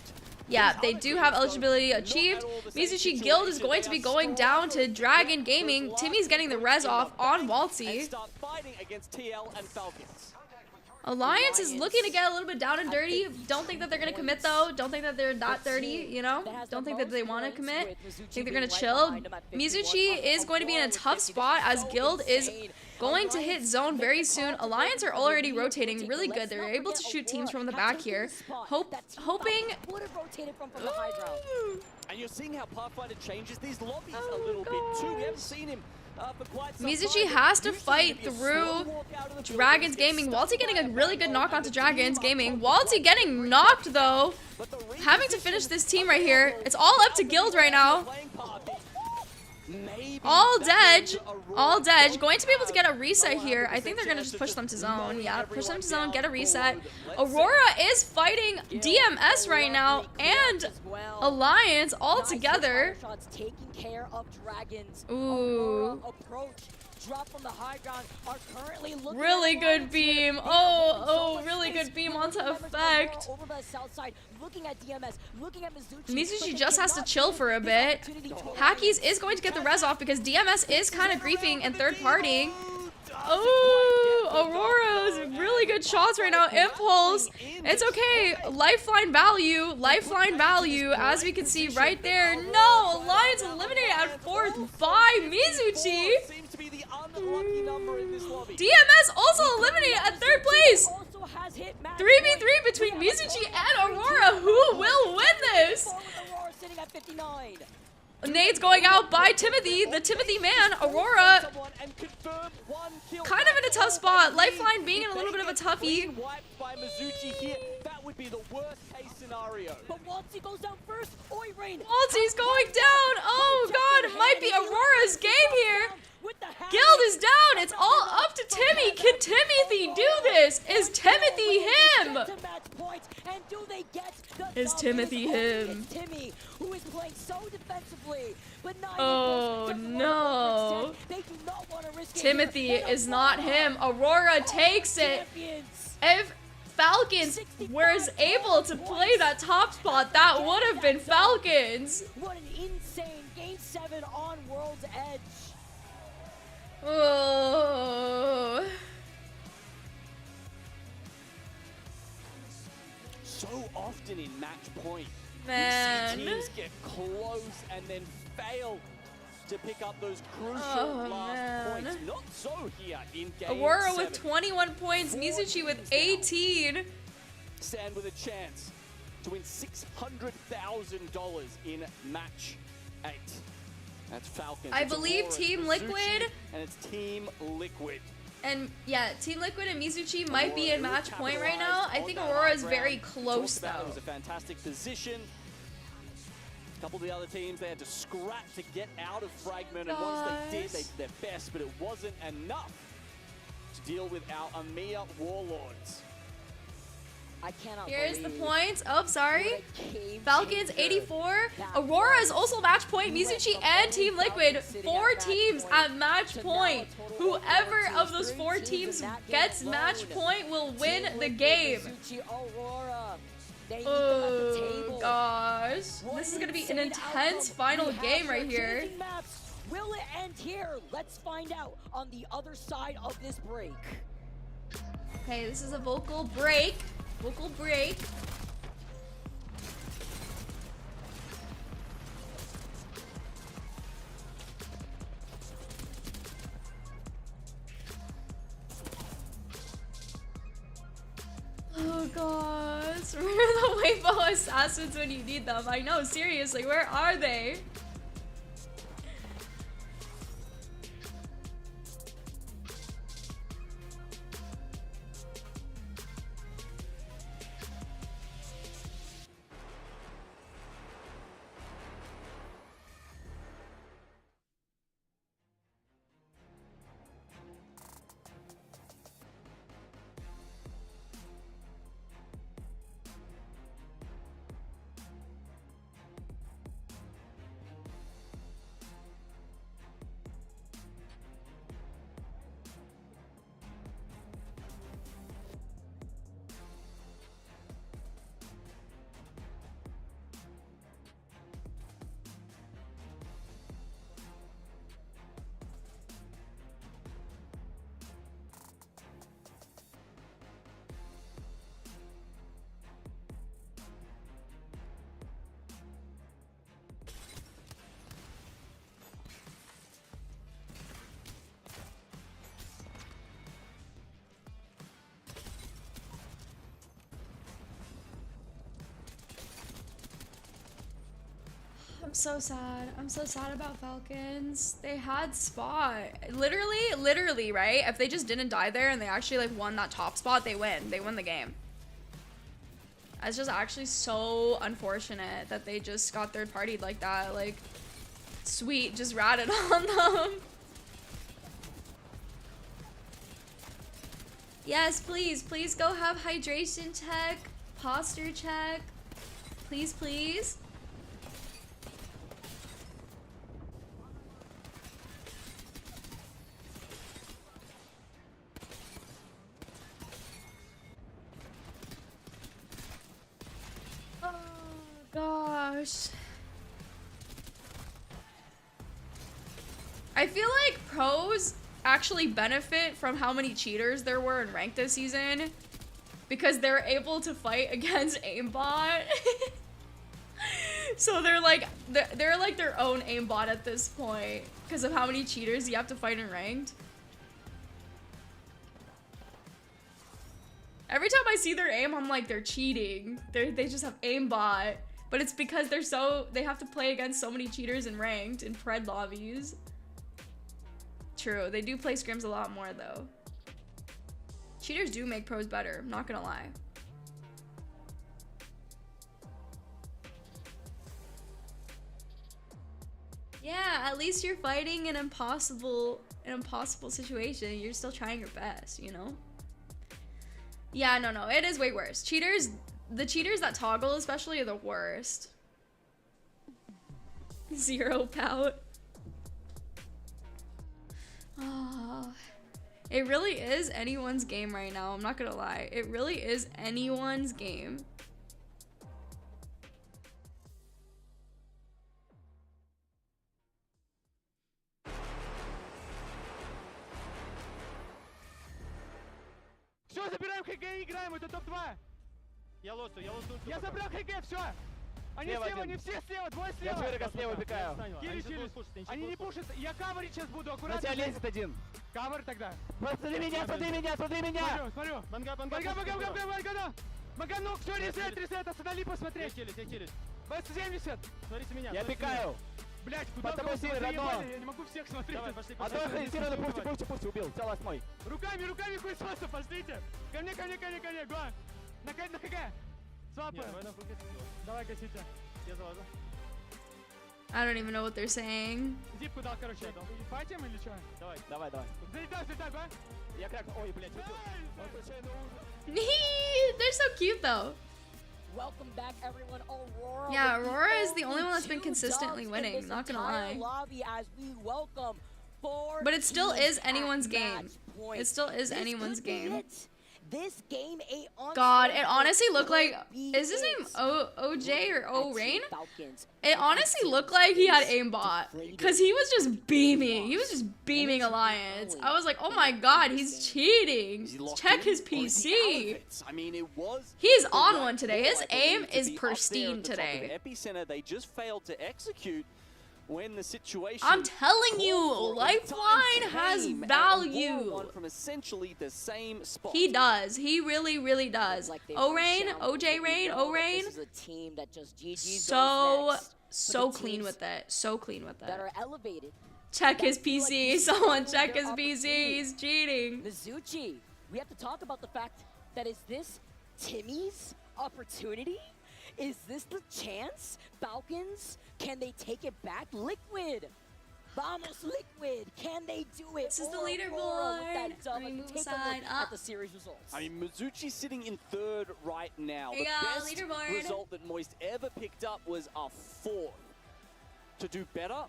Yeah, they do have eligibility achieved. Mizuchi Guild is going to be going down to Dragon Gaming. Timmy's getting the res off on Waltzy. Alliance is looking to get a little bit down and dirty. Don't think that they're going to commit, though. Don't think that they're that dirty, you know? Don't think that they want to commit. Think they're going to chill. Mizuchi is going to be in a tough spot as Guild is going to hit zone very soon. Alliance are already rotating really good. They're able to shoot teams from the back here. Hoping... And you're seeing how Pathfinder changes these lobbies a little bit, too. We haven't seen him for quite some Mizuchi time. has to fight through Dragons Gaming. Waltzy getting a really good knock onto Dragons Gaming. Waltzy getting knocked, though. Having to finish this team right here. It's all up to Guild right now. All Dedge. Going to be able to get a reset here. I think they're going to just push them to zone. Yeah, push them to zone, get a reset. Aurora is fighting DMS right now and Alliance all together. Ooh. Really good beam. Oh, really good beam onto effect. Mizuchi just has to chill for a bit. Hackies is going to get the res off because DMS is kind of griefing and third partying. Oh, Aurora's really good shots right now. Impulse. It's okay. Lifeline value, as we can see right there. No, Alliance eliminated at fourth by Mizuchi. DMS also eliminated at third place. 3v3 between Mizuchi and Aurora. Who will win this? Nades going out by Timothy, the Timothy man. Aurora kind of in a tough spot. Lifeline being in a little bit of a toughie. That would be the worst case scenario. But Waltzy goes down first. Waltzy's going down. Oh god, it might be Aurora's game here. Guild is down. It's all up to Timmy. Can Timothy do this? Is Timothy him? Is Timothy him? Oh no. Timothy is not him. Aurora takes it. If Falcons was able to play that top spot, that would have been Falcons. What an insane Game 7 on World's Edge. Oh. So often in match point, man, we see teams get close and then fail to pick up those crucial last points. Not so here in Game 7. Aurora with 21 points, Mizuchi with 18. Stand with a chance to win $600,000 in match 8. That's Falcons. I believe Team Liquid. And it's Team Liquid. And yeah, Team Liquid and Mizuchi might be in match point right now. I think Aurora is very close though. It was a fantastic position. A couple of the other teams, they had to scrap to get out of Fragment, and once they did, they did their best, but it wasn't enough to deal with our EMEA Warlords. I cannot Here's the points. Oh, sorry. Falcons 84. Aurora is also match point. Mizuchi and Team Liquid. 4 teams at match point. Whoever of those 4 teams gets match point will win the game. Oh gosh. This is going to be an intense final game right here. Will it end here? Let's find out on the other side of this break. Okay, this is a vocal break. Vocal break. Oh gosh. Where are the Weibo assassins when you need them? I know, seriously, where are they? I'm so sad. I'm so sad about Falcons. They had spot. Literally, right? If they just didn't die there and they actually like won that top spot, they win. They win the game. It's just actually so unfortunate that they just got third partied like that. Like, sweet, just ratted on them. Yes, please go have hydration check, posture check. Please, please. Oh gosh. I feel like pros actually benefit from how many cheaters there were in ranked this season because they're able to fight against aimbot. So they're like their own aimbot at this point because of how many cheaters you have to fight in ranked. Every time I see their aim, I'm like, they're cheating. They just have aimbot, but it's because they have to play against so many cheaters in ranked in pred lobbies. True, they do play scrims a lot more though. Cheaters do make pros better, I'm not gonna lie. Yeah, at least you're fighting an impossible situation. You're still trying your best, you know? Yeah, no, it is way worse. Cheaters, the cheaters that toggle especially are the worst. 0 pout. Oh, it really is anyone's game right now. I'm not gonna lie. It really is anyone's game. Все, забираем ХГ и играем, это топ-2. Я лосу. Я забрал ХГ, все. Они слева, они все слева, двое слева. Я Чверика слева пикаю. Они не пушат, я каверить сейчас буду, аккуратно. На тебя лезет один. Кавер тогда. Смотри меня. Смотрю. Мага. Маганок, все, ресет, останови посмотреть. Летели. 70. Смотрите меня. Я пикаю. Блять, куда ты заебали? Я не могу всех смотреть. Давай, пошли. Пусть, убил. Цел 8. Руками хуесоса, пошлите. Ко мне, го. На ХГ. Свапы. Давай, гасите. Я залазу. I don't even know what they're saying. Зипку дал, короче. Файтим или что? Давай. Залетай, ба. Я крак. Ой, блять. They're so cute though. Welcome back, everyone. Aurora. Yeah, Aurora is the only one that's been consistently winning, not gonna lie. But it still is anyone's game. It still is anyone's game. This game God, it honestly looked like, is his name OJ or O-Rain? It honestly looked like he had aimbot, because he was just beaming. He was just beaming Alliance. I was like, oh my god, he's cheating. Check his PC. I mean, it was. He's on one today. His aim is pristine today. Epicenter, they just failed to execute. When the situation I'm telling you, Lifeline has value. From essentially the same spot. He does. He really does. O-Rain, OJ Rain, O-Rain. This is a team that just GG's so clean with it. So clean with it. That are elevated. Check his PC. Someone check his PC. He's cheating. Mizuchi, we have to talk about the fact that is this Timmy's opportunity? Is this the chance? Falcons, can they take it back? Liquid! Vamos Liquid! Can they do it? This is the leaderboard. Take a look at the series results. I mean, Mizuchi's sitting in 3rd right now. The best result that Moist ever picked up was a 4th. To do better,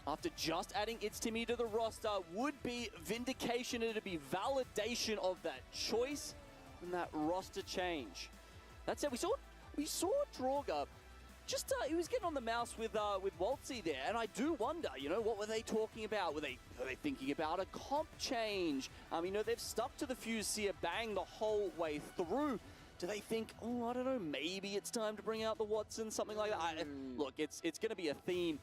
after just adding It's Timmy to the roster, would be vindication and it'd be validation of that choice and that roster change. That's it. We saw Droga. Just he was getting on the mouse with Waltzy there, and I do wonder, you know, what were they talking about? Were they thinking about a comp change? You know, they've stuck to the Fuse Seer Bang the whole way through. Do they think, oh, I don't know, maybe it's time to bring out the Watson, something like that? Look, it's going to be a theme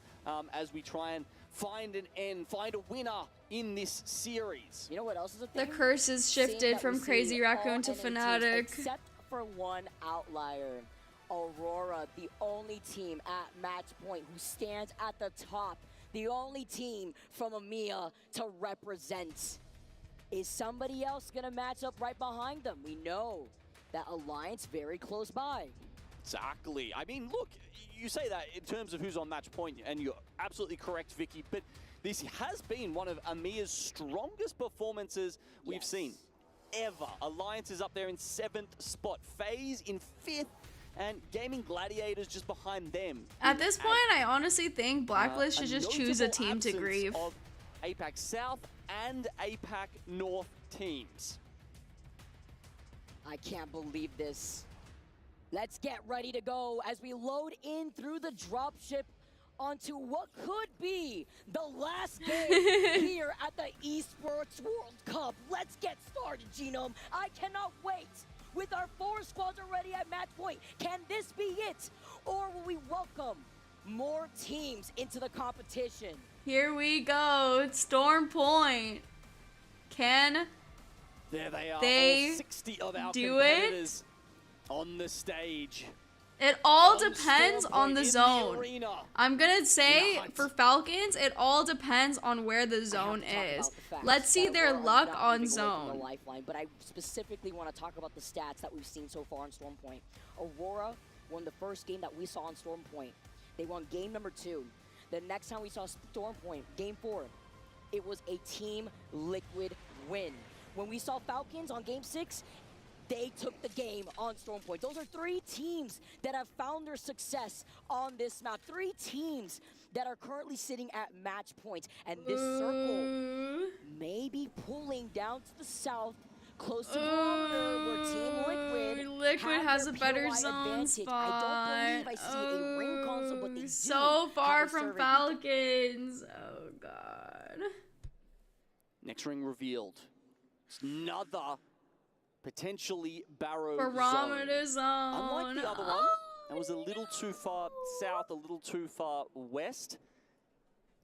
as we try and find an end, find a winner in this series. You know what else is a thing? The curse is shifted from Crazy Raccoon to Fnatic. Except for one outlier. Aurora, the only team at match point who stands at the top, the only team from EMEA to represent. Is somebody else gonna match up right behind them? We know that Alliance very close by. Exactly. I mean, look, you say that in terms of who's on match point, and you're absolutely correct, Vicky, but this has been one of EMEA's strongest performances we've seen ever. Alliance is up there in 7th spot, FaZe in 5th, and Gaming Gladiators just behind them. At this point, I honestly think Blacklist should just choose a team to grieve. Of APAC South and APAC North teams. I can't believe this. Let's get ready to go as we load in through the dropship onto what could be the last game here at the Esports World Cup. Let's get started, Genome. I cannot wait. With our 4 squads already at match point, can this be it? Or will we welcome more teams into the competition? Here we go. It's Storm Point. Can there they are, they all 60 of our do competitors on the stage. It all depends on the zone. I'm gonna say for Falcons, it all depends on where the zone is. Let's see their luck on zone. Lifeline, but I specifically want to talk about the stats that we've seen so far on Storm Point. Aurora won the first game that we saw on Storm Point. They won game number 2. The next time we saw Storm Point, game 4, it was a Team Liquid win. When we saw Falcons on game 6, they took the game on Storm Point. Those are 3 teams that have found their success on this map. 3 teams that are currently sitting at match points. And this circle may be pulling down to the south, close to Barometer, where Team Liquid has a better zone spot. I don't believe I see a ring console, but they do so far have a from survey. Falcons. Oh, God. Next ring revealed. It's another potentially Barrow Barometer zone. Unlike the other one, that was a little too far south, a little too far west.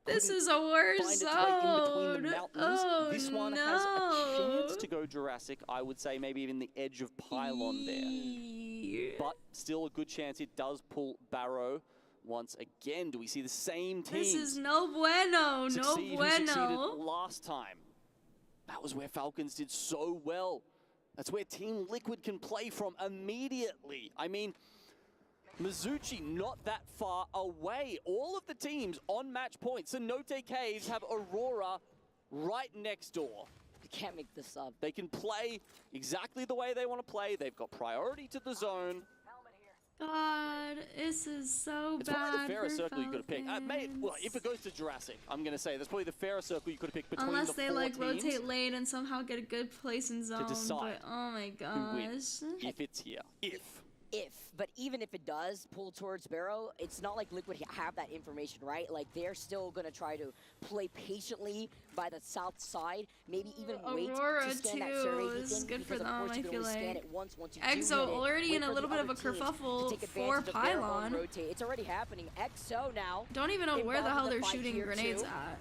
This is a worse zone. Find its way in between the mountains. Oh, this one has a chance to go Jurassic. I would say maybe even the edge of Pylon there. But still a good chance it does pull Barrow once again. Do we see the same team? This is no bueno. No Succeeded bueno. last time. That was where Falcons did so well. That's where Team Liquid can play from immediately. I mean, Mizuchi not that far away. All of the teams on match points. Cenote Caves have Aurora right next door. You can't make this up. They can play exactly the way they want to play. They've got priority to the zone. God, this is so It's bad. probably the fairest for circle you could have picked. Well, if it goes to Jurassic, I'm going to say that's probably the fairest circle you could have picked between Unless the they 4 like teams rotate late and somehow get a good place in zone. to decide But, oh my who wins gosh. if it's here. But even if it does pull towards Barrow, it's not like Liquid have that information, right? Like, they're still going to try to play patiently by the south side, maybe even wait Aurora to scan that too survey is thing, good for because of them, course I you can feel only scan like. it once you do EXO hit it. already Wait in a for little the bit of a other teams to kerfuffle take for advantage of their own Pylon. rotate. It's already happening. EXO now. Don't even know where the involved hell in they're fight shooting here grenades too. at.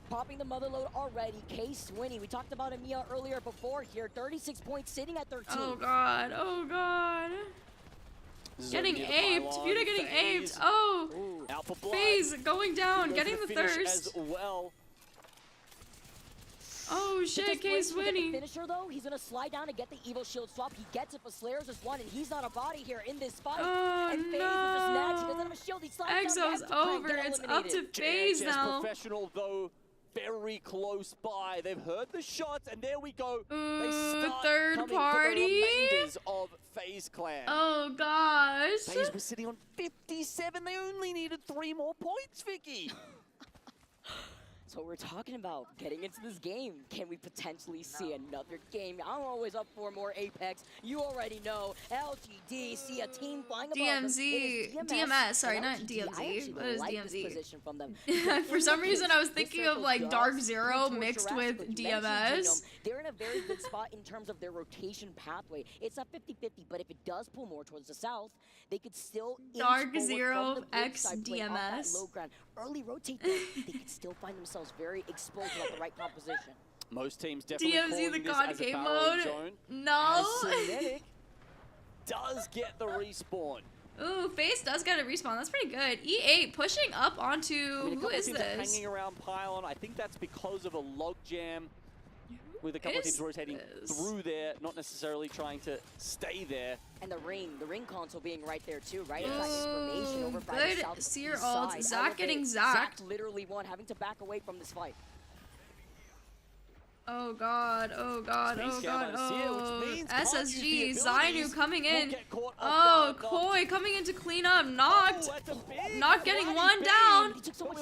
Popping the mother load already. Case Swinny. We talked about EMEA earlier before here. 36 points sitting at 13. Oh god, oh god. Getting Near the aped. pylon, Futa getting FaZe. aped. Oh. Out for blood. FaZe going down, Goes getting for the finish thirst. as well. Oh shit, Case Winnie. Finisher though, he's gonna slide down and get the Evo Shield swap. He gets it, but Slayer's just one, and he's not a body here in this fight. Oh, and FaZe is just nagged. He doesn't have a shield. He slides down. EXO's He has to try and over. get It's up to eliminated. FaZe JHS now. Professional though, very close by. They've heard the shots, and there we go. They start third coming party? for the remainders of FaZe Clan. Oh gosh. FaZe was sitting on 57. They only needed 3 more points, Vicky. So we're talking about getting into this game. Can we potentially see another game? I'm always up for more Apex. You already know. LGD, see a team flying above them. DMZ, It is DMS, sorry, and not LGD. I DMZ. actually What is like this DMZ? position from them. For some reason, I was thinking of circle like does Dark lead Zero towards mixed Jurassic, with but you mentioned DMS. Genome. They're in a very good spot in terms of their rotation pathway. It's a 50-50, but if it does pull more towards the south, they could still inch Dark forward Zero from the X bridge side play on that DMS. low ground. Early rotate, though, they could still find themselves very exposed without the right composition. Most teams definitely DMZ calling the this God as a game barrel mode. zone. No. As Synetic does get the respawn. Ooh, FaZe does get a respawn. That's pretty good. E8 pushing up onto... Who is this? Hanging around pylon. I think that's because of a log jam. With a couple of teams rotating through there, not necessarily trying to stay there. And the ring console being right there too, right? Information over by the south Seer ult. side. Zach getting zacked. Zach literally won, having to back away from this fight. Oh god, oh god, oh god, oh. SSG, Zainu coming in. Oh, Koi coming in to clean up. Not getting one down.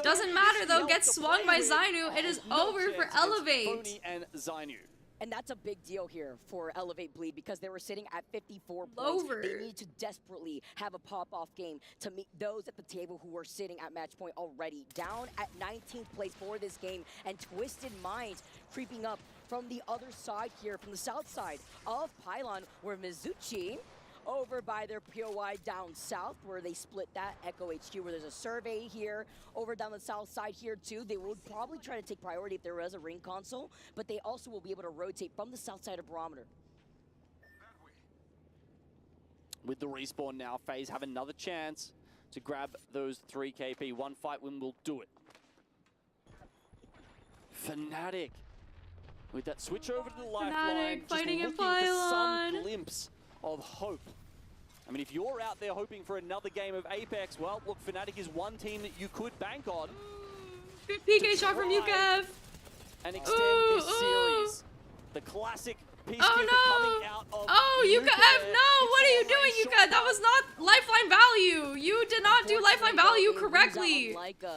Doesn't matter though, gets swung by Zainu. It is over for Elevate. And Zainu. And that's a big deal here for Elevate Bleed because they were sitting at 54 points. They need to desperately have a pop-off game to meet those at the table who were sitting at match point already. Down at 19th place for this game, and Twisted Minds creeping up from the other side here, from the south side of Pylon, where Mizuchi over by their POI down south, where they split that Echo HQ, where there's a survey here. Over down the south side here too, they would probably try to take priority if there was a ring console, but they also will be able to rotate from the south side of Barometer. With the respawn now, FaZe have another chance to grab those 3 KP. One fight win will do it. Fnatic with that switch over to the lifeline, fighting just in looking for some Pylon. glimpse of hope. I mean, if you're out there hoping for another game of Apex, well, look, Fnatic is one team that you could bank on. Good PK shot from UKF. And extend this series. The classic Peacekeeper coming out of UKF, no! What are you doing, UKF? That was not lifeline value. You did not do lifeline value correctly.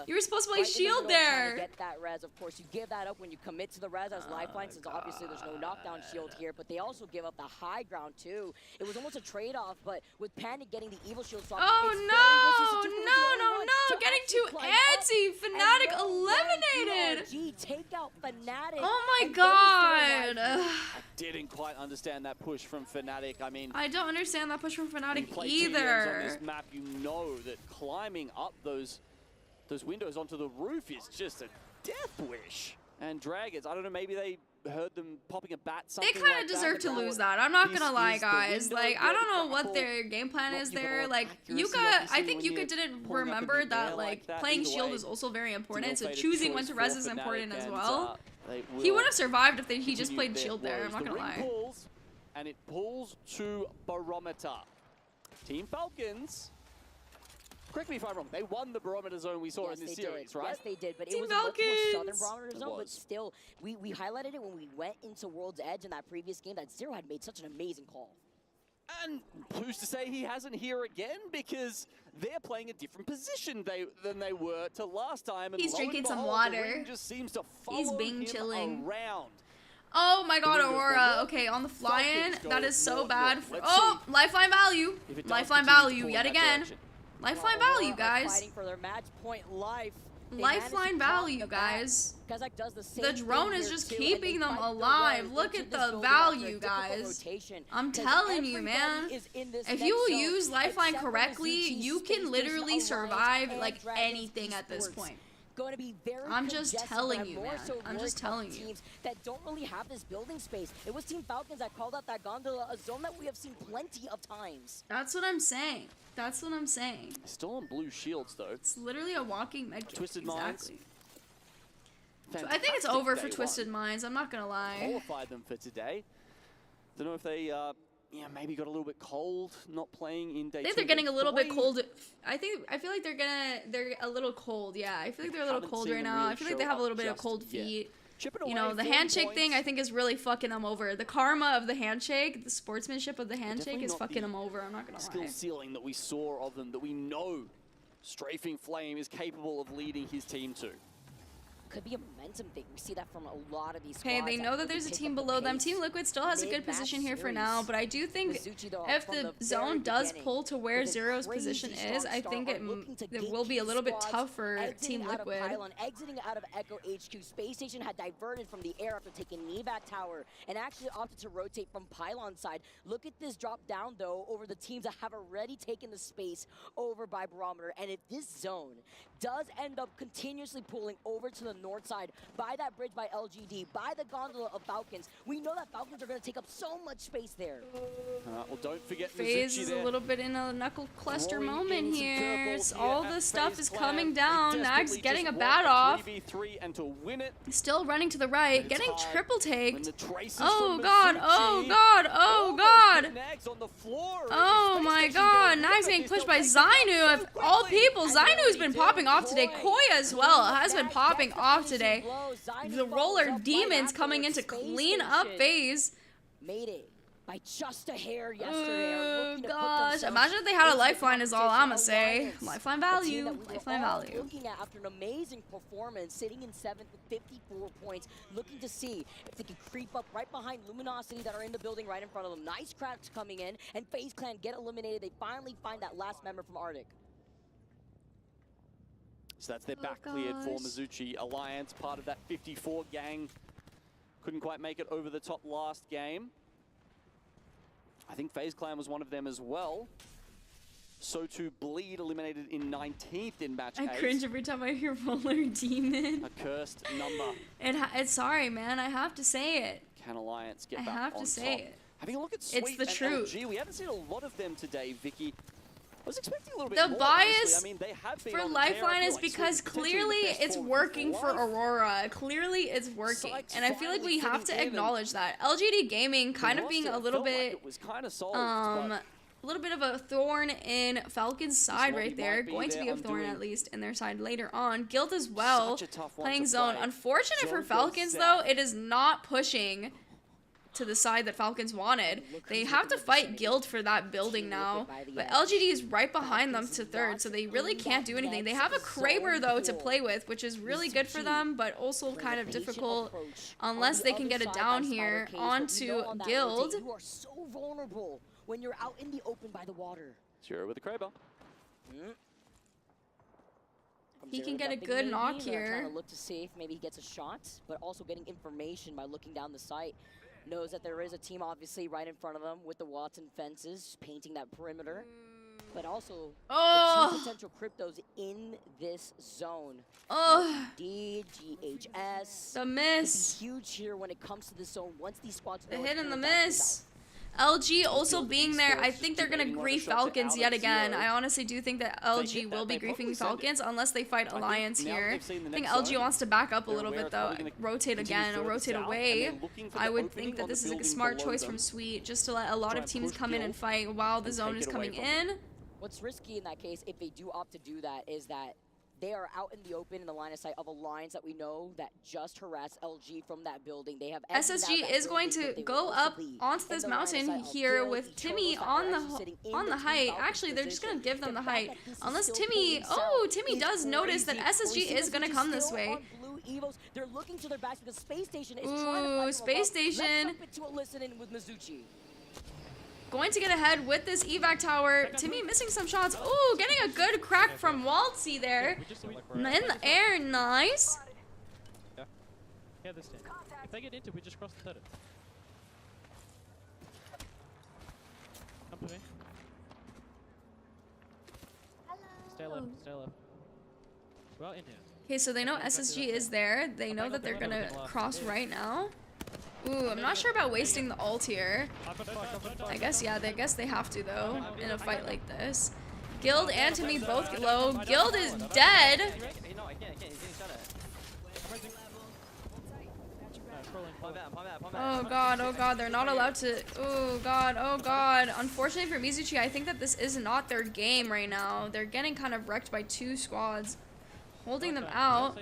You were supposed to play shield there. Get that res, of course. You give that up when you commit to the res as lifeline, since obviously there's no knockdown shield here. But they also give up the high ground too. It was almost a trade-off, but with Panic getting the evil shield swap, no! Getting too antsy. Fnatic eliminated. Take out Fnatic. Oh my god. I didn't quite understand that push from Fnatic. I mean, I don't understand that push from Fnatic either. On this map, you know that climbing up those windows onto the roof is just a death wish. And Dragons, I don't know, maybe they heard them popping a bat. They kind of deserve to lose that. I'm not gonna lie, guys. Like, I don't know what their game plan is there. Like, Yuka, I think Yuka didn't remember that, like, playing shield is also very important. So choosing when to res is important as well. He would have survived if he just played shield there, I'm not gonna lie. And it pulls to Barometer. Team Falcons, correct me if I'm wrong, they won the Barometer zone we saw in this series, right? Yes, they did, but it was a much more southern Barometer zone, but still, we highlighted it when we went into World's Edge in that previous game that Zero had made such an amazing call. And who's to say he hasn't here again, because they're playing a different position than they were to last time. And he's drinking some water. water. Just seems to he's being chilling around. Oh my god, Aurora. Okay, on the fly-in, that is so bad. Oh, lifeline value. Lifeline value yet again. Lifeline value, guys. Fighting for their match point life. Lifeline value, guys. The drone is just keeping them alive. Look at the value, guys. I'm telling you, man. If you use lifeline correctly, you can literally survive like anything at this point. Going to be very I'm just telling you, man. I'm just telling you. Teams that don't really have this building space. It was Team Falcons that called out that gondola, a zone that we have seen plenty of times. That's what I'm saying. That's what I'm saying. Still on blue shields, though. It's literally a walking medkit. Twisted Minds. I think it's over for Twisted Minds. I'm not gonna lie. Qualified them for today. Don't know if they maybe got a little bit cold not playing in day 2. I think they're getting a little bit cold. I feel like they're a little cold. Yeah, I feel like they're a little cold right now. I feel like they have a little bit of cold feet. You know, the handshake thing I think is really fucking them over. The karma of the handshake, the sportsmanship of the handshake is fucking them over. I'm not gonna lie. Skill ceiling that we saw of them, that we know Strafing Flame is capable of leading his team to. Could be a momentum thing. We see that from a lot of these squads. Hey, they know that there's a team below them. Team Liquid still has a good position here for now, but I do think if the zone does pull to where Zero's position is, I think it will be a little bit tough for Team Liquid. Exiting out of Echo HQ, Space Station had diverted from the air after taking Evac Tower and actually opted to rotate from Pylon side. Look at this drop down, though, over the teams that have already taken the space over by Barometer. And if this zone does end up continuously pulling over to the north side, by that bridge by LGD, by the gondola of Falcons. We know that Falcons are going to take up so much space there. Well, don't forget FaZe is a little bit in a knuckle cluster moment here. All the stuff is coming down. Nags getting a bat off. 3v3 and to win it. Still running to the right, getting triple taked. Oh god, oh god, oh god. Oh my god, Nags getting pushed by Zainu. Of all people, Zainu's been popping off today. Koi as well has been popping off today. The roller demons coming in to clean up FaZe. Made it by just a hair yesterday. Oh gosh, imagine if they had a lifeline is all I'ma say. Lifeline value, lifeline value. Looking at after an amazing performance, sitting in 7th with 54 points, looking to see if they can creep up right behind Luminosity that are in the building right in front of them. Nice cracks coming in, and FaZe Clan get eliminated. They finally find that last member from Arctic. So that's their back cleared for Mizuchi. Alliance, part of that 54 gang. Couldn't quite make it over the top last game. I think FaZe Clan was one of them as well. So too Bleed eliminated in 19th in match 8. I cringe every time I hear Roller Demon. A cursed number. It's sorry, man. I have to say it. Can Alliance get back on top? I have to say it. Having a look at Sweet it's the and truth. LG. We haven't seen a lot of them today, Vicky. I was expecting a little bit the more, bias I mean, they have been for Lifeline is because clearly it's working for Aurora. Clearly it's working. And I feel like we have to acknowledge that. LGD Gaming kind of being a little bit, a little bit of a thorn in Falcon's side right there. Going to be a thorn at least in their side later on. Guild as well, playing zone. Unfortunate for Falcons though, it is not pushing to the side that Falcons wanted. They have to fight Guild for that building now, but LGD is right behind them to third, so they really can't do anything. They have a Kraber though to play with, which is really good for them, but also kind of difficult unless they can get it down here onto Guild. You are so vulnerable when you're out in the open by the water. Sure, with the Kraber. He can get a good knock here. Trying to look to see if maybe he gets a shot, but also getting information by looking down the site. Knows that there is a team obviously right in front of them with the Watson fences, painting that perimeter. But also, the two potential cryptos in this zone. LGD, GHS. The miss. Huge here when it comes to this zone. Once these squads the hit and the miss. LG also being there, I think they're going to grief Falcons yet again. I honestly do think that LG will be griefing Falcons unless they fight Alliance here. I think LG wants to back up a little bit though, rotate again or rotate away. I would think that this is like a smart choice from Sweet, just to let a lot of teams come in and fight while the zone is coming in. What's risky in that case, if they do opt to do that, is that they are out in the open in the line of sight of a Alliance that we know that just harassed LG from that building. They have SSG is going to go up onto this mountain here with Timmy on the height. Actually, they're just going to give them the height. Unless Timmy, Timmy does notice that SSG is going to come this way. They're looking to their backs because Space Station is trying to Space Station. Let's jump into a listen-in with Mizuchi. Going to get ahead with this evac tower. Timmy missing some shots. Ooh, getting a good crack from Waltzy there. In the air, nice. Yeah, this team. If they get into, we just cross the turret. Come to me. Stay alive, stay alive. Well, in here. Okay, so they know SSG is there. They know that they're gonna cross right now. Ooh, I'm not sure about wasting the ult here. I guess, yeah, I guess they have to, though, in a fight like this. Guild and Timmy both low. Guild is dead. Oh god, they're not allowed to. Oh god. Unfortunately for Mizuchi, I think that this is not their game right now. They're getting kind of wrecked by two squads, holding them out. Do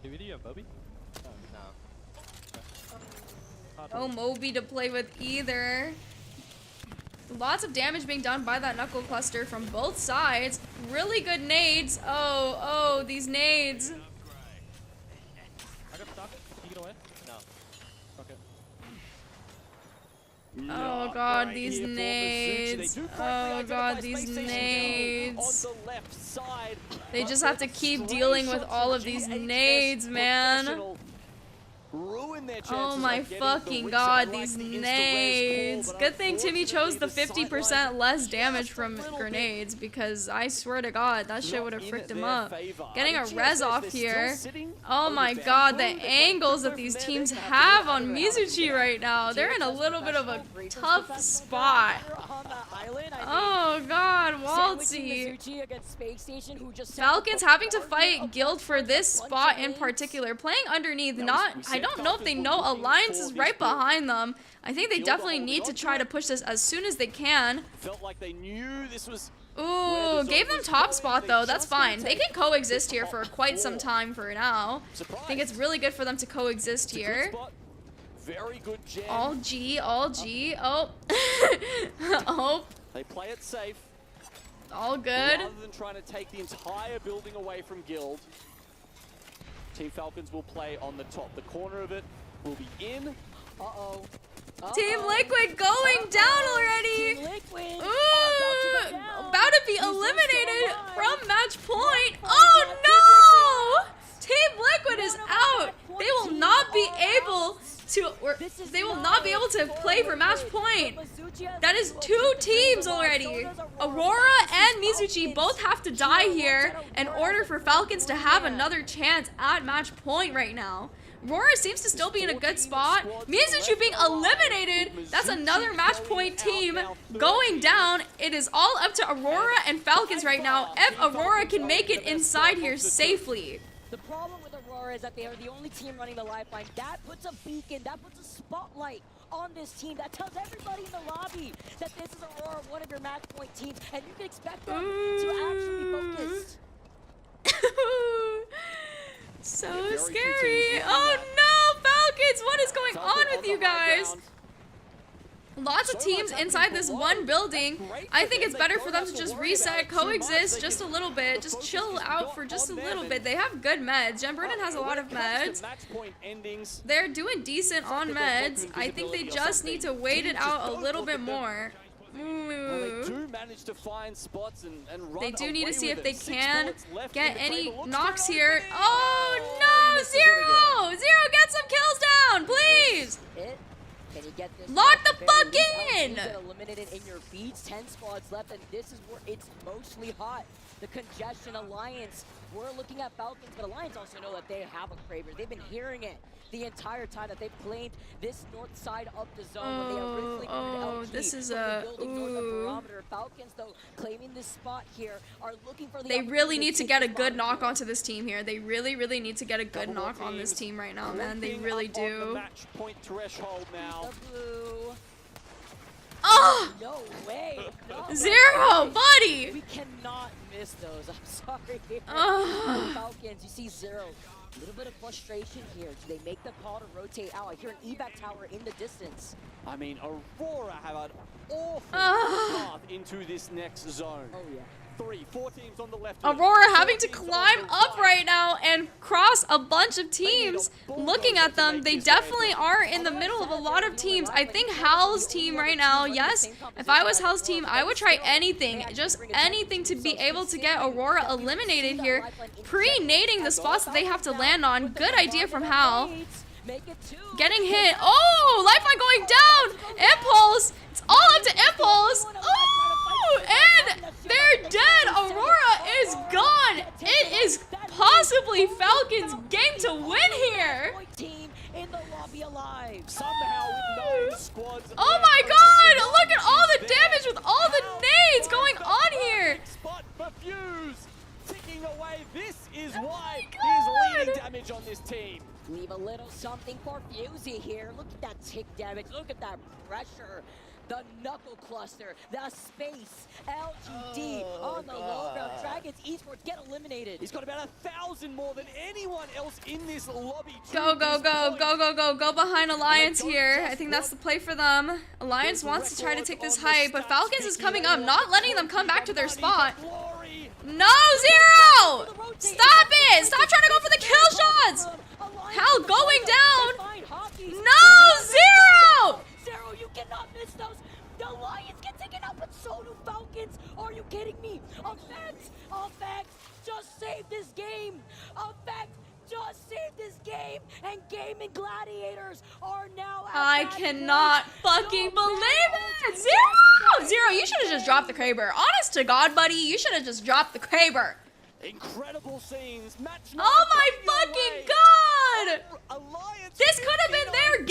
either of you have Moby? No Moby to play with either. Lots of damage being done by that knuckle cluster from both sides. Really good nades. Oh, these nades. I got stuck. Can you get away? No. Okay. Oh god, these nades. Oh god, these nades. They just have to keep dealing with all of these nades, man. Ruin their chances. Oh my fucking god, these nades. Good thing Timmy chose the 50% less damage from grenades, because I swear to god, that shit would have fricked him up. Getting a res off here. Oh my god, the angles that these teams have on Mizuchi right now. They're in a little bit of a tough spot. Oh god, Waltzy. Falcons having to fight Guild for this spot in particular. Playing underneath, I don't know if they know Alliance is right behind them. I think they definitely need to try to push this as soon as they can. Felt like they knew this was. Ooh, gave them top spot though, that's fine. They can coexist here for quite some time for now. I think it's really good for them to coexist here. Very good jam. All G, all G. Oh. Oh. They play it safe. All good. Rather than trying to take the entire building away from Guild, Team Falcons will play on the top. The corner of it will be in. Uh-oh. Team Liquid going down already. Team Liquid Ooh, about to be eliminated from match point. Oh no! Team Liquid is out. They will not be able to play for match point. That is 2 teams already. Aurora and Mizuchi both have to die here in order for Falcons to have another chance at match point right now. Aurora seems to still be in a good spot. Mizuchi being eliminated. That's another match point team going down. It is all up to Aurora and Falcons right now if Aurora can make it inside here safely. The problem with Aurora is that they are the only team running the lifeline. That puts a beacon, that puts a spotlight on this team. That tells everybody in the lobby that this is Aurora, one of your match point teams, and you can expect them to actually be focused. So scary. Oh no, Falcons, what is going on with you guys? Lots of teams inside this one building. I think it's better for them to just reset, coexist just a little bit, just chill out for just a little bit. They have good meds. Jen Burden has a lot of meds. They're doing decent on meds. I think they just need to wait it out a little bit more. They do need to see if they can get any knocks here. Oh no, Zero! Zero, get some kills down, please! Can you get this? Lock the fuck in! You get eliminated in your beats. 10 squads left, and this is where it's mostly hot. The Congestion Alliance. We're looking at Falcons, but Alliance also know that they have a Kraber. They've been hearing it the entire time that they've claimed this north side of the zone when they originally LG this is a barometer. Falcons, though, claiming this spot here, are looking for the They really need to get a good knock onto this team here. They really need to get a good knock on this team right now, man. They really do. Match point threshold now. Oh! No way. No. Zero, buddy. We cannot miss those. I'm sorry. Falcons, you see Zero. A little bit of frustration here. Do they make the call to rotate out? I hear an evac tower in the distance. I mean, Aurora have an awful path into this next zone. Oh, yeah. 4 teams on the left. Aurora having to climb up right now and cross a bunch of teams. Looking at them, they definitely are in the middle of a lot of teams. I think Hal's team right now, yes, if I was Hal's team, I would try anything, just anything to be able to get Aurora eliminated here. Pre-nading the spots that they have to land on. Good idea from Hal. Getting hit. Oh, lifeline going down. Impulse. It's all up to Impulse. Oh, and they're dead. Aurora is gone. It is possibly Falcons' game to win here. Oh my god, look at all the damage with all the nades going on here. Ticking away. This is why he's leading damage on this team. Leave a little something for Fusey here. Look at that tick damage. Look at that pressure. The knuckle cluster, the space, LGD on the low ground. Dragons Esports get eliminated. He's got about 1,000 more than anyone else in this lobby. Go behind Alliance here. I think that's the play for them. Alliance wants to try to take this height, but Falcons is coming up, not letting them come back to their spot. No, Zero! Stop it! Stop trying to go for the kill shots! Hal going down! No, Zero! Zero, you cannot miss those. The Lions get taken out, but so do Falcons. Are you kidding me? Effect, just save this game. Effect, just saved this game, and Gaming Gladiators are now at I cannot fucking believe it! Zero! Zero, you should have just dropped the Kraber. Honest to God, buddy, you should have just dropped the Kraber. Incredible scenes. Match oh my fucking god! This could have been their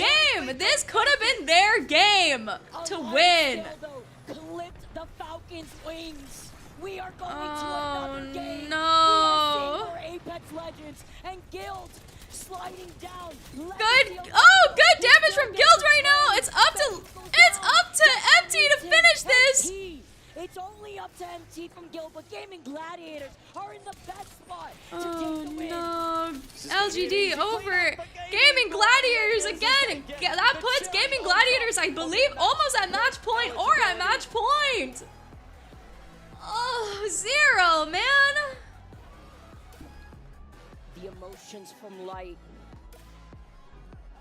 game. This could have been their game to win. Clipped the Falcons' wings. We are going to another game. No. We are seeing more Apex Legends and Guild sliding down. Good. Oh, good damage from Guild right now. It's up to MT to finish this. It's only up to MT from Guild, but Gaming Gladiators are in the best spot to take the win. No. LGD over Gaming Gladiators again. That puts Gaming Gladiators, I believe, almost at match point or at match point. Oh, Zero, man. The emotions from Light.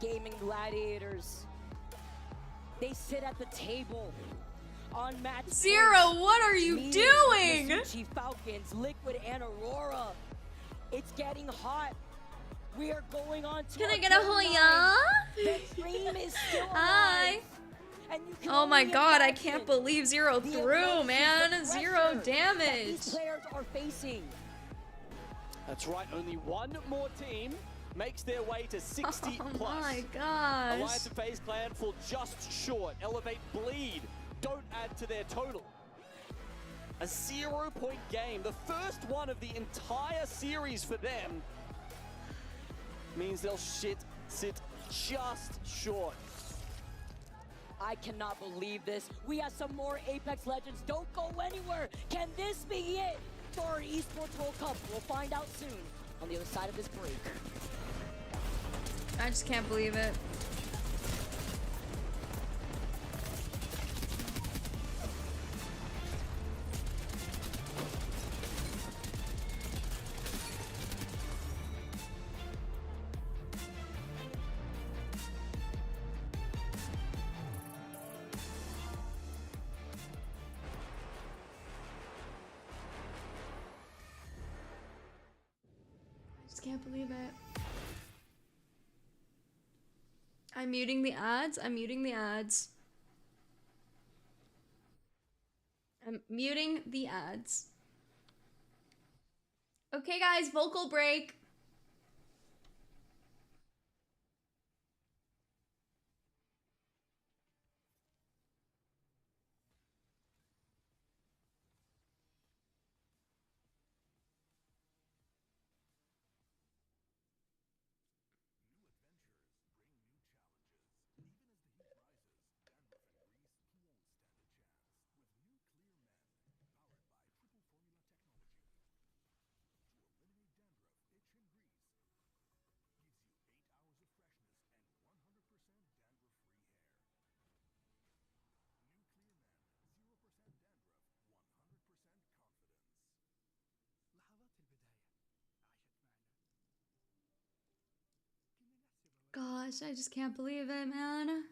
Gaming Gladiators. They sit at the table. On match Zero, what are you doing? Vspo Falcons, Liquid, and Aurora. It's getting hot. We are going on to. Can I get a Hoya? The dream is still Hi. alive. And you can Oh my only god, I imagine can't believe Zero the through, emotions, man. the Zero pressure damage. that these players are facing. That's right, only one more team makes their way to 60 Oh plus. my gosh. Alliance and FaZe Clan fall just short. Elevate, Bleed don't add to their total. A 0-point game, the first one of the entire series for them, means they'll sit just short. I cannot believe this. We have some more Apex Legends. Don't go anywhere. Can this be it for our Esports World Cup? We'll find out soon on the other side of this break. I just can't believe it. Can't believe it. I'm muting the ads. I'm muting the ads. I'm muting the ads. Okay, guys, vocal break. Gosh, I just can't believe it, man.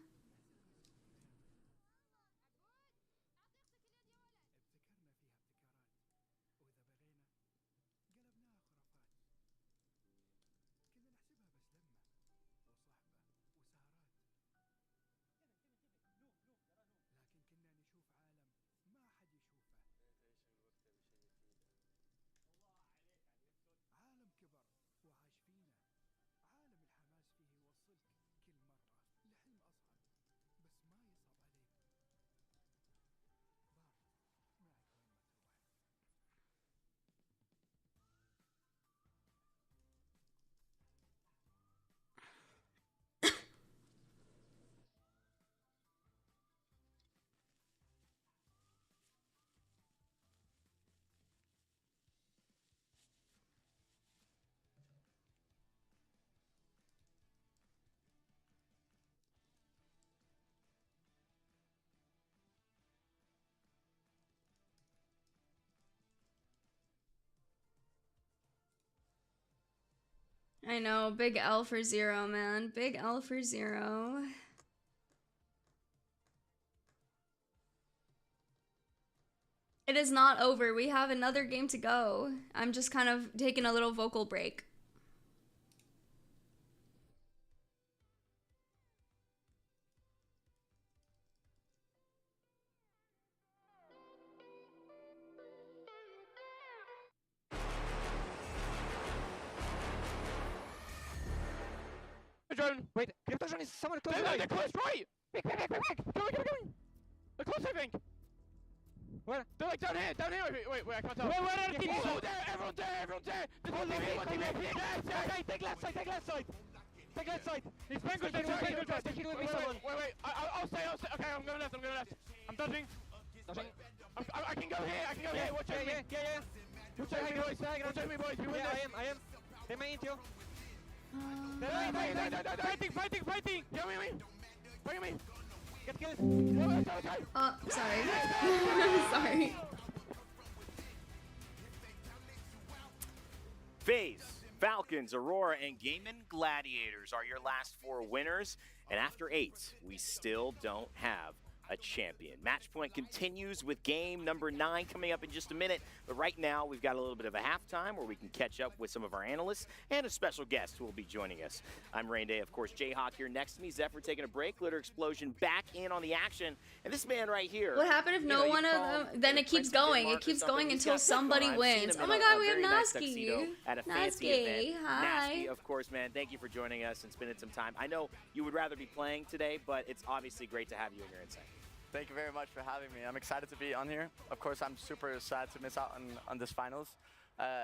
I know, big L for Zero, man. Big L for Zero. It is not over. We have another game to go. I'm just kind of taking a little vocal break. drone. Wait, crypto drone is someone close. They're close, right? Quick. Going. They're close, I think. Where? They're like down here. Wait, I can't tell. Where are the teams? Oh, there, everyone there. Yes, take left side. Take left side. He's playing good. Wait, I'll stay. Okay, I'm going left. I'm dodging. I can go here. Watch out. Yeah. Watch out, boys. We win this. I am. They may eat you. Fighting. Bring me. Get killed. Sorry. Sorry. FaZe, Falcons, Aurora, and Gaming Gladiators are your last 4 winners. And after 8, we still don't have a champion. Match point continues with game number 9 coming up in just a minute. But right now, we've got a little bit of a halftime where we can catch up with some of our analysts and a special guest who will be joining us. I'm Rain Day, of course, Jayhawk here next to me. Zephyr taking a break. Glitter Explosion back in on the action. And this man right here. What happened if no one of them? Then it keeps going. It keeps going until somebody wins. Oh my god, we have Naski. At a fancy event. Hi. Naski, of course, man, thank you for joining us and spending some time. I know you would rather be playing today, but it's obviously great to have you in your insight. Thank you very much for having me. I'm excited to be on here. Of course, I'm super sad to miss out on this finals,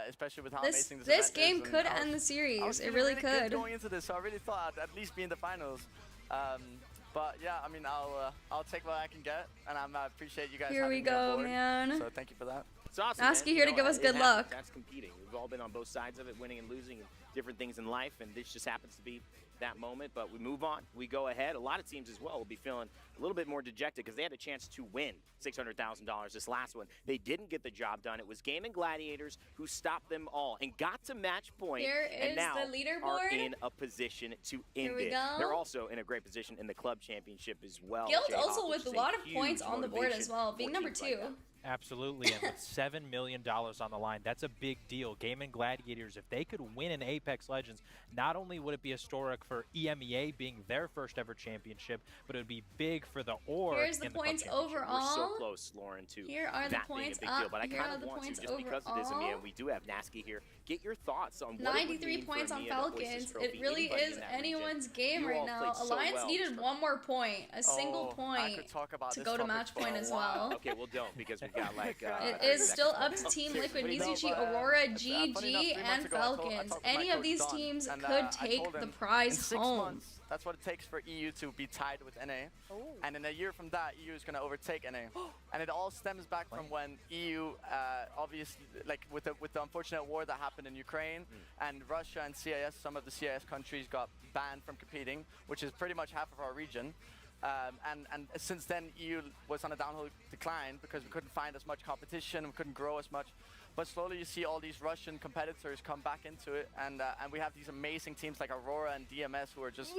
especially with how amazing this this event game is. could end the series. It really could. Going into this, so I really thought I'd at least be in the finals. But yeah, I mean, I'll take what I can get, and I appreciate you guys. Here we go, man. So thank you for that. It's awesome. Naski here to give us good luck. That's competing. We've all been on both sides of it, winning and losing, and different things in life, and this just happens to be that moment. But we move on. We go ahead. A lot of teams as well will be feeling a little bit more dejected because they had a chance to win $600,000 this last one. They didn't get the job done. It was Gaming Gladiators who stopped them all and got to match point. Here and is now the leaderboard. Are in a position to end Here we it. go. They're also in a great position in the club championship as well. Guild Jayhawk, also which with is a lot of huge points on the board as motivation well, being for number teams 2. like that. Absolutely, and with $7 million on the line, that's a big deal. Gaming Gladiators, if they could win in Apex Legends, not only would it be historic for EMEA being their first ever championship, but it would be big for the org. Here's the in points the club overall. We're so close, Lauren, to Here are the that points being a big deal. up. But I Here kind are of the want to, points just because it is EMEA, overall. and we do have Naski here, get your thoughts on what 93 it would mean points for on EMEA to hoist this Falcons. trophy. It really Anybody is in that anyone's region, game you right all now. played so Alliance well. needed one more point, a single I point could talk about to this go to topic match for point a as while. well. Okay, well, don't, because we've got like... It is still up to Team Liquid, Mizuchi, Aurora, GG, and Falcons. Any of these teams could take the prize in 6 home. months, that's what it takes for EU to be tied with NA. And in a year from that, EU is going to overtake NA. And it all stems back from when EU, obviously, like with the unfortunate war that happened in Ukraine, and Russia and CIS, some of the CIS countries got banned from competing, which is pretty much half of our region. And since then, EU was on a downhill decline because we couldn't find as much competition, we couldn't grow as much. But slowly you see all these Russian competitors come back into it, and we have these amazing teams like Aurora and DMS who are just...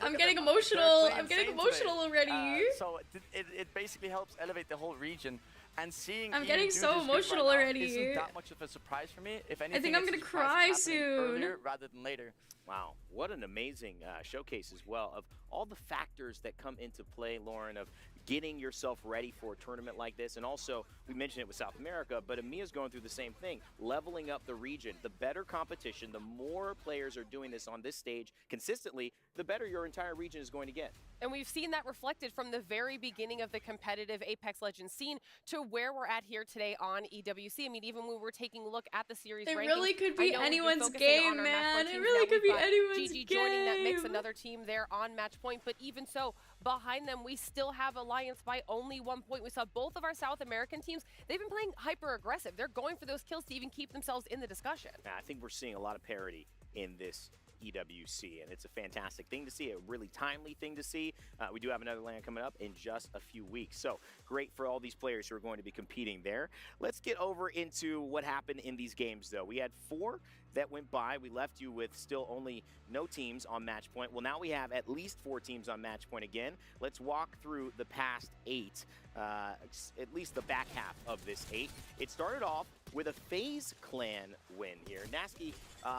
I'm getting emotional. I'm getting emotional already. So it basically helps elevate the whole region. And seeing I'm EU getting do so this good emotional right now already. isn't that much of a surprise for me. If anything, I think I'm it's a gonna surprise cry it's happening soon. earlier rather than later. Wow, what an amazing showcase as well of all the factors that come into play, Lauren, of getting yourself ready for a tournament like this. And also, we mentioned it with South America, but EMEA's going through the same thing, leveling up the region. The better competition, the more players are doing this on this stage consistently, the better your entire region is going to get. And we've seen that reflected from the very beginning of the competitive Apex Legends scene to where we're at here today on EWC. I mean, even when we're taking a look at the series It rankings, really could be I know we've been anyone's focusing game, on our match man. point It teams. really Now could we've be got anyone's GG joining that mix, game. another team there on match point. But even so, behind them, we still have Alliance by only 1 point. We saw both of our South American teams. They've been playing hyper aggressive. They're going for those kills to even keep themselves in the discussion. I think we're seeing a lot of parity in this EWC, and it's a fantastic thing to see, a really timely thing to see. We do have another LAN coming up in just a few weeks, so great for all these players who are going to be competing there. Let's get over into what happened in these games, though. We had 4 that went by. We left you with still only no teams on match point. Well, now we have at least 4 teams on match point again. Let's walk through the past 8, at least the back half of this 8. It started off with a FaZe clan win here. Naski,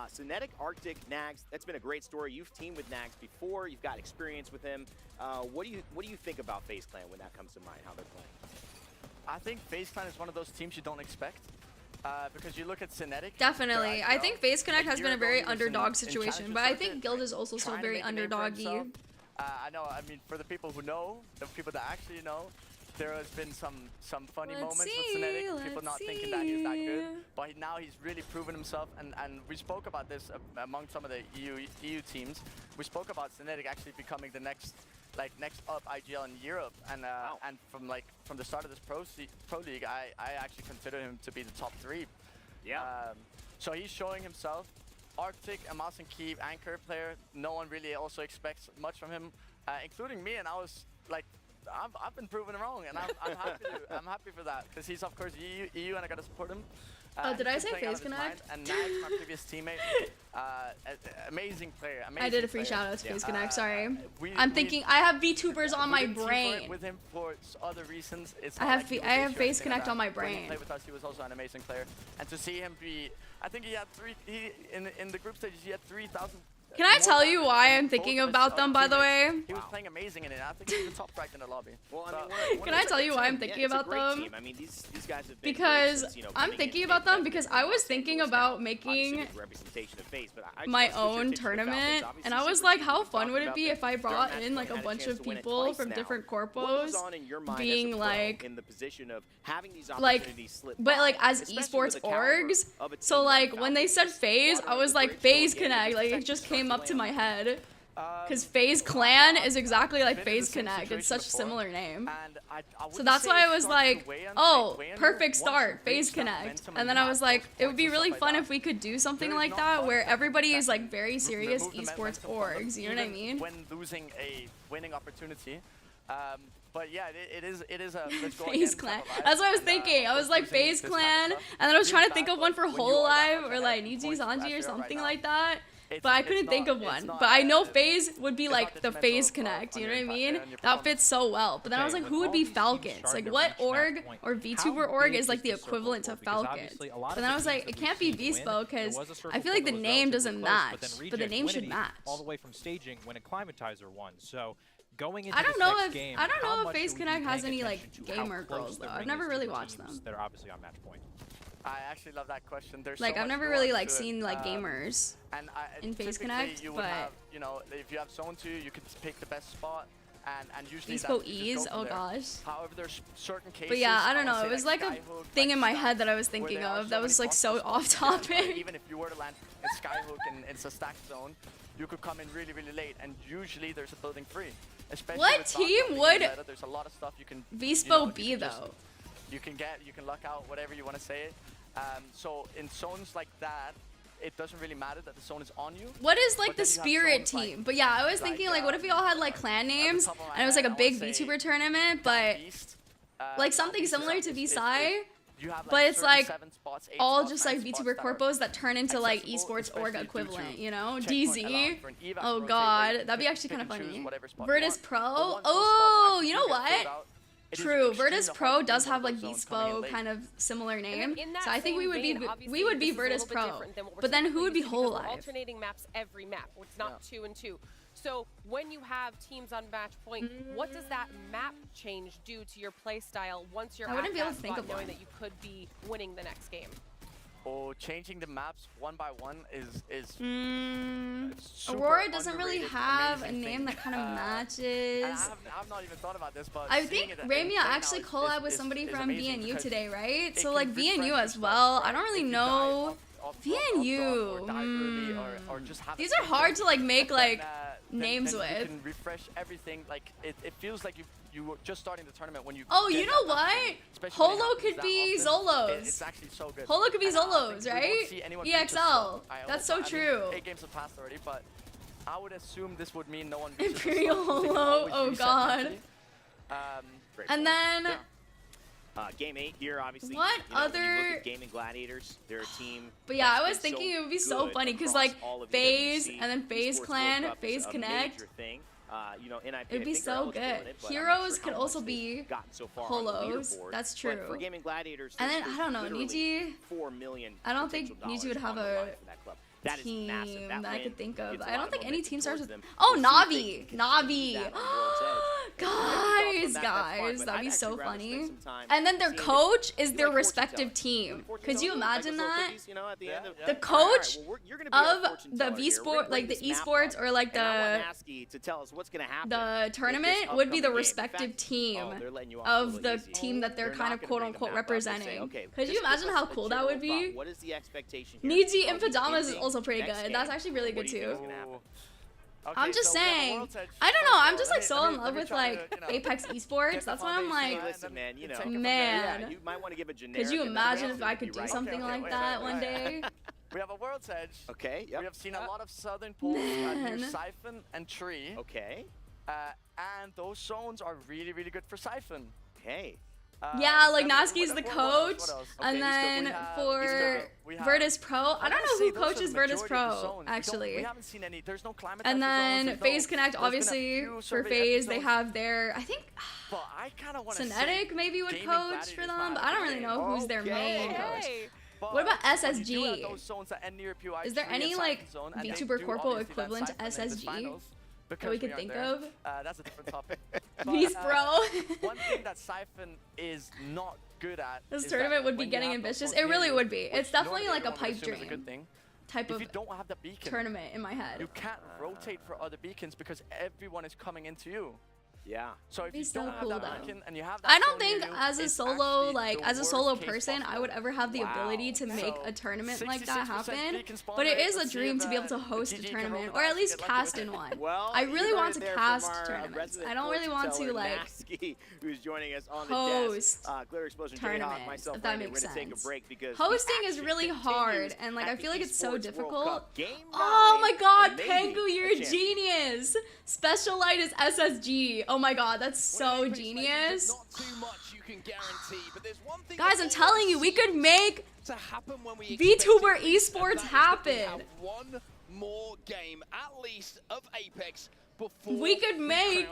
Synetic, Arctic, Nags, that's been a great story. You've teamed with Nags before. You've got experience with him. What do you think about FaZe clan when that comes to mind, how they're playing? I think FaZe Clan is one of those teams you don't expect. Because you look at Synetic. Definitely. I think FaZe Connect has been a very underdog situation, but I think Guild is also still very underdoggy. I know, I mean, for the people who know, the people that actually know, there has been some funny moments with Synetic, people not thinking that he's that good, but now he's really proven himself, and we spoke about this among some of the EU teams. We spoke about Synetic actually becoming the next up IGL in Europe, and from the start of this pro league, I actually consider him to be the top 3. Yeah. So he's showing himself. Arctic, a mouse and key anchor player. No one really also expects much from him, including me, and I was like, I've been proven wrong, and I'm happy for that, because he's of course EU, and I gotta support him. Did I say FaZe Connect? And Nags, my previous teammate, amazing player. I did a free shout out to FaZe Connect. Sorry, I'm thinking I have VTubers on my brain. With him for other reasons, it's I have FaZe Connect on my brain. When he played with us, he was also an amazing player, and to see him be, I think he had in the group stages he had 3,000. Can I tell you why I'm thinking about them, by the way? He was playing amazing in it. I think he was the top ranked in the lobby. Well, I mean, can I tell you why I'm thinking about them? Team. I mean, these guys have been because since, you know, I'm thinking about them because I was thinking about making my own tournament, and I was like, how fun would it be if I brought in like a bunch of people from different corpos, being like, but like as esports orgs. So like when they said FaZe, I was like FaZe Connect, like it just came up to my head. Because FaZe Clan is exactly like FaZe Connect. It's such a similar name. So that's why I was like, oh, perfect start, FaZe Connect. And then I was like, it would be really fun if we could do something like that where everybody is like very serious esports orgs. You know what I mean? When losing a winning opportunity. But yeah, it is a FaZe Clan. That's what I was thinking. I was like FaZe Clan, and then I was trying to think of one for Hololive or like Niji Sanji or something like that. But I couldn't think of one. But I know FaZe would be like the FaZe Connect, you know what I mean? That fits so well. But then I was like, who would be Falcons? Like what org or VTuber org is like the equivalent to Falcons? But then I was like, it can't be Vspo because I feel like the name doesn't match. But the name should match. All the way from staging when Acclimatizer won. So going into I don't know if FaZe Connect has any like gamer girls though. I've never really watched them. That are obviously on match point. I actually love that question. There's like so I've never really like seen like gamers in FaZe Connect, you would but have, you know, if you have zone 2, you could pick the best spot, and usually Vspo Ease, oh gosh. However, there's certain cases. But yeah, I don't know. It was like a thing in my head that I was thinking of that was like so off topic. Even if you were to land in Skyhook and it's a stack zone, you could come in really late, and usually there's a building free. Especially what team would there's a lot of stuff you can Vspo be though? You can luck out, whatever you want to say it. So in zones like that, it doesn't really matter that the zone is on you. What is like the spirit team? But yeah, I was thinking like, what if we all had like clan names and it was like a big VTuber tournament, but like something similar to VSci, but it's like all just like VTuber corpos that turn into like esports org equivalent, you know? DZ. Oh god, that'd be actually kind of funny. Virtus Pro. Oh, you know what? True, Virtus Pro does have like Vspo kind of similar name, so I think we would be Virtus Pro. But then who would be Hololive? Alternating maps every map. It's not 2 and 2. So when you have teams on match point, what does that map change do to your play style once you're at that spot, knowing that you could be winning the next game? Oh, changing the maps one by one is Aurora doesn't really have a name that kind of matches. I've not even thought about this, but I think Ramia actually collabed with somebody from VNU today, right? So like VNU as well. I don't really know VNU. These are hard to like make like names with. You can refresh everything. Like it feels like you were just starting the tournament when you. Oh, you know what? Holo could be Zolos. It's actually so good. Holo could be Zolos, right? EXL. That's so true. 8 games have passed already, but I would assume this would mean no one. Imperial Holo. Oh god. And then. Game 8 here, obviously. What other? When you look at Gaming Gladiators, they're a team. But yeah, I was thinking it would be so funny because like FaZe and then FaZe Clan, FaZe Connect. You know, and it'd be so good. Heroes could also be Holos. That's true. For Gaming Gladiators, and then I don't know, Niji. 4 million. I don't think Niji would have a team that I could think of. I don't think any team starts with. Oh, Navi. Navi. Guys, that'd be so funny. And then their coach is their respective team. Could you imagine that? The coach of the Vsport, like the esports or like the tournament would be the respective team of the team that they're kind of quote unquote representing. Could you imagine how cool that would be? Niji in pajamas is also pretty good. That's actually really good too. I'm just saying, I don't know, I'm just like so in love with like Apex esports. That's why I'm like, man, could you imagine if I could do something like that one day? We have a World's Edge. Okay, yep. We have seen a lot of southern pools near Siphon and Tree. Okay. And those zones are really, really good for Siphon. Okay. Yeah, like Natsuki's the coach, and then for Virtus Pro, I don't know who coaches Virtus Pro, actually. We haven't seen any, there's no climate. And then FaZe Connect, obviously, for FaZe, they have their, I think, Synetic maybe would coach for them, but I don't really know who's their main coach. What about SSG? Is there any, like, VTuber corpo equivalent to SSG? That we could think of? That's a different topic. Vspo. One thing that Siphon is not good at. This tournament would be getting ambitious. It really would be. It's definitely like a pipe dream type of tournament in my head. You can't rotate for other beacons because everyone is coming into you. Yeah. So if you don't have that beacon and you have that, I don't think as a solo, like as a solo person, I would ever have the ability to make a tournament like that happen. But it is a dream to be able to host a tournament or at least cast in one. I really want to cast tournaments. I don't really want to like who's joining us on host tournaments, if that makes sense. Hosting is really hard and like I feel like it's so difficult. Oh my god, Pengu, you're a genius! Special Light is SSG. Oh my god, that's so genius. Guys, I'm telling you, we could make VTuber esports happen. One more game, at least, of Apex before we could make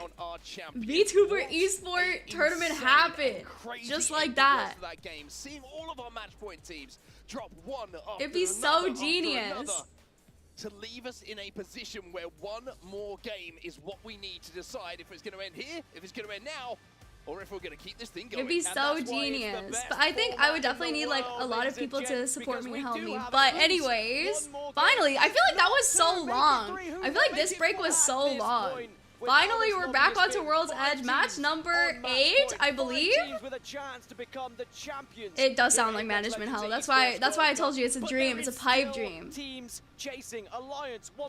VTuber esport tournament happen. Just like that. Seeing all of our match point teams drop one after it'd be so genius. To leave us in a position where one more game is what we need to decide if it's going to end here, if it's going to end now, or if we're going to keep this thing going. It'd be so genius. But I think I would definitely need like a lot of people to support me and help me. But anyways, finally, I feel like that was so long. I feel like this break was so long. Finally, we're back onto World's Edge, match number 8, I believe. It does sound like management hell. That's why I told you it's a dream. It's a pipe dream.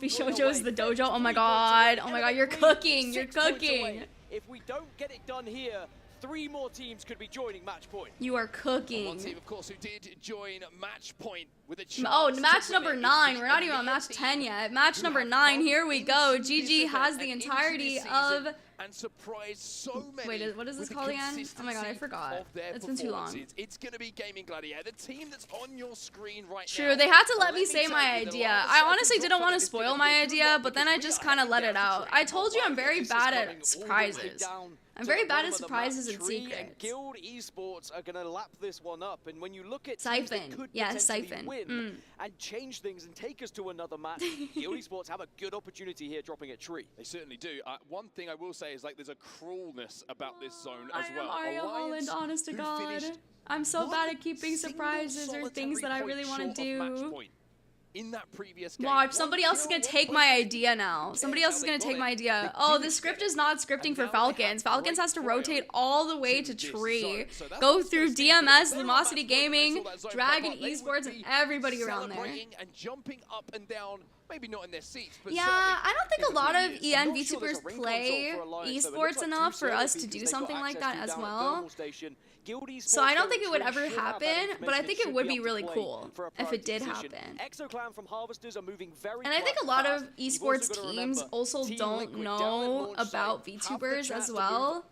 Bishojo's the dojo. Oh my god. Oh my god, you're cooking. You're cooking. If we don't get it done here, 3 more teams could be joining match point. You are cooking. One team, of course, who did join match point with a chance. Oh, match number 9. We're not even on match 10 yet. Match number 9. Here we go. GG has the entirety of. And surprise so many. Wait, what is this called again? Oh my god, I forgot. It's been too long. It's gonna be Gaming Gladiator, the team that's on your screen right now. True, they had to let me say my idea. I honestly didn't want to spoil my idea, but then I just kind of let it out. I told you I'm very bad at surprises. I'm very bad at surprises and secrets. Guild Esports are gonna lap this one up, and when you look at Siphon, yeah, Siphon, win and change things and take us to another match, Guild Esports have a good opportunity here, dropping at Tree. They certainly do. One thing I will say is like there's a cruelness about this zone as well. I am Arya Holland, honest to God. I'm so bad at keeping surprises or things that I really want to do. In that previous game. Watch, somebody else is going to take my idea now. Somebody else is going to take my idea. Oh, the script is not scripting for Falcons. Falcons has to rotate all the way to Tree. Go through DMS, Lumosity Gaming, Dragon Esports, and everybody around there. And jumping up and down. Maybe not in their seats, but yeah, I don't think a lot of EN VTubers play esports enough for us to do something like that as well. So I don't think it would ever happen, but I think it would be really cool if it did happen. And I think a lot of esports teams also don't know about VTubers as well.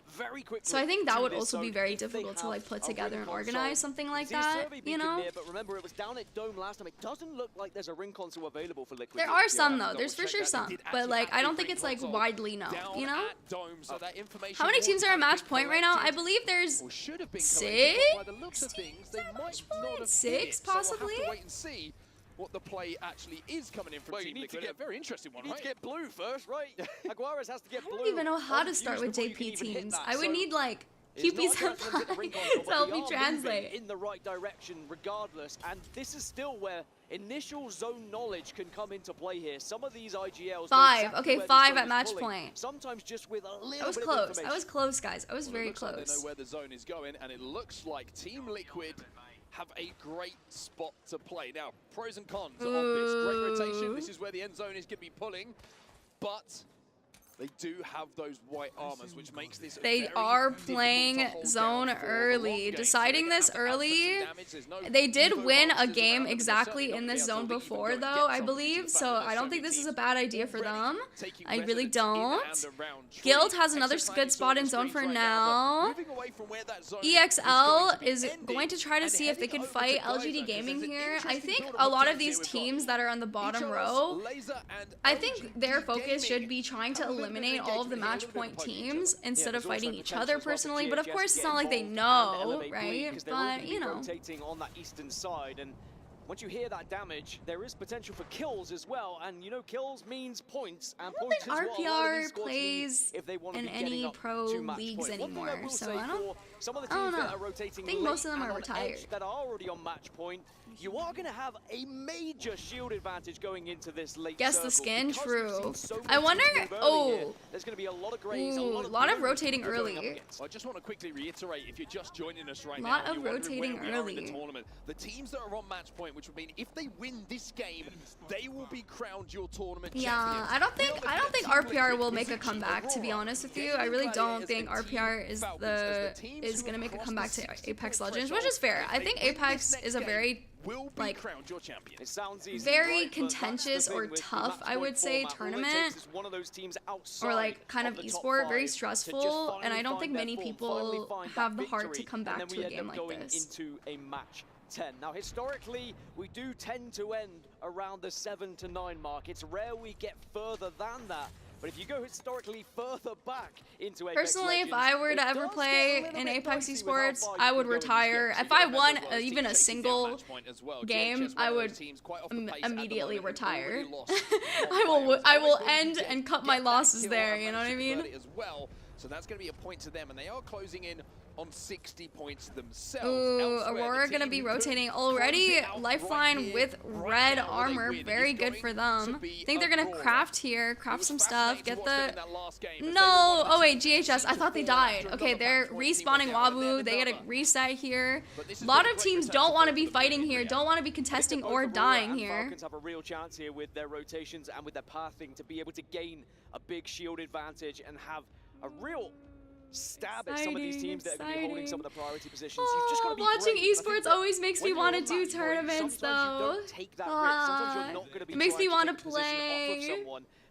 So I think that would also be very difficult to like put together and organize something like that, you know? But remember, it was down at Dome last time. It doesn't look like there's a ring console available for Liquid. There are some though. There's for sure some, but like I don't think it's like widely known, you know? How many teams are at match point right now? I believe there's 6? 6 possibly? what the play actually is coming in from well, Team you need Liquid. to get a very interesting one, you right? need to get blue first, right? Aguirres has to get blue. I don't even know how to start with JP teams. I would need like QP Supply to help me translate. In the right direction regardless, and this is still where initial zone knowledge can come into play here. Some of these IGLs 5, okay, 5 at match point. Sometimes just with a little I was bit close. of information. I was close, guys. I was very looks close. like they know where the zone is going, and it looks like Team Liquid have a great spot to play. Now, pros and cons of this. Great rotation. This is where the end zone is going to be pulling, but they do have those white armors, which makes this They are playing zone early. Deciding this early, they did win a game exactly in this zone before, though, I believe, so I don't think this is a bad idea for them. I really don't. Guild has another good spot in zone for now. EXL is going to try to see if they can fight LGD Gaming here. I think a lot of these teams that are on the bottom row, I think their focus should be trying to eliminate all of the match point teams instead of fighting each other personally, but of course it's not like they know, right? But, you know. Rotating on that eastern side, and once you hear that damage, there is potential for kills as well, and you know, kills means points, and I don't points think is what a lot of these RPR squads plays need if they want to in be getting any up pro to match leagues point. anymore, so I don't know. know. That are rotating I think most of them are retired. that are already on match point. You are going to have a major shield advantage going into this late Guess the circle, skin, because true. we've seen so I much wonder, move early oh, here. There's going to be a lot of grays, ooh, a lot of blue rotating you're going early. up against. I just want to quickly reiterate, if you're just joining us right Lot now, of you're wondering rotating where we are in early. the tournament. The teams that are on match point, which would mean if they win this game, they will be crowned your tournament champions. Yeah, I don't think RPR will make a comeback, to be honest with you. I really don't think RPR is gonna make a comeback to Apex Legends, which is fair. I think Apex is a very like It sounds easy, very right? But contentious that's the thing or with tough, match I point would say, format. All it tournament, takes is one of those teams outside or like kind of the top esport, five very to just stressful, and I finally don't think find many their form, people finally find have that the heart to victory, come and back then to we a end game up like going this. into a match 10. Now, historically, we do tend to end around the 7 to 9 mark. It's rare we get further than that. But if you go historically further back into Apex Personally, Legends, if I were to ever play in Apex Esports, I would retire. If I won even a single game, I would immediately retire. I will end and cut my losses there, you know what I mean? So that's going to be a point to them, and they are closing in on 60 points themselves. Ooh, Aurora gonna be rotating already. Lifeline with red armor, very good for them. I think they're gonna craft here, craft some stuff, get the... No! Oh wait, GHS, I thought they died. Okay, they're respawning Wabu, they get a reset here. A lot of teams don't want to be fighting here, don't want to be contesting or dying here. Falcons have a real chance here with their rotations and with their pathing to be able to gain a big shield advantage and have a real stab at some of these teams that are going to be holding some of the priority positions. You've just got to be watching brave. esports always makes me want to do tournaments, though. It makes me want to play.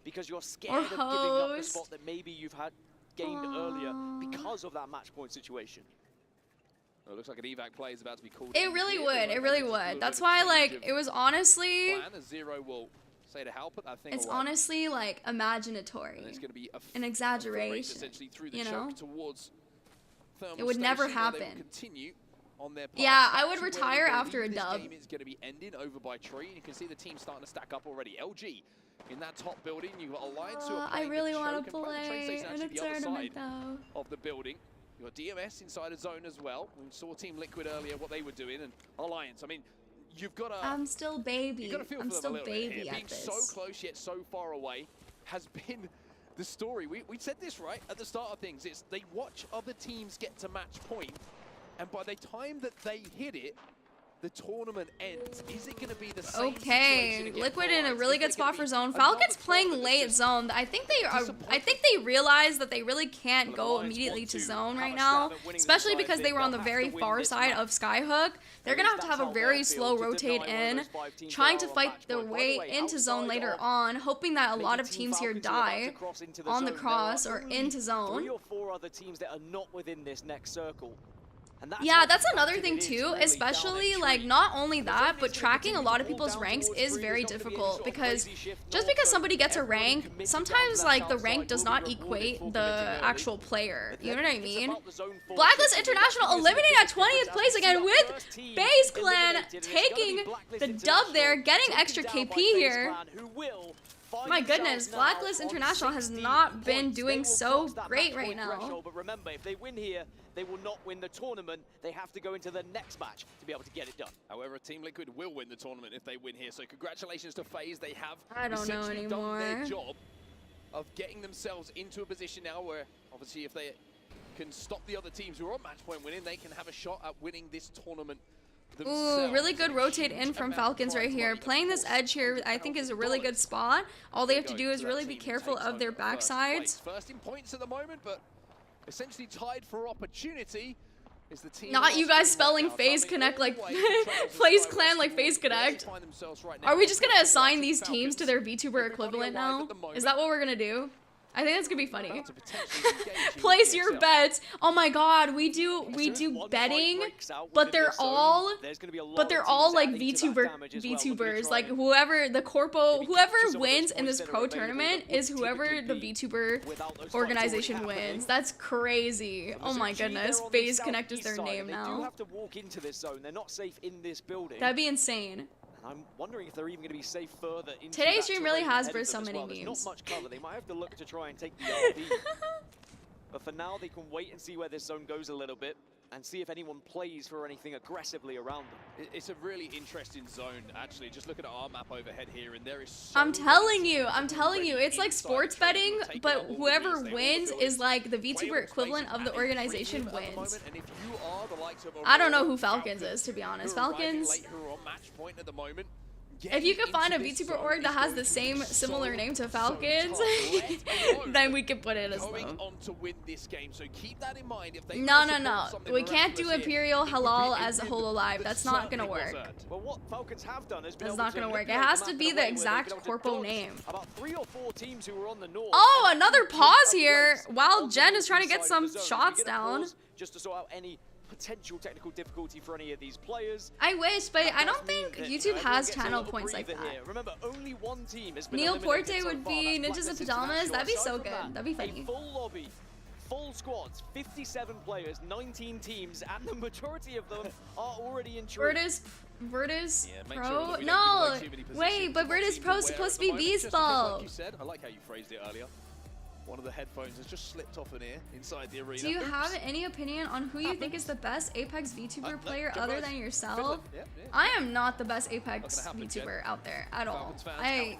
Because you're scared or of giving up the host. spot that maybe you've had gained earlier because of that match point situation. Well, it looks like an evac play is about to be called. It really would. It really would. That's why, like, it was honestly. Zero will say to Hal, put that thing It's away. honestly like imaginatory, It's going to be an exaggeration. Through the you know, towards it would never Station, where they will happen. continue on their path Yeah, I back would to where retire they after a believe dub. This game is going to be ending over by Tree, and you can see the team starting to stack up already. LG in that top building. You've got Alliance who are I playing really the want choke to and playing the train play station in a actually the other tournament, side though. of the building. You've got DMS inside a zone as well. We saw Team Liquid earlier, what they were doing, and Alliance. I mean, you've got to... I'm still baby. I'm still baby at Being this. so close yet so far away has been the story. We said this right at the start of things. It's they watch other teams get to match point, and by the time that they hit it, the tournament ends. Is it going to be the same Okay, Liquid in a really good spot for zone. Falcons playing late zone. I think they realize that they really can't go immediately to zone right now, especially because they were on the very far side of Skyhook. They're gonna have a very slow rotate in, trying to fight their way into zone later on, hoping that a lot of teams here die on the cross or into zone. 3 or 4 other teams that are not within this next circle. Yeah, that's another thing too, especially like not only that, but tracking a lot of people's ranks is very difficult because just because somebody gets a rank, sometimes like the rank does not equate the actual player. You know what I mean? Blacklist International eliminated at 20th place again with FaZe Clan taking the dub there, getting extra KP here. My goodness, Blacklist International has not been doing so great right now. But remember, if they win here, they will not win the tournament. They have to go into the next match to be able to get it done. However, Team Liquid will win the tournament if they win here. So congratulations to FaZe. They have I don't know essentially done their anymore. job of getting themselves into a position now where, obviously, if they can stop the other teams who are on match point winning, they can have a shot at winning this tournament themselves. Ooh, really good rotate in from Falcons right here. Playing this edge here, I think, is a really good spot. All they have to do is really be careful of their backsides. First in points at the moment, but essentially tied for opportunity is the team. Not you guys spelling FaZe Connect like FaZe Clan like FaZe Connect. Are we just gonna assign these teams to their VTuber equivalent now? Is that what we're gonna do? I think that's gonna be funny. Place your bets. Oh my god, we do betting, but they're all like VTubers. Like whoever wins in this pro tournament is whoever the VTuber organization wins. That's crazy. Oh my goodness, FaZe Connect is their name now. They do have to walk into this zone. They're not safe in this building. That'd be insane. I'm wondering if they're even going to be safe further into Today's stream really has burst so many There's memes. not much cover. They might have to look to try and take the RV. But for now, they can wait and see where this zone goes a little bit and see if anyone plays for anything aggressively around them. It's a really interesting zone, actually. Just look at our map overhead here, and there is so I'm telling you, it's like sports betting, but whoever wins is like the VTuber equivalent of the organization wins. I don't know who Falcons is, to be honest. Falcons, if you can find a VTuber org that has the same similar name to Falcons, then we can put it as them. No. We can't do Imperial Halal as a whole alive. That's not gonna work. But what Falcons have done is That's not gonna work. It has to be the exact corpo name. About 3 or 4 teams who were on the north. Oh, another pause here while Jen is trying to get some shots down. Just to sort out any potential technical difficulty for any of these players. I wish, but I don't think YouTube has channel points like that. Remember, only one team has been Neil Porte would be Ninjas in Pajamas. That'd be so good. That'd be funny. A full lobby, full squads, 57 players, 19 teams, and the majority of them are already in Virtus Pro? No! Wait, but Virtus Pro is supposed to be Vspo. I like how you phrased it earlier. One of the headphones has just slipped off an ear inside the arena. Do you have any opinion on who you think is the best Apex VTuber player other than yourself? I am not the best Apex VTuber out there at all. I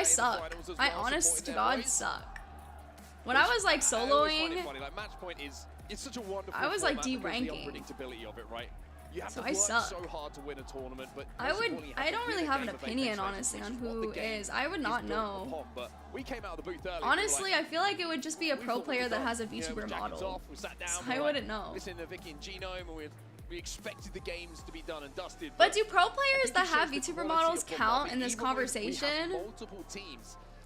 suck. I honest to God suck. When I was like soloing, I was like D-ranking. You have so to I work suck. so hard to win a tournament, but I don't really have an opinion honestly on who is. I would not know. We came out of the booth early. Honestly, I feel like it would just be a pro player that has a VTuber model. So I wouldn't know. Listen to Vicky and Genome, and we expected the games to be done and dusted. But do pro players that have VTuber models count in this conversation?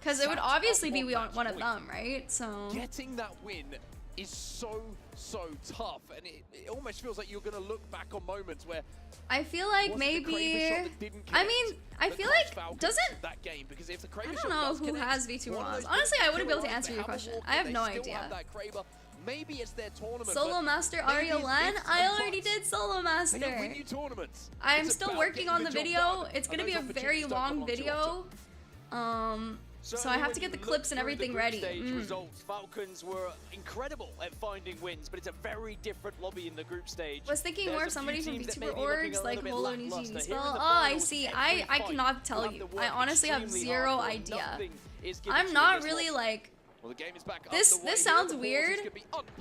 Because it would obviously be one of them, right? So getting that win is so tough, and it almost feels like you're gonna look back on moments where I feel like maybe I feel like that game, because if the I don't know who has VTuber models. Honestly, I wouldn't be able to answer your question. I have no idea. Maybe it's their tournament. Solo Master Arya Len? I already did Solo Master. I'm still working on the video. It's gonna be a very long video. So I have to get the clips and everything ready. Results, Falcons were incredible at finding wins, but it's a very different lobby in the group stage. Was thinking more somebody from VTuber orgs like Holo and Easy Spell. Oh, I see. I cannot tell you. I honestly have zero idea. I'm not really like. This sounds weird.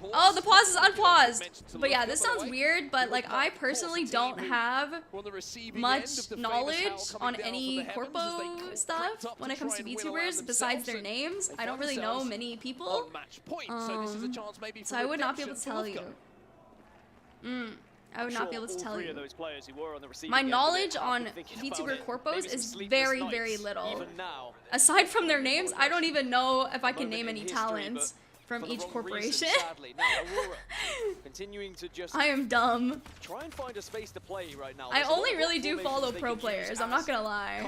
Oh, the pause is unpaused. But yeah, this sounds weird, but like I personally don't have much knowledge on any corpo stuff when it comes to VTubers besides their names. I don't really know many people. So I would not be able to tell you. I would not be able to tell you. My knowledge on VTuber corpos is very, very little. Aside from their names, I don't even know if I can name any talents from each corporation. I am dumb. Try and find a space to play right now. I only really do follow pro players, I'm not gonna lie.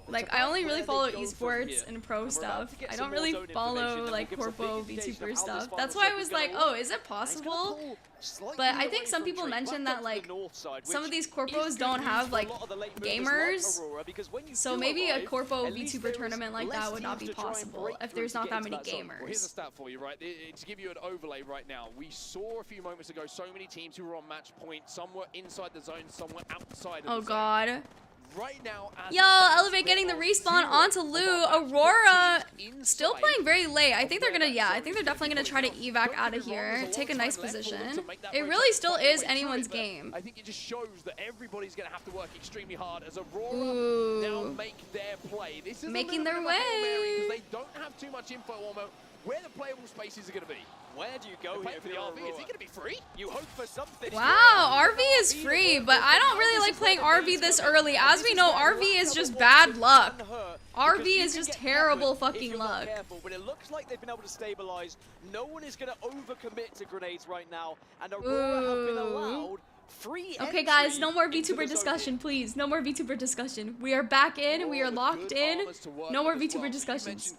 Like, I only really follow esports and pro stuff. I don't really follow, like, corpo VTuber stuff. That's why I was like, oh, is it possible? But I think some people mentioned that, like, some of these corpos don't have, like, gamers. So maybe a corpo VTuber tournament like that would not be possible if there's not that many gamers. Here's a stat for you, right? To give you an overlay right now, we saw a few moments ago so many teams who were on match point. Some were inside the zone, some were outside of the zone. Oh god. Right now, yo, Elevate getting the respawn onto Lou. Aurora still playing very late. I think they're gonna, I think they're definitely gonna try to evac out of here, take a nice position. It really still is anyone's game. I think it just shows that everybody's gonna have to work extremely hard as Aurora now make their play. This is making their way because they don't have too much info on where the playable spaces are gonna be. Where do you go here for the RV? Is he going to be free? You hope for something. Wow, RV is free, but I don't really like playing RV this early. As we know, RV is just bad luck. RV is just terrible fucking luck. But it looks like they've been able to stabilize. No one is going to overcommit to grenades right now, and Aurora have been allowed free entry. Okay, guys, no more VTuber discussion, please. No more VTuber discussion. We are back in. We are locked in. No more VTuber discussions.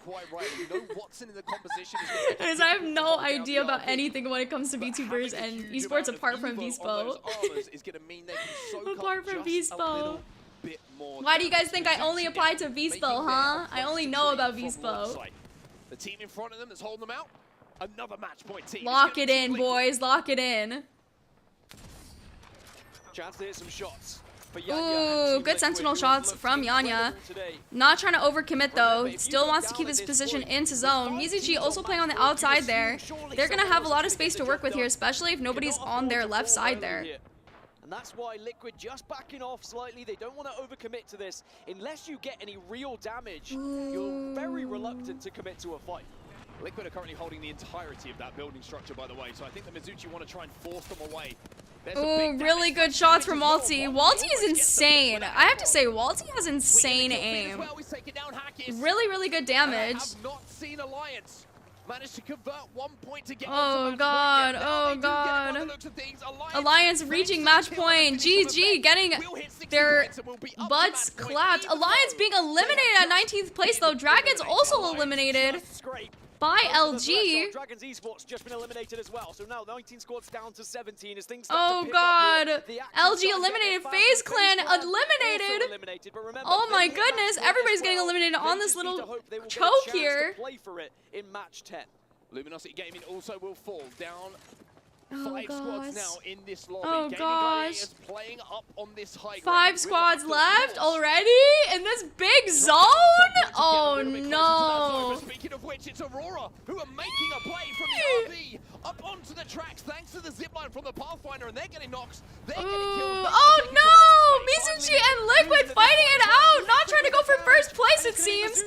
Because I have no idea about anything when it comes to VTubers and esports apart from Vspo. Apart from Vspo. Why do you guys think I only applied to Vspo, huh? I only know about Vspo. The team in front of them that's holding them out. Another match point team. Lock it in, boys. Lock it in. Chance to hit some shots. Ooh, good sentinel shots from Yanya. Not trying to overcommit though. Still wants to keep his position into zone. Mizuchi also playing on the outside there. They're gonna have a lot of space to work with here, especially if nobody's on their left side there. And that's why Liquid just backing off slightly. They don't want to overcommit to this. Unless you get any real damage, you're very reluctant to commit to a fight. Liquid are currently holding the entirety of that building structure, by the way, so I think the Mizuchi want to try and force them away. Ooh, really good shots from Walty. Walty is insane. I have to say, Walty has insane aim. Really, really good damage. Oh god, oh god. Alliance reaching match point. GG getting their butts clapped. Alliance being eliminated at 19th place though. Dragons also eliminated by LG. Dragons Esports just been eliminated as well. So now 19 squads down to 17 as things start to pick up here. LG eliminated. FaZe Clan eliminated. Oh my goodness, everybody's getting eliminated on this little choke here. Play for it in match 10. Luminosity Gaming also will fall down. 5 squads now in this lobby. Oh gosh. Is playing up on this high 5 squads left already in this big zone? Oh no. Speaking of which, it's Aurora who are making a play from the RV up onto the tracks thanks to the zipline from the Pathfinder, and they're getting knocks. They're getting killed. Oh no! Mizuchi and Liquid fighting it out! Not trying to go for first place, it seems.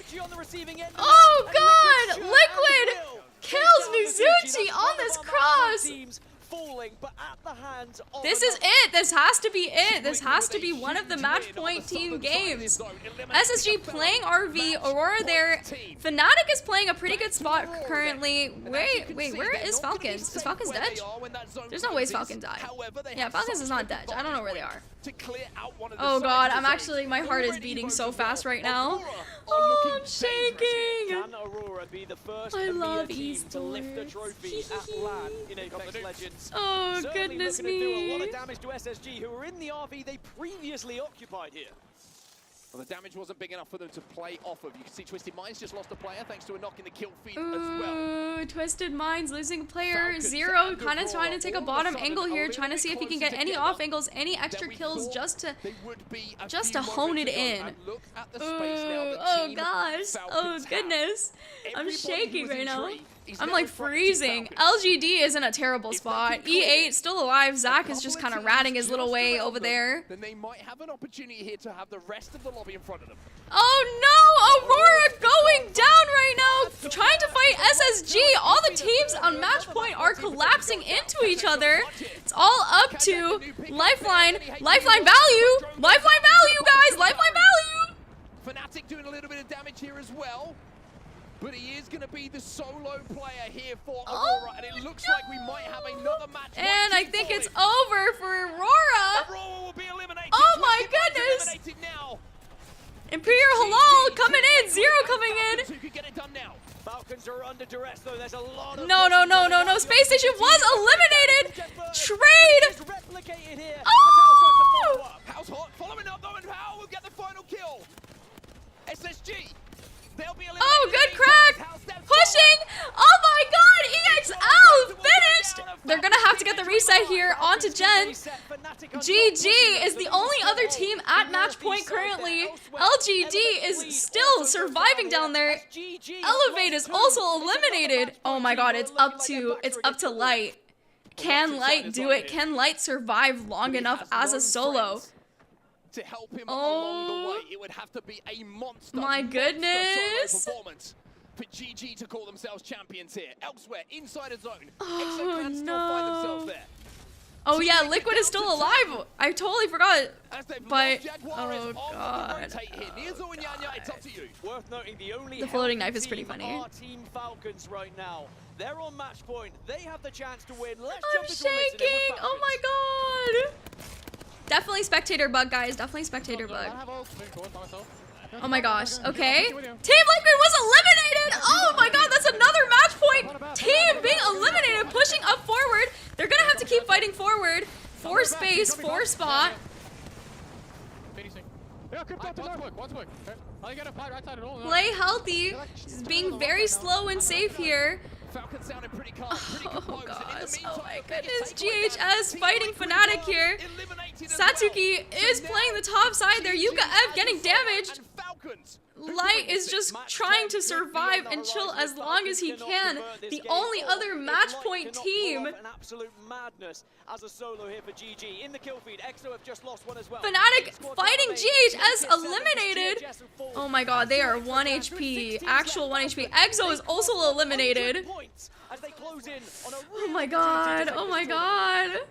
Oh god! Liquid kills Mizuchi on this cross! This is it. This has to be it. This has to be one of the match point team games. SSG playing RV. Aurora there. Fnatic is playing a pretty good spot currently. Wait, where is Falcons? Is Falcons dead? There's no way Falcon died. Yeah, Falcons is not dead. I don't know where they are. Oh god, I'm actually, my heart is beating so fast right now. Oh, I'm shaking. Can Aurora be the first I love team to lift the trophy at LAN in Apex Legends? Oh, certainly goodness looking to do a lot me. of damage to SSG, who were in the RV they previously occupied here. Well, the damage wasn't big enough for them to play off of. You can see Twisted Minds just lost a player thanks to a knock in the kill feed as well. Twisted Minds losing a player. Zero kind of trying to take a bottom angle here, trying to see if he can get any off angles, any extra kills just to hone it in. Oh gosh. Oh goodness. I'm shaking right now. I'm like freezing. LGD is in a terrible spot. E8 still alive. Zach is just kind of ratting his little way over there. Then they might have an opportunity here to have the rest of the lobby in front of them. Oh no! Aurora going down right now, trying to fight SSG. All the teams on match point are collapsing into each other. It's all up to Lifeline. Lifeline value! Lifeline value, guys! Lifeline value! Fnatic doing a little bit of damage here as well. But he is going to be the solo player here for Aurora, and it looks like we might have another match. And I think it's over for Aurora. Aurora will be eliminated. Oh my goodness! Now. Imperial Halal coming in. Zero coming in. Falcons are under duress though. There's a lot of No. Space Station was eliminated. Trade. Oh! How's hot? Following up though, and Hal will get the final kill. SSG. They'll be eliminated. Oh, good crack. Pushing. Oh my God. EXL finished. They're gonna have to get the reset here onto Gen. GG is the only other team at match point currently. LGD is still surviving down there. Elevate is also eliminated. Oh my God, it's up to Light. Can Light do it? Can Light survive long enough as a solo? To help him along the way, it would have to be a monster. My goodness. Performance for GG to call themselves champions here. Elsewhere, inside a zone, Oh can still find themselves there. Oh yeah, Liquid is still alive. I totally forgot. But oh God. It's up to you. Worth noting the only The floating knife is pretty funny. are Team Falcons right now. They're on match point. They have the chance to win. Let's I'm jump into a mission shaking. with Oh my God. Definitely spectator bug, guys. Definitely spectator bug. Oh my gosh. Okay. Team Liquid was eliminated. Oh my God. That's another match point. Team being eliminated, pushing up forward. They're going to have to keep fighting forward. For space, for spot. Play healthy. He's being very slow and safe here. Oh God, oh my goodness, GHS fighting Fnatic here. Satsuki is playing the top side there, Yuka F getting damaged. Light is just trying to survive and chill as long as he can. The only other match point team. an absolute madness as a solo here for GG. In the kill feed, EXO have just lost one as well. Fnatic fighting GHS eliminated. Oh my God, they are 1 HP. Actual 1 HP. EXO is also eliminated. Oh my God, oh my God.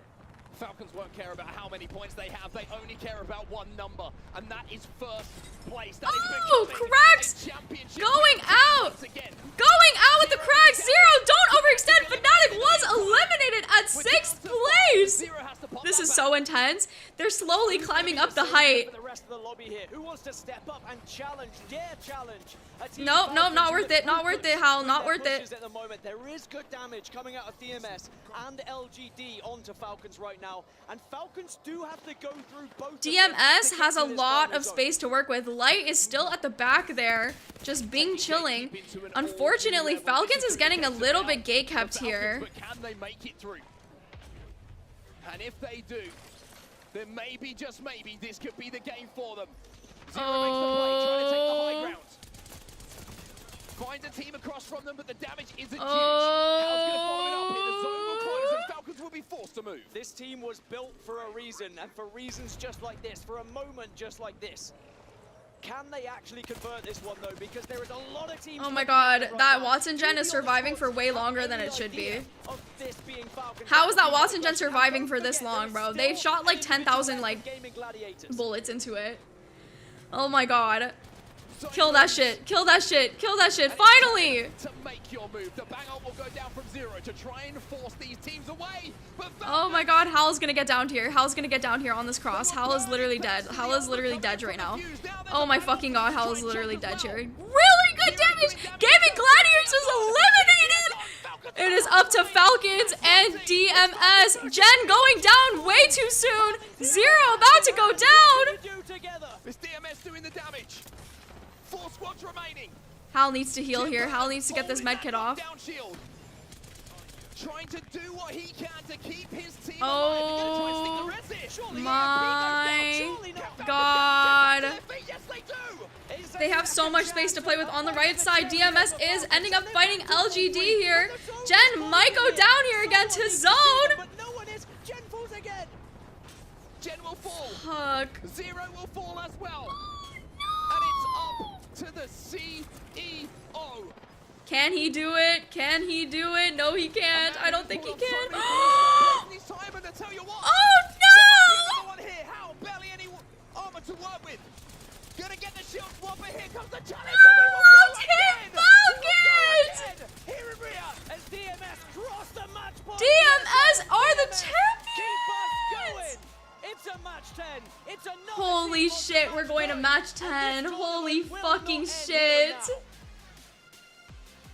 Falcons won't care about how many points they have. They only care about one number, and that is first place. That oh, cracks! Going out! Going out with the cracks! Zero, don't overextend! Fnatic was eliminated at 6th place! This is so intense. They're slowly climbing up the height. Nope, not worth it. Not worth it, Hal. Not worth it. At the moment, there is good damage coming out of DMS and LGD onto Falcons right now, and Falcons do have to go through both. DMS has a lot of space to work with. Light is still at the back there, just being chilling. Unfortunately, Falcons is getting a little bit gate kept here. But can they make it through? And if they do, then maybe, just maybe, this could be the game for them. Zero makes the play, trying to take the high ground. Finds a team across from them, but the damage isn't huge. Hal's going to follow it up here. The zone will close, and Falcons will be forced to move. This team was built for a reason, and for reasons just like this, for a moment just like this. Can they actually convert this one, though? Because there is a lot of teams... Oh my God, that Watson gen is surviving for way longer than it should be. How is that Watson gen surviving for this long, bro? They've shot like 10,000 like bullets into it. Oh my God. Kill that shit. Kill that shit. Kill that shit. Finally! To make your move, the bang up will go down from zero to try and force these teams away. Oh my God, Hal's gonna get down here. Hal's gonna get down here on this cross. Hal is literally dead. Hal is literally dead right now. Oh my fucking God, Hal is literally dead here. Really good damage! Gaming Gladiators is eliminated! It is up to Falcons and DMS. Gen going down way too soon. Zero about to go down. It's DMS doing the damage. 4 squads remaining. Hal needs to heal here. Hal needs to get this medkit off. Trying to do what he can to keep his team oh my God. They have so much space to play with on the right side. DMS is ending up fighting LGD here. Gen might go down here again to zone. But no one is. Gen falls again. Gen will fall. Fuck. Zero will fall as well. Oh, and it's up to the CEO. Can he do it? Can he do it? No, he can't. I don't think he can. Oh no! How barely any armor to work with. Gonna get the shield swapper. Here comes the challenge. As DMS cross the match point. DMS are the champions. Keep us going. It's a match Holy shit, we're going to match 10. Holy fucking shit.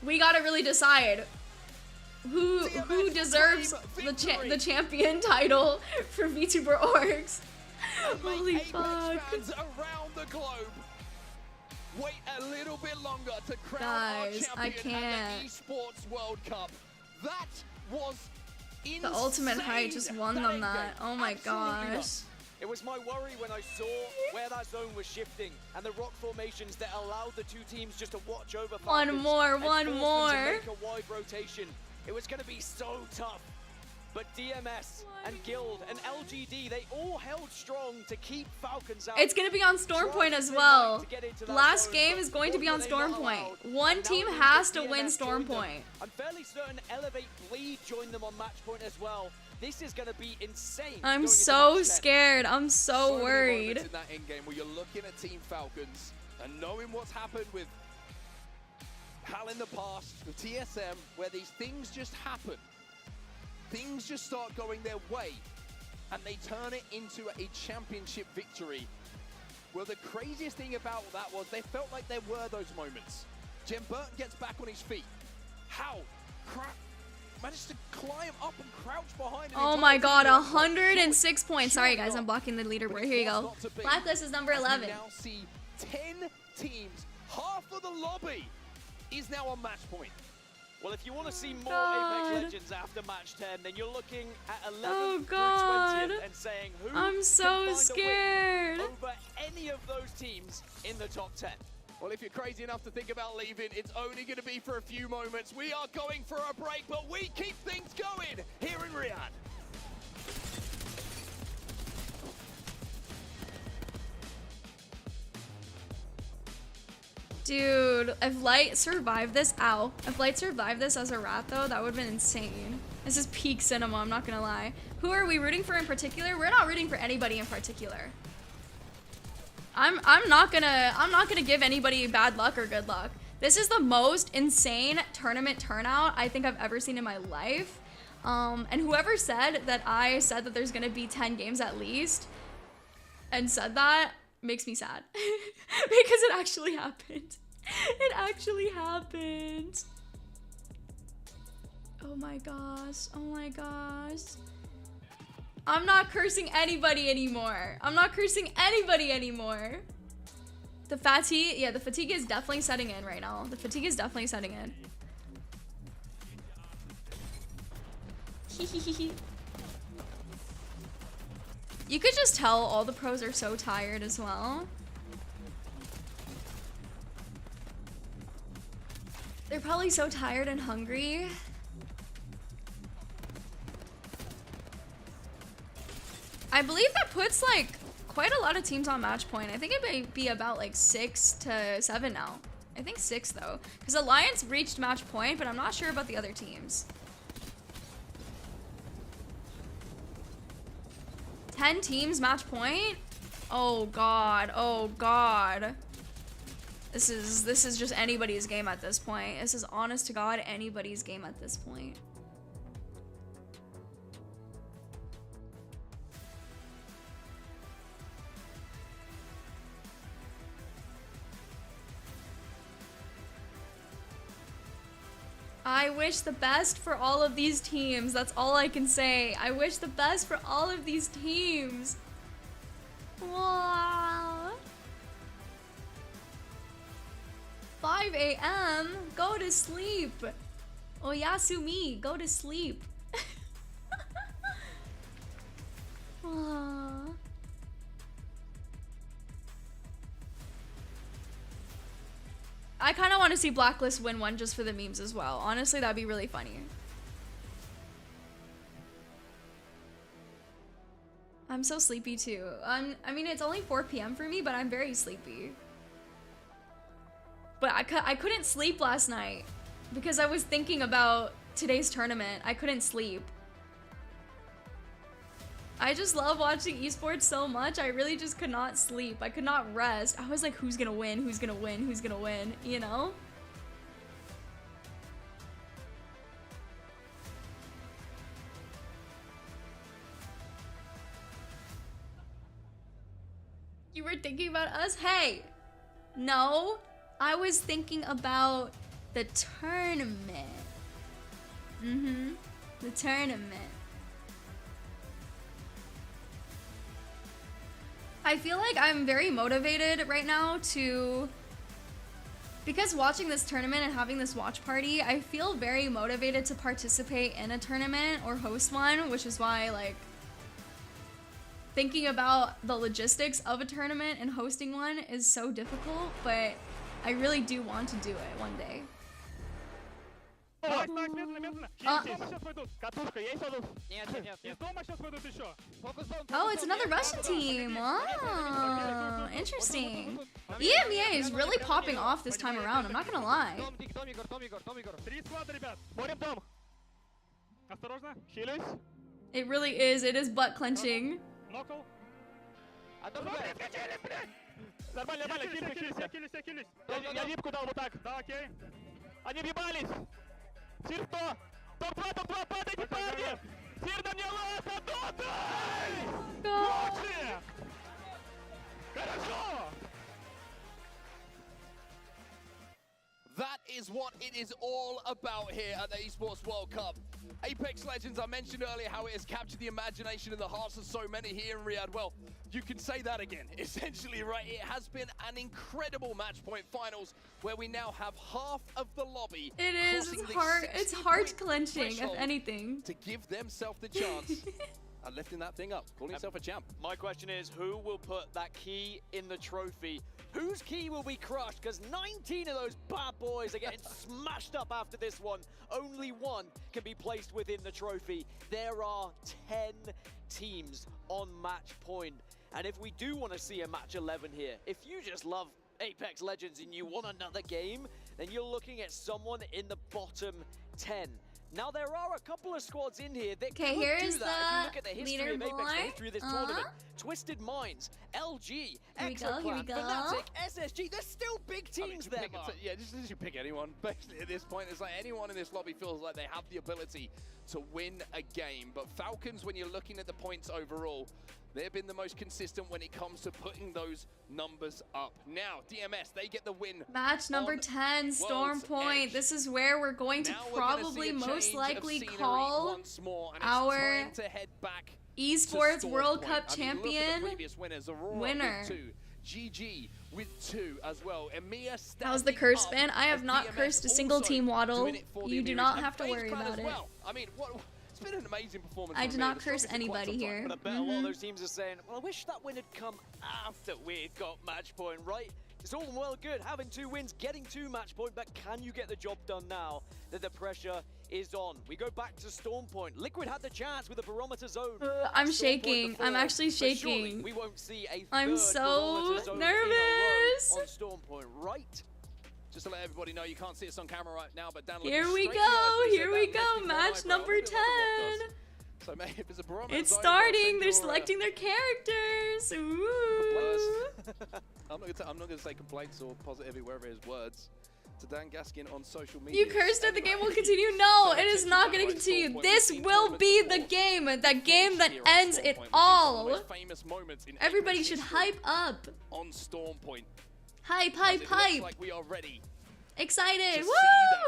We gotta really decide who deserves the champion title for VTuber Orgs. Holy fuck. Fans around the globe wait a little bit longer to crown Guys, our I champion can't. at the Esports World Cup. That was insane. The Ultimate Height just won them that. Oh my gosh. It was my worry when I saw where that zone was shifting and the rock formations that allowed the two teams just to watch over One Falcons more, and one forced them more. to make a wide rotation. It was going to be so tough. But DMS and Guild and LGD, they all held strong to keep Falcons out. It's gonna be on Storm Point as well. The last game is going to be on Storm Point. One team has to win Storm Point. I'm fairly certain Elevate Bleed joined them on match point as well. This is going to be insane. I'm so scared. I'm so worried. In that end game where you're looking at Team Falcons and knowing what's happened with HAL in the past, with TSM, where these things just happen. Things just start going their way, and they turn it into a championship victory. Well, the craziest thing about that was they felt like there were those moments. Jem Burton gets back on his feet. HAL managed to climb up and crouch behind. Oh my god, 106 points. Sorry guys, I'm blocking the leaderboard. Here you go. Blacklist is number 11. We now see 10 teams. Half of the lobby is now on match point. Well, if you want to see more Apex Legends after match 10, then you're looking at 11th Oh through god. 20th and saying who I'm so can find scared. a win over any of those teams in the top 10. Well, if you're crazy enough to think about leaving, it's only going to be for a few moments. We are going for a break, but we keep things going here in Riyadh. Dude, if Light survived this, if Light survived this as a rat though, that would have been insane. This is peak cinema, I'm not gonna lie. Who are we rooting for in particular? We're not rooting for anybody in particular. I'm not gonna give anybody bad luck or good luck. This is the most insane tournament turnout I think I've ever seen in my life. And whoever said that I said that there's gonna be 10 games at least and said that makes me sad because it actually happened. It actually happened. Oh my gosh. Oh my gosh. I'm not cursing anybody anymore. I'm not cursing anybody anymore. The fatigue, yeah, the fatigue is definitely setting in right now. The fatigue is definitely setting in. You could just tell all the pros are so tired as well. They're probably so tired and hungry. I believe that puts like quite a lot of teams on match point. I think it may be about like 6 to 7 now. I think 6 though, because Alliance reached match point, but I'm not sure about the other teams. 10 teams match point? Oh god, oh god. This is just anybody's game at this point. This is honest to god anybody's game at this point. I wish the best for all of these teams. That's all I can say. I wish the best for all of these teams. Wow. 5 a.m. Go to sleep. Oyasumi, go to sleep. Aww. I kind of want to see Blacklist win one just for the memes as well. Honestly, that'd be really funny. I'm so sleepy too. I mean, it's only 4 p.m. for me, but I'm very sleepy. But I couldn't sleep last night because I was thinking about today's tournament. I couldn't sleep. I just love watching esports so much. I really just could not sleep. I could not rest. I was like, who's gonna win? Who's gonna win? Who's gonna win? You know? You were thinking about us? Hey! No, I was thinking about the tournament. The tournament. I feel like I'm very motivated right now to... Because watching this tournament and having this watch party, I feel very motivated to participate in a tournament or host one, which is why, like, thinking about the logistics of a tournament and hosting one is so difficult, but I really do want to do it one day. Oh, it's another Russian team. Wow, interesting. EMEA is really popping off this time around, I'm not gonna lie. It really is, it is butt clenching. That is what it is all about here at the Esports World Cup. Apex Legends, I mentioned earlier how it has captured the imagination and the hearts of so many here in Riyadh. Well, you can say that again, essentially, right? It has been an incredible match point finals where we now have half of the lobby. It is hard, it's heart clenching, if anything. To give themselves the chance at lifting that thing up, calling himself a champ. My question is, who will put that key in the trophy? Whose key will be crushed? Because 19 of those bad boys are getting smashed up after this one. Only one can be placed within the trophy. There are 10 teams on match point. And if we do want to see a match 11 here, if you just love Apex Legends and you want another game, then you're looking at someone in the bottom 10. Now there are a couple of squads in here that could do that. If you look at the history of Apex, the history of this tournament, Twisted Minds, LG, Exoclan, Fnatic, SSG, there's still big teams there. Yeah, just pick anyone. Basically, at this point, it's like anyone in this lobby feels like they have the ability to win a game. But Falcons, when you're looking at the points overall, they've been the most consistent when it comes to putting those numbers up. Now, DMS, they get the win. Match number 10, Storm Point. This is where we're going to probably most likely call our Esports World Cup champion winner. GG with 2 as well. How's the curse been? I have not cursed a single team, Waddle. You do not have to worry about it. I mean, it's been an amazing performance. I do not curse anybody here. But I bet a lot of those teams are saying, well, I wish that win had come after we'd got match point, right? It's all well good having 2 wins, getting 2 match point, but can you get the job done now that the pressure is on? We go back to Storm Point. Liquid had the chance with a barometer zone. I'm shaking. I'm actually shaking. We won't see a I'm so nervous. On Storm Point, right? Just to let everybody know, you can't see us on camera right now, but Dan, here we go. Here we go. Match number 10. So maybe if it's a barometer it's starting. They're selecting their characters. Ooh. I'm not gonna say complaints or positivity wherever his words. To Dan Gaskin on social media. You cursed that the game will continue. No, it is not going to continue. This will be the game. That game that ends it all. Everybody should hype up. On Storm Point. Hype, hype, hype. Like we are ready. Excited. To Woo!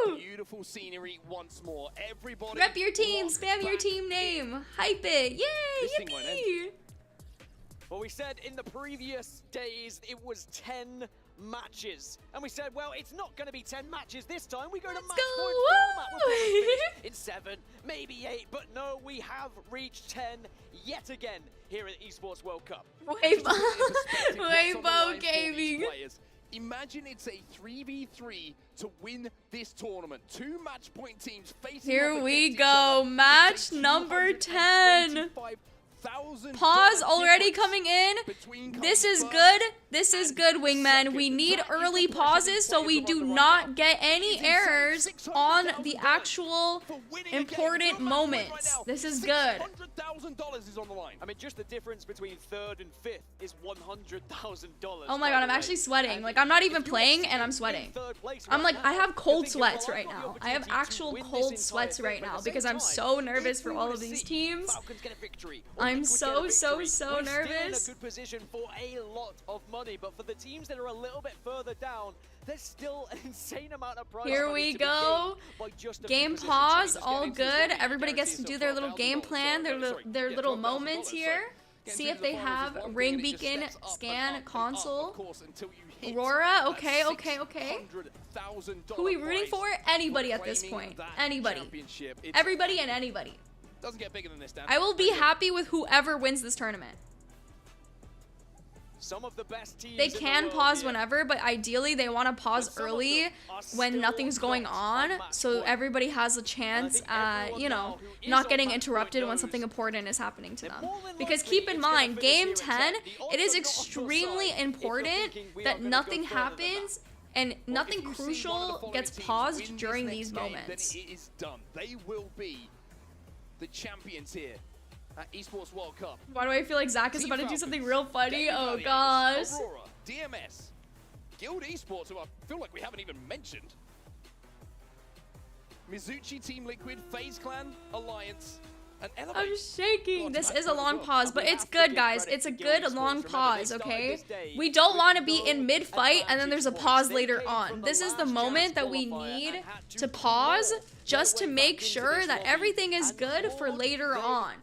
see that beautiful scenery once more. Everybody. Rep your team. Spam your team name. Hype it. Yay! Yippee! Well, we said in the previous days it was 10 matches, and we said, well, it's not going to be 10 matches this time. We go to match point format in 7, maybe 8, but no, we have reached 10 yet again here at Esports World Cup. Waybo Gaming. Imagine it's a 3v3 to win this tournament. 2 match point teams facing. Here we go, match number 10. Pause already coming in. This is good. This is good, Wingman. We need early pauses so we do not get any errors on the actual important moments. This is good. $100,000 is on the line. I mean, just the difference between 3rd and 5th is $100,000. Oh my god, I'm actually sweating. Like, I'm not even playing and I'm sweating. I'm like, I have cold sweats right now. I have actual cold sweats right now because I'm so nervous for all of these teams. I'm so nervous. Still in a good position for a lot of money, but for the teams that are a little bit further down, there's still an insane amount of prize Here money we to be go. gained by just a Game few pause, positions. all good. Everybody gets to do their little game plan, their little moments here. See if they have ring beacon, scan, console. Aurora, okay. Who are we rooting for? Anybody at this point. Anybody. Everybody and anybody. Doesn't get bigger than this, Dan. I will be happy with whoever wins this tournament. Some of the best teams They can pause whenever, but ideally they want to pause early when nothing's going on, so everybody has a chance at, you know, not getting interrupted when something important is happening to them. Because keep in mind, game 10, it is extremely important that nothing happens and nothing crucial gets paused during these moments. It is done. They will be the champions here at Esports World Cup. Why do I feel like Zach is about to do something real funny? Oh gosh. Aurora, DMS, Guild Esports, who I feel like we haven't even mentioned. Mizuchi, Team Liquid, FaZe Clan, Alliance, and Elevate. I'm shaking. This is a long pause, but it's good, guys. It's a good long pause, okay? We don't want to be in mid-fight and then there's a pause later on. This is the moment that we need to pause just to make sure that everything is good for later on.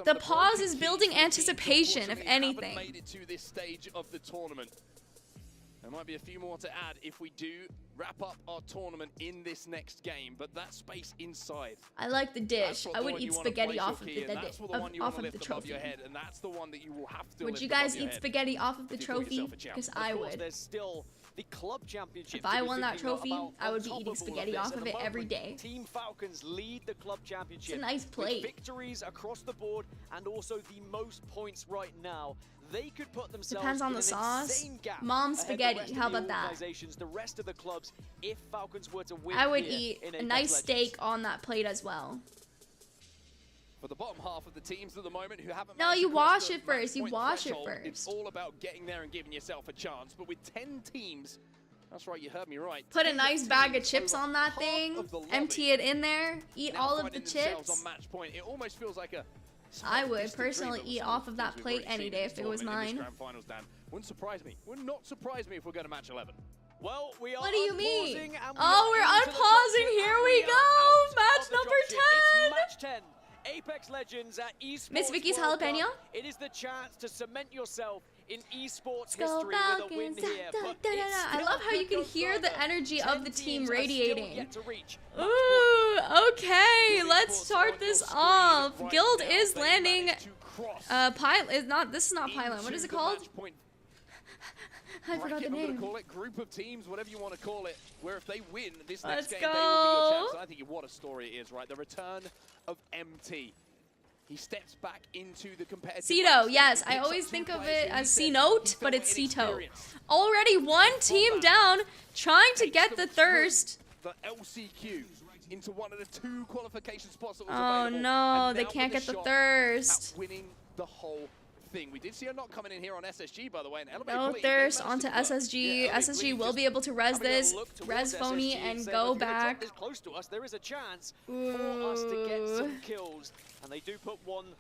The pause is building anticipation, if anything. Made it to this stage of the tournament. There might be a few more to add if we do wrap up our tournament in this next game, but that space inside. I like the dish. I would eat spaghetti off of the trophy. And that's the one that you will have to would you guys eat spaghetti off of the trophy? Because I would. There's still the club championship. If I won that trophy, I would be eating spaghetti off of it every day. Team Falcons lead the club championship. It's a nice plate. With victories across the board and also the most points right now. They could put themselves depends on the sauce. Mom spaghetti, how about that? The rest of the clubs, if Falcons were to win, I would eat a nice steak on that plate as well. For the bottom half of the teams at the moment who haven't. No, you wash it first. You wash it first. It's all about getting there and giving yourself a chance. But with 10 teams, that's right, you heard me right. Put a nice bag of chips on that thing. Empty it in there. Eat all of the chips. On match point. It almost feels like a. I would personally eat off of that plate any day if it was mine. Wouldn't surprise me. Would not surprise me if we're going to match 11. Well, we are. What do you mean? Oh, we're unpausing. Here we go. Match number 10. It's match 10. Apex Legends at Esports Miss Vicky's World jalapeno. Cup. It is the chance to cement yourself in esports history with a win here. I love how you can hear the energy of the team radiating. Ooh, okay, let's start this off. Guild is landing. This is not Pylon. What is it called? I forgot the name. Call it group of teams, whatever you want to call it. Where if they win this Let's next game, go. they will be your chance. I think what a story it is, right? The return of MT. He steps back into the competitive. Cito, yes, I always think of it as C-Note, but it's Cito. Already one team down, trying to get the thirst. The LCQ into one of the 2 qualification spots that was oh available. no, they can't get the thirst. Winning the whole thing. We did see her not coming in here on SSG, by the way. No thirst onto SSG. SSG will be able to res this, res Phony, and go back. This close to us, there is a chance for us to get some kills, and they do put one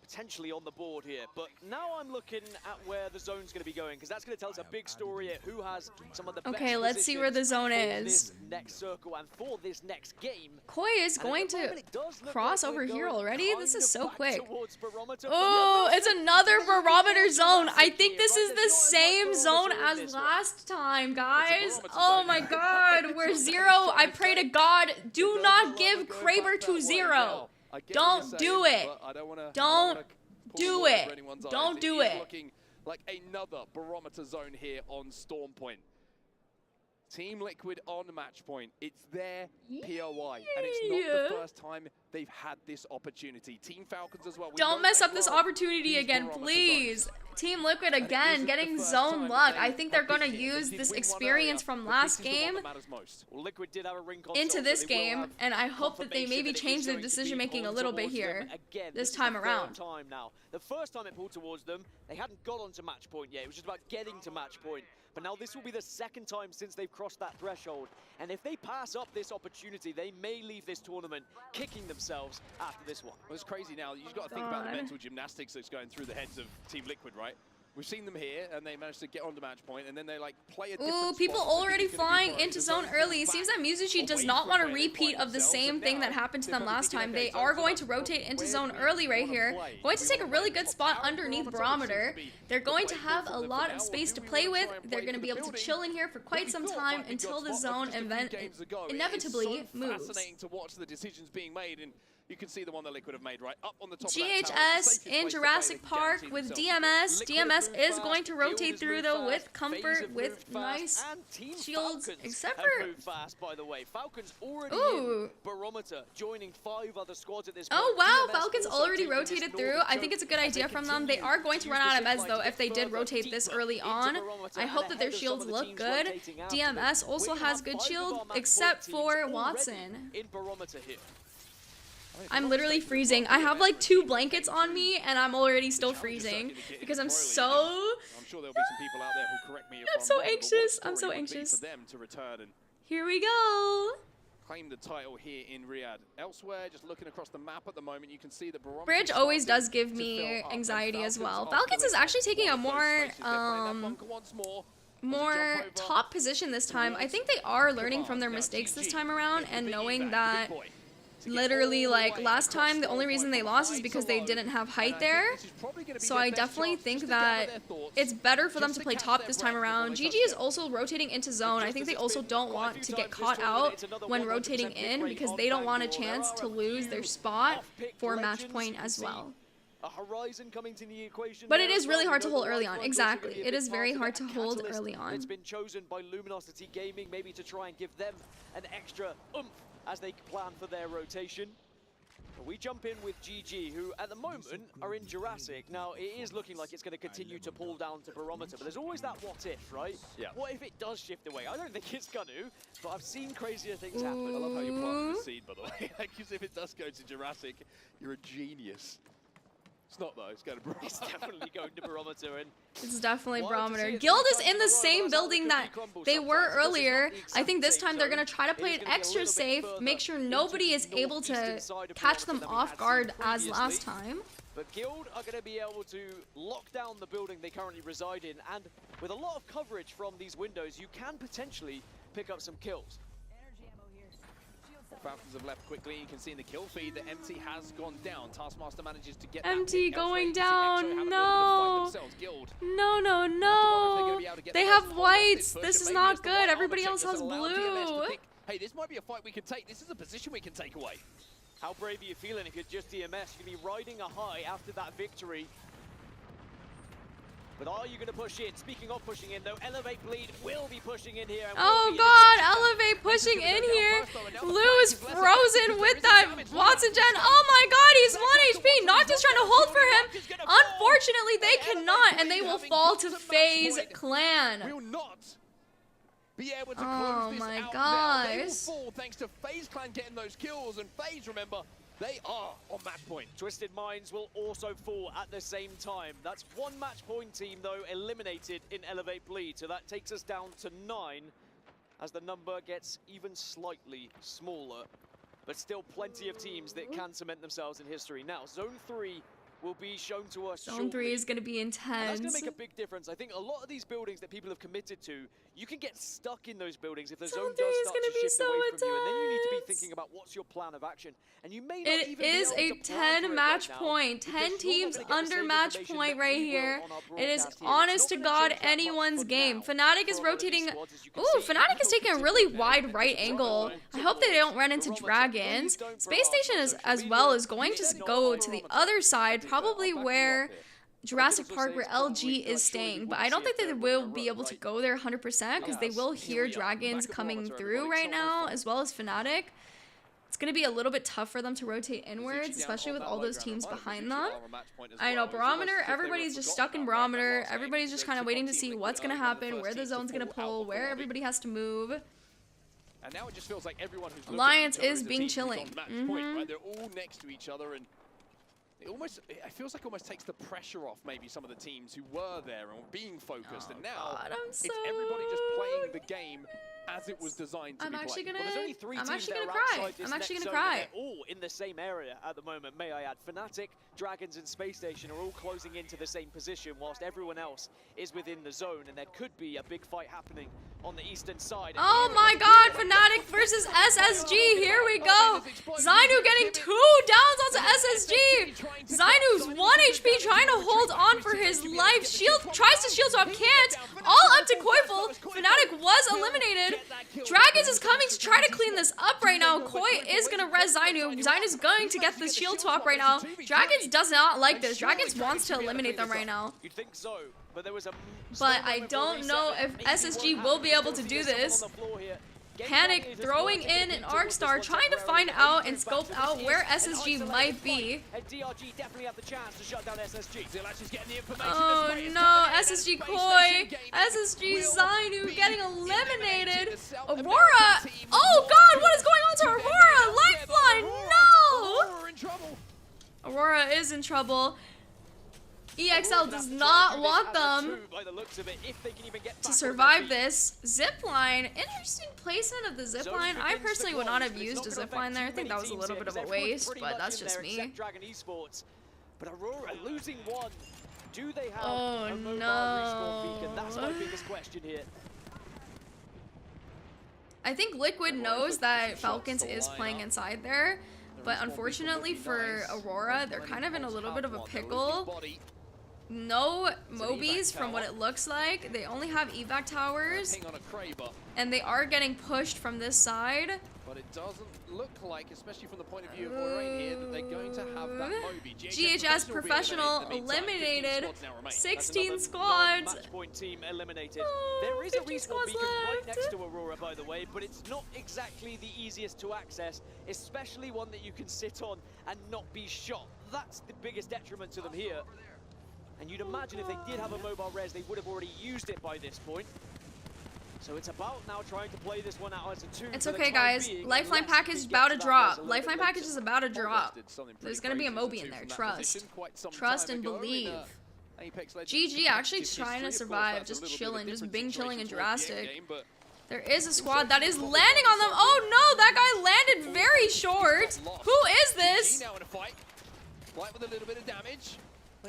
potentially on the board here. But now I'm looking at where the zone's going to be going, because that's going to tell us a big story here. Who has some of the best Okay, let's see where the zone is. This next circle and for this next game. Koi is going to cross over here already. This is so quick. Barometer. Oh, it's another barometer zone. I think this is the same zone as last time, guys. Oh my god, we're 0. I pray to God, do not give Kraber to 0. Don't do it. Don't do it. Don't do it. Looking like another barometer zone here on Storm Point. Team Liquid on match point. It's their POI, and it's not the first time they've had this opportunity. Team Falcons as well. Don't mess up this opportunity again, please. Team Liquid again, getting zone luck. I think they're going to use this experience from last game into this game, and I hope that they maybe change their decision-making a little bit here this time around. The first time it pulled towards them, they hadn't got onto match point yet. It was just about getting to match point. But now this will be the second time since they've crossed that threshold. And if they pass up this opportunity, they may leave this tournament kicking themselves after this one. Well, it's crazy now. You've got to think about the mental gymnastics that's going through the heads of Team Liquid, right? We've seen them here, and they managed to get onto match point, and then they like play a different people already flying into zone early. It seems that Mizuchi does not want a repeat of the same thing that happened to them last time. They are going to rotate into zone early right here. Going to take a really good spot underneath Barometer. They're going to have a lot of space to play with. They're going to be able to chill in here for quite some time until the zone event inevitably moves. Fascinating to watch the decisions being made, and you can see the one that Liquid have made right up on the top GHS in Jurassic Park with DMS. DMS is going to rotate through though with comfort, with nice shields, except for... fast, by the way. Falcons already in Barometer, joining 5 other squads at this point. Oh wow, Falcons already rotated through. I think it's a good idea from them. They are going to run out of meds though if they did rotate this early on. I hope that their shields look good. DMS also has good shield, except for Watson. In Barometer here. I'm literally freezing. I have like 2 blankets on me and I'm already still freezing because I'm so... I'm sure there'll be some people out there who correct me if I'm so anxious. I'm so anxious. For them to return and here we go. Claim the title here in Riyadh. Elsewhere, just looking across the map at the moment, you can see the Barometer Bridge always does give me anxiety as well. Falcons is actually taking a more top position this time. I think they are learning from their mistakes this time around and knowing that literally, like, last time, the only reason they lost is because they didn't have height there. So I definitely think that it's better for them to play top this time around. GG is also rotating into zone. I think they also don't want to get caught out when rotating in because they don't want a chance to lose their spot for match point as well. A horizon coming to the equation. But it is really hard to hold early on. Exactly. It is very hard to hold early on. It's been chosen by Luminosity Gaming maybe to try and give them an extra oomph as they plan for their rotation. We jump in with GG, who at the moment are in Jurassic. Now, it is looking like it's going to continue to pull down to Barometer, but there's always that what if, right? Yeah. What if it does shift away? I don't think it's going to, but I've seen crazier things happen. I love how you planted the seed, by the way. Because if it does go to Jurassic, you're a genius. It's not though, it's going to Barometer. It's definitely going to Barometer. And it's definitely Barometer. Guild is in the same building that they were earlier. I think this time they're going to try to play it extra safe, make sure nobody is able to catch them off guard as last time. But Guild are going to be able to lock down the building they currently reside in, and with a lot of coverage from these windows, you can potentially pick up some kills. Falcons have left quickly. You can see in the kill feed that MT has gone down. Taskmaster manages to get MT going down. No. No. They have whites. This is not good. Everybody else has blue. Hey, this might be a fight we can take. This is a position we can take away. How brave are you feeling if you're just DMS? You're going to be riding a high after that victory. But are you going to push in? Speaking of pushing in, though, Elevate Bleed will be pushing in here. Oh god, Elevate pushing in here. Lou is frozen with that Watson Gen. Oh my god, he's 1 HP. Noctis trying to hold for him. Unfortunately, they cannot, and they will fall to FaZe Clan. Will not be able to close this out now. They will fall thanks to FaZe Clan getting those kills, and FaZe, remember, they are on match point. Twisted Minds will also fall at the same time. That's 1 match point team, though, eliminated in Elevate Bleed. So that takes us down to 9 as the number gets even slightly smaller. But still plenty of teams that can cement themselves in history. Now, Zone 3 will be shown to us Zone 3 is going to be intense. And that's going to make a big difference. I think a lot of these buildings that people have committed to, you can get stuck in those buildings if the zone does start to shift away from you, and then you need to be thinking about what's your plan of action. And you may not even be able to plan for it right now. It is a 10 match point. 10 teams under match point right here. It is honest to God anyone's game. Fnatic is rotating. Ooh, Fnatic is taking a really wide right angle. I hope they don't run into dragons. Space Station as well is going to go to the other side, probably where Jurassic Park, where LG is staying, but I don't think that they will be able to go there 100% because they will hear dragons coming through right now, as well as Fnatic. It's going to be a little bit tough for them to rotate inwards, especially with all those teams behind them. I know, Barometer, everybody's just stuck in Barometer. Everybody's just kind of waiting to see what's going to happen, where the zone's going to pull, where everybody has to move. And now it just feels like everyone who's Alliance is being chilling. They're all next to each other, and It feels like it almost takes the pressure off maybe some of the teams who were there and being focused, and now it's everybody just playing the game as it was designed to be played. Well, there's only 3 teams that are outside this next zone, and they're all in the same area at the moment, may I add. Fnatic, Dragons, and Space Station are all closing into the same position, whilst everyone else is within the zone, and there could be a big fight happening on the eastern side. Oh my god, Fnatic versus SSG, here we go! Zainu getting 2 downs onto SSG! Zainu's 1 HP trying to hold on for his life. Shield tries to shield swap, can't. All up to Koifel. Fnatic was eliminated. Dragons is coming to try to clean this up right now. Koi is gonna res Zainu. Zainu's going to get the shield swap right now. Dragons does not like this. Dragons wants to eliminate them right now. You'd think so, but there was a... But I don't know if SSG will be able to do this. Panic throwing in an Arc Star, trying to find out and scope out where SSG might be. DRG definitely have the chance to shut down SSG. Oh no, SSG Koi, SSG Zainu getting eliminated. Aurora, oh god, what is going on to Aurora? Lifeline, no! Aurora is in trouble. EXL does not want them to survive this. Zipline, interesting placement of the zipline. I personally would not have used a zipline there. I think that was a little bit of a waste, but that's just me. But Aurora losing 1. Do they have a mobile respawn beacon? That's my biggest question here. I think Liquid knows that Falcons is playing inside there, but unfortunately for Aurora, they're kind of in a little bit of a pickle. No Mobies from what it looks like. They only have evac towers, and they are getting pushed from this side. But it doesn't look like, especially from the point of view of Moraine here, that they're going to have that Moby. GHS Professional eliminated. 16 squads. Match point team eliminated. There is a respawn beacon right next to Aurora, by the way, but it's not exactly the easiest to access, especially one that you can sit on and not be shot. That's the biggest detriment to them here. And you'd imagine if they did have a mobile res, they would have already used it by this point. So it's about now trying to play this one out as a 2. It's okay, guys. Lifeline package is about to drop. Lifeline package is about to drop. There's gonna be a Moby in there. Trust. Trust and believe. GG actually trying to survive, just chilling, just Bing chilling in Jurassic. There is a squad that is landing on them. Oh no, that guy landed very short. Who is this?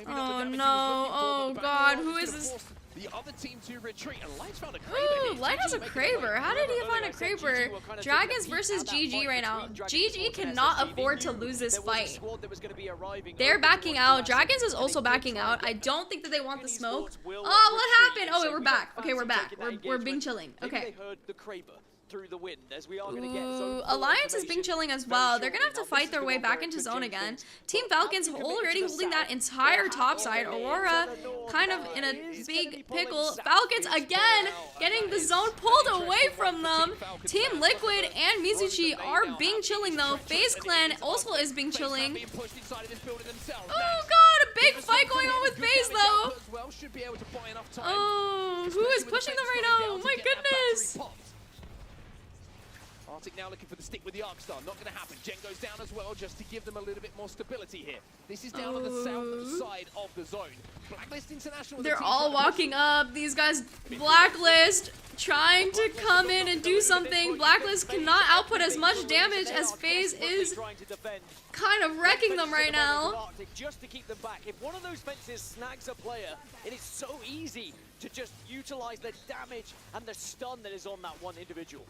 Oh no, oh god, who is this? The other team to retreat, and Light's found a Kraber. Ooh, Light has a Kraber. How did he find a Kraber? Dragons versus GG right now. GG cannot afford to lose this fight. They're backing out. Dragons is also backing out. I don't think that they want the smoke. Oh, what happened? Oh, wait, we're back. Okay, we're back. We're Bing chilling. Okay. Through the wind as we are going to get zone Alliance is Bing chilling as well. They're gonna have to fight their way back into zone again. Team Falcons already holding that entire top side. Aurora kind of in a big pickle. Falcons again getting the zone pulled away from them. Team Liquid and Mizuchi are Bing chilling though. FaZe Clan also is Bing chilling. Oh god, a big fight going on with FaZe though. Oh, who is pushing them right now? Oh my goodness. Arctic now looking for the stick with the Arc Star. Not going to happen. Jen goes down as well just to give them a little bit more stability here. This is down on the south side of the zone. Blacklist International. They're all walking up. These guys, Blacklist, trying to come in and do something. Blacklist cannot output as much damage as FaZe is kind of wrecking them right now. Just to keep them back. If one of those fences snags a player, it is so easy to just utilize the damage and the stun that is on that one individual.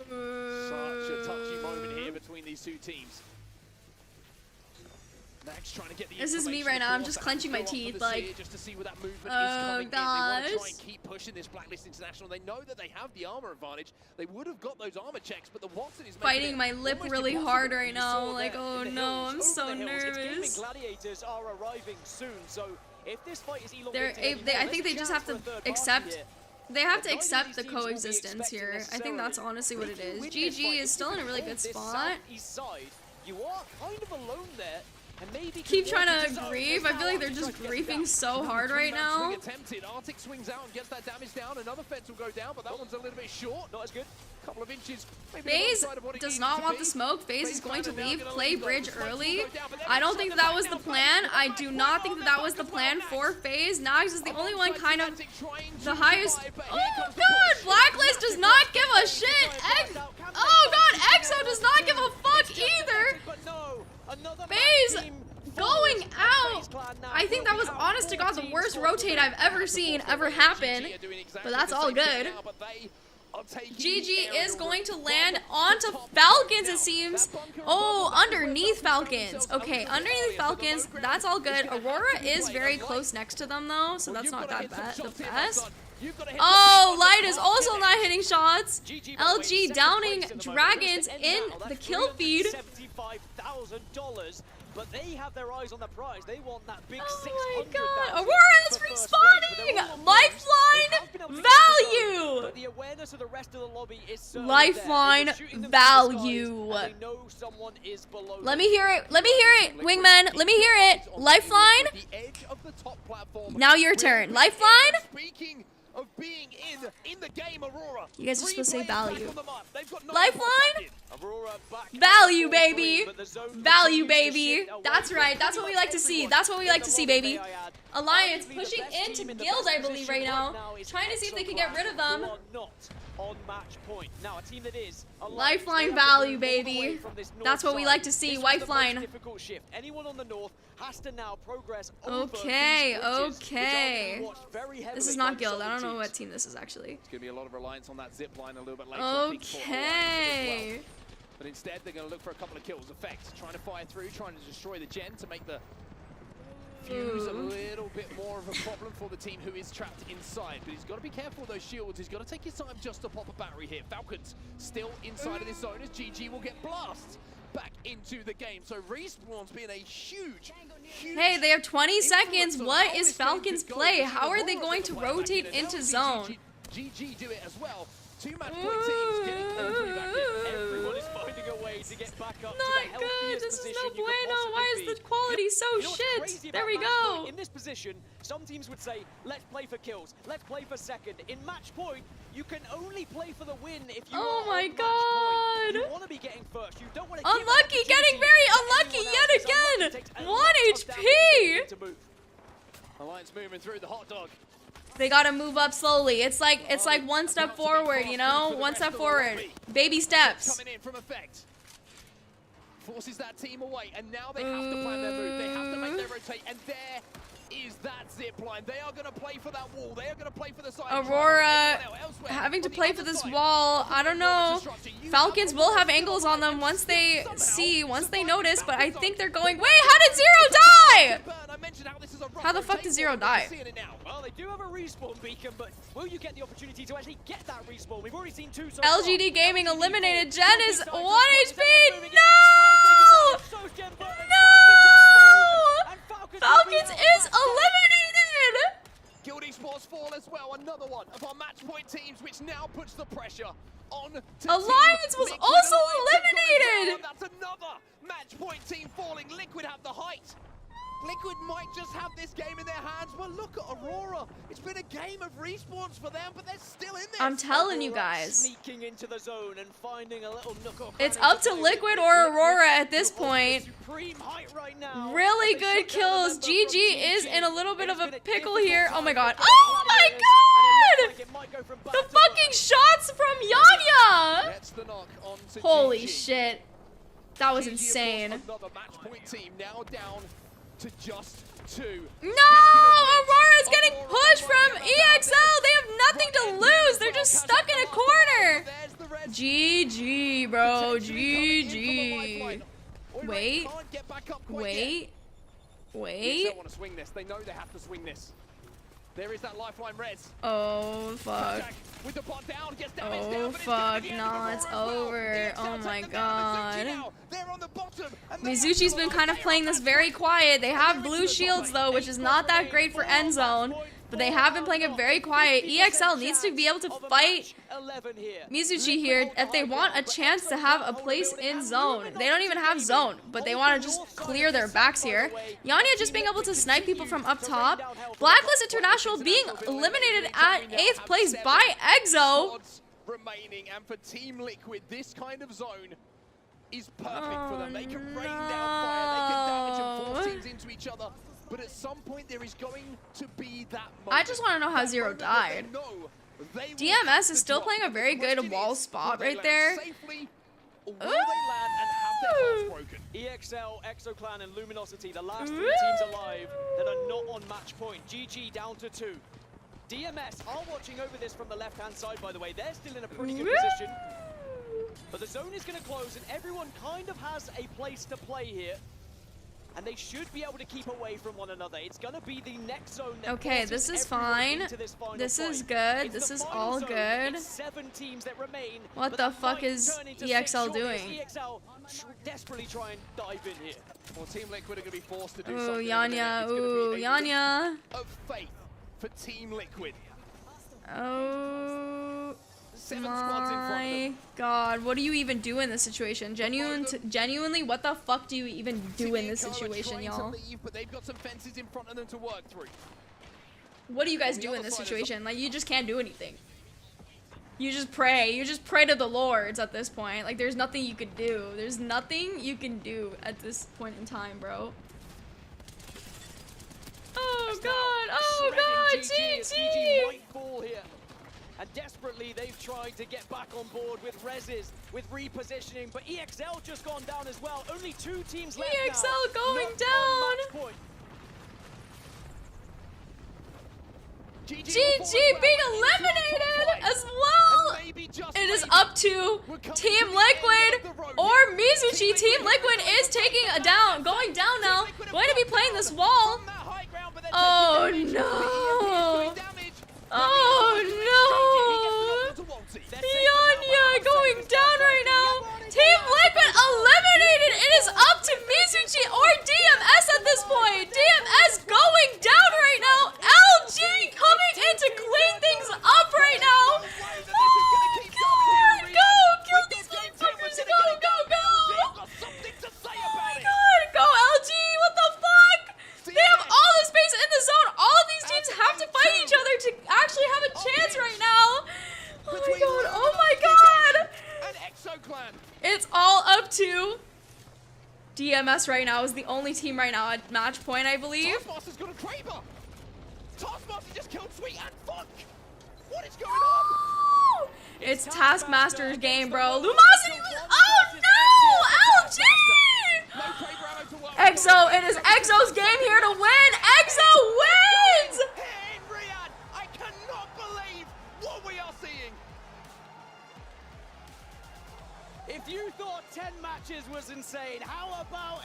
Such a touchy moment here between these two teams. Max trying to get the this is me right now. I'm just clenching my teeth, like. Just to see where that movement is coming in. They want to try and keep pushing this Blacklist International. They know that they have the armor advantage. They would have got those armor checks, but the Watson is fighting my lip really hard right now. Like, oh no, I'm so nervous. Gladiators are arriving soon, so if this fight is I think they just have to accept. They have to accept the coexistence here. I think that's honestly what it is. GG is still in a really good spot. You are kind of alone there. keep trying to grief. I feel like they're just griefing so hard right now. Arctic swings out and gets that damage down. Another fence will go down, but that one's a little bit short. Not as good. Couple of inches. FaZe does not want the smoke. FaZe is going to leave, play bridge early. I don't think that was the plan. I do not think that was the plan for FaZe. Nags is the only one kind of the highest. Oh god, Blacklist does not give a shit. Oh god, EXO does not give a fuck either. FaZe going out. I think that was honest to god the worst rotate I've ever seen ever happen. But that's all good. GG is going to land onto Falcons, it seems. Oh, underneath Falcons. Okay, underneath Falcons, that's all good. Aurora is very close next to them, though, so that's not that bad. The best. Oh, Light is also not hitting shots. LG downing Dragons in the kill feed. But they have their eyes on the prize. They want that big oh my god. Aurora is respawning! Lifeline value! But the awareness of the rest of the lobby is Lifeline value. Let me hear it. Let me hear it, Wingman. Let me hear it. Lifeline. Now your turn. Lifeline. Of being in the game, Aurora. You guys are supposed to say value. Lifeline? Value, baby. Value, baby. That's right. That's what we like to see. That's what we like to see, baby. Alliance pushing into Guild, I believe, right now. Trying to see if they can get rid of them. On match point. Now, a team that is Lifeline value, baby. That's what we like to see. Lifeline. Anyone on the north has to now progress. Okay, okay. This is not Guild. I don't know what team this is actually. It's going to be a lot of reliance on that zip line a little bit later. Okay. But instead, they're going to look for a couple of kills. Effect, trying to fire through, trying to destroy the gen to make the fuse a little bit more of a problem for the team who is trapped inside. But he's got to be careful of those shields. He's got to take his time just to pop a battery here. Falcons still inside of this zone as GG will get blasted back into the game. So Respawn's been a huge Hey, they have 20 seconds. What is Falcons play? How are they going to rotate into zone? GG do it as well. Two match point teams getting back in. Everyone is finding a way to get back up to the healthiest This is no bueno. Why is the quality so shit? There we go. In this position, some teams would say, let's play for kills. Let's play for second. In match point, you can only play for the win if you oh my god. You want to be getting first. You don't want to unlucky, getting very unlucky yet again. 1 HP. Alliance moving through the hot dog. They gotta move up slowly. It's like one step forward, you know? One step forward. Baby steps. Coming in from effect. Forces that team away, and now they have to plan their move. They have to make their rotate, and there is that zip line. They are gonna play for that wall. They are gonna play for the side. Aurora having to play for this wall. I don't know. Falcons will have angles on them once they see, once they notice, but I think they're going, wait, how did Zero die? How the fuck did Zero die? Well, they do have a respawn beacon, but will you get the opportunity to actually get that respawn? We've already seen 2 so LGD Gaming eliminated. Jen is 1 HP. No! No! Falcons is eliminated! Guild Esports fall as well. Another one of our match point teams, which now puts the pressure on. Alliance was also eliminated! That's another match point team falling. Liquid have the height. Liquid might just have this game in their hands, but look at Aurora. It's been a game of respawns for them, but they're still in there. I'm telling you guys. Sneaking into the zone and finding a little nook. It's up to Liquid or Aurora at this point. Right now. Really good kills. GG is in a little bit of a pickle here. Oh my god. Oh my god! The fucking shots from Yanya! Holy shit. That was insane. Another match point team now down to just 2. No! Aurora's getting pushed from EXL! They have nothing to lose! They're just stuck in a corner! GG, bro. GG. Wait. Wait. They don't want to swing this. They know they have to swing this. There is that lifeline res. Oh, fuck. With the bot down, gets oh, fuck. No, it's over. Oh, my god. Mizuchi's been kind of playing this very quiet. They have blue shields, though, which is not that great for end zone. but they have been playing it very quiet. EXL needs to be able to fight Mizuchi here if they want a chance to have a place in zone. They don't even have zone, but they want to just clear their backs here. Yanya just being able to snipe people from up top. Blacklist International being eliminated at 8th place by EXO. Remaining, and for Team Liquid, this kind of zone is perfect for them. They can rain down fire, they can damage and force teams into each other. But at some point, there is going to be that moment. I just want to know how Zero died. DMS is still playing a very good wall spot right there. EXL, ExoClan, and Luminosity, the last 3 teams alive that are not on match point. GG down to 2. DMS are watching over this from the left-hand side, by the way. They're still in a pretty good position. But the zone is going to close, and everyone kind of has a place to play here. And they should be able to keep away from one another. It's going to be the next zone that okay, this is fine. This is good. This is all good. 7 teams that remain. What the fuck is EXL doing? EXL desperately try and dive in here. Well, Team Liquid are going to be forced to do ooh, something. Yanya. Ooh, Yanya. Of faith for Team Liquid. Oh my god, what do you even do in this situation? Genuinely, what the fuck do you even do in this situation, y'all? But they've got some fences in front of them to work through. What do you guys do in this situation? Like, you just can't do anything. You just pray. You just pray to the lords at this point. Like, there's nothing you can do. There's nothing you can do at this point in time, bro. Oh god! Oh god! GG! Right ball here. And desperately, they've tried to get back on board with Reses, with repositioning, but EXL just gone down as well. Only 2 teams left EXL now. going Not down! GG being eliminated as well! It is up to Team Liquid or Mizuchi. Team Liquid is taking a down, going down now. Going to be playing this wall. Oh no! Oh no! Yanya going down right now. Team Liquid eliminated. It is up to Mizuchi or DMS at this point. DMS going down right now. LG coming in to clean things up right now. Oh god! Go! Kill these motherfuckers! Go! Go! Go! Oh my god! Go LG! What the fuck? They have all the space in the zone. All of these teams have to fight each other to actually have a chance right now. Oh my god! Oh my god! It's all up to DMS right now. Is the only team right now at match point, I believe. Taskmaster's got a Kraber. Taskmaster just killed Sweet and fuck. What is going on? It's Taskmaster's game, bro. Lumosity was. Oh no! LG! EXO, it is EXO's game here to win. EXO wins! I cannot believe what we are seeing. If you thought 10 matches was insane, how about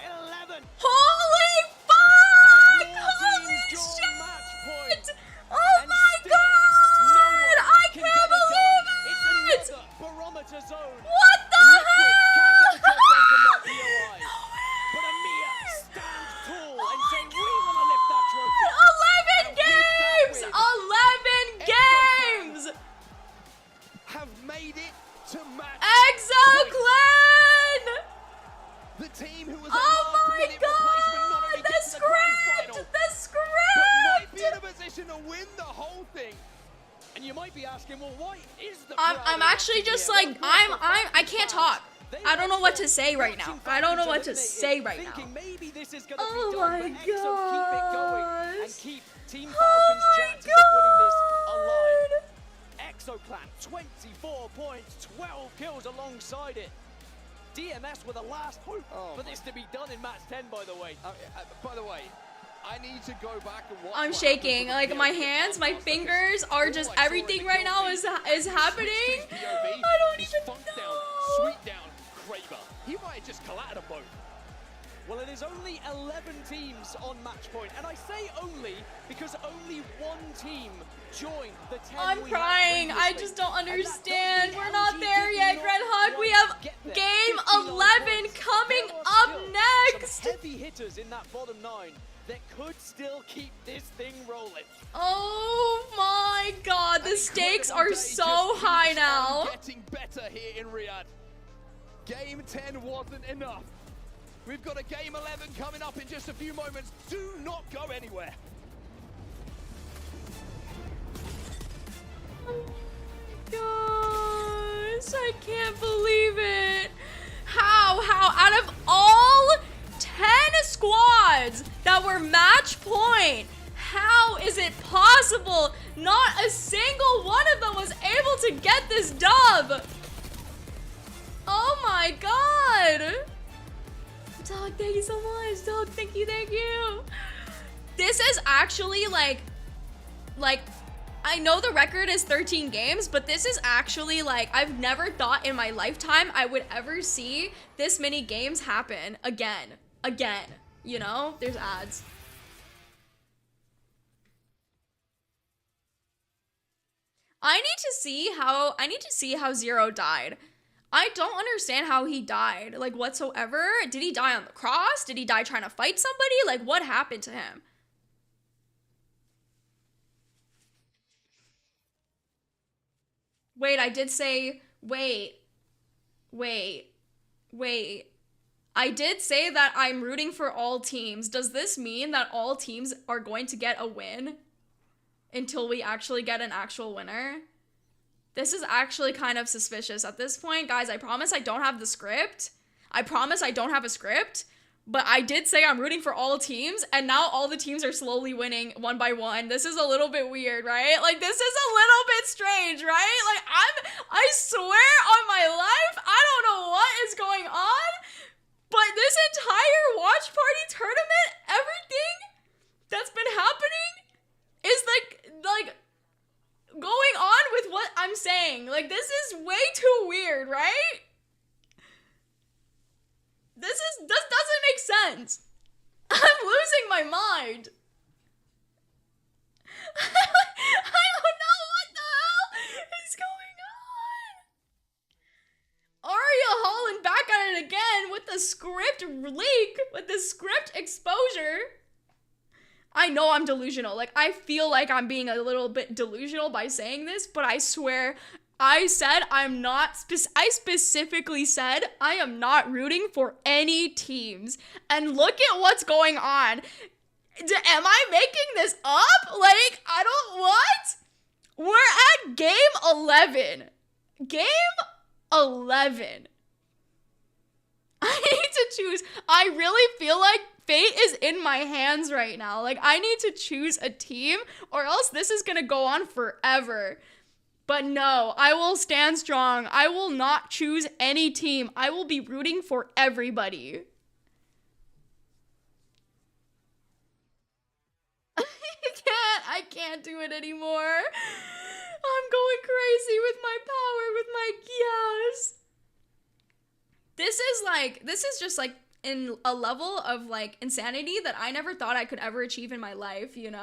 11? Holy fuck! Holy shit! Oh my god! I can't believe it! It's another barometer zone. What the hell? But Amir stands tall and say, we want to lift that trophy. 11 games! 11 games! Have made it to match. EXO Clan! The team who was oh my god! The script! The script! But might be in a position to win the whole thing. And you might be asking, well, why is the I'm actually just like, I can't talk. I don't know what to say right now. I don't know what to say right now. Maybe this is gonna oh be done, my but EXO keep it going and gosh. keep Team Falcon's chances of winning this alive. EXO Clan, 24 points, 12 kills alongside it. DMS were the last hope for this to be done in match 10, by the way. By the way, I need to go back and watch. I'm shaking. Like my hands, my fingers are just everything right now is happening. I don't even know. Sweet down, Kraber. He might have just collided both. Well, it is only 11 teams on match point, and I say only because only 1 team joined the 10. I'm crying. I just don't understand. We're not there yet, Red Hug. We have game 11 coming up next. Heavy hitters in that bottom 9 that could still keep this thing rolling. Oh stakes are so high now. Getting better here in Riyadh. Game 10 wasn't enough. We've got a game 11 coming up in just a few moments. Do not go anywhere. Gosh, I can't believe it. How out of all 10 squads that were match point, how is it possible not a single one of them was able to get this dub? Oh my god. Dog, thank you so much. Dog, thank you. This is actually like I know the record is 13 games, but this is actually like, I've never thought in my lifetime I would ever see this many games happen again, you know? There's ads. I need to see how Zero died. I don't understand how he died, like, whatsoever. Did he die on the cross? Did he die trying to fight somebody? Like, what happened to him? Wait, I did say, wait. I did say that I'm rooting for all teams. Does this mean that all teams are going to get a win until we actually get an actual winner? This is actually kind of suspicious at this point. Guys, I promise I don't have the script. I promise I don't have a script. But I did say I'm rooting for all teams, and now all the teams are slowly winning one by one. This is a little bit weird, right? Like, this is a little bit strange, right? Like, I swear on my life, I don't know what is going on, but this entire watch party tournament, everything that's been happening is like going on with what I'm saying. Like, this is way too weird, right? This doesn't make sense. I'm losing my mind. I don't know what the hell is going on. Arya Holland back at it again with the script leak, with the script exposure. I know I'm delusional. Like, I feel like I'm being a little bit delusional by saying this, but I swear I said I'm not, I specifically said I am not rooting for any teams. And look at what's going on. Am I making this up? Like, I don't, what? We're at game 11. Game 11. I need to choose. I really feel like fate is in my hands right now. Like, I need to choose a team or else this is gonna go on forever. But no, I will stand strong. I will not choose any team. I will be rooting for everybody. I can't do it anymore. I'm going crazy with my power, with my gas. This is just like in a level of like insanity that I never thought I could ever achieve in my life, you know?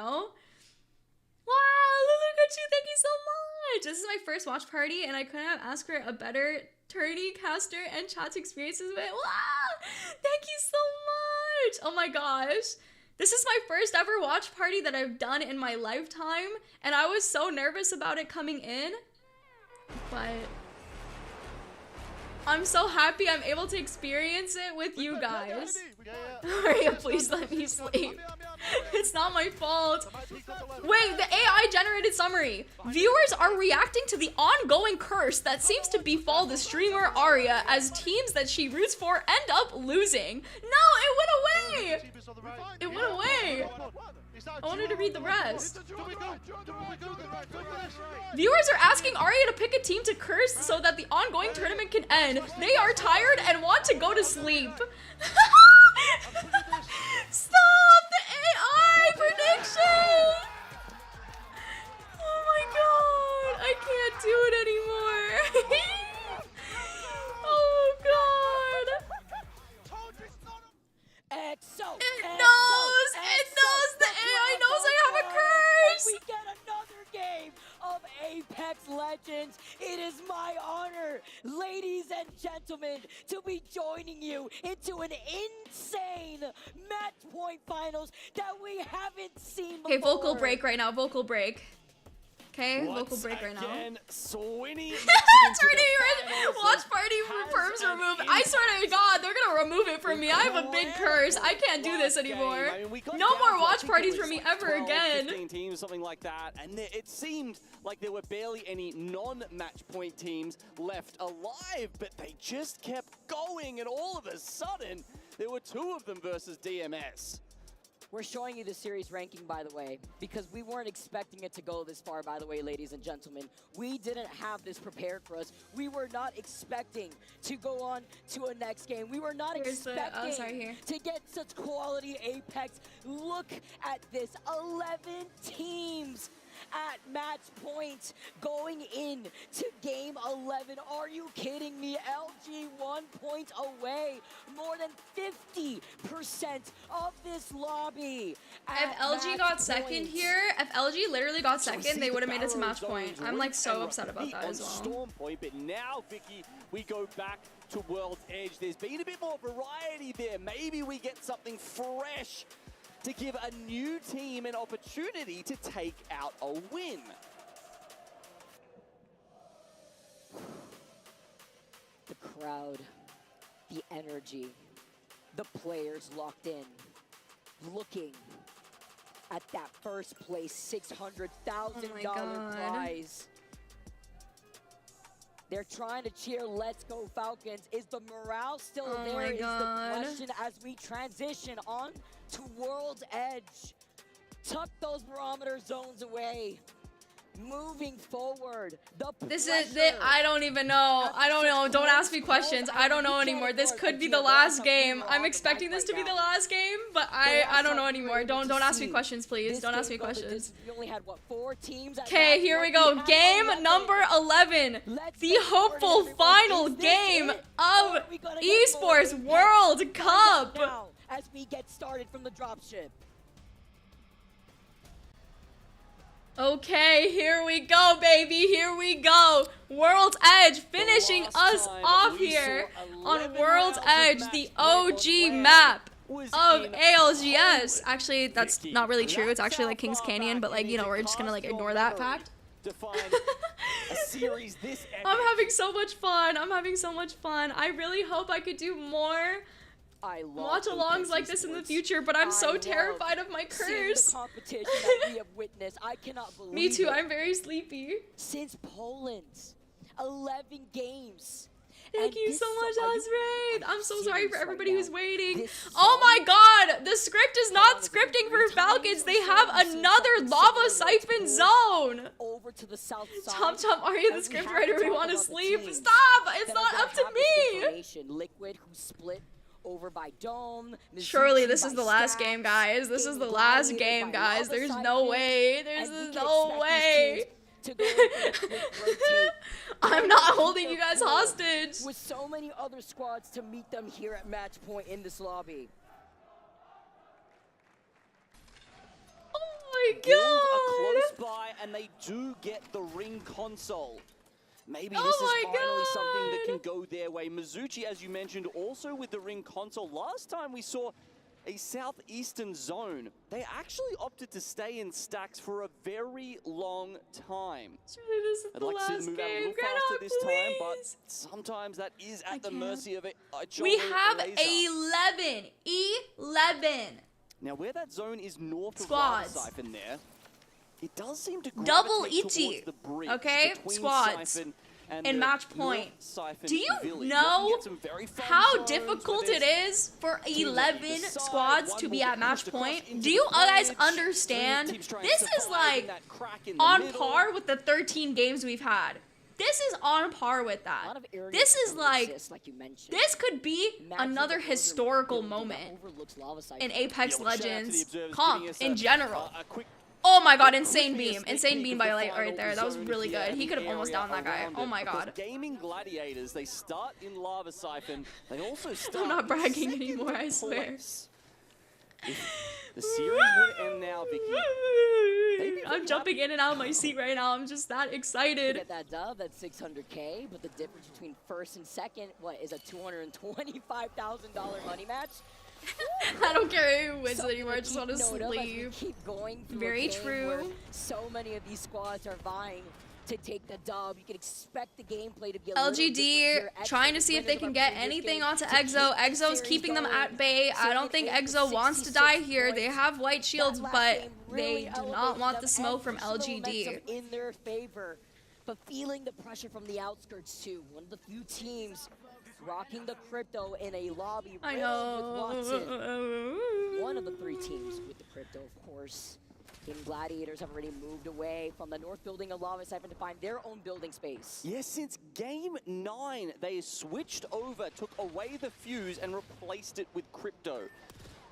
Wow, look at you, thank you so much. This is my first watch party and I couldn't have asked for a better tourney, caster, and chat experiences with it. Wow, thank you so much. Oh my gosh. This is my first ever watch party that I've done in my lifetime, and I was so nervous about it coming in, but I'm so happy I'm able to experience it with you guys. Arya, please let me sleep. It's not my fault. Wait, the AI generated summary. Viewers are reacting to the ongoing curse that seems to befall the streamer Arya as teams that she roots for end up losing. No, it went away. It went away. I wanted to read the rest. Viewers are asking Arya to pick a team to curse so that the ongoing tournament can end. They are tired and want to go to sleep. Stop the AI prediction! Oh my god, I can't do it anymore. Oh god. It knows, the AI knows I have a curse. We get another game of Apex Legends. It is my honor, ladies and gentlemen, to be joining you into an insane match point finals that we haven't seen before. Okay, vocal break right now, vocal break. Okay, vocal break right now. Swinny Watch party perms removed. I swear to God, they're gonna remove it from me. I have a big curse. I can't do this anymore. No more watch parties for me ever again. 15 teams, something like that, and it seemed like there were barely any non-match point teams left alive, but they just kept going, and all of a sudden, there were 2 of them versus DMS. We're showing you the series ranking, by the way, because we weren't expecting it to go this far, by the way, ladies and gentlemen. We didn't have this prepared for us. We were not expecting to go on to a next game. We were not expecting to get such quality Apex. Look at this, 11 teams at match point going in to game 11. Are you kidding me? LG 1 point away. More than 50% of this lobby. If LG got second here, if LG literally got second, they would have made it to match point. I'm like so upset about that as well. Storm point, but now, Vicky, we go back to World's Edge. There's been a bit more variety there. Maybe we get something fresh to give a new team an opportunity to take out a win. The crowd, the energy, the players locked in, looking at that first place $600,000 prize. They're trying to cheer, let's go Falcons. Is the morale still there is the question as we transition on to World's Edge. Tuck those barometer zones away. Moving forward, this is it. I don't even know. I don't know. Don't ask me questions. I don't know anymore. This could be the last game. I'm expecting this to be the last game, but I don't know anymore. Don't ask me questions, please. Don't ask me questions. We only had what, 4 teams? Okay, here we go. Game number 11. The hopeful final game of Esports World Cup. As we get started from the dropship. Okay, here we go, baby. Here we go. World's Edge finishing us off here on World's Edge, the OG map of ALGS. Actually, that's not really true. It's actually like Kings Canyon, but like, you know, we're just gonna like ignore that fact. I'm having so much fun. I'm having so much fun. I really hope I could do more watch-alongs like this in the future, but I'm so terrified of my curse. The competition that we have witnessed. I cannot believe Me too, I'm very sleepy. Since Poland, 11 games. Thank you so much, Azraid. I'm so sorry for everybody who's waiting. Oh my god, the script is not scripting for Falcons. They have another lava siphon zone. Over to the south side. Chomp, Arya, the script writer, we want to sleep. Stop, it's not up to me. Liquid who split over by Dome. Surely this is the last game, guys. This is the last game, guys. There's no way. There's no way. I'm not holding you guys hostage. With so many other squads to meet them here at match point in this lobby. Oh my god. Close by, and they do get the ring console. Maybe this is finally something that can go their way. Mizuchi, as you mentioned, also with the ring console. Last time we saw a southeastern zone, they actually opted to stay in stacks for a very long time. Surely this is I'd the like last to see them move out a little faster this time, but sometimes that is at the mercy of a We have 11. Now, where that zone is north of Siphon there, it does seem to double Ichi, okay, squads in match point. Do you know how difficult it is for 11 squads to be at match point? Do you guys understand? This is like on par with the 13 games we've had. This is on par with that. This is like, this could be another historical moment in Apex Legends comp in general. Oh my god, insane beam. Insane beam by Light right there. That was really good. He could have almost downed that guy. Oh my god. Gaming gladiators, they start in Lava Siphon. They also start I'm not bragging anymore, I swear. The series would end now, Vicky. I'm jumping in and out of my seat right now. I'm just that excited. Get that dub, that's 600K, but the difference between first and second, what, is a $225,000 money match? I don't care who wins anymore. I just want to sleep. Keep going Very true. So many of these squads are vying to take the dub. You can expect the gameplay to be a little LGD trying to see if they can get anything onto Exo. Exo's keeping them at bay. I don't think Exo wants to die here. They have white shields, but they do not want the smoke from LGD. In their favor, but feeling the pressure from the outskirts too. One of the few teams rocking the crypto in a lobby. I know. With Watson. One of the 3 teams with the crypto, of course. Team Gladiators have already moved away from the north building of Lava Siphon to find their own building space. Yes, since game 9, they switched over, took away the fuse, and replaced it with crypto.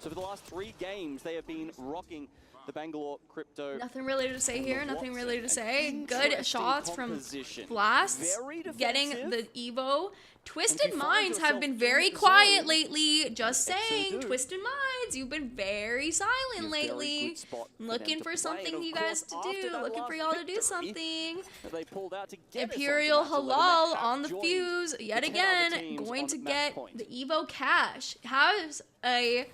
So for the last 3 games, they have been rocking the Bangalore crypto. Nothing really to say here. Nothing really to say. Good shots from Blast. Getting the Evo. Twisted Minds have been very quiet lately. Just saying. Twisted Minds, you've been very silent lately. Looking for something you guys to do. Looking for y'all to do something. Imperial Halal on the fuse. Yet again, going to get the Evo cash. Has a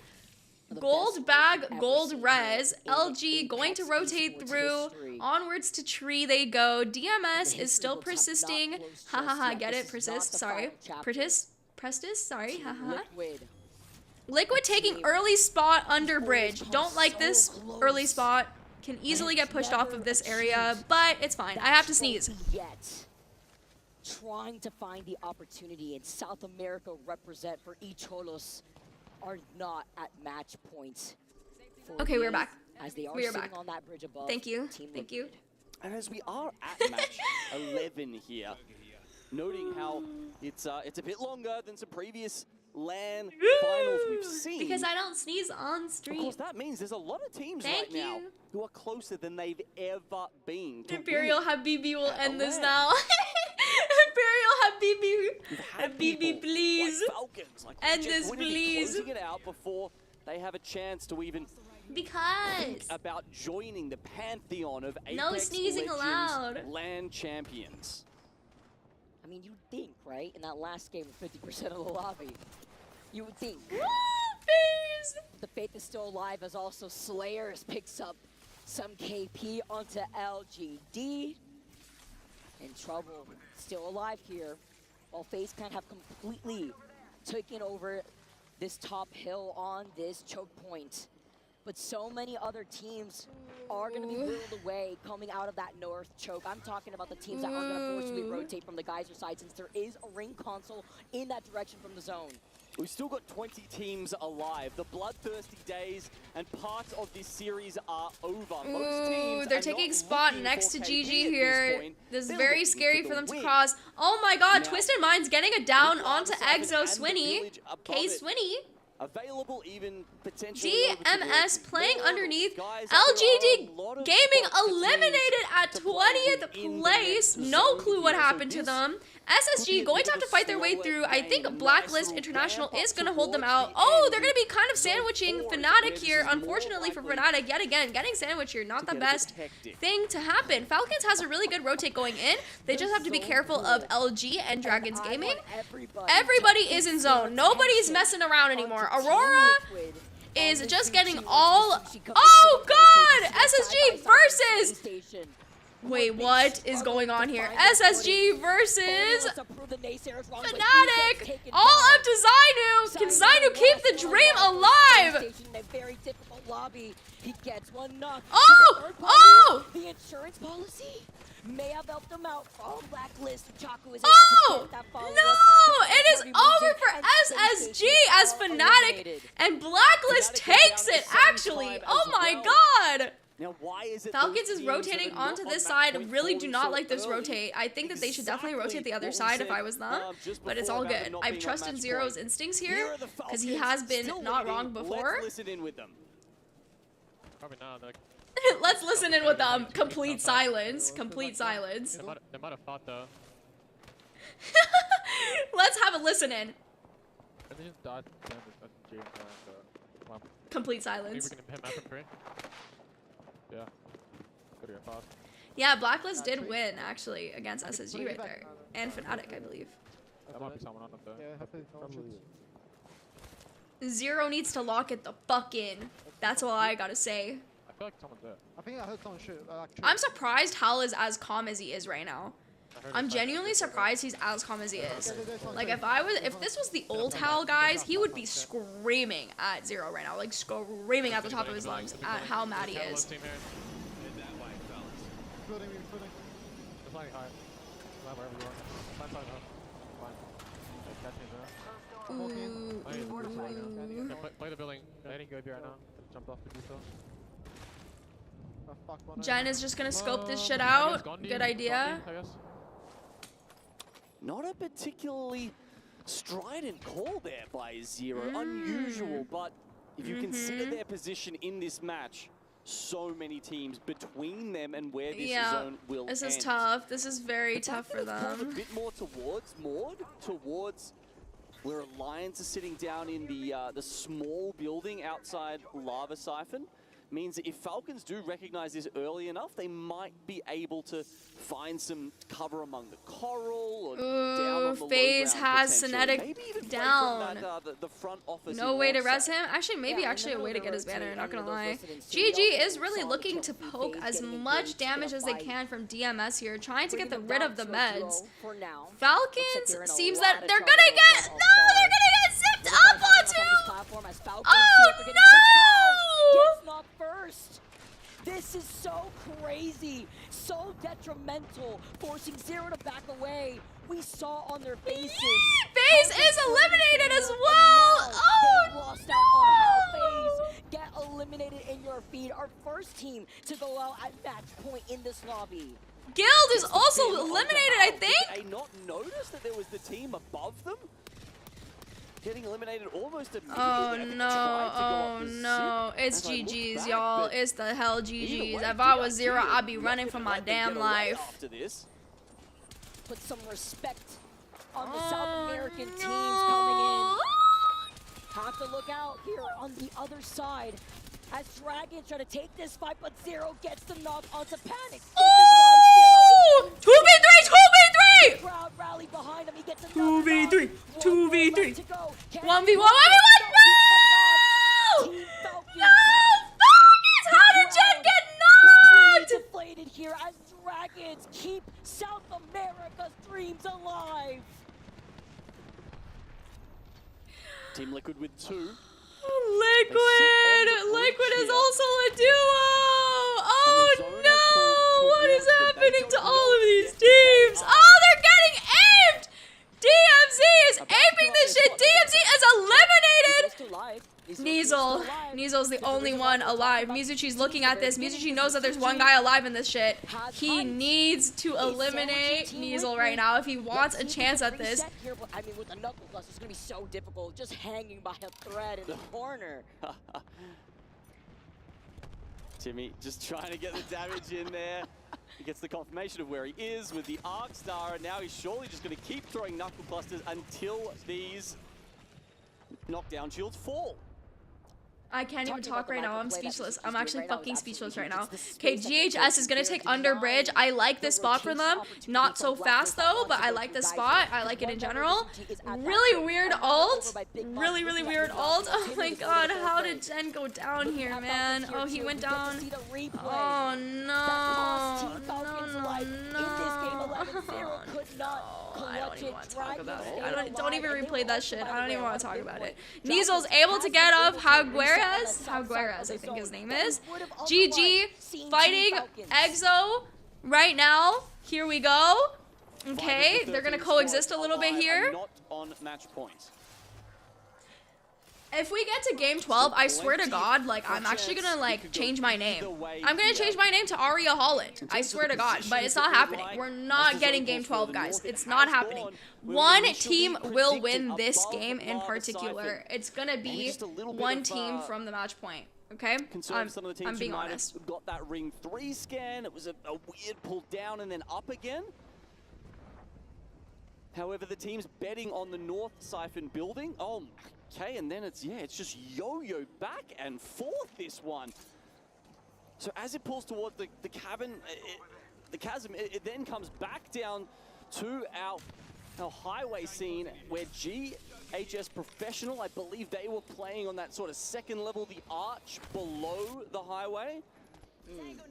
gold bag, gold res. LG going to rotate through. Onwards to tree they go. DMS is still persisting. Hahaha, get it? Persist, sorry. Prestis, sorry, haha. Liquid taking early spot under bridge. Don't like this early spot. Can easily get pushed off of this area, but it's fine. I have to sneeze. Trying to find the opportunity in South America represent for Icholos are not at match points. Okay, we're back. As they are we are sitting back. on that bridge above. Thank you. Thank you. And as we are at match 11 here, noting how it's a bit longer than some previous LAN finals we've seen. Because I don't sneeze on stream. Of course, that means there's a lot of teams now who are closer than they've ever been. Imperial Habibi will end this now. Imperial Habibi, please. End this, please. Closing it out before they have a chance to even think about joining the pantheon of Apex no sneezing Legends allowed. LAN champions. I mean, you'd think, right? In that last game with 50% of the lobby, you would think. The faith is still alive as also Slayers picks up some KP onto LGD. In trouble, still alive here, while FaZe Clan have completely taken over this top hill on this choke point. But so many other teams are going to be whirled away coming out of that north choke. I'm talking about the teams that are going to forcibly rotate from the Geyser side, since there is a ring console in that direction from the zone. We've still got 20 teams alive. The bloodthirsty days and parts of this series are over. Most teams they're taking spot next to GG here. This is very scary for them to cross. Oh my god, Twisted Minds getting it down onto Exo Swinny. K Swinny. Available even potentially DMS playing underneath. LGD Gaming eliminated at 20th place. No clue what happened to them. SSG going to have to fight their way through. I think Blacklist International is going to hold them out. Oh, they're going to be kind of sandwiching Fnatic here. Unfortunately for Fnatic, yet again, getting sandwiched here, not the best thing to happen. Falcons has a really good rotate going in. They just have to be careful of LG and Dragons Gaming. Everybody is in zone. Nobody's messing around anymore. Aurora is just getting all... Oh, God! SSG versus... Wait, what is going on here? SSG versus Fnatic! All up to Zainu! Can Zainu keep the dream alive? He gets one knock. Oh! Oh! The insurance policy may have helped him out. All Blacklist. Chaco is oh! No! It is over for SSG as Fnatic, and Blacklist takes it, actually. Oh my god! Now, why is it Falcons is rotating onto this side. Really do not like this rotate. I think that they should definitely rotate the other side if I was them, but it's all good. I trust in Zero's instincts here because he has been not wrong before. Let's listen in with them. Probably not. Let's listen in with them. Complete silence. Complete silence. They might have fought though. Let's have a listen in. They just dodged Complete silence. Yeah. Yeah, Blacklist did win actually against SSG right there, and Fnatic, I believe. That might be someone on them though. Yeah, Zero needs to lock it the fuck in. That's all I gotta say. I feel like someone's there. I think I heard someone shoot. I'm surprised Hal is as calm as he is right now. I'm genuinely surprised he's as calm as he is. Like if this was the old Hal, guys, he would be screaming at Zero right now, like screaming at the top of his lungs at how mad he is. Play the building. I didn't go B right now. Jumped off the booster. Jen is just gonna scope this shit out. Good idea. Not a particularly strident call there by Zero. Unusual, but if you consider their position in this match, so many teams between them and where this zone will This end. is tough. This is very tough for them. A bit more towards Maud, towards where Alliance is sitting down in the small building outside Lava Siphon. Means that if Falcons do recognize this early enough, they might be able to find some cover among the coral or down on the FaZe has Synetic Synetic down. The front office No way to res him. Actually, maybe actually a way to get his banner, not gonna lie. GG is really looking to poke as much damage as they can from DMS here, trying to get rid of the meds. Falcons seems that they're gonna get zipped up onto. Oh no! First. This is so crazy, so detrimental, forcing Zero to back away. We saw on their faces. FaZe is eliminated as well. Oh no! Lost out on how FaZe get eliminated in your feed. Our first team to go out at match point in this lobby. Guild is also eliminated, I think. Did they not notice that there was the team above them? Getting eliminated almost immediately. Oh no, it's GG's, y'all. It's the hell GG's. If I was Zero, I'd be running for my damn life. After this. Put some respect on the South American teams coming in. Have to look out here on the other side as Dragons try to take this fight, but Zero gets the knock onto Panic. Oh! 2v3! 2v3! Crowd rally behind him. He gets 2v3! 2v3! 1v1! 1v1! No! No! Falcons! How did Jen get knocked? Deflated here as Dragons keep South America's dreams alive. Team Liquid with 2. Liquid is also a duo! Oh no! What is happening to all of these teams? Oh, they're getting aimed! DMZ is aping this shit! DMZ is eliminated! Neasel's the only one alive. Mizuchi's looking at this. Mizuchi knows that there's one guy alive in this shit. He needs to eliminate Neasel right now if he wants a chance at this. I mean, with the knuckle plus, it's gonna be so difficult, just hanging by a thread in the corner. Timmy just trying to get the damage in there. He gets the confirmation of where he is with the Arc Star, and now he's surely just going to keep throwing knuckle clusters until these knockdown shields fall. I can't even talk right now. I'm speechless. I'm actually fucking speechless right now. Okay, GHS is gonna take under bridge. I like this spot for them. Not so fast though, but I like this spot. I like it in general. Really weird ult. Really weird ult. Oh my god, how did Jen go down here, man? Oh, he went down. Oh no. I don't even want to talk about it. Don't even replay that shit. I don't even want to talk about it. Neasel's able to get up Hagueras, I think his name is. GG fighting Exo right now. Here we go. Okay, they're gonna coexist a little bit here. Not on match point. If we get to game 12, I swear to God, like, I'm actually gonna, like, change my name. I'm gonna change my name to Arya Holland. I swear to God, but it's not happening. We're not getting game 12, guys. It's not happening. One team will win this game in particular. It's gonna be one team from the match point. Okay? I'm being honest. Got that ring 3 scan. It was a weird pull down and then up again. However, the team's betting on the North Siphon building. Oh, okay, and then it's just yo-yo back and forth, this one. So as it pulls towards the chasm, it then comes back down to our Now, highway scene where GHS Professional, I believe they were playing on that sort of second level, the arch below the highway.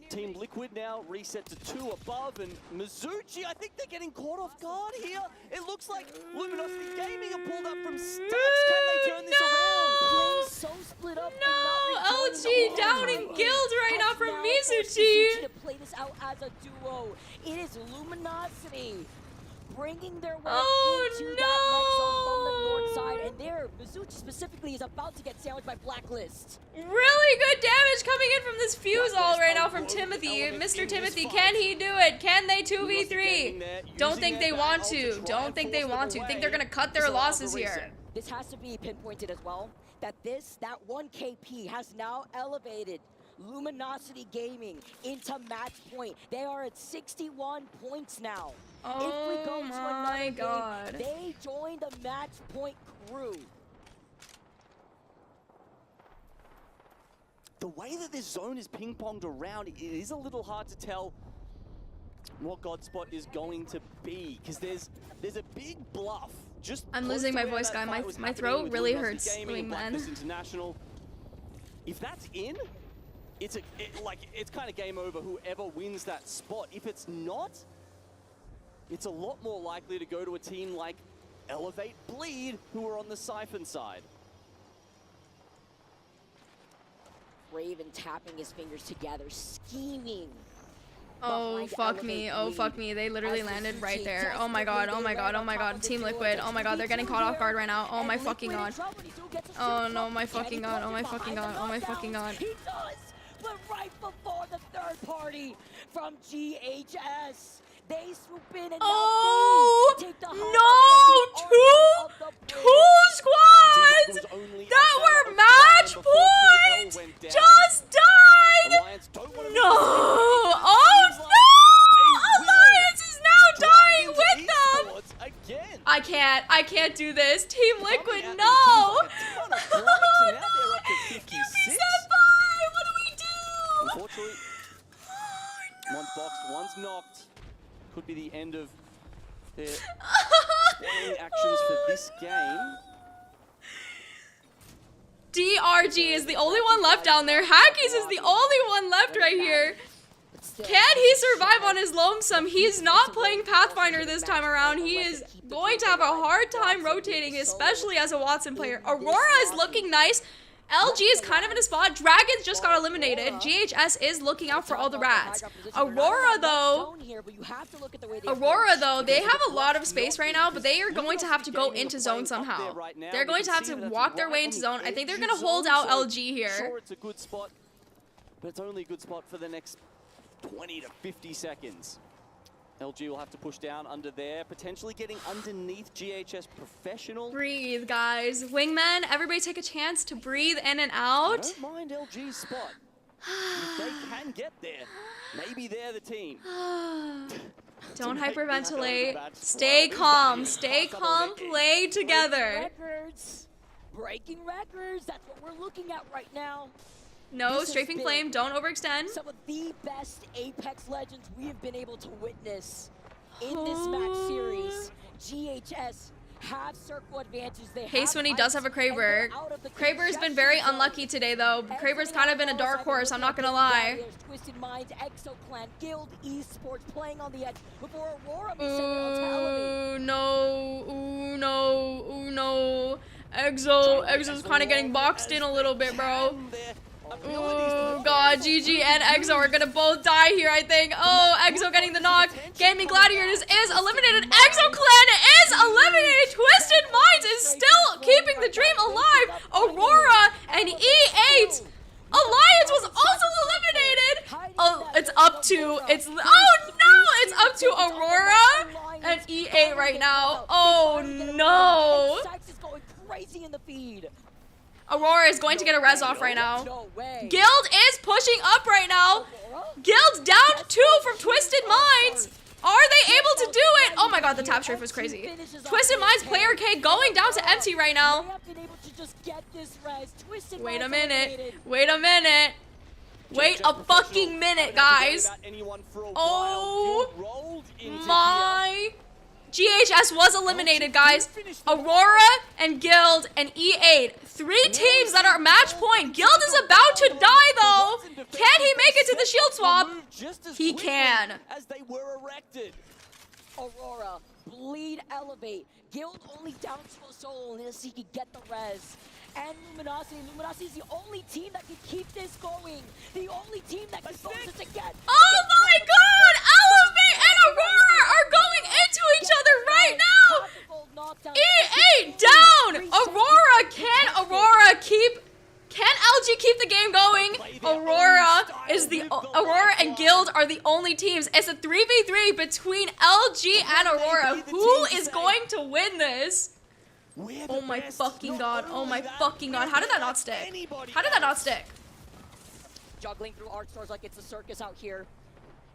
Team Liquid now reset to 2 above, and Mizuchi, I think they're getting caught off guard here. It looks like Luminosity Gaming are pulled up from stats. Can they turn this around? Playing so split up. No, LG downing Guild right now from Mizuchi. To play this out as a duo. It is Luminosity bringing their way into that next zone from the north side, and there, Mizuchi specifically is about to get sandwiched by Blacklist. Really good damage coming in from this fuse all right now from Timothy. Mr. Timothy, can he do it? Can they 2v3? Don't think they want to. Don't think they want to. Think they're gonna cut their losses here. This has to be pinpointed as well, that that 1 KP has now elevated Luminosity Gaming into match point. They are at 61 points now. Oh if we go my God. Game, they join the match point crew. The way that this zone is ping-ponged around, it is a little hard to tell what Godspot is going to be, because there's a big bluff. Just I'm losing my voice, guy. My throat really hurts. International. If that's in, it's kind of game over. Whoever wins that spot. If it's not, it's a lot more likely to go to a team like Elevate Bleed, who are on the Siphon side. Raven tapping his fingers together, scheming. Oh fuck me, oh fuck me, they literally landed right there. Oh my god, oh my god, oh my god, Team Liquid, oh my god, they're getting caught off guard right now. Oh my fucking god. Oh no, my fucking god, oh my fucking god, oh my fucking god. He does, but right before the third party from GHS, they swoop in and take the two squads that were match point just died. No, oh no, Alliance is now dying with them. I can't do this. Team Liquid, no. You said bye. What do we do? Unfortunately, one's boxed, one's knocked. Could be the end of their actions for this game. DRG is the only one left down there. Hackies is the only one left right here. Can he survive on his lonesome? He's not playing Pathfinder this time around. He is going to have a hard time rotating, especially as a Watson player. Aurora is looking nice. LG is kind of in a spot. Dragons just got eliminated. GHS is looking out for all the rats. Aurora, though, they have a lot of space right now, but they are going to have to go into zone somehow. They're going to have to walk their way into zone. I think they're going to hold out LG here. Sure, it's a good spot, but it's only a good spot for the next 20 to 50 seconds. LG will have to push down under there, potentially getting underneath GHS Professional. Breathe, guys. Wingmen, everybody take a chance to breathe in and out. I don't mind LG's spot. If they can get there, maybe they're the team. Don't hyperventilate. Stay calm. Stay calm. Play together. Breaking records. That's what we're looking at right now. No, Strafing Flame, don't overextend. Some of the best Apex Legends we have been able to witness in this match series. GHS have circle advantage. Haste when he does have a Kraber. Kraber's been very unlucky today, though. Kraber's kind of been a dark horse, I'm not gonna lie. Twisted Minds, ExoClan, Guild Esports playing on the edge before Aurora may send it on to Elevate. Ooh, no. Ooh, no. Ooh, no. Exo's kind of getting boxed in a little bit, bro. Oh god, GG and Exo are gonna both die here, I think. Oh, Exo getting the knock. Gaming Gladiators is eliminated. ExoClan is eliminated. Twisted Minds is still keeping the dream alive. Aurora and E8. Alliance was also eliminated. Oh, it's up to, it's up to Aurora and E8 right now. Oh no. Sax is going crazy in the feed. Aurora is going to get a res off right now. Guild is pushing up right now. Guild down 2 from Twisted Minds. Are they able to do it? Oh my god, the tap strafe was crazy. Twisted Minds player K going down to empty right now. Wait a minute. Wait a minute. Wait a fucking minute, guys. Oh my. GHS was eliminated, guys. Aurora and Guild and E8. 3 teams that are match point. Guild is about to die, though. Can he make it to the shield swap? He can. As they were erected. Aurora, bleed, elevate. Guild only down to a solo unless he can get the res. And Luminosity. Luminosity is the only team that can keep this going. The only team that can force us again. Oh my god! Elevate and Aurora are going into each other right now! E8 down! Can LG keep the game going? Aurora and Guild are the only teams. It's a 3v3 between LG and Aurora. Who is going to win this? Oh my fucking god. Oh my fucking god. How did that not stick? How did that not stick? Juggling through art stores like it's a circus out here.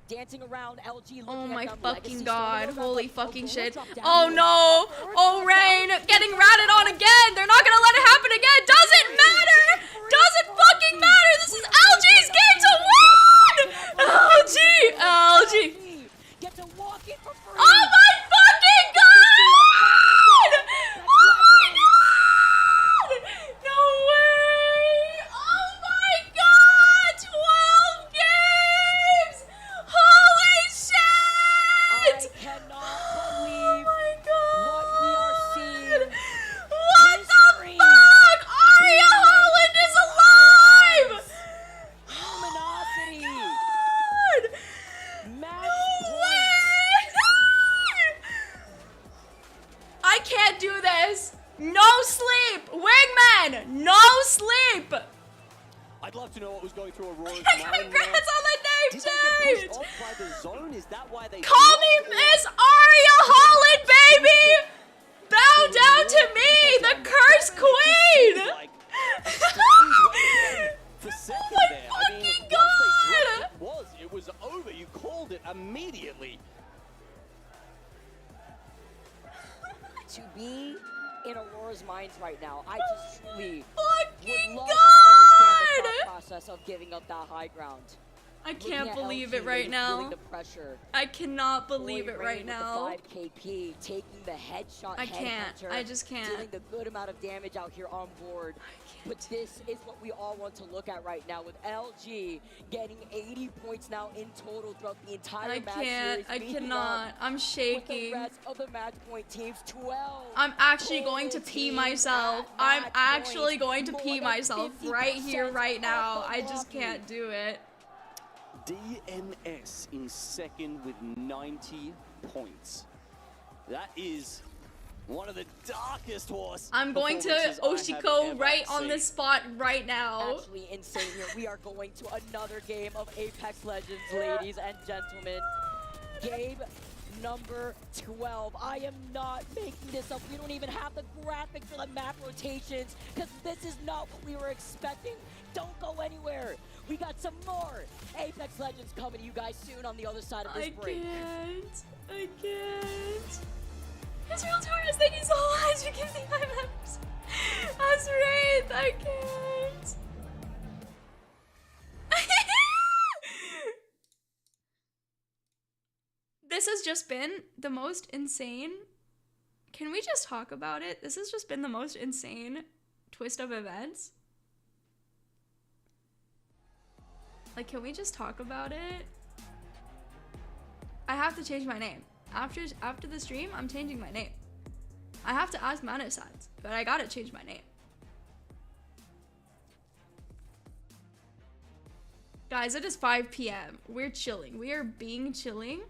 Dancing around, LG. Oh my fucking god. Holy fucking shit. Oh no. Oh, Rain getting ratted on again. They're not gonna let it happen again. Doesn't matter. Doesn't fucking matter. This is LG's game to win. LG. Get to walk in for free. Oh my fucking god. Oh my god. No way. Oh my god. 12 games. Holy shit! I cannot believe what we are seeing. What the fuck? Arya Holland is alive! Luminosity. God! Match I can't do this. No sleep. Wingman, no sleep. I'd love to know what was going through Aurora's mind. Congrats on the name Did they get change. pushed off by the zone? Is that why they Call me Miss Arya Holland, baby. Bow down to me, the cursed queen. For second Oh my there. I mean, fucking once they dropped it was over. You called it immediately. To be in Aurora's minds right now, I just truly Fucking would love to understand the God. thought process of giving up that high ground. I Looking can't at believe LG it right really now. feeling the pressure. I cannot believe Boy it Rain right with now. The 5 KP, taking the headshot. I can't. headhunter, I just can't. Dealing the good amount of damage out here on board. But this is what we all want to look at right now with LG getting 80 points now in total throughout the entire I match can't. series. I beating cannot. up I'm with the shaking. rest of the match point teams, 12. I'm actually going to total pee teams myself. at I'm match actually point. going to More pee than myself right 50% here, right now. of the I just lobby. can't do it. DNS in second with 90 points. That is one of the darkest horse. I'm going to performances I have Oshiko ever right on seen. this spot right now. Actually insane here. We are going to another game of Apex Legends, ladies and gentlemen. Game number 12. I am not making this up. We don't even have the graphic for the map rotations because this is not what we were expecting. Don't go anywhere. We got some more Apex Legends coming to you guys soon on the other side of this break. I can't. Israel Torres, thank you so much for giving me 5 members. That's right, I can't. This has just been the most insane. Can we just talk about it? This has just been the most insane twist of events. Like, can we just talk about it? I have to change my name. After the stream, I'm changing my name. I have to ask Manasans, but I gotta change my name. Guys, it is 5 p.m. We're chilling. We are being chilling.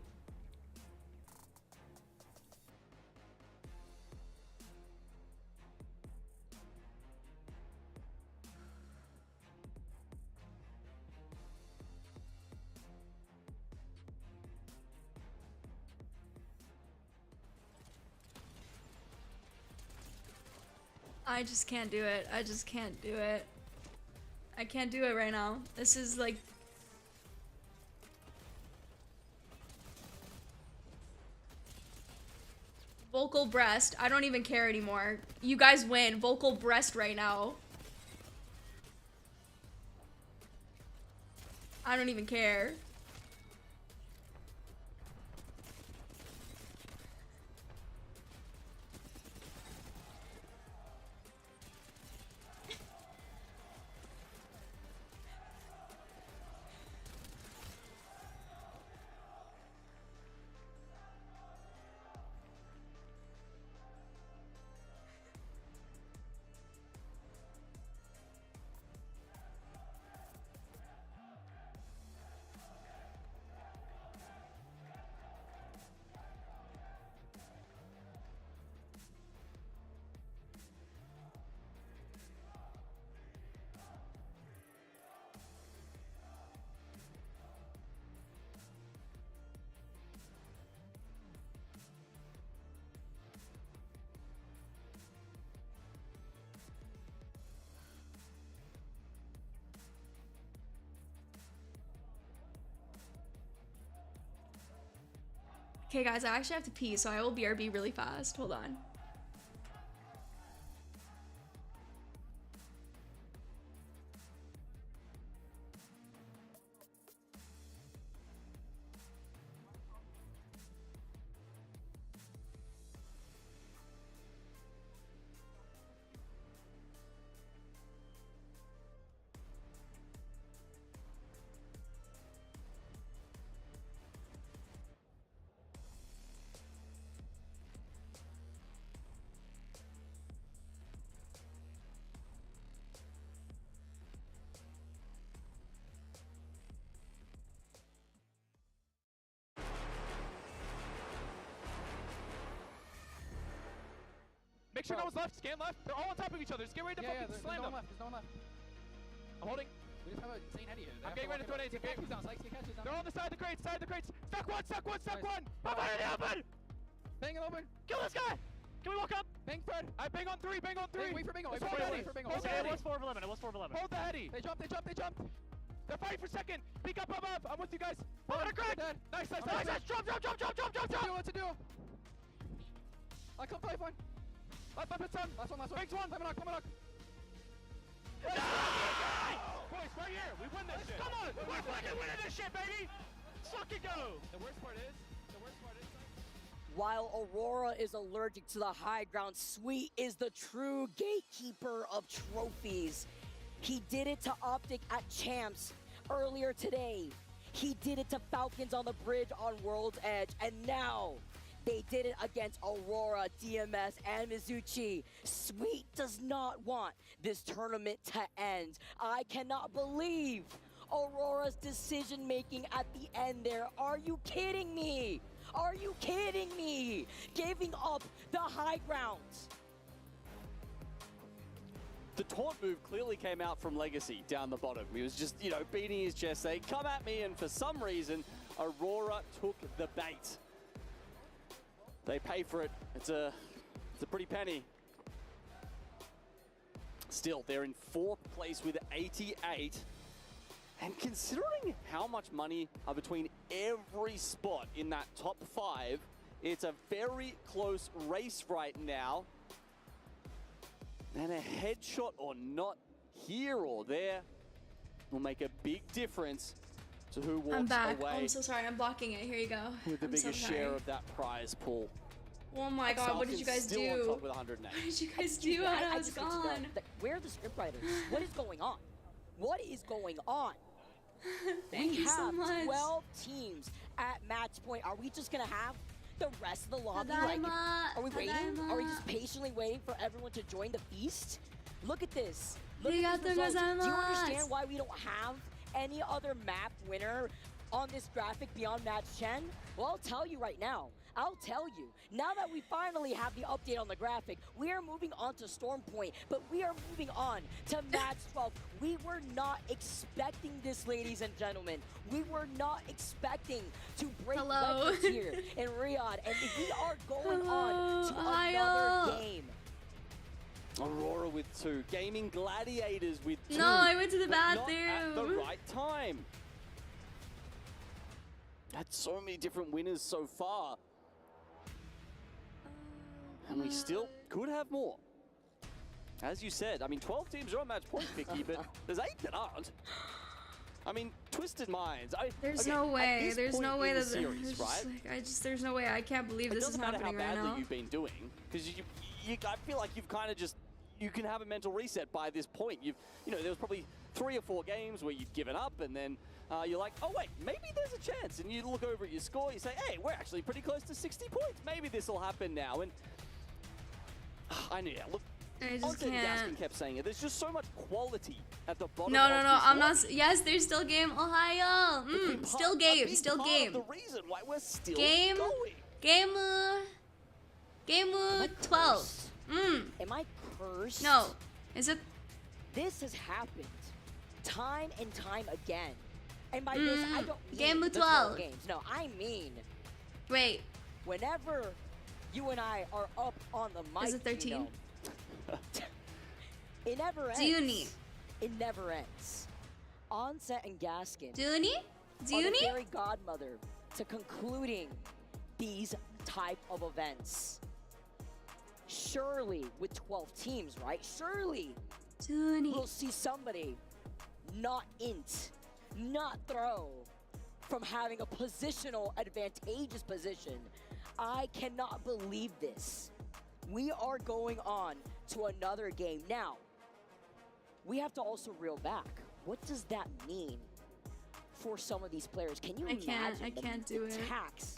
I just can't do it. I just can't do it. I can't do it right now. This is like... Vocal breast. I don't even care anymore. You guys win. Vocal breast right now. I don't even care. Okay, guys, I actually have to pee, so I will BRB really fast. Hold on. Make sure no one's left. Scan left. They're all on top of each other. Just get ready to fucking slam them. There's no one left. I'm holding. We just have a insane heady here. I'm getting ready to throw nades. Get catches down, Sykes. Get catches down. They're on the side of the crates. Side of the crates. Stuck one. Stuck one. Stuck one. Pop out in the open. Bang it open. Kill this guy. Can we walk up? Bang Fred. I bang on three. Bang on three. Wait for Bingo. Hold the heady. Hold the heady. It was 4 of 11. It was 4 of 11. Hold the heady. They jumped. They jumped. They jumped. They're fighting for second. Peek up above. I'm with you guys. Pop out a crack. Nice. Nice. Nice. Jump. Jump. Jump. Jump. Jump. Jump. Jump. What's it do? I come play fine. Left up, it's on. Last one. Banks one. Climb knock. No! Boys, right here. We win this shit. Come on. We're fucking winning this shit, baby. Fucking go. The worst part is. While Aurora is allergic to the high ground, Sweet is the true gatekeeper of trophies. He did it to Optic at Champs earlier today. He did it to Falcons on the bridge on World's Edge, and now they did it against Aurora, DMS, and Mizuchi. Sweet does not want this tournament to end. I cannot believe Aurora's decision-making at the end there. Are you kidding me? Are you kidding me? Giving up the high grounds. The taunt move clearly came out from Legacy down the bottom. He was just, you know, beating his chest, saying, come at me, and for some reason, Aurora took the bait. They pay for it. It's a pretty penny. Still, they're in 4th place with 88. And considering how much money are between every spot in that top 5, it's a very close race right now. And a headshot or not here or there will make a big difference to who walks I'm back. away. Oh, I'm so sorry. I'm blocking it. Here you go. With the biggest share of that prize pool. Oh my god, what did you guys still do? on top with 108. What did you guys do when I was gone? Where are the scriptwriters? What is going on? What is going on? Thank you so much. We have 12 teams at match point. Are we just gonna have the rest of the lobby? Like, are we waiting? Are we just patiently waiting for everyone to join the feast? Look at this. Look at these results. Do you understand why we don't have any other map winner on this graphic beyond match 10? Well, I'll tell you right now. I'll tell you. Now that we finally have the update on the graphic, we are moving on to Storm Point, but we are moving on to match 12. We were not expecting this, ladies and gentlemen. We were not expecting to break records here in Riyadh, and we are going on to another game. Aurora with 2, Gaming Gladiators with 2. No, I went to the bathroom. Not at the right time. That's so many different winners so far. And we still could have more. As you said, I mean, 12 teams are on match point, Vicky, but there's 8 that aren't. I mean, Twisted Minds. There's no way. There's no way that series, right? There's no way. I can't believe this is happening right now. It doesn't matter how badly you've been doing, because I feel like you've kind of just, you can have a mental reset by this point. You know, there was probably 3 or 4 games where you've given up, and then you're like, oh wait, maybe there's a chance. And you look over at your score, you say, hey, we're actually pretty close to 60 points. Maybe this will happen now. And I knew, look, I just can't. Gaskin kept saying it. There's just so much quality at the bottom. No, I'm not. Yes, there's still game. Ohio. Still game. Still game. The reason why we're still game. Game. 12. Am I cursed? No. Is it? This has happened time and time again. And by this, I don't mean game the 12 games. No, I mean. Wait. Whenever you and I are up on the mic, is it 13? You know, it never ends. Dooney. It never ends. Onset and Gaskin. Dooney? Are the fairy godmother to concluding these type of events. Surely, with 12 teams, right? Surely, we'll see somebody not int, not throw, from having a positional advantageous position. I cannot believe this. We are going on to another game. Now, we have to also reel back. What does that mean for some of these players? Can you imagine the tax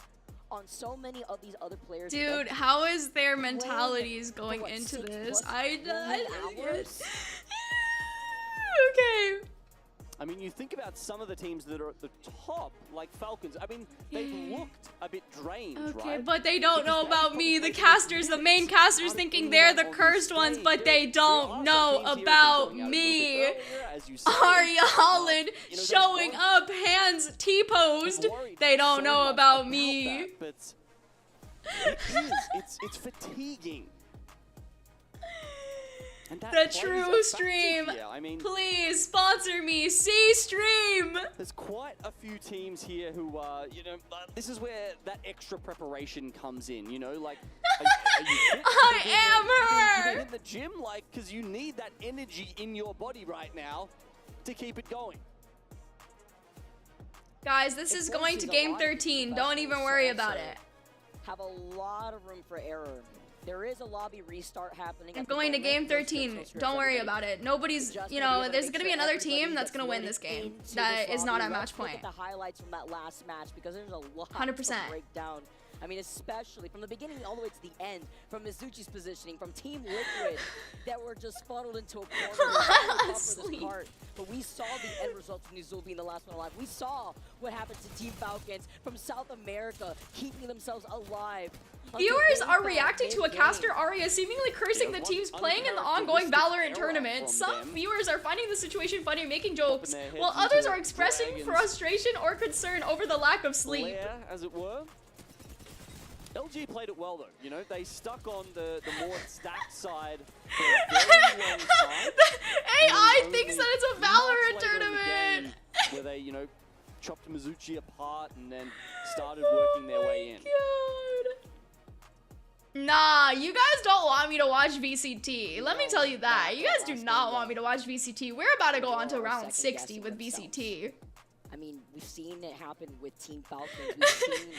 on so many of these other players? Dude, how is their mentalities going into this? Okay. I mean, you think about some of the teams that are at the top, like Falcons. I mean, they've looked a bit drained, Okay, right? but they don't know about me. The casters, the main casters thinking they're the cursed ones, but they don't know about me. Arya Holland showing up, hands T-posed. They don't know about me. But it's fatiguing. The true stream. I mean, please sponsor me. C stream. There's quite a few teams here who, you know, this is where that extra preparation comes in. You know, like, are you fit? I am her. In the gym, like, because you need that energy in your body right now to keep it going. Guys, this is going to game 13. Don't even worry about it. Have a lot of room for error. There is a lobby restart happening. I'm going to game 13. Don't worry about it. Nobody's, you know, there's going to be another team that's going to win this game. That is not at match point. Look at the highlights from that last match because there's a lot 100%. to break down. I mean, especially from the beginning all the way to the end, from Mizuchi's positioning, from Team Liquid that were just funneled into a corner. But we saw the end result from Nizul being the last one alive. We saw what happened to Team Falcons from South America, keeping themselves alive. Viewers are reacting to a caster Arya seemingly cursing the teams playing in the ongoing Valorant tournament. Some viewers are finding the situation funny, making jokes, while others are expressing frustration or concern over the lack of sleep. As it were. LG played it well though, you know, they stuck on the more stacked side for a very long time. AI thinks that it's a Valorant tournament! Where they, you know, chopped Mizuchi apart and then started working their way in. God. Nah, you guys don't want me to watch VCT. Let me tell you that. You guys do not want me to watch VCT. We're about to go on to round 60 with VCT. I mean, we've seen it happen with Team Falcons. We've seen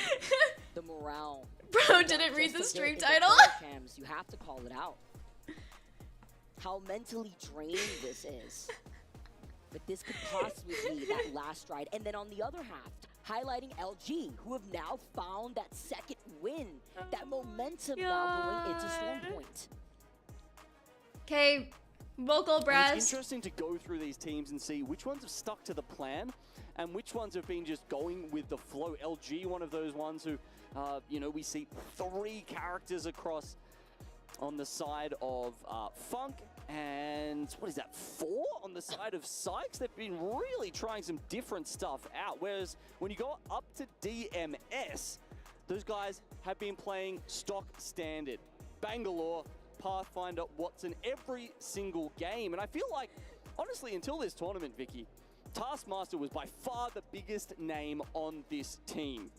the morale. Bro didn't read the stream title. You have to call it out. How mentally drained this is. But this could possibly be that last stride. And then on the other half, highlighting LG, who have now found that second win. That momentum now going into Stormpoint. Okay, vocal breath. It's interesting to go through these teams and see which ones have stuck to the plan and which ones have been just going with the flow. LG, one of those ones who, you know, we see 3 characters across on the side of Funk, and what is that, 4 on the side of Sykes? They've been really trying some different stuff out, whereas when you go up to DMS, those guys have been playing stock standard. Bangalore, Pathfinder, Watson, every single game, and I feel like, honestly, until this tournament, Vicky, Taskmaster was by far the biggest name on this team.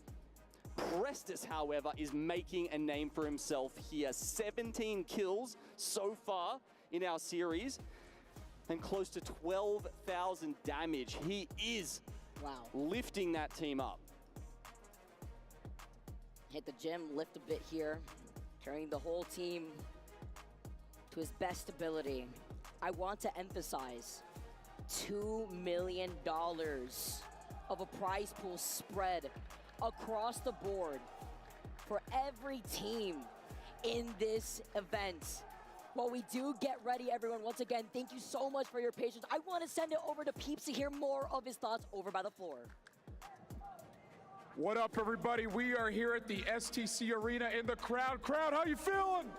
Prestus, however, is making a name for himself here. 17 kills so far in our series and close to 12,000 damage. He is lifting that team up. Hit the gym, lift a bit here, carrying the whole team to his best ability. I want to emphasize $2 million of a prize pool spread across the board for every team in this event. While we do get ready, everyone, once again, thank you so much for your patience. I want to send it over to Peeps to hear more of his thoughts over by the floor. What up, everybody? We are here at the STC Arena in the crowd. Crowd, how you feeling?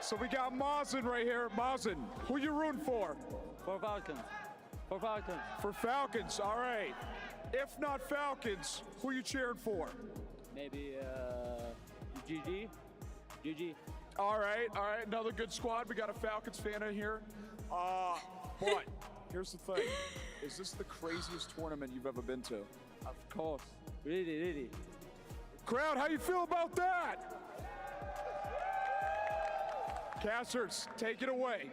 So we got Mazen right here. Mazen, who you rooting for? For Falcons. For Falcons. For Falcons, all right. If not Falcons, who you cheering for? Maybe GG. GG. All right, another good squad. We got a Falcons fan in here. But here's the thing. Is this the craziest tournament you've ever been to? Of course. Really, really. Crowd, how you feel about that? Casters, take it away.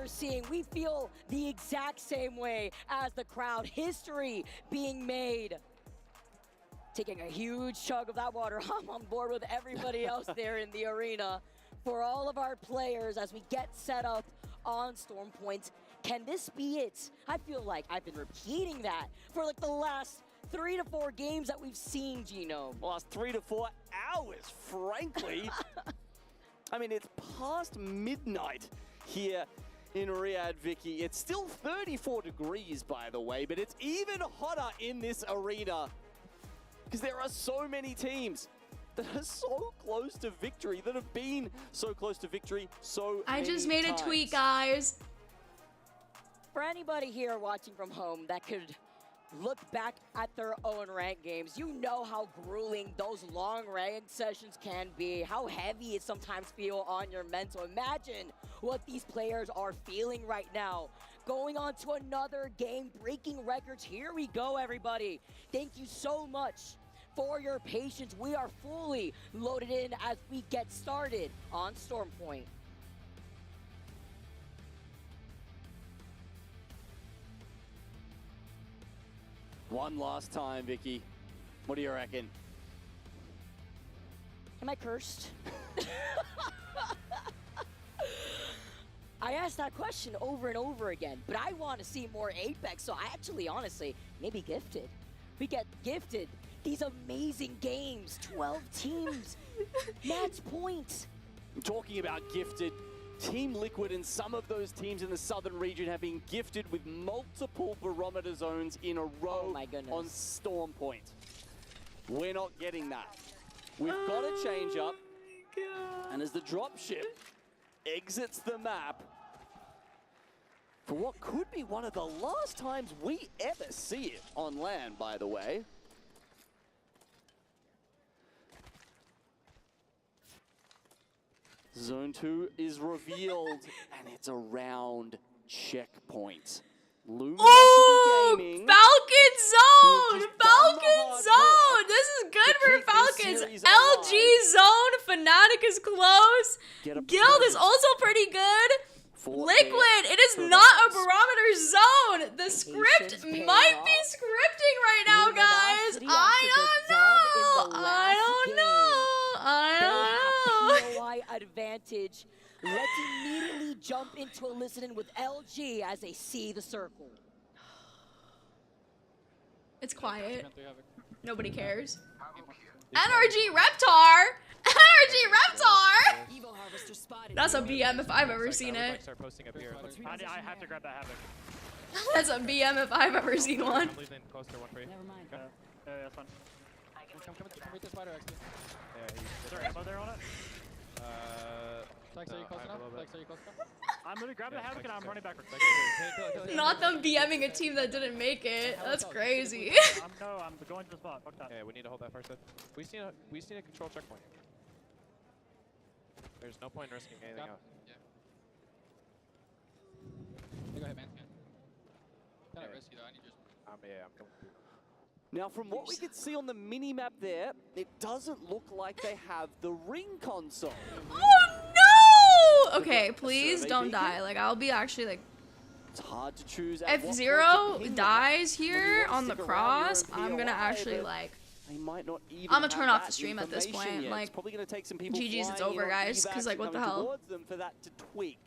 Seeing, we feel the exact same way as the crowd. History being made. Taking a huge chug of that water. I'm on board with everybody else there in the arena. For all of our players as we get set up on Storm Point, can this be it? I feel like I've been repeating that for like the last 3 to 4 games that we've seen, Gino. Last 3 to 4 hours, frankly. I mean, it's past midnight here in Riyadh, Vicky. It's still 34 degrees, by the way, but it's even hotter in this arena because there are so many teams that are so close to victory, that have been so close to victory so I many just made times. a tweet, guys. For anybody here watching from home that could look back at their own ranked games, you know how grueling those long ranked sessions can be, how heavy it sometimes feels on your mental. Imagine what these players are feeling right now. Going on to another game, breaking records. Here we go, everybody. Thank you so much for your patience. We are fully loaded in as we get started on Storm Point. One last time, Vicky. What do you reckon? Am I cursed? I asked that question over and over again, but I want to see more Apex, so I actually, honestly, maybe gifted. We get gifted these amazing games, 12 teams, match points. I'm talking about gifted. Team Liquid and some of those teams in the southern region have been gifted with multiple barometer zones in a row on Storm Point. We're not getting that. We've got to change up. And as the dropship exits the map, for what could be one of the last times we ever see it on land, by the way. Zone 2 is revealed, and it's around checkpoint. Ooh, Falcon Zone! Falcon Zone! This is good for Falcons. LG Zone, Fnatic is close. Guild is also pretty good. Liquid, it is not a barometer zone. The script might be scripting right now, guys. I don't know. POI advantage. Let's immediately jump into a listen-in with LG as they see the circle. It's quiet. Nobody cares. NRG Reptar! NRG Reptar! That's a BM if I've ever seen it. Start posting up here. I have to grab that Havoc. That's a BM if I've ever seen one. I'm leaving closer one for you. Never mind. Yeah, that's fine. Come with the spider, actually. Is there ammo there on it? Flex, are you close enough? Flex, are you close enough? I'm gonna grab the Havoc and I'm running backwards. Not them BMing a team that didn't make it. That's crazy. I'm going to the spot. Fuck that. Yeah, we need to hold that first. We just need a control checkpoint. There's no point in risking anything else. Yeah. Go ahead, man. Kind of risky though. I need your. Yeah, I'm coming through. Now, from what we can see on the mini-map there, it doesn't look like they have the ring console. Oh no! Okay, please don't die. Like, I'll be actually like. It's hard to choose. If Zero dies here on the cross, I'm gonna actually like. They might not even I'm gonna turn off the stream at this point. Yet. Like, it's probably gonna take some people GG's, it's over, guys. Because like, what the hell? Them for that to twig.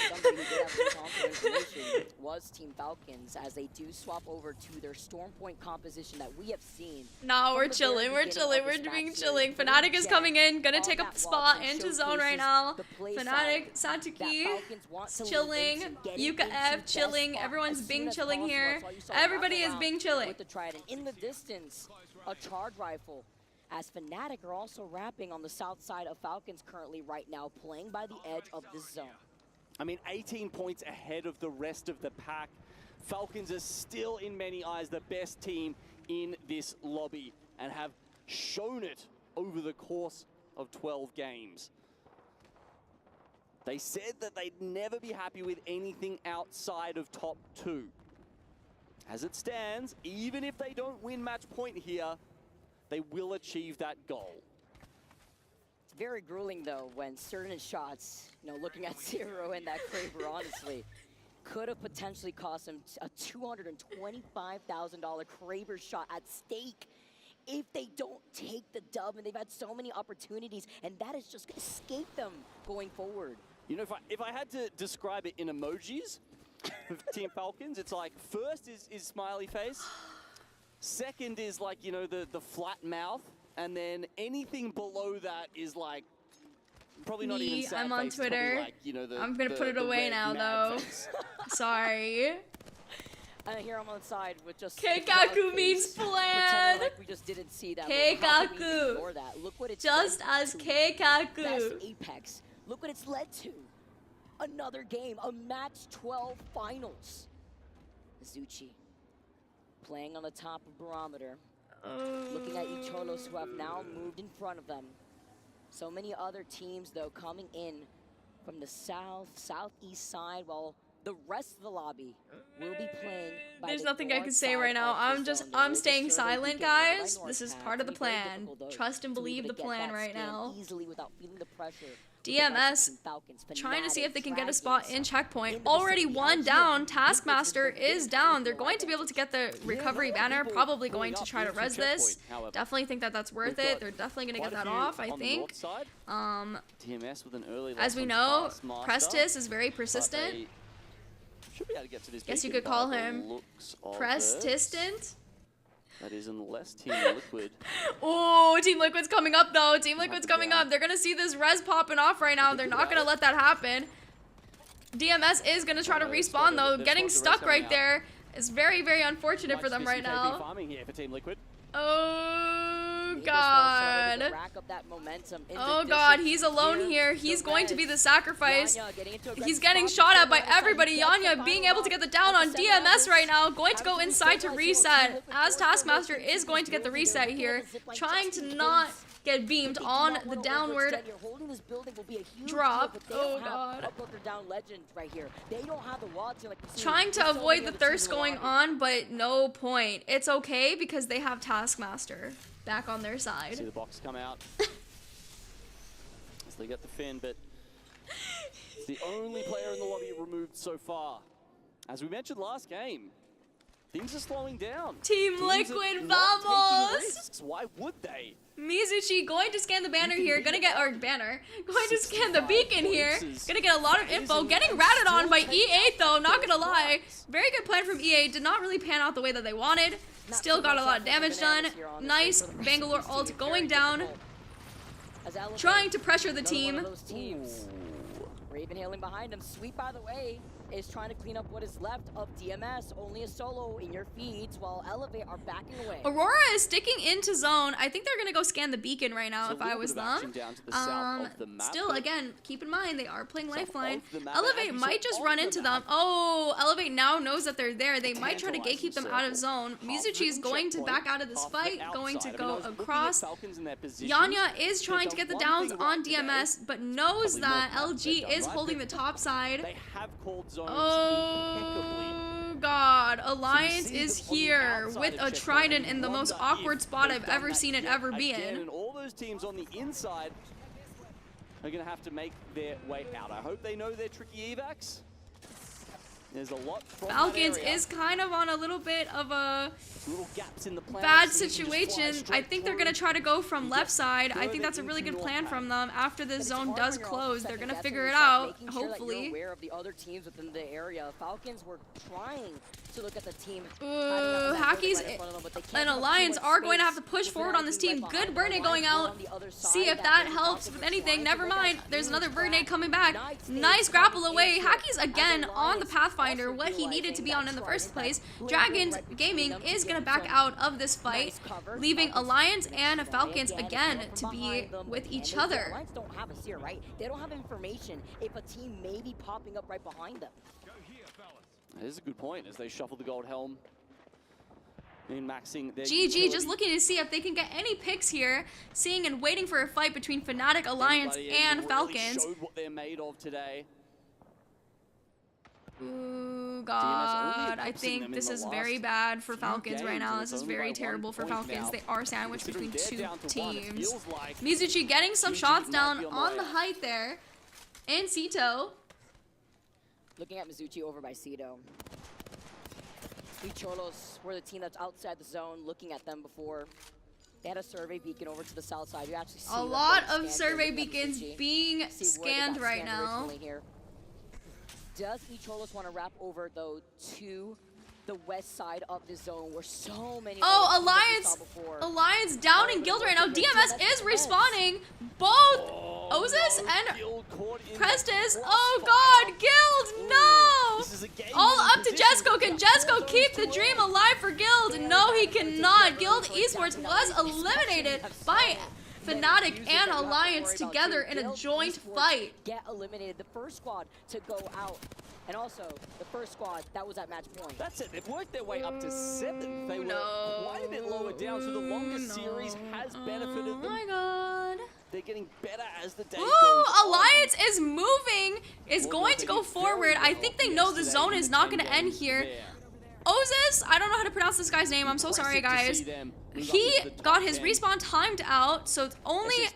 Something who did have some confirmation was Team Falcons as they do swap over to their Storm Point composition that we have seen. Nah, we're chilling, we're chilling, we're being chilling. Fnatic is coming in, gonna take up the spot into zone right now. Fnatic, Satuki, chilling, UKF, chilling, everyone's being chilling here. Everybody is being chilling. With the Trident in the distance, a charge rifle. As Fnatic are also wrapping on the south side of Falcons currently right now, playing by the edge of the zone. I mean, 18 points ahead of the rest of the pack. Falcons are still, in many eyes, the best team in this lobby and have shown it over the course of 12 games. They said that they'd never be happy with anything outside of top 2. As it stands, even if they don't win match point here, they will achieve that goal. It's very grueling, though, when certain shots, you know, looking at Zero and that Kraber, honestly, could have potentially cost him a $225,000 Kraber shot at stake if they don't take the dub, and they've had so many opportunities, and that is just going to escape them going forward. You know, if I had to describe it in emojis of Team Falcons, it's like, first is smiley face, second is like, you know, the flat mouth, and then anything below that is like, probably not even sad I'm on face, Twitter. like, you know, I'm gonna put it away now, though. Sorry. Here I'm on the side with just Keikaku means plan. Like we just didn't see that. Keikaku. Look what it's just as Keikaku. Best Apex. Look what it's led to. Another game, a match 12 finals. Mizuchi playing on the top of barometer. Looking at Icholos, who have now moved in front of them. So many other teams, though, coming in from the southeast side, while the rest of the lobby will be playing by There's the nothing I north can say side right now. of the zone. I'm staying Sure, they silent, can get by guys. north This is path. part of the It's gonna be very plan. difficult, though, Trust and to be believe able the to get plan that right stand now. easily without feeling the pressure. DMS trying to see if they can get a spot in checkpoint. Already one down. Taskmaster is down. They're going to be able to get the recovery banner. Probably going to try to res this. Definitely think that that's worth it. They're definitely going to get that off, I think. DMS with an early As we know, Prestis is very persistent. Should be able to get to this. Guess you could call him Prestistant. That is unless Team Liquid. Oh, Team Liquid's coming up, though. Team Liquid's coming up. They're going to see this res popping off right now. They're not going to let that happen. DMS is going to try to respawn, though. Getting stuck right there is very, very unfortunate for them right now. Oh, God. Oh, God. He's alone here. He's going to be the sacrifice. He's getting shot at by everybody. Yanya being able to get the down on DMS right now. Going to go inside to reset. As Taskmaster is going to get the reset here. Trying to not get beamed on the downward drop. Oh, God. Trying to avoid the thirst going on, but no point. It's okay because they have Taskmaster back on their side. See the box come out. As they get the fin, but it's the only player in the lobby removed so far. As we mentioned last game, things are slowing down. Team Liquid, vamos! Why would they? Mizuchi going to scan the banner here, going to scan the beacon here, gonna get a lot of info, getting ratted on by E8 though, not gonna lie. Very good plan from E8, did not really pan out the way that they wanted. Still got a lot of damage done. Nice Bangalore ult going down, trying to pressure the team. Raven hailing behind him, Sweep by the way is trying to clean up what is left of DMS. Only a solo in your feeds while Elevate are backing away. Aurora is sticking into zone. I think they're gonna go scan the beacon right now if I was them. Still, again, keep in mind they are playing Lifeline. Elevate might just run into them. Oh, Elevate now knows that they're there. They might try to gatekeep them out of zone. Mizuchi is going to back out of this fight, going to go across. Yanya is trying to get the downs on DMS, but knows that LG is holding the top side. They have called Oh, God. Alliance is here with a Trident in the most awkward spot I've ever seen it ever be in. And all those teams on the inside are going to have to make their way out. I hope they know their tricky evacs. There's a lot from Falcons is kind of on a little bit of a bad situation. I think they're going to try to go from left side. I think that's a really good plan from them. After this zone does close, they're going to figure it out, hopefully. Aware of the other teams within the area. Falcons were trying to look at the team. Hackies and Alliance are going to have to push forward on this team. Good Burnett going out. See if that helps with anything. Never mind. There's another Burnett coming back. Nice grapple away. Hackies again on the Pathfinder, what he needed to be on in the first place. Dragons Gaming is going to back out of this fight, leaving Alliance and Falcons again to be with each other. Alliance don't have a seer, right? They don't have information if a team may be popping up right behind them. That is a good point as they shuffle the gold helm. GG just looking to see if they can get any picks here, seeing and waiting for a fight between Fnatic, Alliance, and Falcons. Showed what they're made of today. Ooh, God, I think this is very bad for Falcons right now. This is very terrible for Falcons. They are sandwiched between two teams. Mizuchi getting some shots down on the height there. And Cito. Looking at Mizuchi over by Cito. Cholos were the team that's outside the zone, looking at them before. They had a survey beacon over to the south side. You actually see a lot of survey beacons being scanned right now. Does Cholos want to wrap over, though, to the west side of the zone where so many... Oh, Alliance down in Guild right now. DMS is respawning both Ozus and Prestis. Oh, God, Guild, no! All up to Jesco. Can Jesco keep the dream alive for Guild? No, he cannot. Guild Esports was eliminated by Fnatic and Alliance together in a joint fight. Get eliminated. The first squad to go out. And also, the first squad that was at match point. That's it. They've worked their way up to 7th. They were quite a bit lower down, so the longest series has benefited them. Oh my God. They're getting better as the day goes on. Alliance is moving, is going to go forward. I think they know the zone is not going to end here. Ozus, I don't know how to pronounce this guy's name. I'm so sorry, guys. He got his respawn timed out, so it's only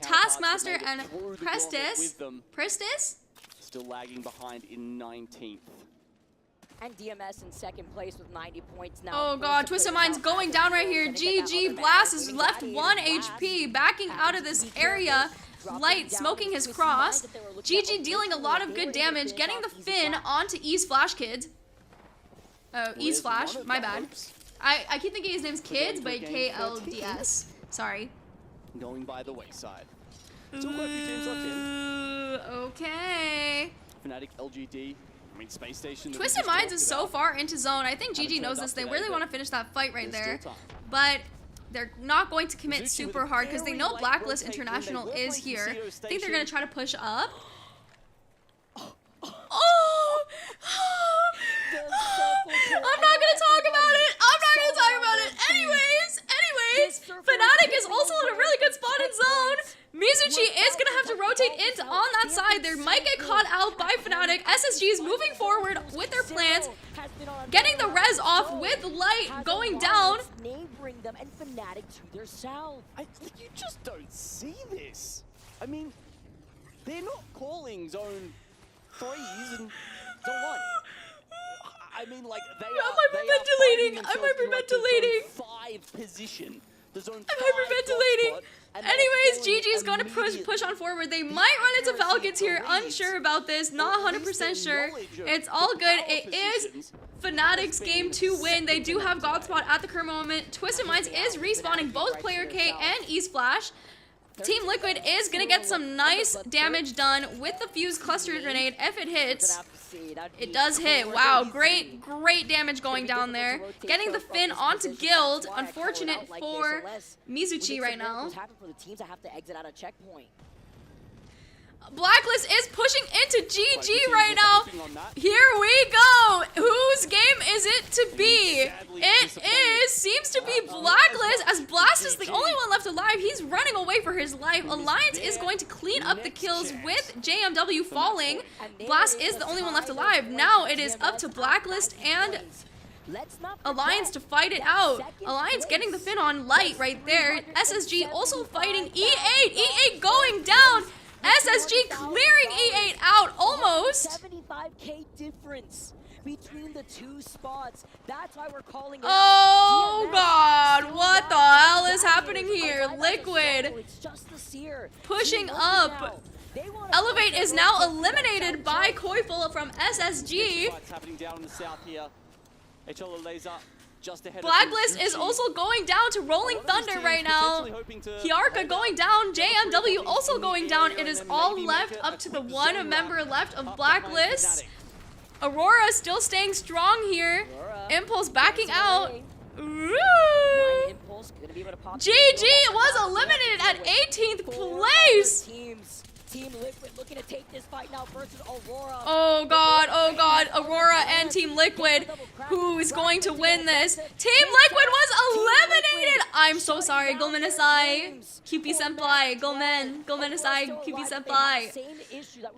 Taskmaster and Prestis. Still lagging behind in 19th. And DMS in second place with 90 points now. Oh God, Twisted Mind's going down right here. GG, Blast is left 1 HP, backing out of this area. Light smoking his cross. GG dealing a lot of good damage, getting the Finn onto E's Flash Kids. Oh, E's Flash, my bad. I keep thinking his name's Kids, but KLDS. Sorry. Going by the wayside. Still quite a few teams left in. Okay. Fnatic, LGD, I mean Space Station. Twisted Minds is so far into zone. I think GG knows this. They really want to finish that fight right there. But they're not going to commit super hard because they know Blacklist International is here. I think they're going to try to push up. Oh! I'm not gonna talk about it. I'm not gonna talk about it. Anyways, Fnatic is also in a really good spot in zone. Mizuchi is gonna have to rotate into on that side. They might get caught out by Fnatic. SSG is moving forward with their plans, getting the res off with Light going down. Neighboring them and Fnatic to their south. You just don't see this. I mean, they're not calling zone 3s and zone 1. I mean, like, they I'm hyperventilating. 5 position. The zone I'm hyperventilating. Anyways, GG's going to push on forward. They might run into Falcons here. Unsure about this. Not 100% sure. It's all good. It is Fnatic's game to win. They do have Godspot at the current moment. Twisted Minds is respawning both Player K and East Flash. Team Liquid is going to get some nice damage done with the Fuse Cluster Grenade if it hits. It does hit. Wow, great damage going down there. Getting the Finn onto Guild. Unfortunate for Mizuchi right now. Blacklist is pushing into GG right now. Here we go. Whose game is it to be? Seems to be Blacklist, as Blast is the only one left alive. He's running away for his life. Alliance is going to clean up the kills with JMW falling. Blast is the only one left alive. Now it is up to Blacklist and Alliance to fight it out. Alliance getting the Finn on Light right there. SSG also fighting E8. E8 going down. SSG clearing E8 out almost. 75k difference between the two spots. That's why we're calling it. Oh God, what the hell is happening here? Liquid pushing up. Elevate is now eliminated by Koiful from SSG. Blacklist is also going down to Rolling Thunder right now. Hyarka going down, JMW also going down. It is all left up to the one member left of Blacklist. Aurora still staying strong here. Impulse backing out. Ooh. GG was eliminated at 18th place. Team Liquid looking to take this fight now versus Aurora. Oh god, Aurora and Team Liquid. Who is going to win this? Team Liquid was eliminated! I'm so sorry, Gomenasai. QP Senpai, Gomenasai, QP Senpai.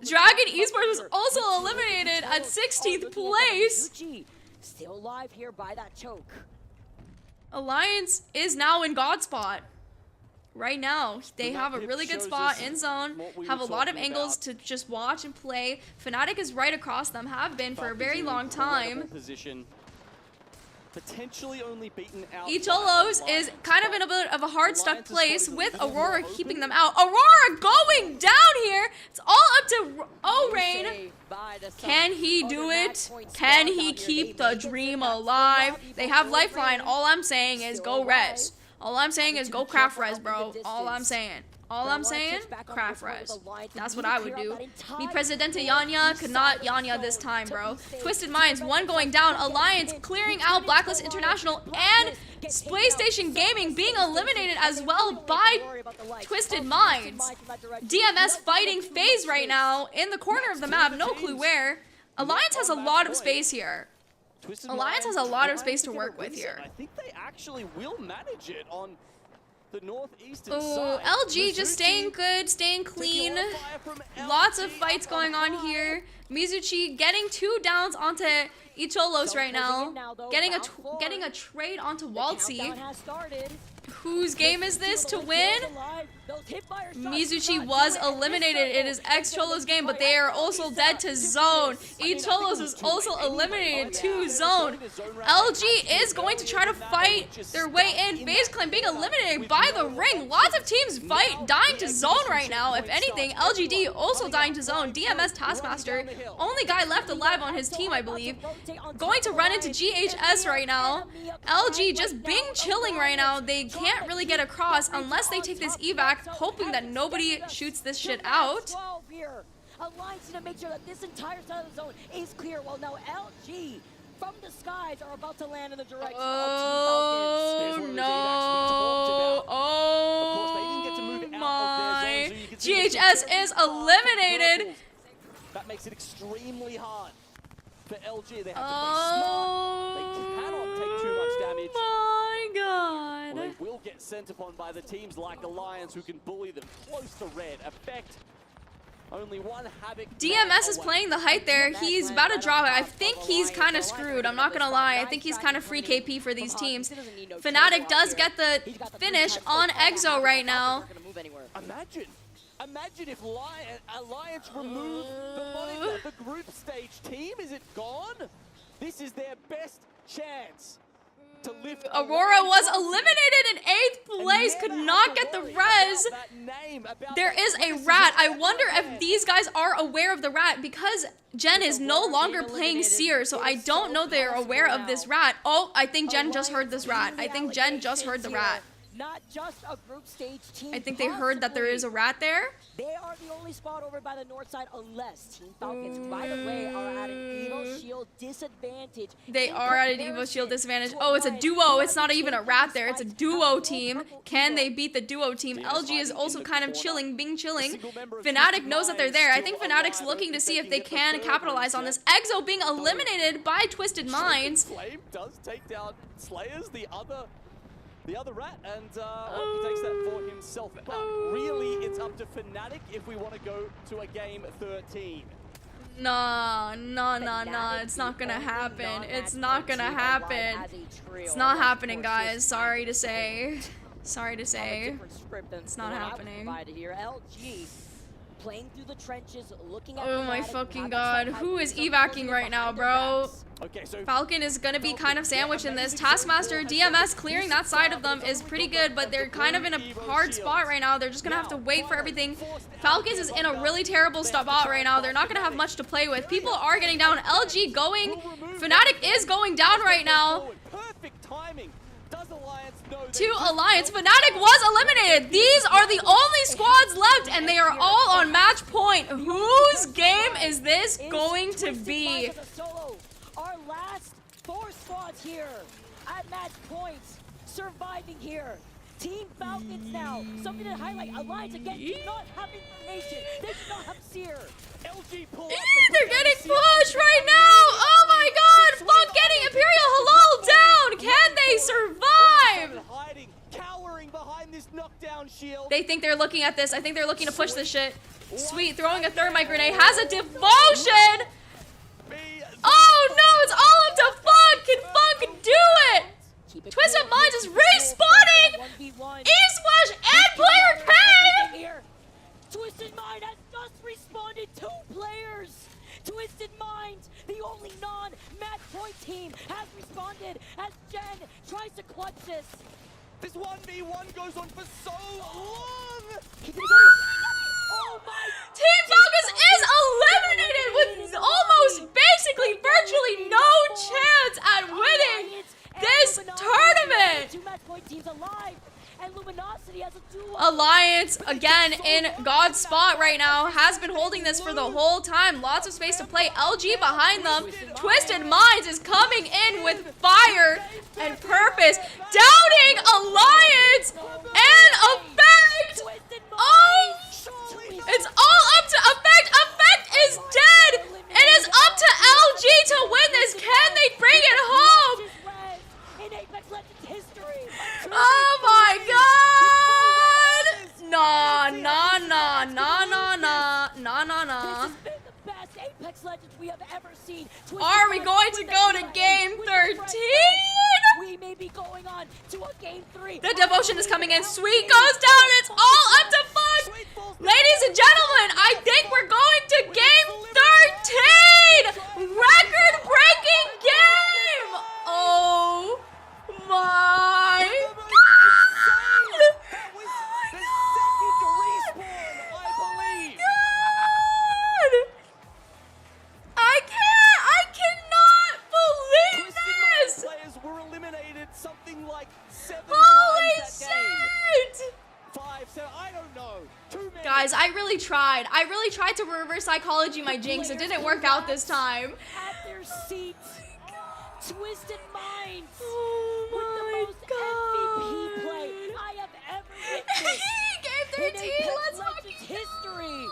Dragon Esports was also eliminated at 16th place. Still alive here by that choke. Alliance is now in God spot. Right now, they have a really good spot in zone, have a lot of angles to just watch and play. Fnatic is right across them, have been for a very long time. Potentially only beaten out. Icholos is kind of in a bit of a hard stuck place with Aurora keeping them out. Aurora going down here. It's all up to O-Rain. Can he do it? Can he keep the dream alive? They have Lifeline. All I'm saying is go res. All I'm saying is go craft res, bro. All I'm saying, craft res. That's what I would do. Mi Presidente Yanya could not Yanya this time, bro. Twisted Minds, one going down. Alliance clearing out Blacklist International and PlayStation Gaming being eliminated as well by Twisted Minds. DMS fighting FaZe right now in the corner of the map, no clue where. Alliance has a lot of space here. Alliance has a lot of space to work with here. I think they actually will manage it on the northeastern side. side. LG just staying good, staying clean. Lots of fights going on here. Mizuchi getting 2 downs onto Icholos right now. Getting a trade onto Waltzy. Whose game is this to win? Mizuchi was eliminated. It is X-Cholo's game, but they are also dead to zone. Icholos is also eliminated to zone. LG is going to try to fight their way in. FaZe Clan being eliminated by the ring. Lots of teams dying to zone right now. If anything, LGD also dying to zone. DMS Taskmaster, only guy left alive on his team, I believe. Going to run into GHS right now. LG just being chilling right now. They can't really get across unless they take this evac, hoping that nobody shoots this shit out. Alliance to make sure that this entire side of the zone is clear. Well, now LG from the skies are about to land in the direction of Team Falcons. No! Oh my! GHS is eliminated. That makes it extremely hard for LG. They have to play smart. They cannot take too much damage. My God! Well, they will get sent upon by the teams like Alliance, who can bully them close to red. Effect. Only one Havoc. DMS is playing the height there. He's about to drop it. I think he's kind of screwed. I'm not gonna lie. I think he's kind of free KP for these teams. Fnatic does get the finish on Exo right now. Imagine if Alliance removed the moniker, the group stage team. Is it gone? This is their best chance to lift. Aurora was eliminated in 8th place, could not get the res. There is a rat. I wonder if these guys are aware of the rat because Jen is no longer playing Seer, so I don't know they're aware of this rat. Oh, I think Jen just heard this rat. I think Jen just heard the rat. Not just a group stage team. I think they heard that there is a rat there. They are the only squad over by the north side, unless Team Falcons, by the way, are at an Evo Shield disadvantage. They are at an Evo Shield disadvantage. Oh, it's a duo. It's not even a rat there. It's a duo team. Can they beat the duo team? LG is also kind of chilling, being chilling. Fnatic knows that they're there. I think Fnatic's looking to see if they can capitalize on this. Exo being eliminated by Twisted Minds. Flame does take down Slayers, the other rat, and he takes that for himself. But really, it's up to Fnatic if we want to go to a game 13. Nah, it's not gonna happen. It's not gonna happen. It's not happening, guys. Sorry to say. Sorry to say. It's not happening. Playing through the trenches, looking at oh my fucking god. Who is evacing right now, bro? Falcon is gonna be kind of sandwiched in this. Taskmaster, DMS clearing that side of them is pretty good, but they're kind of in a hard spot right now. They're just gonna have to wait for everything. Falcons is in a really terrible spot right now. They're not gonna have much to play with. People are getting down. LG going. Fnatic is going down right now. Perfect timing. To Alliance. Fnatic was eliminated. These are the only squads left, and they are all on match point. Whose game is this going to be? Our last 4 squads here at match points, surviving here. Team Falcons now. Something to highlight. Alliance again do not have information. They They're getting pushed right now! Oh my god! Funk getting Imperial Halal down! Can they survive? Hiding, cowering behind this knockdown shield. They think they're looking at this. I think they're looking to push this shit. Sweet, throwing a thermite grenade. Has a devotion! Oh no, it's all up to Funk! Can Funk do it? Twisted Minds is respawning! E-Splash and Player K! Twisted Mind has just responded 2 players! Twisted Mind, the only non-match point team, has responded as Jen tries to clutch this. This 1v1 goes on for so long! Oh my! Team Focus is eliminated with almost basically virtually no chance at winning this tournament! 2 match point teams alive, and Luminosity has a duo. Alliance, again, in God's spot right now, has been holding this for the whole time. Lots of space to play. LG behind them. Twisted Minds is coming in with fire and purpose. Downing Alliance and Effect. Oh, it's all up to Effect. Effect is dead. It is up to LG to win this. Can they bring it home? Oh my god! Nah. Are we going to go to game 13? We may be going on to a game 3. The devotion is coming in. Sweet goes down. It's all up to Funk. Ladies and gentlemen, I think we're going to game 13. Record-breaking game. Oh my I cannot believe this! Players were eliminated something like 7 Holy times that shit! game. 5, 7, I don't know. Too many. Guys, I really tried. I really tried to reverse psychology my jinx. It didn't work out this time. At their seats, Twisted Minds Oh with the most MVP play I have ever witnessed. Game 13, let's fucking history.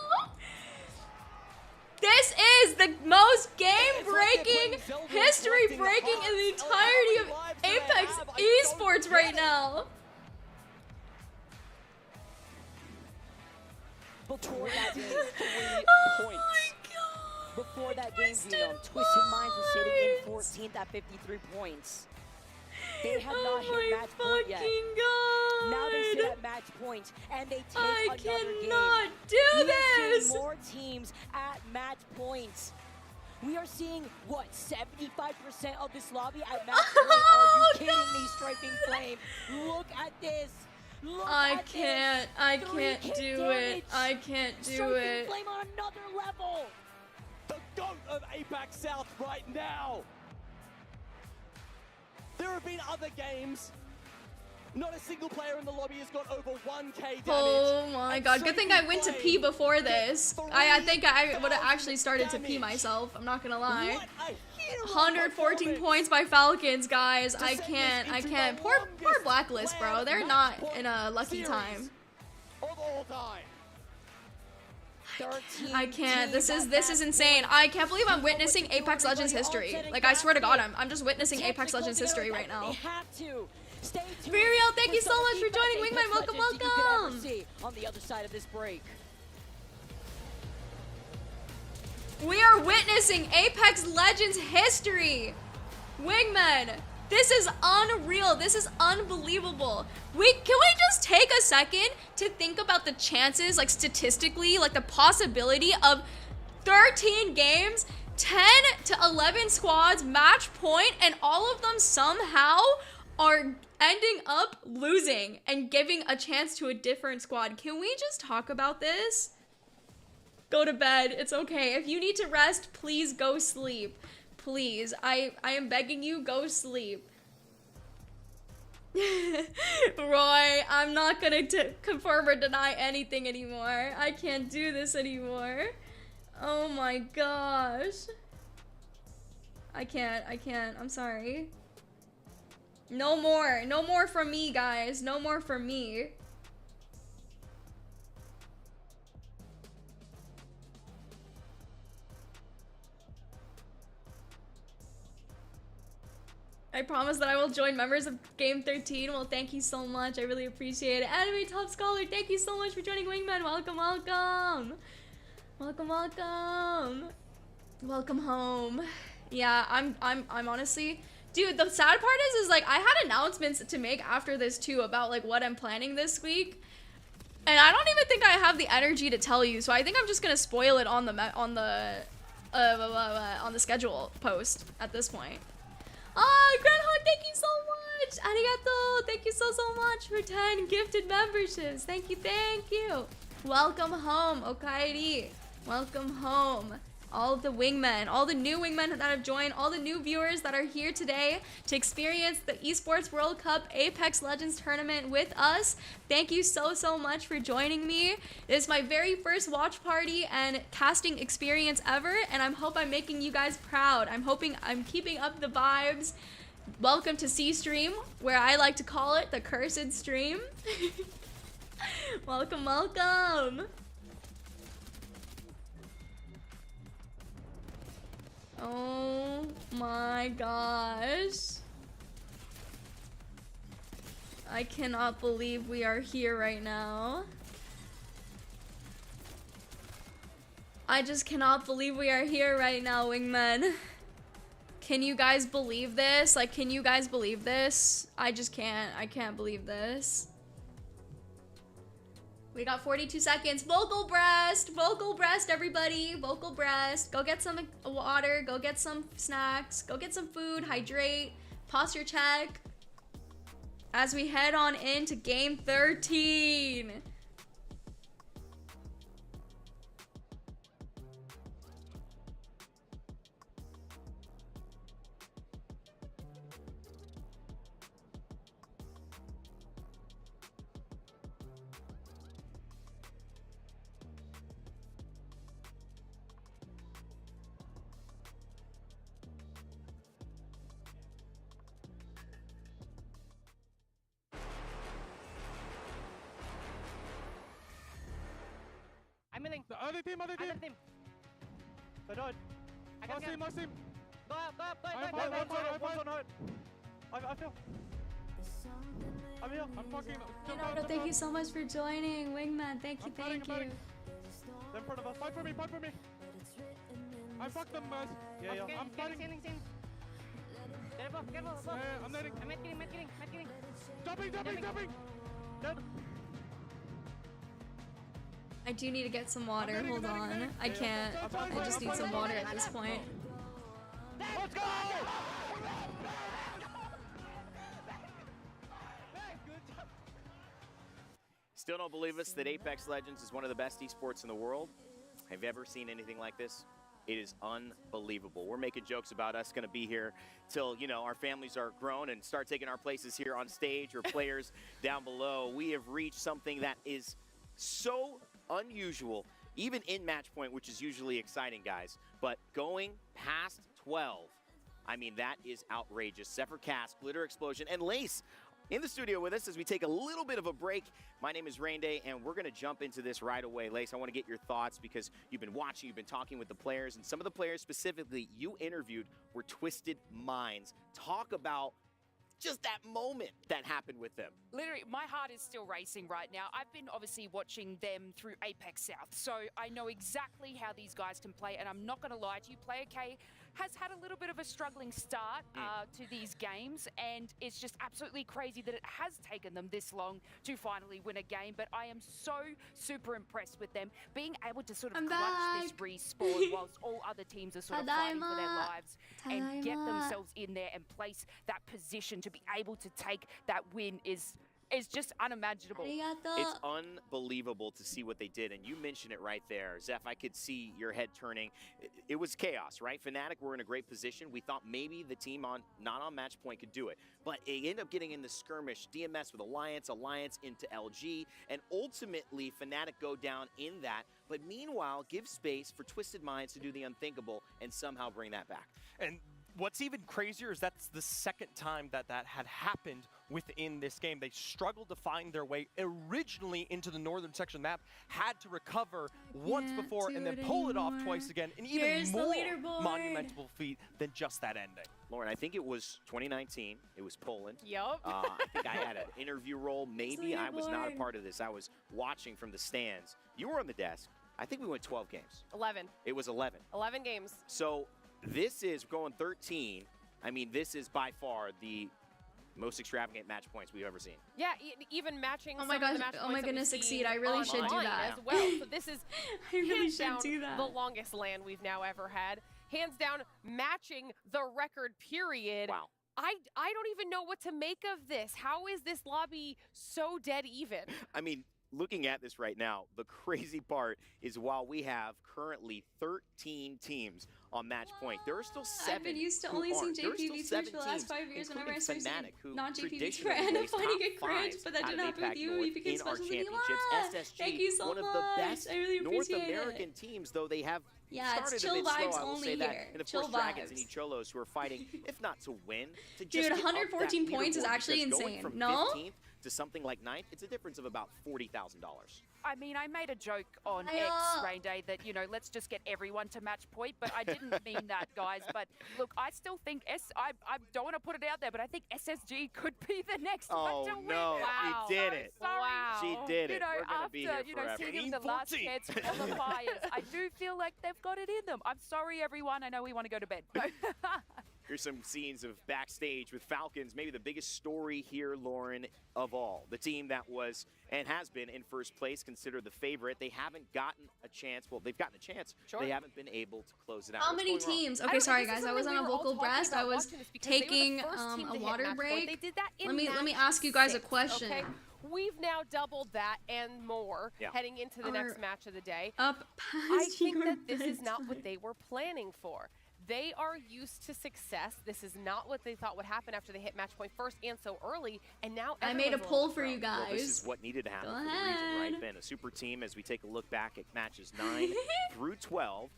This is the most game-breaking, history-breaking in the entirety of Apex Esports right now. Before that game, 3 Oh points. my god. Before that game, Twisted Twisted Minds was sitting in Minds. 14th at 53 points. They have Oh not hit my match point yet. fucking god. Now they sit at match point, and they take I another game. cannot do We are this. seeing more teams at match points. We are seeing, what, 75% of this lobby at match point? Are you kidding me, Striking Flame? Look at this. Look I at can't. this. I 3 can't hit do damage. it. I can't do Striking it. Flame on another level. The GOAT of Apex South right now. There have been other games. Not a single player in the lobby has got over 1k damage. Oh my god. Good thing I went to pee before this. I think I would have actually started to pee myself. I'm not gonna lie. 114 points by Falcons, guys. I can't. Poor Blacklist, bro. They're not in a lucky time. Of all time. I can't. This is insane. I can't believe I'm witnessing Apex Legends history. Like, I swear to God, I'm just witnessing Apex Legends history right now. Viriel, thank you so much for joining. Wingman, welcome, welcome. On the other side of this break. We are witnessing Apex Legends history. Wingman, this is unreal. This is unbelievable. Can we just take a second to think about the chances, like statistically, like the possibility of 13 games, 10 to 11 squads, match point, and all of them somehow are ending up losing and giving a chance to a different squad. Can we just talk about this? Go to bed. It's okay. If you need to rest, please go sleep. Please. I am begging you, go sleep. Roy, I'm not gonna confirm or deny anything anymore. I can't do this anymore. Oh my gosh. I can't. I'm sorry. No more. No more from me, guys. No more from me. I promise that I will join members of Game 13. Well, thank you so much. I really appreciate it. Anime Top Scholar, thank you so much for joining Wingman. Welcome, welcome. Welcome, welcome. Welcome home. Yeah, I'm honestly, dude, the sad part is like I had announcements to make after this too about like what I'm planning this week. And I don't even think I have the energy to tell you. So I think I'm just going to spoil it on the schedule post at this point. Oh, Grandhawk, thank you so much. Arigato. Thank you so much for 10 gifted memberships. Thank you, thank you. Welcome home, Okairi. Welcome home. All of the wingmen, all the new wingmen that have joined, all the new viewers that are here today to experience the Esports World Cup Apex Legends tournament with us. Thank you so much for joining me. It is my very first watch party and casting experience ever, and I hope I'm making you guys proud. I'm hoping I'm keeping up the vibes. Welcome to C-Stream, where I like to call it the cursed stream. Welcome, welcome. Oh my gosh. I cannot believe we are here right now. I just cannot believe we are here right now, wingmen. Can you guys believe this? Like, can you guys believe this? I just can't. I can't believe this. We got 42 seconds. Vocal breast, everybody. Vocal breast. Go get some water. Go get some snacks. Go get some food. Hydrate. Posture check. As we head on into game 13. I'm in. The other team. Other team. I died. My team. Go up. I feel. I'm here. I'm fucking. Leonardo, thank you so much for joining. Wingman, thank you. They're in front of us. Fight for me. I fucked them, guys. Yeah. I'm fighting. Careful. I'm netting. I'm kidding. Jumping. Dead. I do need to get some water. Hold on. I can't. I just need some water at this point. Let's go! Still don't believe us that Apex Legends is one of the best esports in the world? Have you ever seen anything like this? It is unbelievable. We're making jokes about us going to be here till, you know, our families are grown and start taking our places here on stage or players down below. We have reached something that is so unusual, even in match point, which is usually exciting, guys. But going past 12, I mean, that is outrageous. Zephyr Cast, Glitter Explosion, and Lace in the studio with us as we take a little bit of a break. My name is Rainday, and we're going to jump into this right away. Lace, I want to get your thoughts because you've been watching, you've been talking with the players, and some of the players specifically you interviewed were Twisted Minds. Talk about just that moment that happened with them. Literally, my heart is still racing right now. I've been obviously watching them through Apex South, so I know exactly how these guys can play, and I'm not going to lie to you, Player K has had a little bit of a struggling start to these games, and it's just absolutely crazy that it has taken them this long to finally win a game, but I am so super impressed with them being able to sort of clutch this respawn whilst all other teams are sort of fighting for their lives and get themselves in there and place that position to be able to take that win is just unimaginable. It's unbelievable to see what they did, and you mentioned it right there. Zeph, I could see your head turning. It was chaos, right? Fnatic were in a great position. We thought maybe the team not on match point could do it, but it ended up getting in the skirmish. DMS with Alliance into LG, and ultimately Fnatic go down in that, but meanwhile give space for Twisted Minds to do the unthinkable and somehow bring that back. And what's even crazier is that's the second time that had happened within this game. They struggled to find their way originally into the northern section of the map, had to recover once before and then pull it off twice again. An even more monumental feat than just that ending. Lauren, I think it was 2019. It was Poland. Yep. I think I had an interview role. Maybe I was not a part of this. I was watching from the stands. You were on the desk. I think we went 12 games. 11. It was 11. 11 games. So this is going 13. I mean, this is by far the most extravagant match points we've ever seen. Yeah, even matching. Oh my gosh! Oh my goodness, Succeed! I really should do that as well. So this is I really hands should down do that. the longest LAN we've now ever had. Hands down, matching the record period. Wow. I don't even know what to make of this. How is this lobby so dead even? I mean, looking at this right now, the crazy part is while we have currently 13 teams on match point, there are still 7 I've been used to only seeing JPV Twitch for the last 5 years. Whenever I started seeing non-JPV Twitch, I end up finding it cringe, but that didn't happen with you. You became special with me. Thank you so much. One of the best I really North appreciate American teams, though they have it's started chill a bit vibes slow, I will only say that. here. And of Chill course, Dragons and vibes. Icholos who are fighting, if not to win, to just Dude, get up 114 that points is leaderboard, actually because going insane. from No? 15th to something like 9th, it's a difference of about $40,000. I mean, I made a joke on X, Rain Day, that, you know, let's just get everyone to match point, but I didn't mean that, guys. But look, I still think I don't want to put it out there, but I think SSG could be the next one to win. No, Wow. she did it. Wow. She did it. You know, We're going to after, be here you know, forever. seeing the last chance qualifiers, I do feel like they've got it in them. I'm sorry, everyone. I know we want to go to bed. Here's some scenes of backstage with Falcons, maybe the biggest story here, Lauren, of all. The team that was and has been in first place, considered the favorite. They haven't gotten a chance. Well, they've gotten a chance. Sure. They haven't been able to close it out. How many teams? Okay, sorry guys. I was on a vocal rest. I was taking a water break. They did that in let me ask you guys a question. Okay? We've now doubled that and more heading into the next match of the day. I think that this is not what they were planning for. They are used to success. This is not what they thought would happen after they hit match point first and so early. And now I made a poll for you guys. Well, this is what needed to happen for the reason, right, Ben? A super team as we take a look back at matches 9 through 12,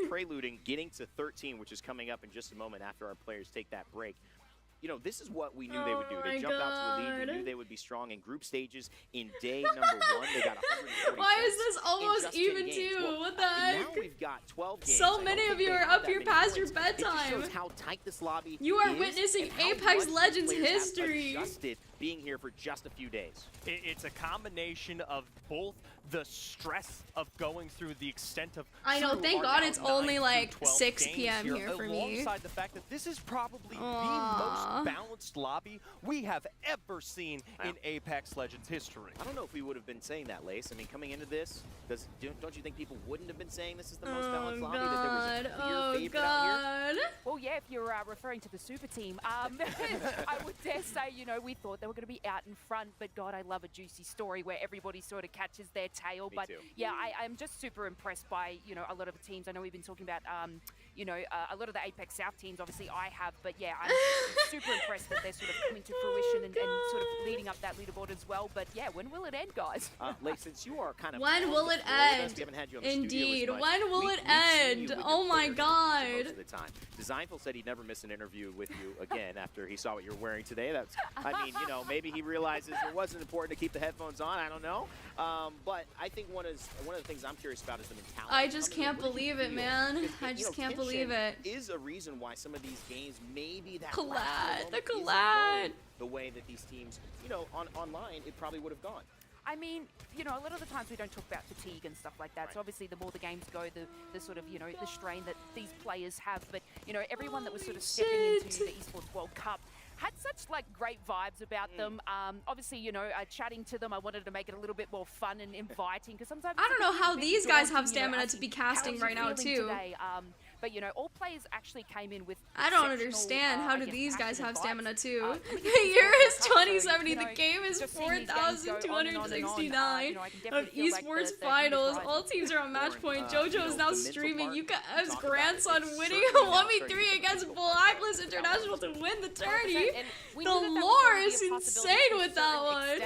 preluding, getting to 13, which is coming up in just a moment after our players take that break. You know, this is what we knew they would do. They jumped out to the lead. We knew they would be strong in group stages. In day number 1, they got 140 Why is this almost even too? Well, what the heck? Now we've got 12 games. So many of you are up here past your bedtime. It just shows how tight this lobby You are is witnessing and Apex how much Legends players have history. adjusted being here for just a few days. It's a combination of both the stress of going through the extent of I know, thank God it's only like 6 p.m. here for me. Alongside the fact that this is probably the most balanced lobby we have ever seen in Apex Legends history. I don't know if we would have been saying that, Lace. I mean, coming into this, don't you think people wouldn't have been saying this is the most balanced lobby? That there was a clear favorite out here? Well, yeah, if you're referring to the super team, I would dare say, you know, we thought they were going to be out in front, but God, I love a juicy story where everybody sort of catches their tail. Me but too. yeah, I'm just super impressed by, you know, a lot of the teams. I know we've been talking about, you know, a lot of the Apex South teams, obviously I have, but yeah, I'm super impressed that they're sort of coming to fruition and sort of leading up that leaderboard as well. But yeah, when will it end, guys? Lace, since you are kind of when will it end? Indeed, when will it end? Oh my God. Most of the time. Designful said he'd never miss an interview with you again after he saw what you're wearing today. That's, I mean, you know, maybe he realizes it wasn't important to keep the headphones on. I don't know. But I think one of the things I'm curious about is the mentality. I just can't believe it, man. I just can't believe it. Is a reason why some of these games maybe that collide, the collide. The way that these teams, you know, online, it probably would have gone. I mean, you know, a lot of the times we don't talk about fatigue and stuff like that. Right. So obviously the more the games go, the sort of, you know, the strain that these players have. But, you know, everyone that was sort of stepping into the Esports World Cup had such like great vibes about them. Obviously, you know, chatting to them, I wanted to make it a little bit more fun and inviting because sometimes I don't know how these guys have stamina to be casting right now too. Today? But you know, all players actually came in with. I don't understand. How do these guys have stamina too? The year is 2070. The game is 4,269 of esports finals. All teams are on match point. JoJo is now streaming. Yuka F's grandson winning a 1v3 against Blacklist International to win the tourney. The lore is insane with that one.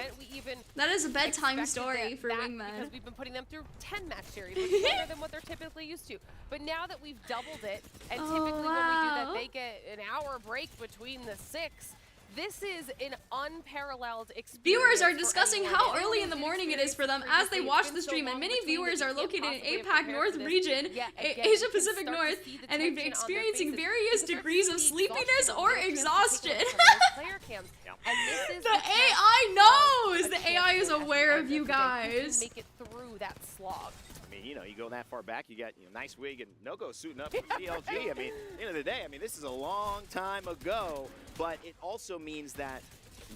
That is a bedtime story for wingmen. Because we've been putting them through 10 match series, which is better than what they're typically used to. But now that we've doubled doubled it. And typically when we do that, they get an hour break between the 6. This is an unparalleled experience. Viewers are discussing how early in the morning it is for them as they watch the stream, and many viewers are located in APAC North region, Asia Pacific North, and they've been experiencing various degrees of sleepiness or exhaustion. The AI knows! The AI is aware of you guys. Make it through that slog. I mean, you know, you go that far back, you got nice wig and no-go suiting up for CLG. I mean, at the end of the day, I mean, this is a long time ago, but it also means that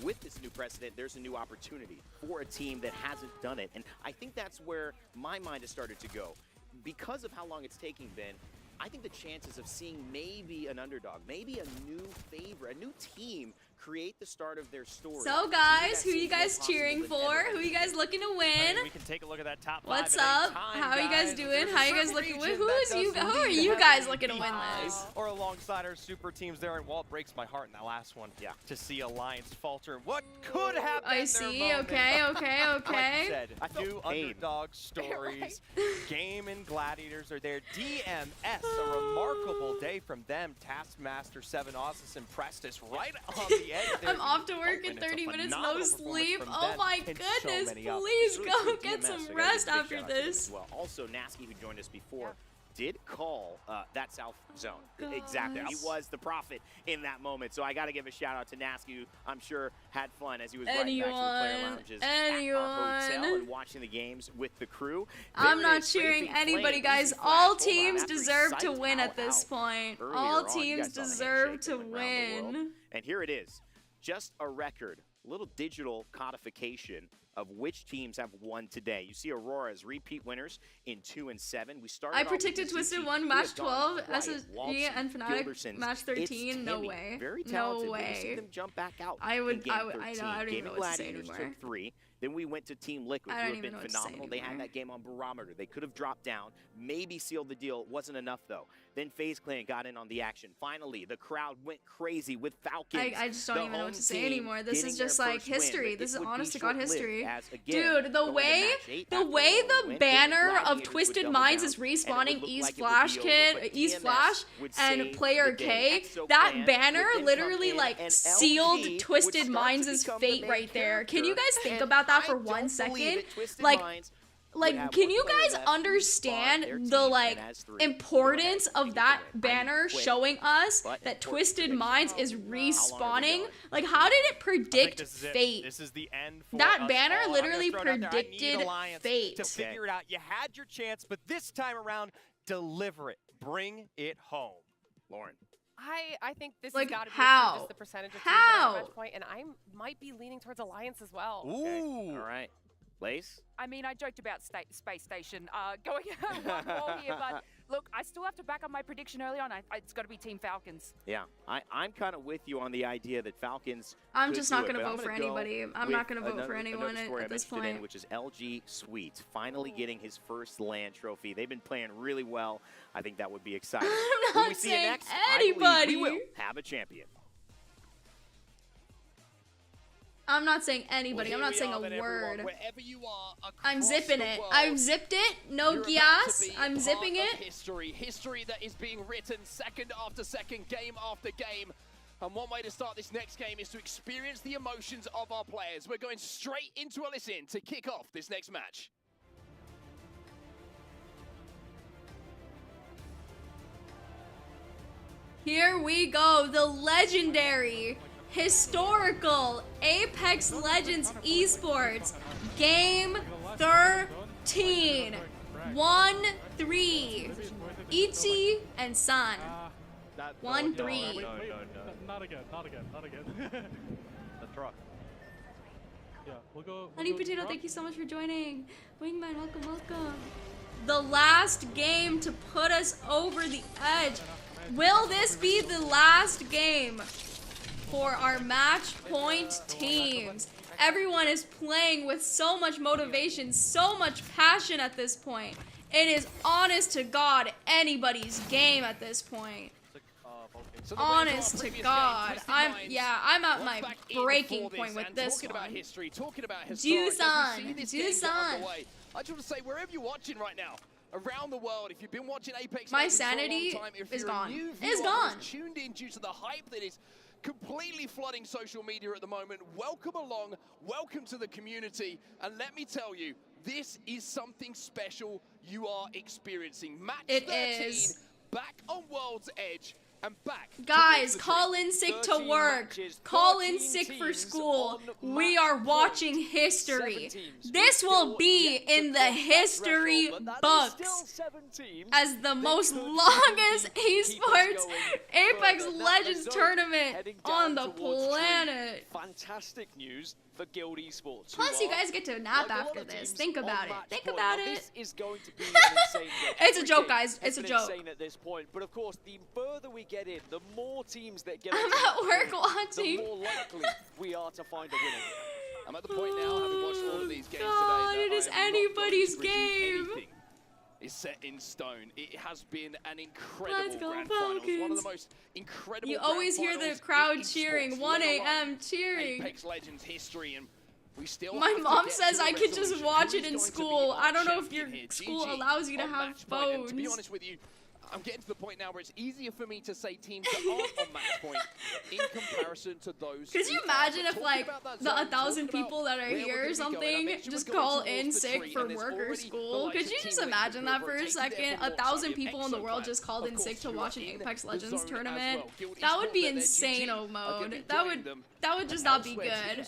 with this new precedent, there's a new opportunity for a team that hasn't done it. And I think that's where my mind has started to go. Because of how long it's taking, Ben, I think the chances of seeing maybe an underdog, maybe a new favorite, a new team create the start of their story. So guys, who you guys cheering for? Who you guys looking to win? We can take a look at that top 5. What's up? How are you guys doing? How are you guys looking to win? Who are you guys looking to win this? Or alongside our super teams there, and Walt breaks my heart in that last one. Yeah. To see Alliance falter. What could happen? I see. Okay. Like I said, new underdog stories. Game and Gladiators are there. DMS, a remarkable day from them. Taskmaster 7 Ossus impressed us right on the edge. I'm off to work in 30 minutes, no sleep. Oh my goodness, please go get some rest after this. Well, also, Nasky, who joined us before, did call that South Zone. Exactly. He was the prophet in that moment. So I got to give a shout out to Nasky, who I'm sure had fun as he was riding back to the player lounges at our hotel and watching the games with the crew. I'm not cheering anybody, guys. All teams deserve to win at this point. All teams deserve to win. And here it is. Just a record, a little digital codification of which teams have won today. You see Aurora as repeat winners in 2 and 7. We started. I predicted Twisted 1 match 12, SSG and Fnatic match 13. No way. Very talented. No way. See them jump back out. I don't even know what to say anymore. Took 3. Then we went to Team Liquid, who have been phenomenal. They had that game on Barometer. They could have dropped down, maybe sealed the deal. It wasn't enough, though. Then FaZe Clan got in on the action. Finally, the crowd went crazy with Falcons. I just don't even know what to say anymore. This is just like history. This is honest to God history. Dude, the way the banner of Twisted Minds is respawning East Flash and Player K, that banner literally like sealed Twisted Minds' fate right there. Can you guys think about that for 1 second? Like, can you guys understand the, like, importance of that banner showing us that Twisted Minds is respawning? Like, how did it predict fate? This is the end for that banner literally predicted fate. To figure it out. You had your chance, but this time around, deliver it. Bring it home. Lauren. I think this like, has got to be just the percentage of teams at match point, and I might be leaning towards Alliance as well. Ooh. All right. Lace? I mean, I joked about Space Station going one more here, but look, I still have to back up my prediction early on. It's got to be Team Falcons. Yeah, I'm kind of with you on the idea that Falcons. I'm just not going to vote for anybody. I'm not going to vote for anyone at this point. Today, which is LG Sweet finally getting his first LAN trophy. They've been playing really well. I think that would be exciting. I'm not saying anybody. We will have a champion. I'm not saying anybody. I'm not saying a word. I'm zipping it. I've zipped it. No gas. I'm zipping it. History that is being written second after second, game after game. And one way to start this next game is to experience the emotions of our players. We're going straight into a listen to kick off this next match. Here we go. The legendary, historical Apex Legends Esports Game 13. 1-3. Ichi and San. 1-3. Not again. That's rough. Yeah, we'll go. Honey Potato, thank you so much for joining. Wingman, welcome. The last game to put us over the edge. Will this be the last game for our match point teams? Everyone is playing with so much motivation, so much passion at this point. It is honest to God anybody's game at this point. Honest to God, I'm at my breaking point with this one. Talking about history, talking about Jusan. I just want to say, wherever you're watching right now, around the world. If you've been watching Apex My Legends sanity for a long time, if is you're a gone. new It's viewer gone. who's tuned in due to the hype that is completely flooding social media at the moment, welcome along, welcome to the community, and let me tell you, this is something special you are experiencing. Match 13, back on World's Edge, and back. Guys, call in sick to work. Call in sick for school. We are watching history. This will be in the history books as the most longest esports Apex Legends tournament on the planet. Fantastic news for Guild Esports. Plus, you guys get to nap after this. Think about it. Think about it. This is going to be an insane game. It's a joke, guys. It's a joke. Insane at this point, but of course, the further we get in, the more teams that get. I'm at work watching. The more likely we are to find a winner. I'm at the point now, having watched all of these games God, today, it is anybody's game. Is set in stone. It has been an incredible grand finals. One of the most incredible. You always hear the crowd cheering, 1 a.m. cheering. Apex Legends history, and we still. My mom says I could just watch it in school. I don't know if your school allows you to have phones. To be honest with you, I'm getting to the point now where it's easier for me to say teams that aren't on match point in comparison to those. Could you imagine if like the 1,000 people that are here or something just call in sick for work or school? Could you just imagine that for a second? 1,000 people in the world just called in sick to watch an Apex Legends tournament. That would be insane-o mode. That would just not be good.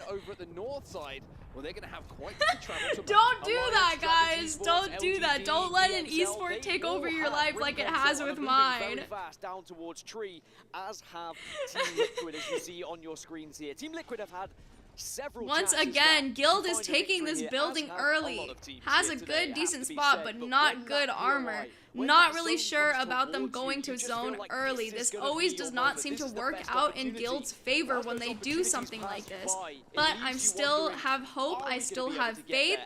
Over at the north side. Well, they're going to have quite the travel. Don't do that, guys. Don't do that. Don't let an esport take over your life like it has with mine. Very fast down towards Tree, as have Team Liquid, as you see on your screens here. Team Liquid have had several. Once again, Guild is taking this building early. Has a good, decent spot, but not good armor. Not really sure about them going to zone early. This always does not seem to work out in Guild's favor when they do something like this. But I still have hope. I still have faith.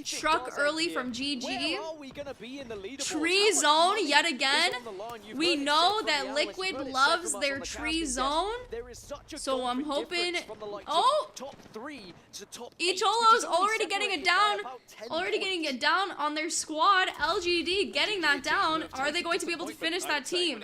Truck early from GG. Tree zone yet again. We know that Liquid loves their tree zone. So I'm hoping. Oh! Echolo's already getting it down. Already getting it down on their squad. LGD getting that down. Are they going to be able to finish that team?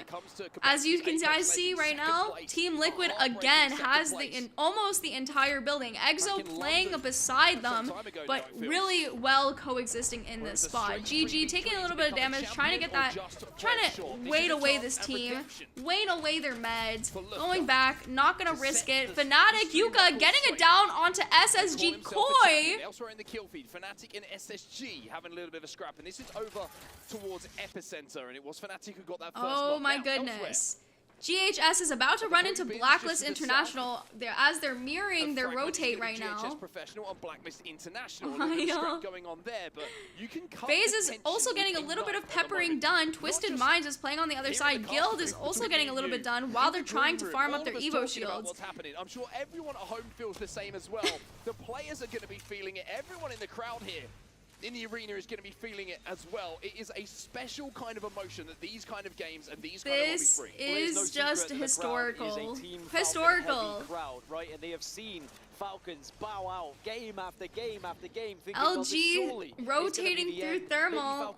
As you can guys see right now, Team Liquid again has almost the entire building. Exo playing beside them, but really well coexisting in this spot. GG taking a little bit of damage, trying to get that, trying to wait away this team, wait away their meds, going back, not gonna risk it. Fnatic, Yuka getting it down onto SSG Koi. Elsewhere in the kill feed, Fnatic and SSG having a little bit of a scrap, and this is over towards Epicenter, and it was Fnatic who got that first Oh my goodness. GHS is about to run into Blacklist International as they're mirroring their rotate right now. GHS Professional and Blacklist International. Going on there, but you can FaZe is also getting a little bit of peppering done. Twisted Minds is playing on the other side. Guild is also getting a little bit done while they're trying to farm up their Evo shields. What's happening? I'm sure everyone at home feels the same as well. The players are going to be feeling it. Everyone in the crowd here in the arena is going to be feeling it as well. It is a special kind of emotion that these kind of games and these kind of hobbies bring. This is just historical. Historical. Crowd, right? And they have seen Falcons bow out game after game after game. LG rotating through thermal,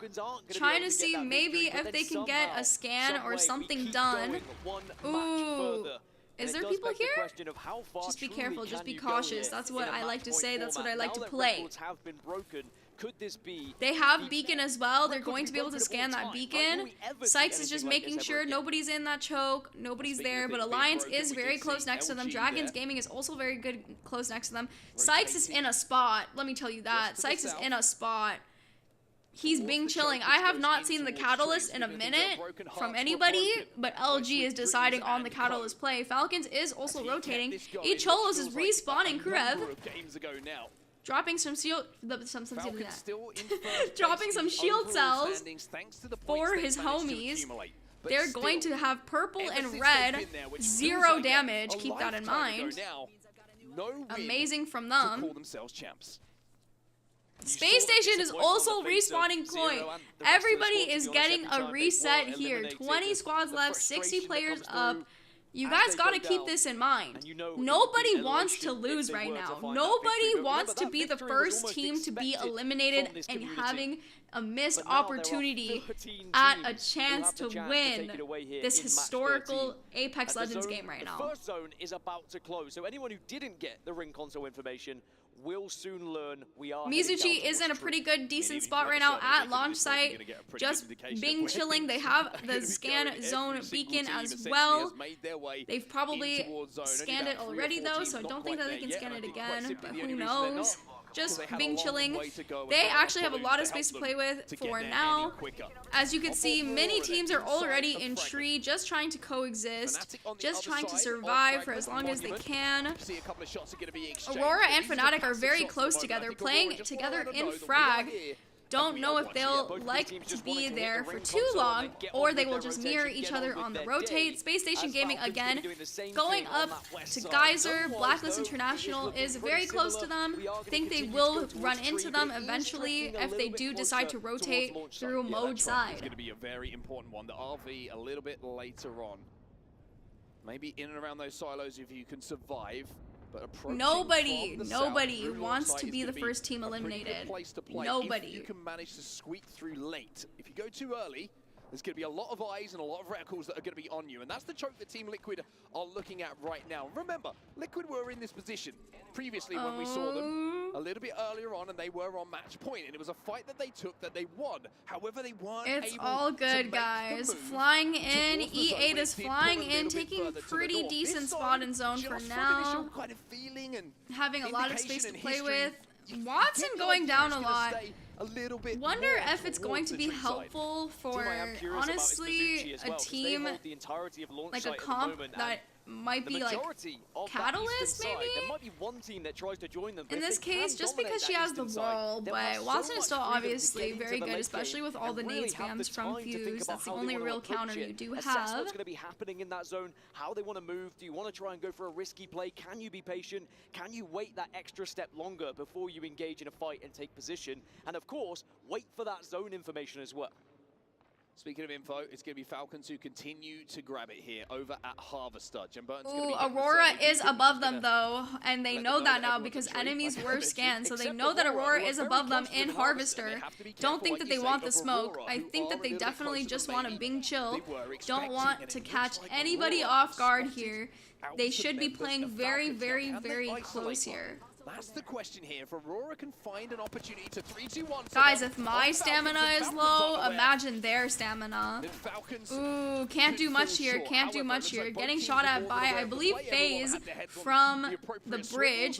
trying to see maybe if they can get a scan or something done. Ooh. Is there people here? Just be careful, just be cautious. That's what I like to say, that's what I like to play. Could this be? They have beacon as well. They're going to be able to scan that beacon. Sykes is just making sure nobody's in that choke, nobody's there, but Alliance is very close next to them. Dragons Gaming is also very good close next to them. Sykes is in a spot, let me tell you that. Sykes is in a spot. He's being chilling. I have not seen the Catalyst in a minute from anybody, but LG is deciding on the Catalyst play. Falcons is also rotating. Echolos is respawning Kurev. Dropping some shield, dropping some shield cells for his homies. They're going to have purple and red, 0 damage. Keep that in mind. Amazing from them. Space Station is also respawning Koi. Everybody is getting a reset here. 20 squads left, 60 players up. You guys got to keep this in mind. Nobody wants to lose right now. Nobody wants to be the first team to be eliminated and having a missed opportunity at a chance to win this historical Apex Legends game right now. The first zone is about to close, so anyone who didn't get the ring console information will soon learn we are. Mizuchi is in a pretty good, decent spot right now at launch site, just being chilling. They have the scan zone beacon as well. They've probably scanned it already though, so I don't think that they can scan it again, but who knows. Just being chilling. They actually have a lot of space to play with for now. As you can see, many teams are already in tree, just trying to coexist, just trying to survive for as long as they can. Aurora and Fnatic are very close together, playing together in frag. Don't know if they'll like to be there for too long, or they will just mirror each other on the rotate. Space Station Gaming again, going up to Geyser. Blacklist International is very close to them. Think they will run into them eventually if they do decide to rotate through mode side. It's going to be a very important one. The RV a little bit later on. Maybe in and around those silos if you can survive. Nobody wants to be the first team eliminated. Nobody. If you can manage to squeak through late. If you go too early, there's going to be a lot of eyes and a lot of reticles that are going to be on you. And that's the choke that Team Liquid are looking at right now. Remember, Liquid were in this position previously when we saw them a little bit earlier on, and they were on match point. And it was a fight that they took that they won. However, they weren't able It's all good, guys. Flying in. E8 is flying in, taking a pretty decent spot in zone for now. Kind of feeling and having a lot of space to play with. Watson going down a lot. Wonder if it's going to be helpful for, honestly, a team like a comp that might be like Catalyst, maybe? There might be one team that tries to join them, in this case, just because she has the wall, but Watson is still obviously very good, especially with all the nade spams from Fuse. That's the only real counter you do have. What's going to be happening in that zone, how they want to move. Do you want to try and go for a risky play? Can you be patient? Can you wait that extra step longer before you engage in a fight and take position? And of course, wait for that zone information as well. Speaking of info, it's going to be Falcons who continue to grab it here over at Harvester. Ooh, Aurora is above them though, and they know that now because enemies were scanned, so they know that Aurora is above them in Harvester. Don't think that they want the smoke. I think that they definitely just want a Bing chill. Don't want to catch anybody off guard here. They should be playing very, very, very close here. That's the question here. If Aurora can find an opportunity to 3-2-1. Guys, if my stamina is low, imagine their stamina. Ooh, can't do much here. Can't do much here. Getting shot at by, I believe, FaZe from the bridge.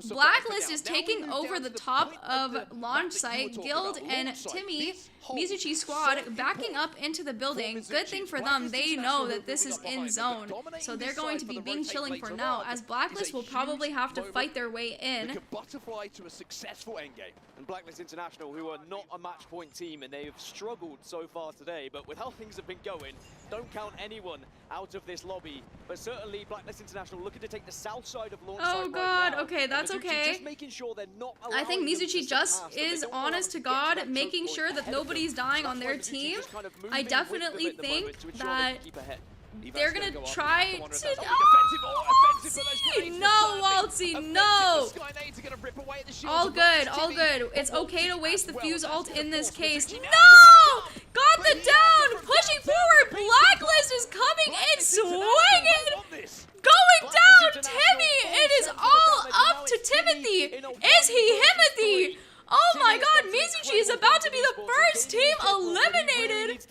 Blacklist is taking over the top of launch site. Guild and Timmy, Mizuchi squad, backing up into the building. Good thing for them, they know that this is in zone. So they're going to be being chilling for now, as Blacklist will probably have to fight their way in. Butterfly to a successful endgame. And Blacklist International, who are not a match point team, and they've struggled so far today, but with how things have been going, don't count anyone out of this lobby. But certainly Blacklist International looking to take the south side of launch site right god, now. okay, that's okay. Just making sure they're not I think Mizuchi just is honest to God, making sure that nobody's dying on their team. I definitely think that they're gonna try to. No, Waltzy, no! All good, all good. It's okay to waste the Fuse ult in this case. No! Got the down! Pushing forward! Blacklist is coming in, swinging! Going down, Timmy! It is all up to Timothy! Is he Himothy? Oh my god, Mizuchi is about to be the first team eliminated!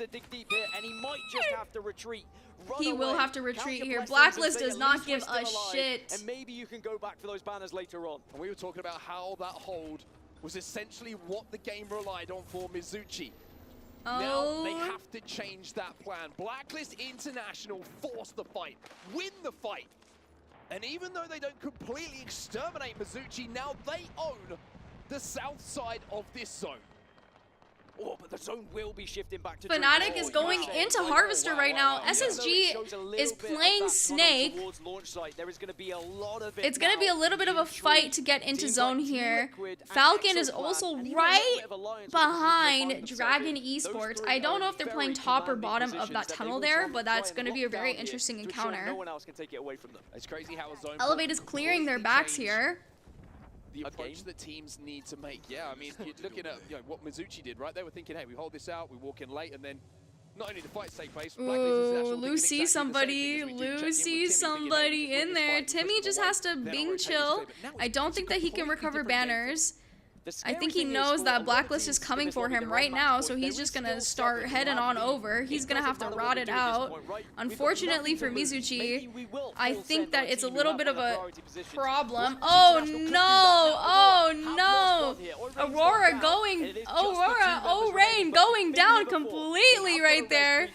He will have to retreat here. Blacklist does not give a shit. And maybe you can go back for those banners later on. And we were talking about how that hold was essentially what the game relied on for Mizuchi. Now they have to change that plan. Blacklist International force the fight, win the fight. And even though they don't completely exterminate Mizuchi, now they own the south side of this zone. Oh, but the zone will be shifting back to Fnatic is going into Harvester right now. SSG is playing Snake. There is going to be a lot of it's going to be a little bit of a fight to get into zone here. Falcon is also right behind Dragon Esports. I don't know if they're playing top or bottom of that tunnel there, but that's going to be a very interesting encounter. No one else can take it away from them. It's crazy how a zone Elevate is clearing their backs here. The approach that teams need to make. Yeah, I mean, you're looking at what Mizuchi did, right? They were thinking, hey, we hold this out, we walk in late, and then not only the fights take place. Ooh, Lou sees somebody. Lou sees somebody in there. Timmy just has to Bing chill. I don't think that he can recover banners. I think he knows that Blacklist is coming for him right now, so he's just gonna start heading on over. He's gonna have to rot it out. Unfortunately for Mizuchi, I think that it's a little bit of a problem. Oh no! Aurora going, Rain going down completely right there.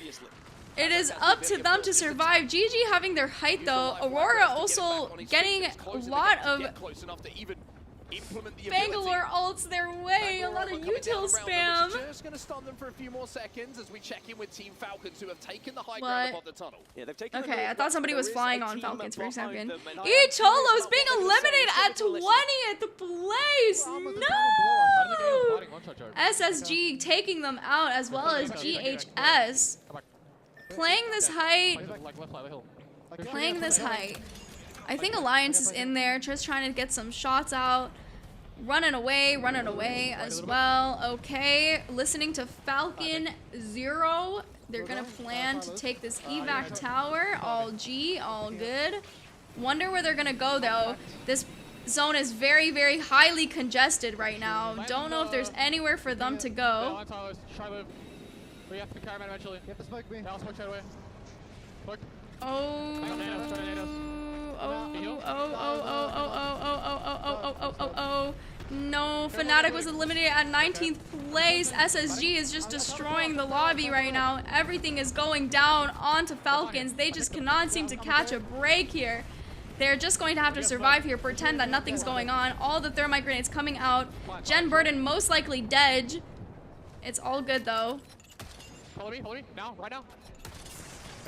It is up to them to survive. GG having their height though. Aurora also getting a lot of Bangalore ults their way, a lot of util spam. Just going to stun them for a few more seconds as we check in with Team Falcons, who have taken the high ground above the tunnel. Yeah, they've taken okay, I thought somebody was flying on Falcons for a second. Cholo's being eliminated at 20th place. No! SSG taking them out as well as GHS. Playing this height. Playing this height. I think Alliance is in there, just trying to get some shots out. Running away as well. Okay, listening to Falcon 0. They're gonna plan to take this evac tower. All G, all good. Wonder where they're gonna go though. This zone is very, very highly congested right now. Don't know if there's anywhere for them to go. We have to carry man eventually. You have to smoke me. I'll smoke right away. Look. No, Fnatic was eliminated at 19th place. SSG is just destroying the lobby right now. Everything is going down onto Falcons. They just cannot seem to catch a break here. They're just going to have to survive here, pretend that nothing's going on. All the thermite grenades coming out. Jen Burden most likely dead. It's all good though. Follow me, now, right now.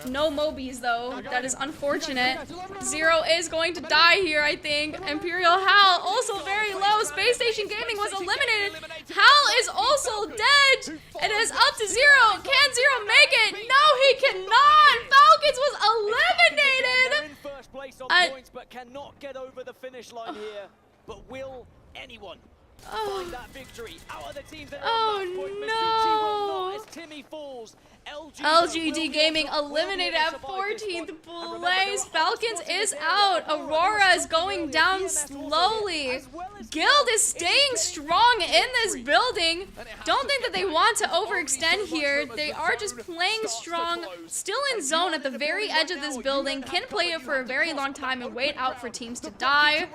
No Mobies though, that is unfortunate. Zero is going to die here, I think. Imperial Hal also very low. Space Station Gaming was eliminated. Hal is also dead. It is up to Zero. Can Zero make it? No, he cannot. Falcons was eliminated. In first place on points, but cannot get over the finish line here. But will anyone find that victory? Out of the teams that are on that point, Mizuchi will not as Timmy falls. LGD Gaming eliminated at 14th place. Falcons is out. Aurora is going down slowly. Guild is staying strong in this building. Don't think that they want to overextend here. They are just playing strong. Still in zone at the very edge of this building. Can play it for a very long time and wait out for teams to die.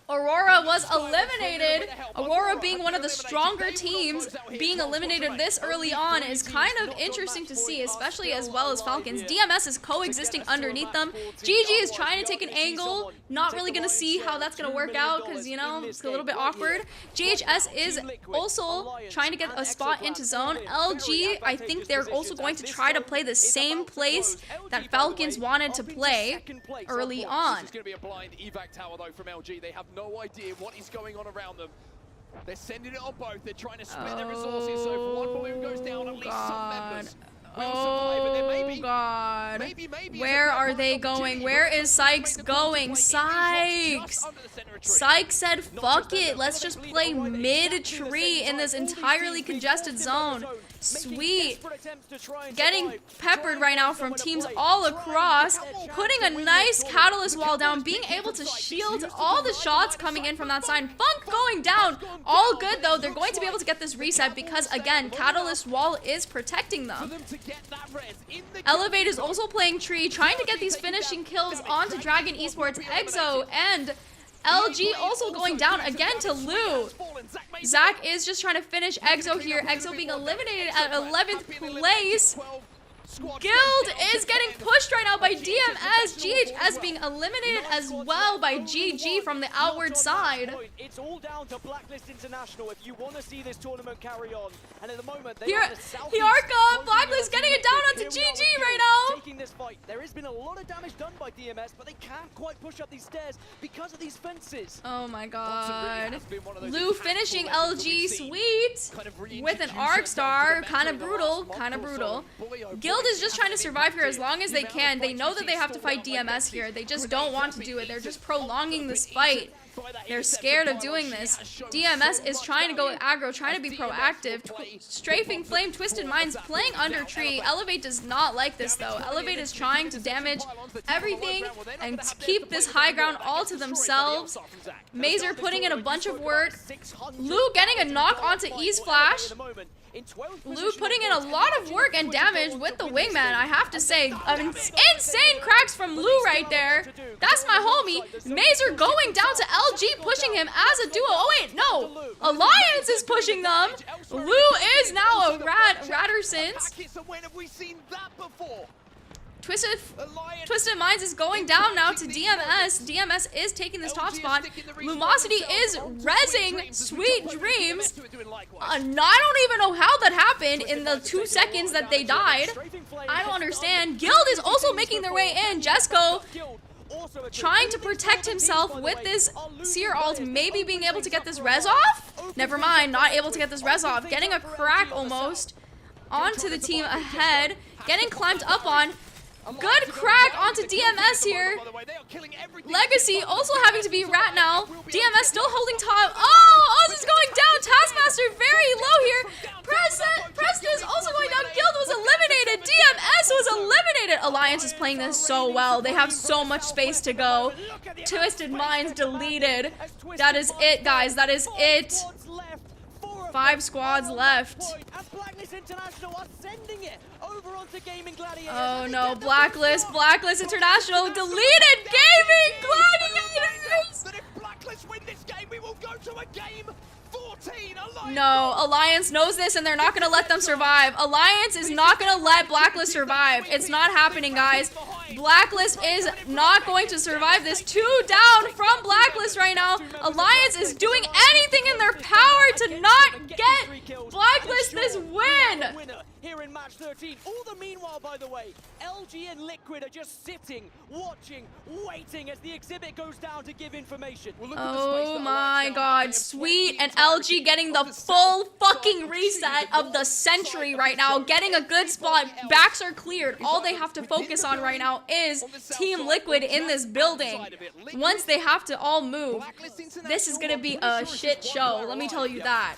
Aurora was eliminated. Aurora being one of the stronger teams, being eliminated this early on is kind of interesting to see, especially as well as Falcons. DMS is coexisting underneath them. GG is trying to take an angle. Not really going to see how that's going to work out because, you know, it's a little bit awkward. GHS is also trying to get a spot into zone. LG, I think they're also going to try to play the same place that Falcons wanted to play early on. This is going to be a blind evac tower, though, from LG. They have no idea what is going on around them. They're sending it on both. They're trying to split their resources. So if one balloon goes down, at least some members will survive. And then maybe, where are they going? Where is Sykes going? Sykes! Sykes said, fuck it. Let's just play mid-tree in this entirely congested zone. Sweet. Getting peppered right now from teams all across. Putting a nice catalyst wall down. Being able to shield all the shots coming in from that side. Funk going down. All good though. They're going to be able to get this reset because again, catalyst wall is protecting them. Elevate is also playing tree. Trying to get these finishing kills onto Dragon Esports. Exo and LG also going down again to Lou. Zach is just trying to finish Exo here. Exo being eliminated at 11th place. Guild is getting pushed right now by DMS. GHS being eliminated as well by GG from the outward side. It's all down to Blacklist International if you want to see this tournament carry on. And at the moment, they Here, are the Hyarka, Blacklist getting it down onto GG right now. Taking this fight. There has been a lot of damage done by DMS, but they can't quite push up these stairs because of these fences. Oh my god. Lou finishing LG sweet with an arc star. Kind of brutal, kind of brutal. Guild is just trying to survive here as long as they can. They know that they have to fight DMS here. They just don't want to do it. They're just prolonging this fight. They're scared of doing this. DMS is trying to go aggro, trying to be proactive. Strafing Flame, Twisted Minds playing under tree. Elevate does not like this though. Elevate is trying to damage everything and keep this high ground all to themselves. Mazer putting in a bunch of work. Lou getting a knock onto Ease Flash. Lou putting in a lot of work and damage with the wingman, I have to say. Insane cracks from Lou right there. That's my homie. Mazer going down to LG, pushing him as a duo. Oh wait, no. Alliance is pushing them. Lou is now a Rattersons. Twisted Minds is going down now to DMS. DMS is taking this top spot. Lumosity is rezzing Sweet Dreams. I don't even know how that happened in the 2 seconds that they died. I don't understand. Guild is also making their way in. Jesco trying to protect himself with this Seer ult, maybe being able to get this res off? Never mind, not able to get this res off. Getting a crack almost onto the team ahead. Getting climbed up on. Good crack onto DMS here. Legacy also having to be rat now. DMS still holding top. Oh, Oz is going down. Taskmaster very low here. Preston is also going down. Guild was eliminated. DMS was eliminated. Alliance is playing this so well. They have so much space to go. Twisted Minds deleted. That is it, guys. That is it. 5 squads left. Oh no, Blacklist International deleted Gaming Gladiators! No, Alliance knows this and they're not gonna let them survive. Alliance is not gonna let Blacklist survive. It's not happening, guys. Blacklist is not going to survive this. 2 down from Blacklist right now. Alliance is doing anything in their power to not get Blacklist this win. Here in match 13. All the meanwhile, by the way, LG and Liquid are just sitting, watching, waiting as the exhibit goes down to give information. Oh my god, Sweet and LG getting the full fucking reset of the century right now. Getting a good spot. Backs are cleared. All they have to focus on right now is Team Liquid in this building. Once they have to all move, this is gonna be a shit show. Let me tell you that.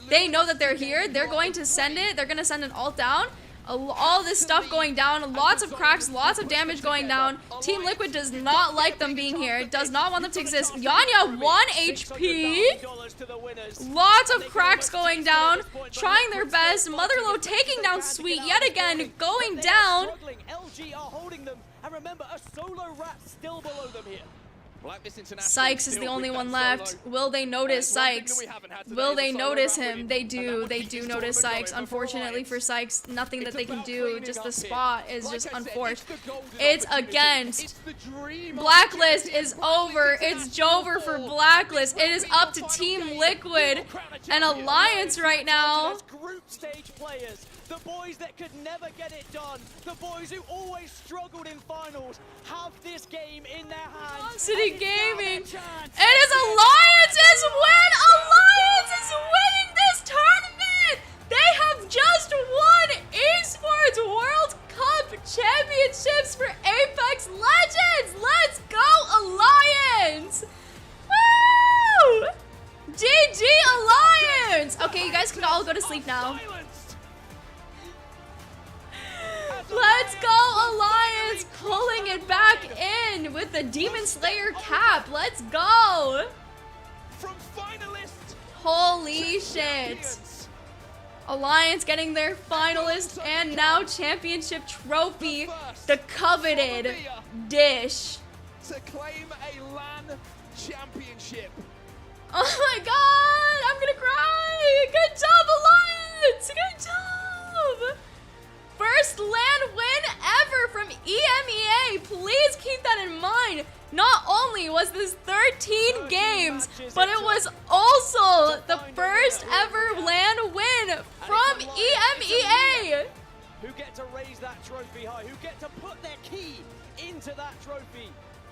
They know that they're here. They're going to send it. They're going to send an ult down. All this stuff going down. Lots of cracks. Lots of damage going down. Team Liquid does not like them being here. It does not want them to exist. Yanya 1 HP. Lots of cracks going down. Trying their best. Motherload taking down Sweet yet again. Going down. LG are holding them. And remember, a solo rat still below them here. Sykes is the only one left. Will they notice Sykes? Will they notice him? They do. They do notice Sykes. Unfortunately for Sykes, nothing that they can do. Just the spot is just unfortunate. It's against. Blacklist is over. It's Jover for Blacklist. It is up to Team Liquid and Alliance right now. Group stage players. The boys that could never get it done, the boys who always struggled in finals, have this game in their hands. City Gaming. It is Alliance's win. Alliance is winning this tournament. They have just won Esports World Cup Championships for Apex Legends. Let's go, Alliance. Woo! GG Alliance. Okay, you guys can all go to sleep now. Let's go, Alliance, pulling it back in with the Demon Slayer cap. Let's go. Holy shit. Alliance getting their finalist and now championship trophy, the coveted dish. To claim a LAN championship. Oh my god, I'm gonna cry. Good job, Alliance. Good job. First LAN EMEA, please keep that in mind. Not only was this 13 games, but it was also the first ever LAN win from EMEA. Who get to raise that trophy high, who get to put their key into that trophy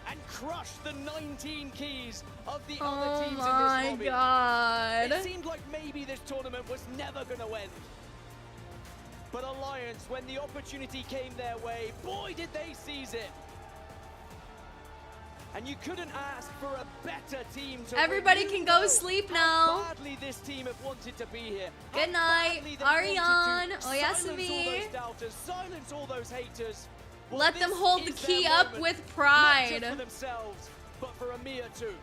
and crush the 19 keys of the other teams in this lobby. Oh my god. It seemed like maybe this tournament was never going to end. But Alliance, when the opportunity came their way, boy did they seize it. And you couldn't ask for a better team to Everybody can go sleep now. badly this team have wanted to be here. Good night, Aryan, Oyasumi. Silence all those haters. Well, Let them hold the key up with pride. Not just for themselves, but for Amir too.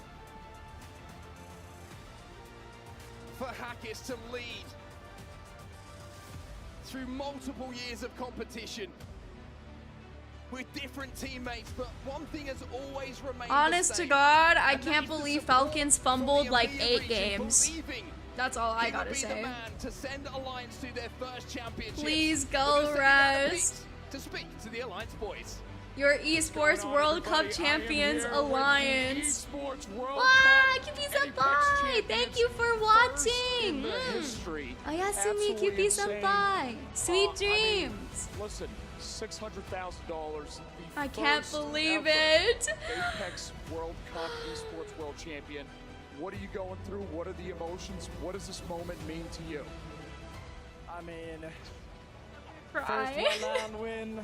For HayateOtsu to lead through multiple years of competition with different teammates, but one thing has always remained Honest the to same, God, I and that can't is the believe support Falcons from fumbled the like EMEA 8 region, games. believing That's all I he gotta would be the say. man to send Alliance to their first championship. Please We're go, gonna send you down to Rez. to speak to the Alliance boys. Your Esports World Cup Champions Alliance. Wow, QP-senpai! Thank you for watching! Oyasumi QP-senpai! Sweet dreams! Listen, $600,000. I can't believe ever it! Apex World Cup Esports World Champion. What are you going through? What are the emotions? What does this moment mean to you? I mean, Cry. first one LAN win.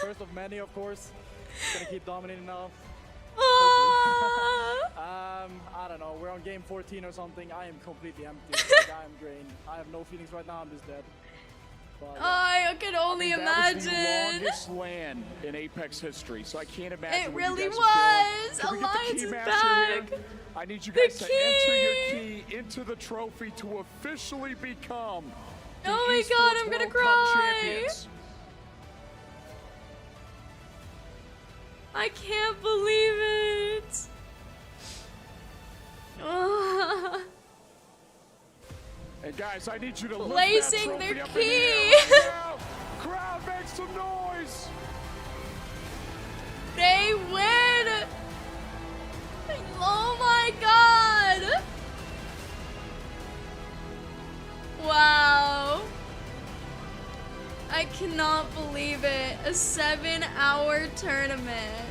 First of many, of course. Gonna keep dominating now. I don't know. We're on game 14 or something. I am completely empty. Like, I am drained. I have no feelings right now. I'm just dead. But, I can only That was the imagine. longest LAN in Apex history, so I can't imagine It what you really guys are was. feeling. Can we get the Alliance is Keymaster back. here? I need you The guys to enter your key. key into the trophy to officially become the Oh my god, Esports I'm gonna World Cup cry. champions. I can't believe it. And guys, I need you to Placing lift that their trophy up in the air key. right now. Crowd, make some noise. They win. Oh my god. Wow. I cannot believe it. A 7-hour tournament.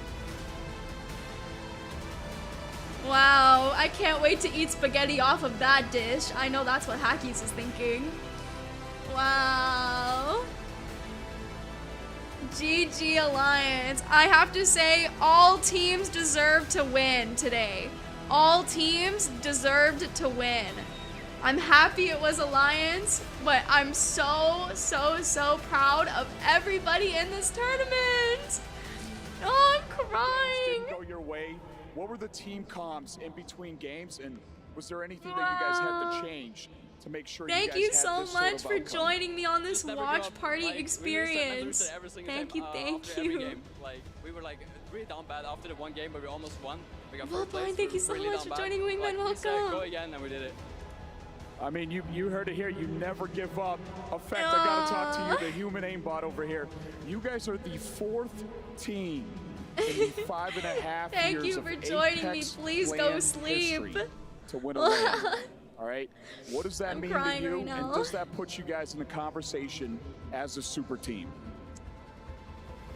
Wow, I can't wait to eat spaghetti off of that dish. I know that's what HayateOtsu is thinking. Wow. GG Alliance. I have to say, all teams deserve to win today. All teams deserved to win. I'm happy it was Alliance, but I'm so proud of everybody in this tournament. Oh, I'm crying. Didn't go your way. What were the team comms in between games, and was there anything that you guys had to change to make sure Thank you you guys so had this sort much of for outcome? joining me on this Just never watch give up. party Like, experience. every single Thank game, you, thank after every you. game. Like, we were like really down bad after the one game, but we almost won. We got Well, first place. fine, thank we you were so really much down for bad. joining, Wingman. We said, Welcome. go again, and we did it. I mean, you heard it here. You never give up. In fact, I gotta talk to you, the human aimbot over here. You guys are the 4th team in the 5.5 Thank years you of for joining me. Apex Please go LAN sleep. history to win a LAN. All right. What does that I'm mean to crying you? right now. And does that put you guys in the conversation as a super team?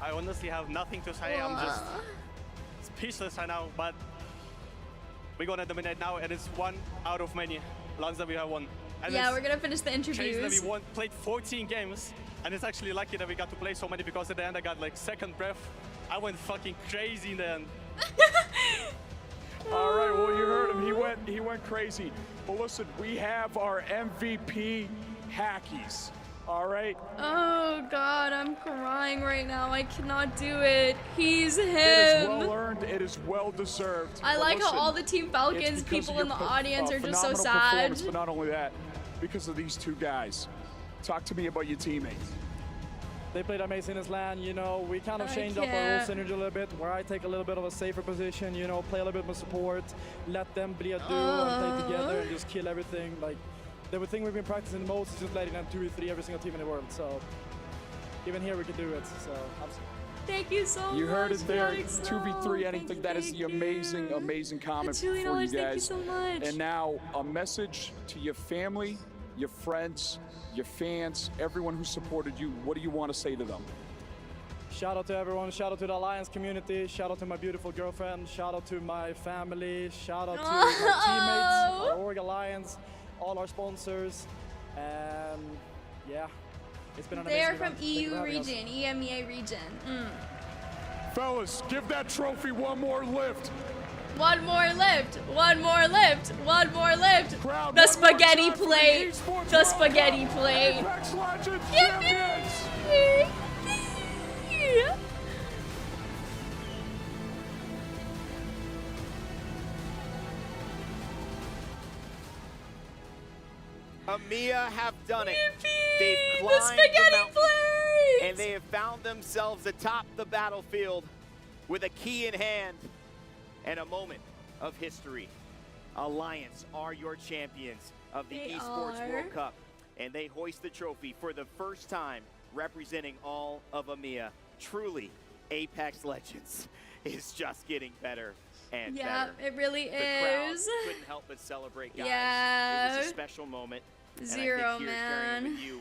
I honestly have nothing to say. I'm just speechless right now, but we're gonna dominate now, and it's one out of many LANs that we have won. And Yeah, it's we're gonna finish the crazy that interviews. we played 14 games, and it's actually lucky that we got to play so many, because at the end I got like second breath. I went fucking crazy in the end. All right, well, you heard him. He went crazy. But listen, we have our MVP HayateOtsu. All right. Oh god, I'm crying right now. I cannot do it. He's him. It is well earned. It is well deserved. I But like listen, how all the Team Falcons it's because people of in the your audience are just so phenomenal sad. performance, But not only that, because of these two guys. Talk to me about your teammates. They played amazing this LAN, you know, we kind of I changed up our role can't. synergy a little bit, where I take a little bit of a safer position, you know, play a little bit more support, let them be a duo and play together and just kill everything. Like, the thing we've been practicing the most is just letting them 2v3 every single team in the world, so. even here we can do it. So thank you so much. You heard it there. 2v3 anything. That is the amazing, amazing comment for you guys. Thank you so much. And now a message to your family, your friends, your fans, everyone who supported you. What do you want to say to them? Shout out to everyone. Shout out to the Alliance community. Shout out to my beautiful girlfriend. Shout out to my family. Shout out to my teammates, our org Alliance, all our sponsors. And yeah. It's been an they are amazing from EU region, EMEA region. Fellas, give that trophy one more lift. One more lift, one more lift, one more lift. The spaghetti plate, the spaghetti plate. EMEA have done it. They've climbed the mountain, and they have found themselves atop the battlefield with a key in hand and a moment of history. Alliance are your champions of the Esports World Cup, and they hoist the trophy for the first time, representing all of EMEA. Truly, Apex Legends is just getting better and better. Yeah, it really The crowd is. couldn't help but celebrate, guys. Yeah. It was a special moment. Zero, and I think man. With you,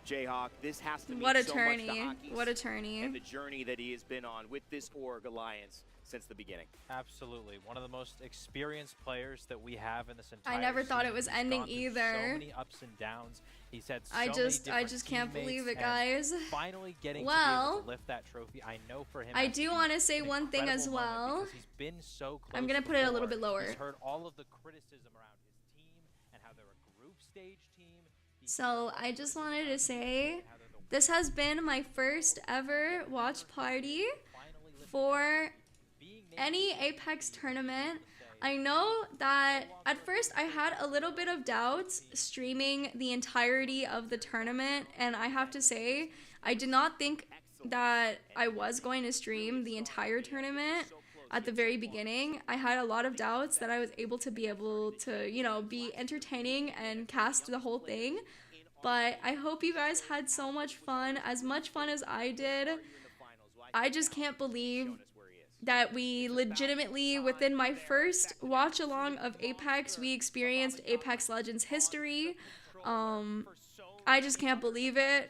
Jayhawk, this has to mean What a so much to tourney. hockey What a tourney. and the journey that he has been on with this org alliance since the beginning. Absolutely. One of the most experienced players that we have in this entire I never thought scene. it was He's ending gone through either. So many ups and downs. He's had so I many just different can't believe it, teammates, guys. and finally getting to be Well, able to lift that trophy. I know for him. I do want to say one thing as well. He's been so close. I'm gonna put it a little bit lower. He's heard all of the criticism around his team and how they're a group stage team. So I just wanted to say this has been my first ever watch party for any Apex tournament. I know that at first I had a little bit of doubts streaming the entirety of the tournament, and I have to say I did not think that I was going to stream the entire tournament. At the very beginning, I had a lot of doubts that I was able to, you know, be entertaining and cast the whole thing. But I hope you guys had so much fun as I did. I just can't believe that we legitimately, within my first watch along of Apex, we experienced Apex Legends history. I just can't believe it.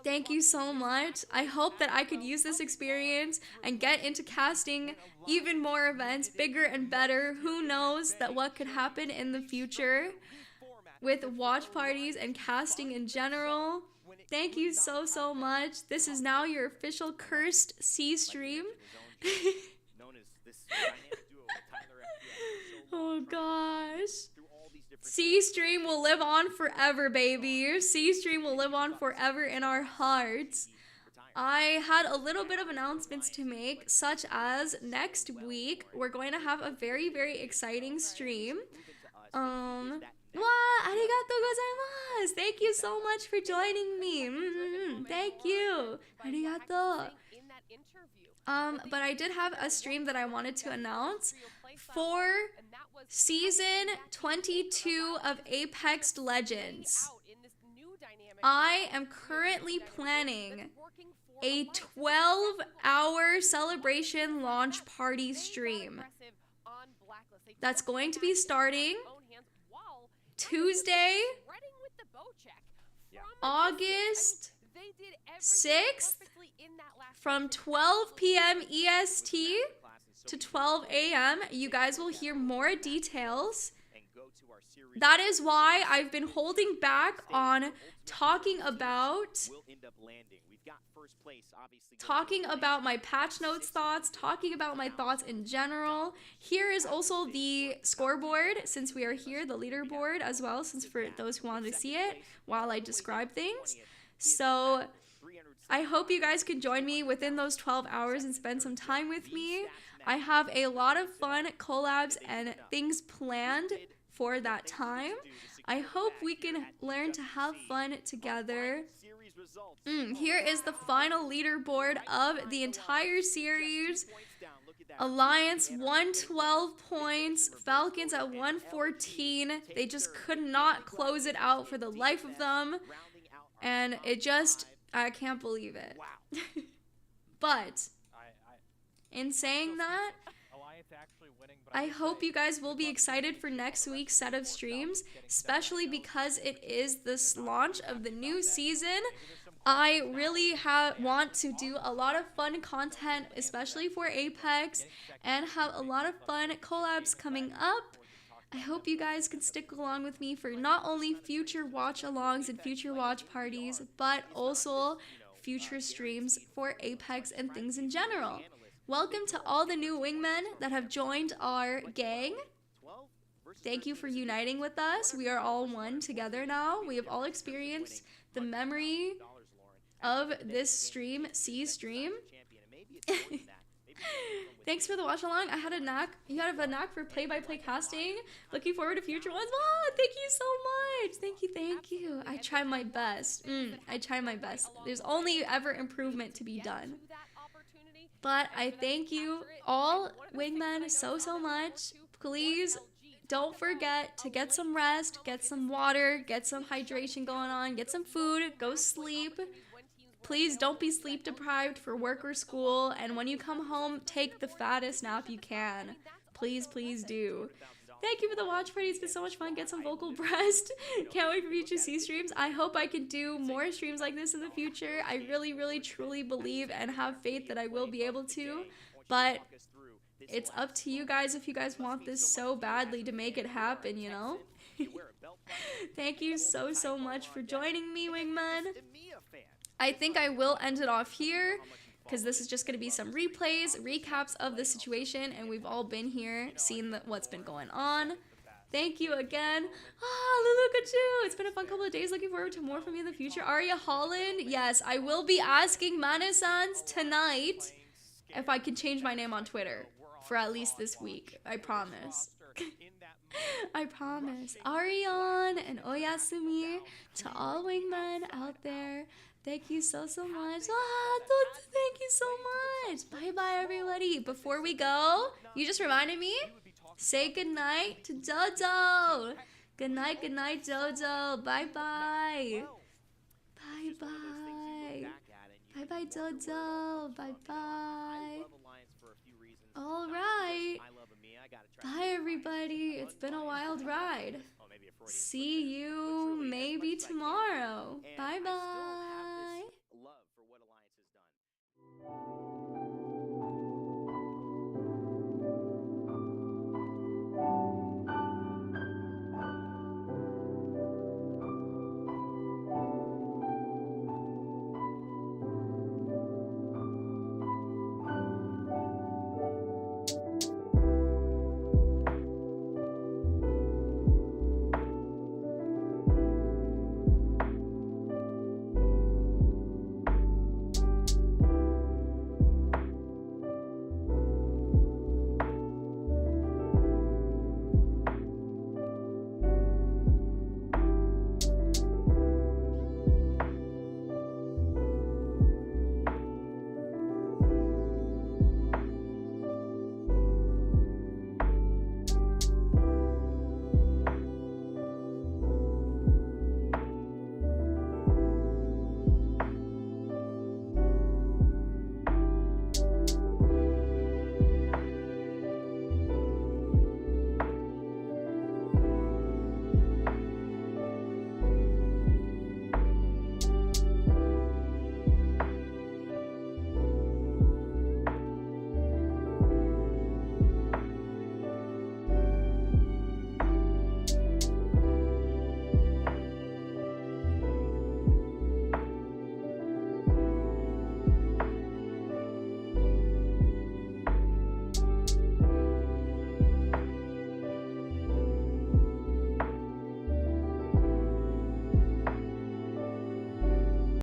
Thank you so much. I hope that I could use this experience and get into casting even more events, bigger and better. Who knows that what could happen in the future with watch parties and casting in general. Thank you so, so much. This is now your official cursed C stream. Oh gosh. C stream will live on forever, baby. C stream will live on forever in our hearts. I had a little bit of announcements to make, such as next week we're going to have a very, very exciting stream. Arigatou gozaimasu. Thank you so much for joining me. Thank you. Arigatou. But I did have a stream that I wanted to announce for season 22 of Apex Legends. I am currently planning a 12-hour celebration launch party stream that's going to be starting Tuesday, August 6th from 12 p.m. EST to 12 a.m. You guys will hear more details. That is why I've been holding back on talking about my patch notes thoughts, talking about my thoughts in general. Here is also the scoreboard, since we are here, the leaderboard as well, since for those who want to see it while I describe things. So I hope you guys can join me within those 12 hours and spend some time with me. I have a lot of fun collabs and things planned for that time. I hope we can learn to have fun together. Here is the final leaderboard of the entire series. Alliance 112 points, Falcons at 114. They just could not close it out for the life of them. And it just I can't believe it. Wow. But in saying that, I hope you guys will be excited for next week's set of streams, especially because it is the launch of the new season. I really want to do a lot of fun content, especially for Apex, and have a lot of fun collabs coming up. I hope you guys can stick along with me for not only future watch-alongs and future watch parties, but also future streams for Apex and things in general. Welcome to all the new wingmen that have joined our gang. Thank you for uniting with us. We are all one together now. We have all experienced the memory of this stream, C-stream. Thanks for the watch along. I had a knack. You have a knack for play-by-play casting. Looking forward to future ones. Wow, thank you so much. Thank you. I try my best. I try my best. There's only ever improvement to be done. But I thank you all wingmen so much. Please don't forget to get some rest, get some water, get some hydration going on, get some food, go sleep. Please don't be sleep deprived for work or school, and when you come home, take the fattest nap you can. Please do. Thank you for the watch party. It's been so much fun. Get some vocal breast. Can't wait for future C streams. I hope I can do more streams like this in the future. I really truly believe and have faith that I will be able to, but it's up to you guys if you guys want this so badly to make it happen, you know? Thank you so much for joining me, wingman. I think I will end it off here, because this is just going to be some replays, recaps of the situation, and we've all been here, seen what's been going on. Thank you again. Lulukachu! It's been a fun couple of days. Looking forward to more from you in the future. Arya Holland, yes, I will be asking Manasans tonight if I can change my name on Twitter for at least this week. I promise. I promise. Ariane and Oyasumi, to all wingmen out there, thank you so much. Thank you so much. Bye everybody. Before we go, you just reminded me, say goodnight to Jojo. Good night Jojo. Bye Jojo. Bye. All right. Bye everybody. It's been a wild ride. See you maybe tomorrow. Bye.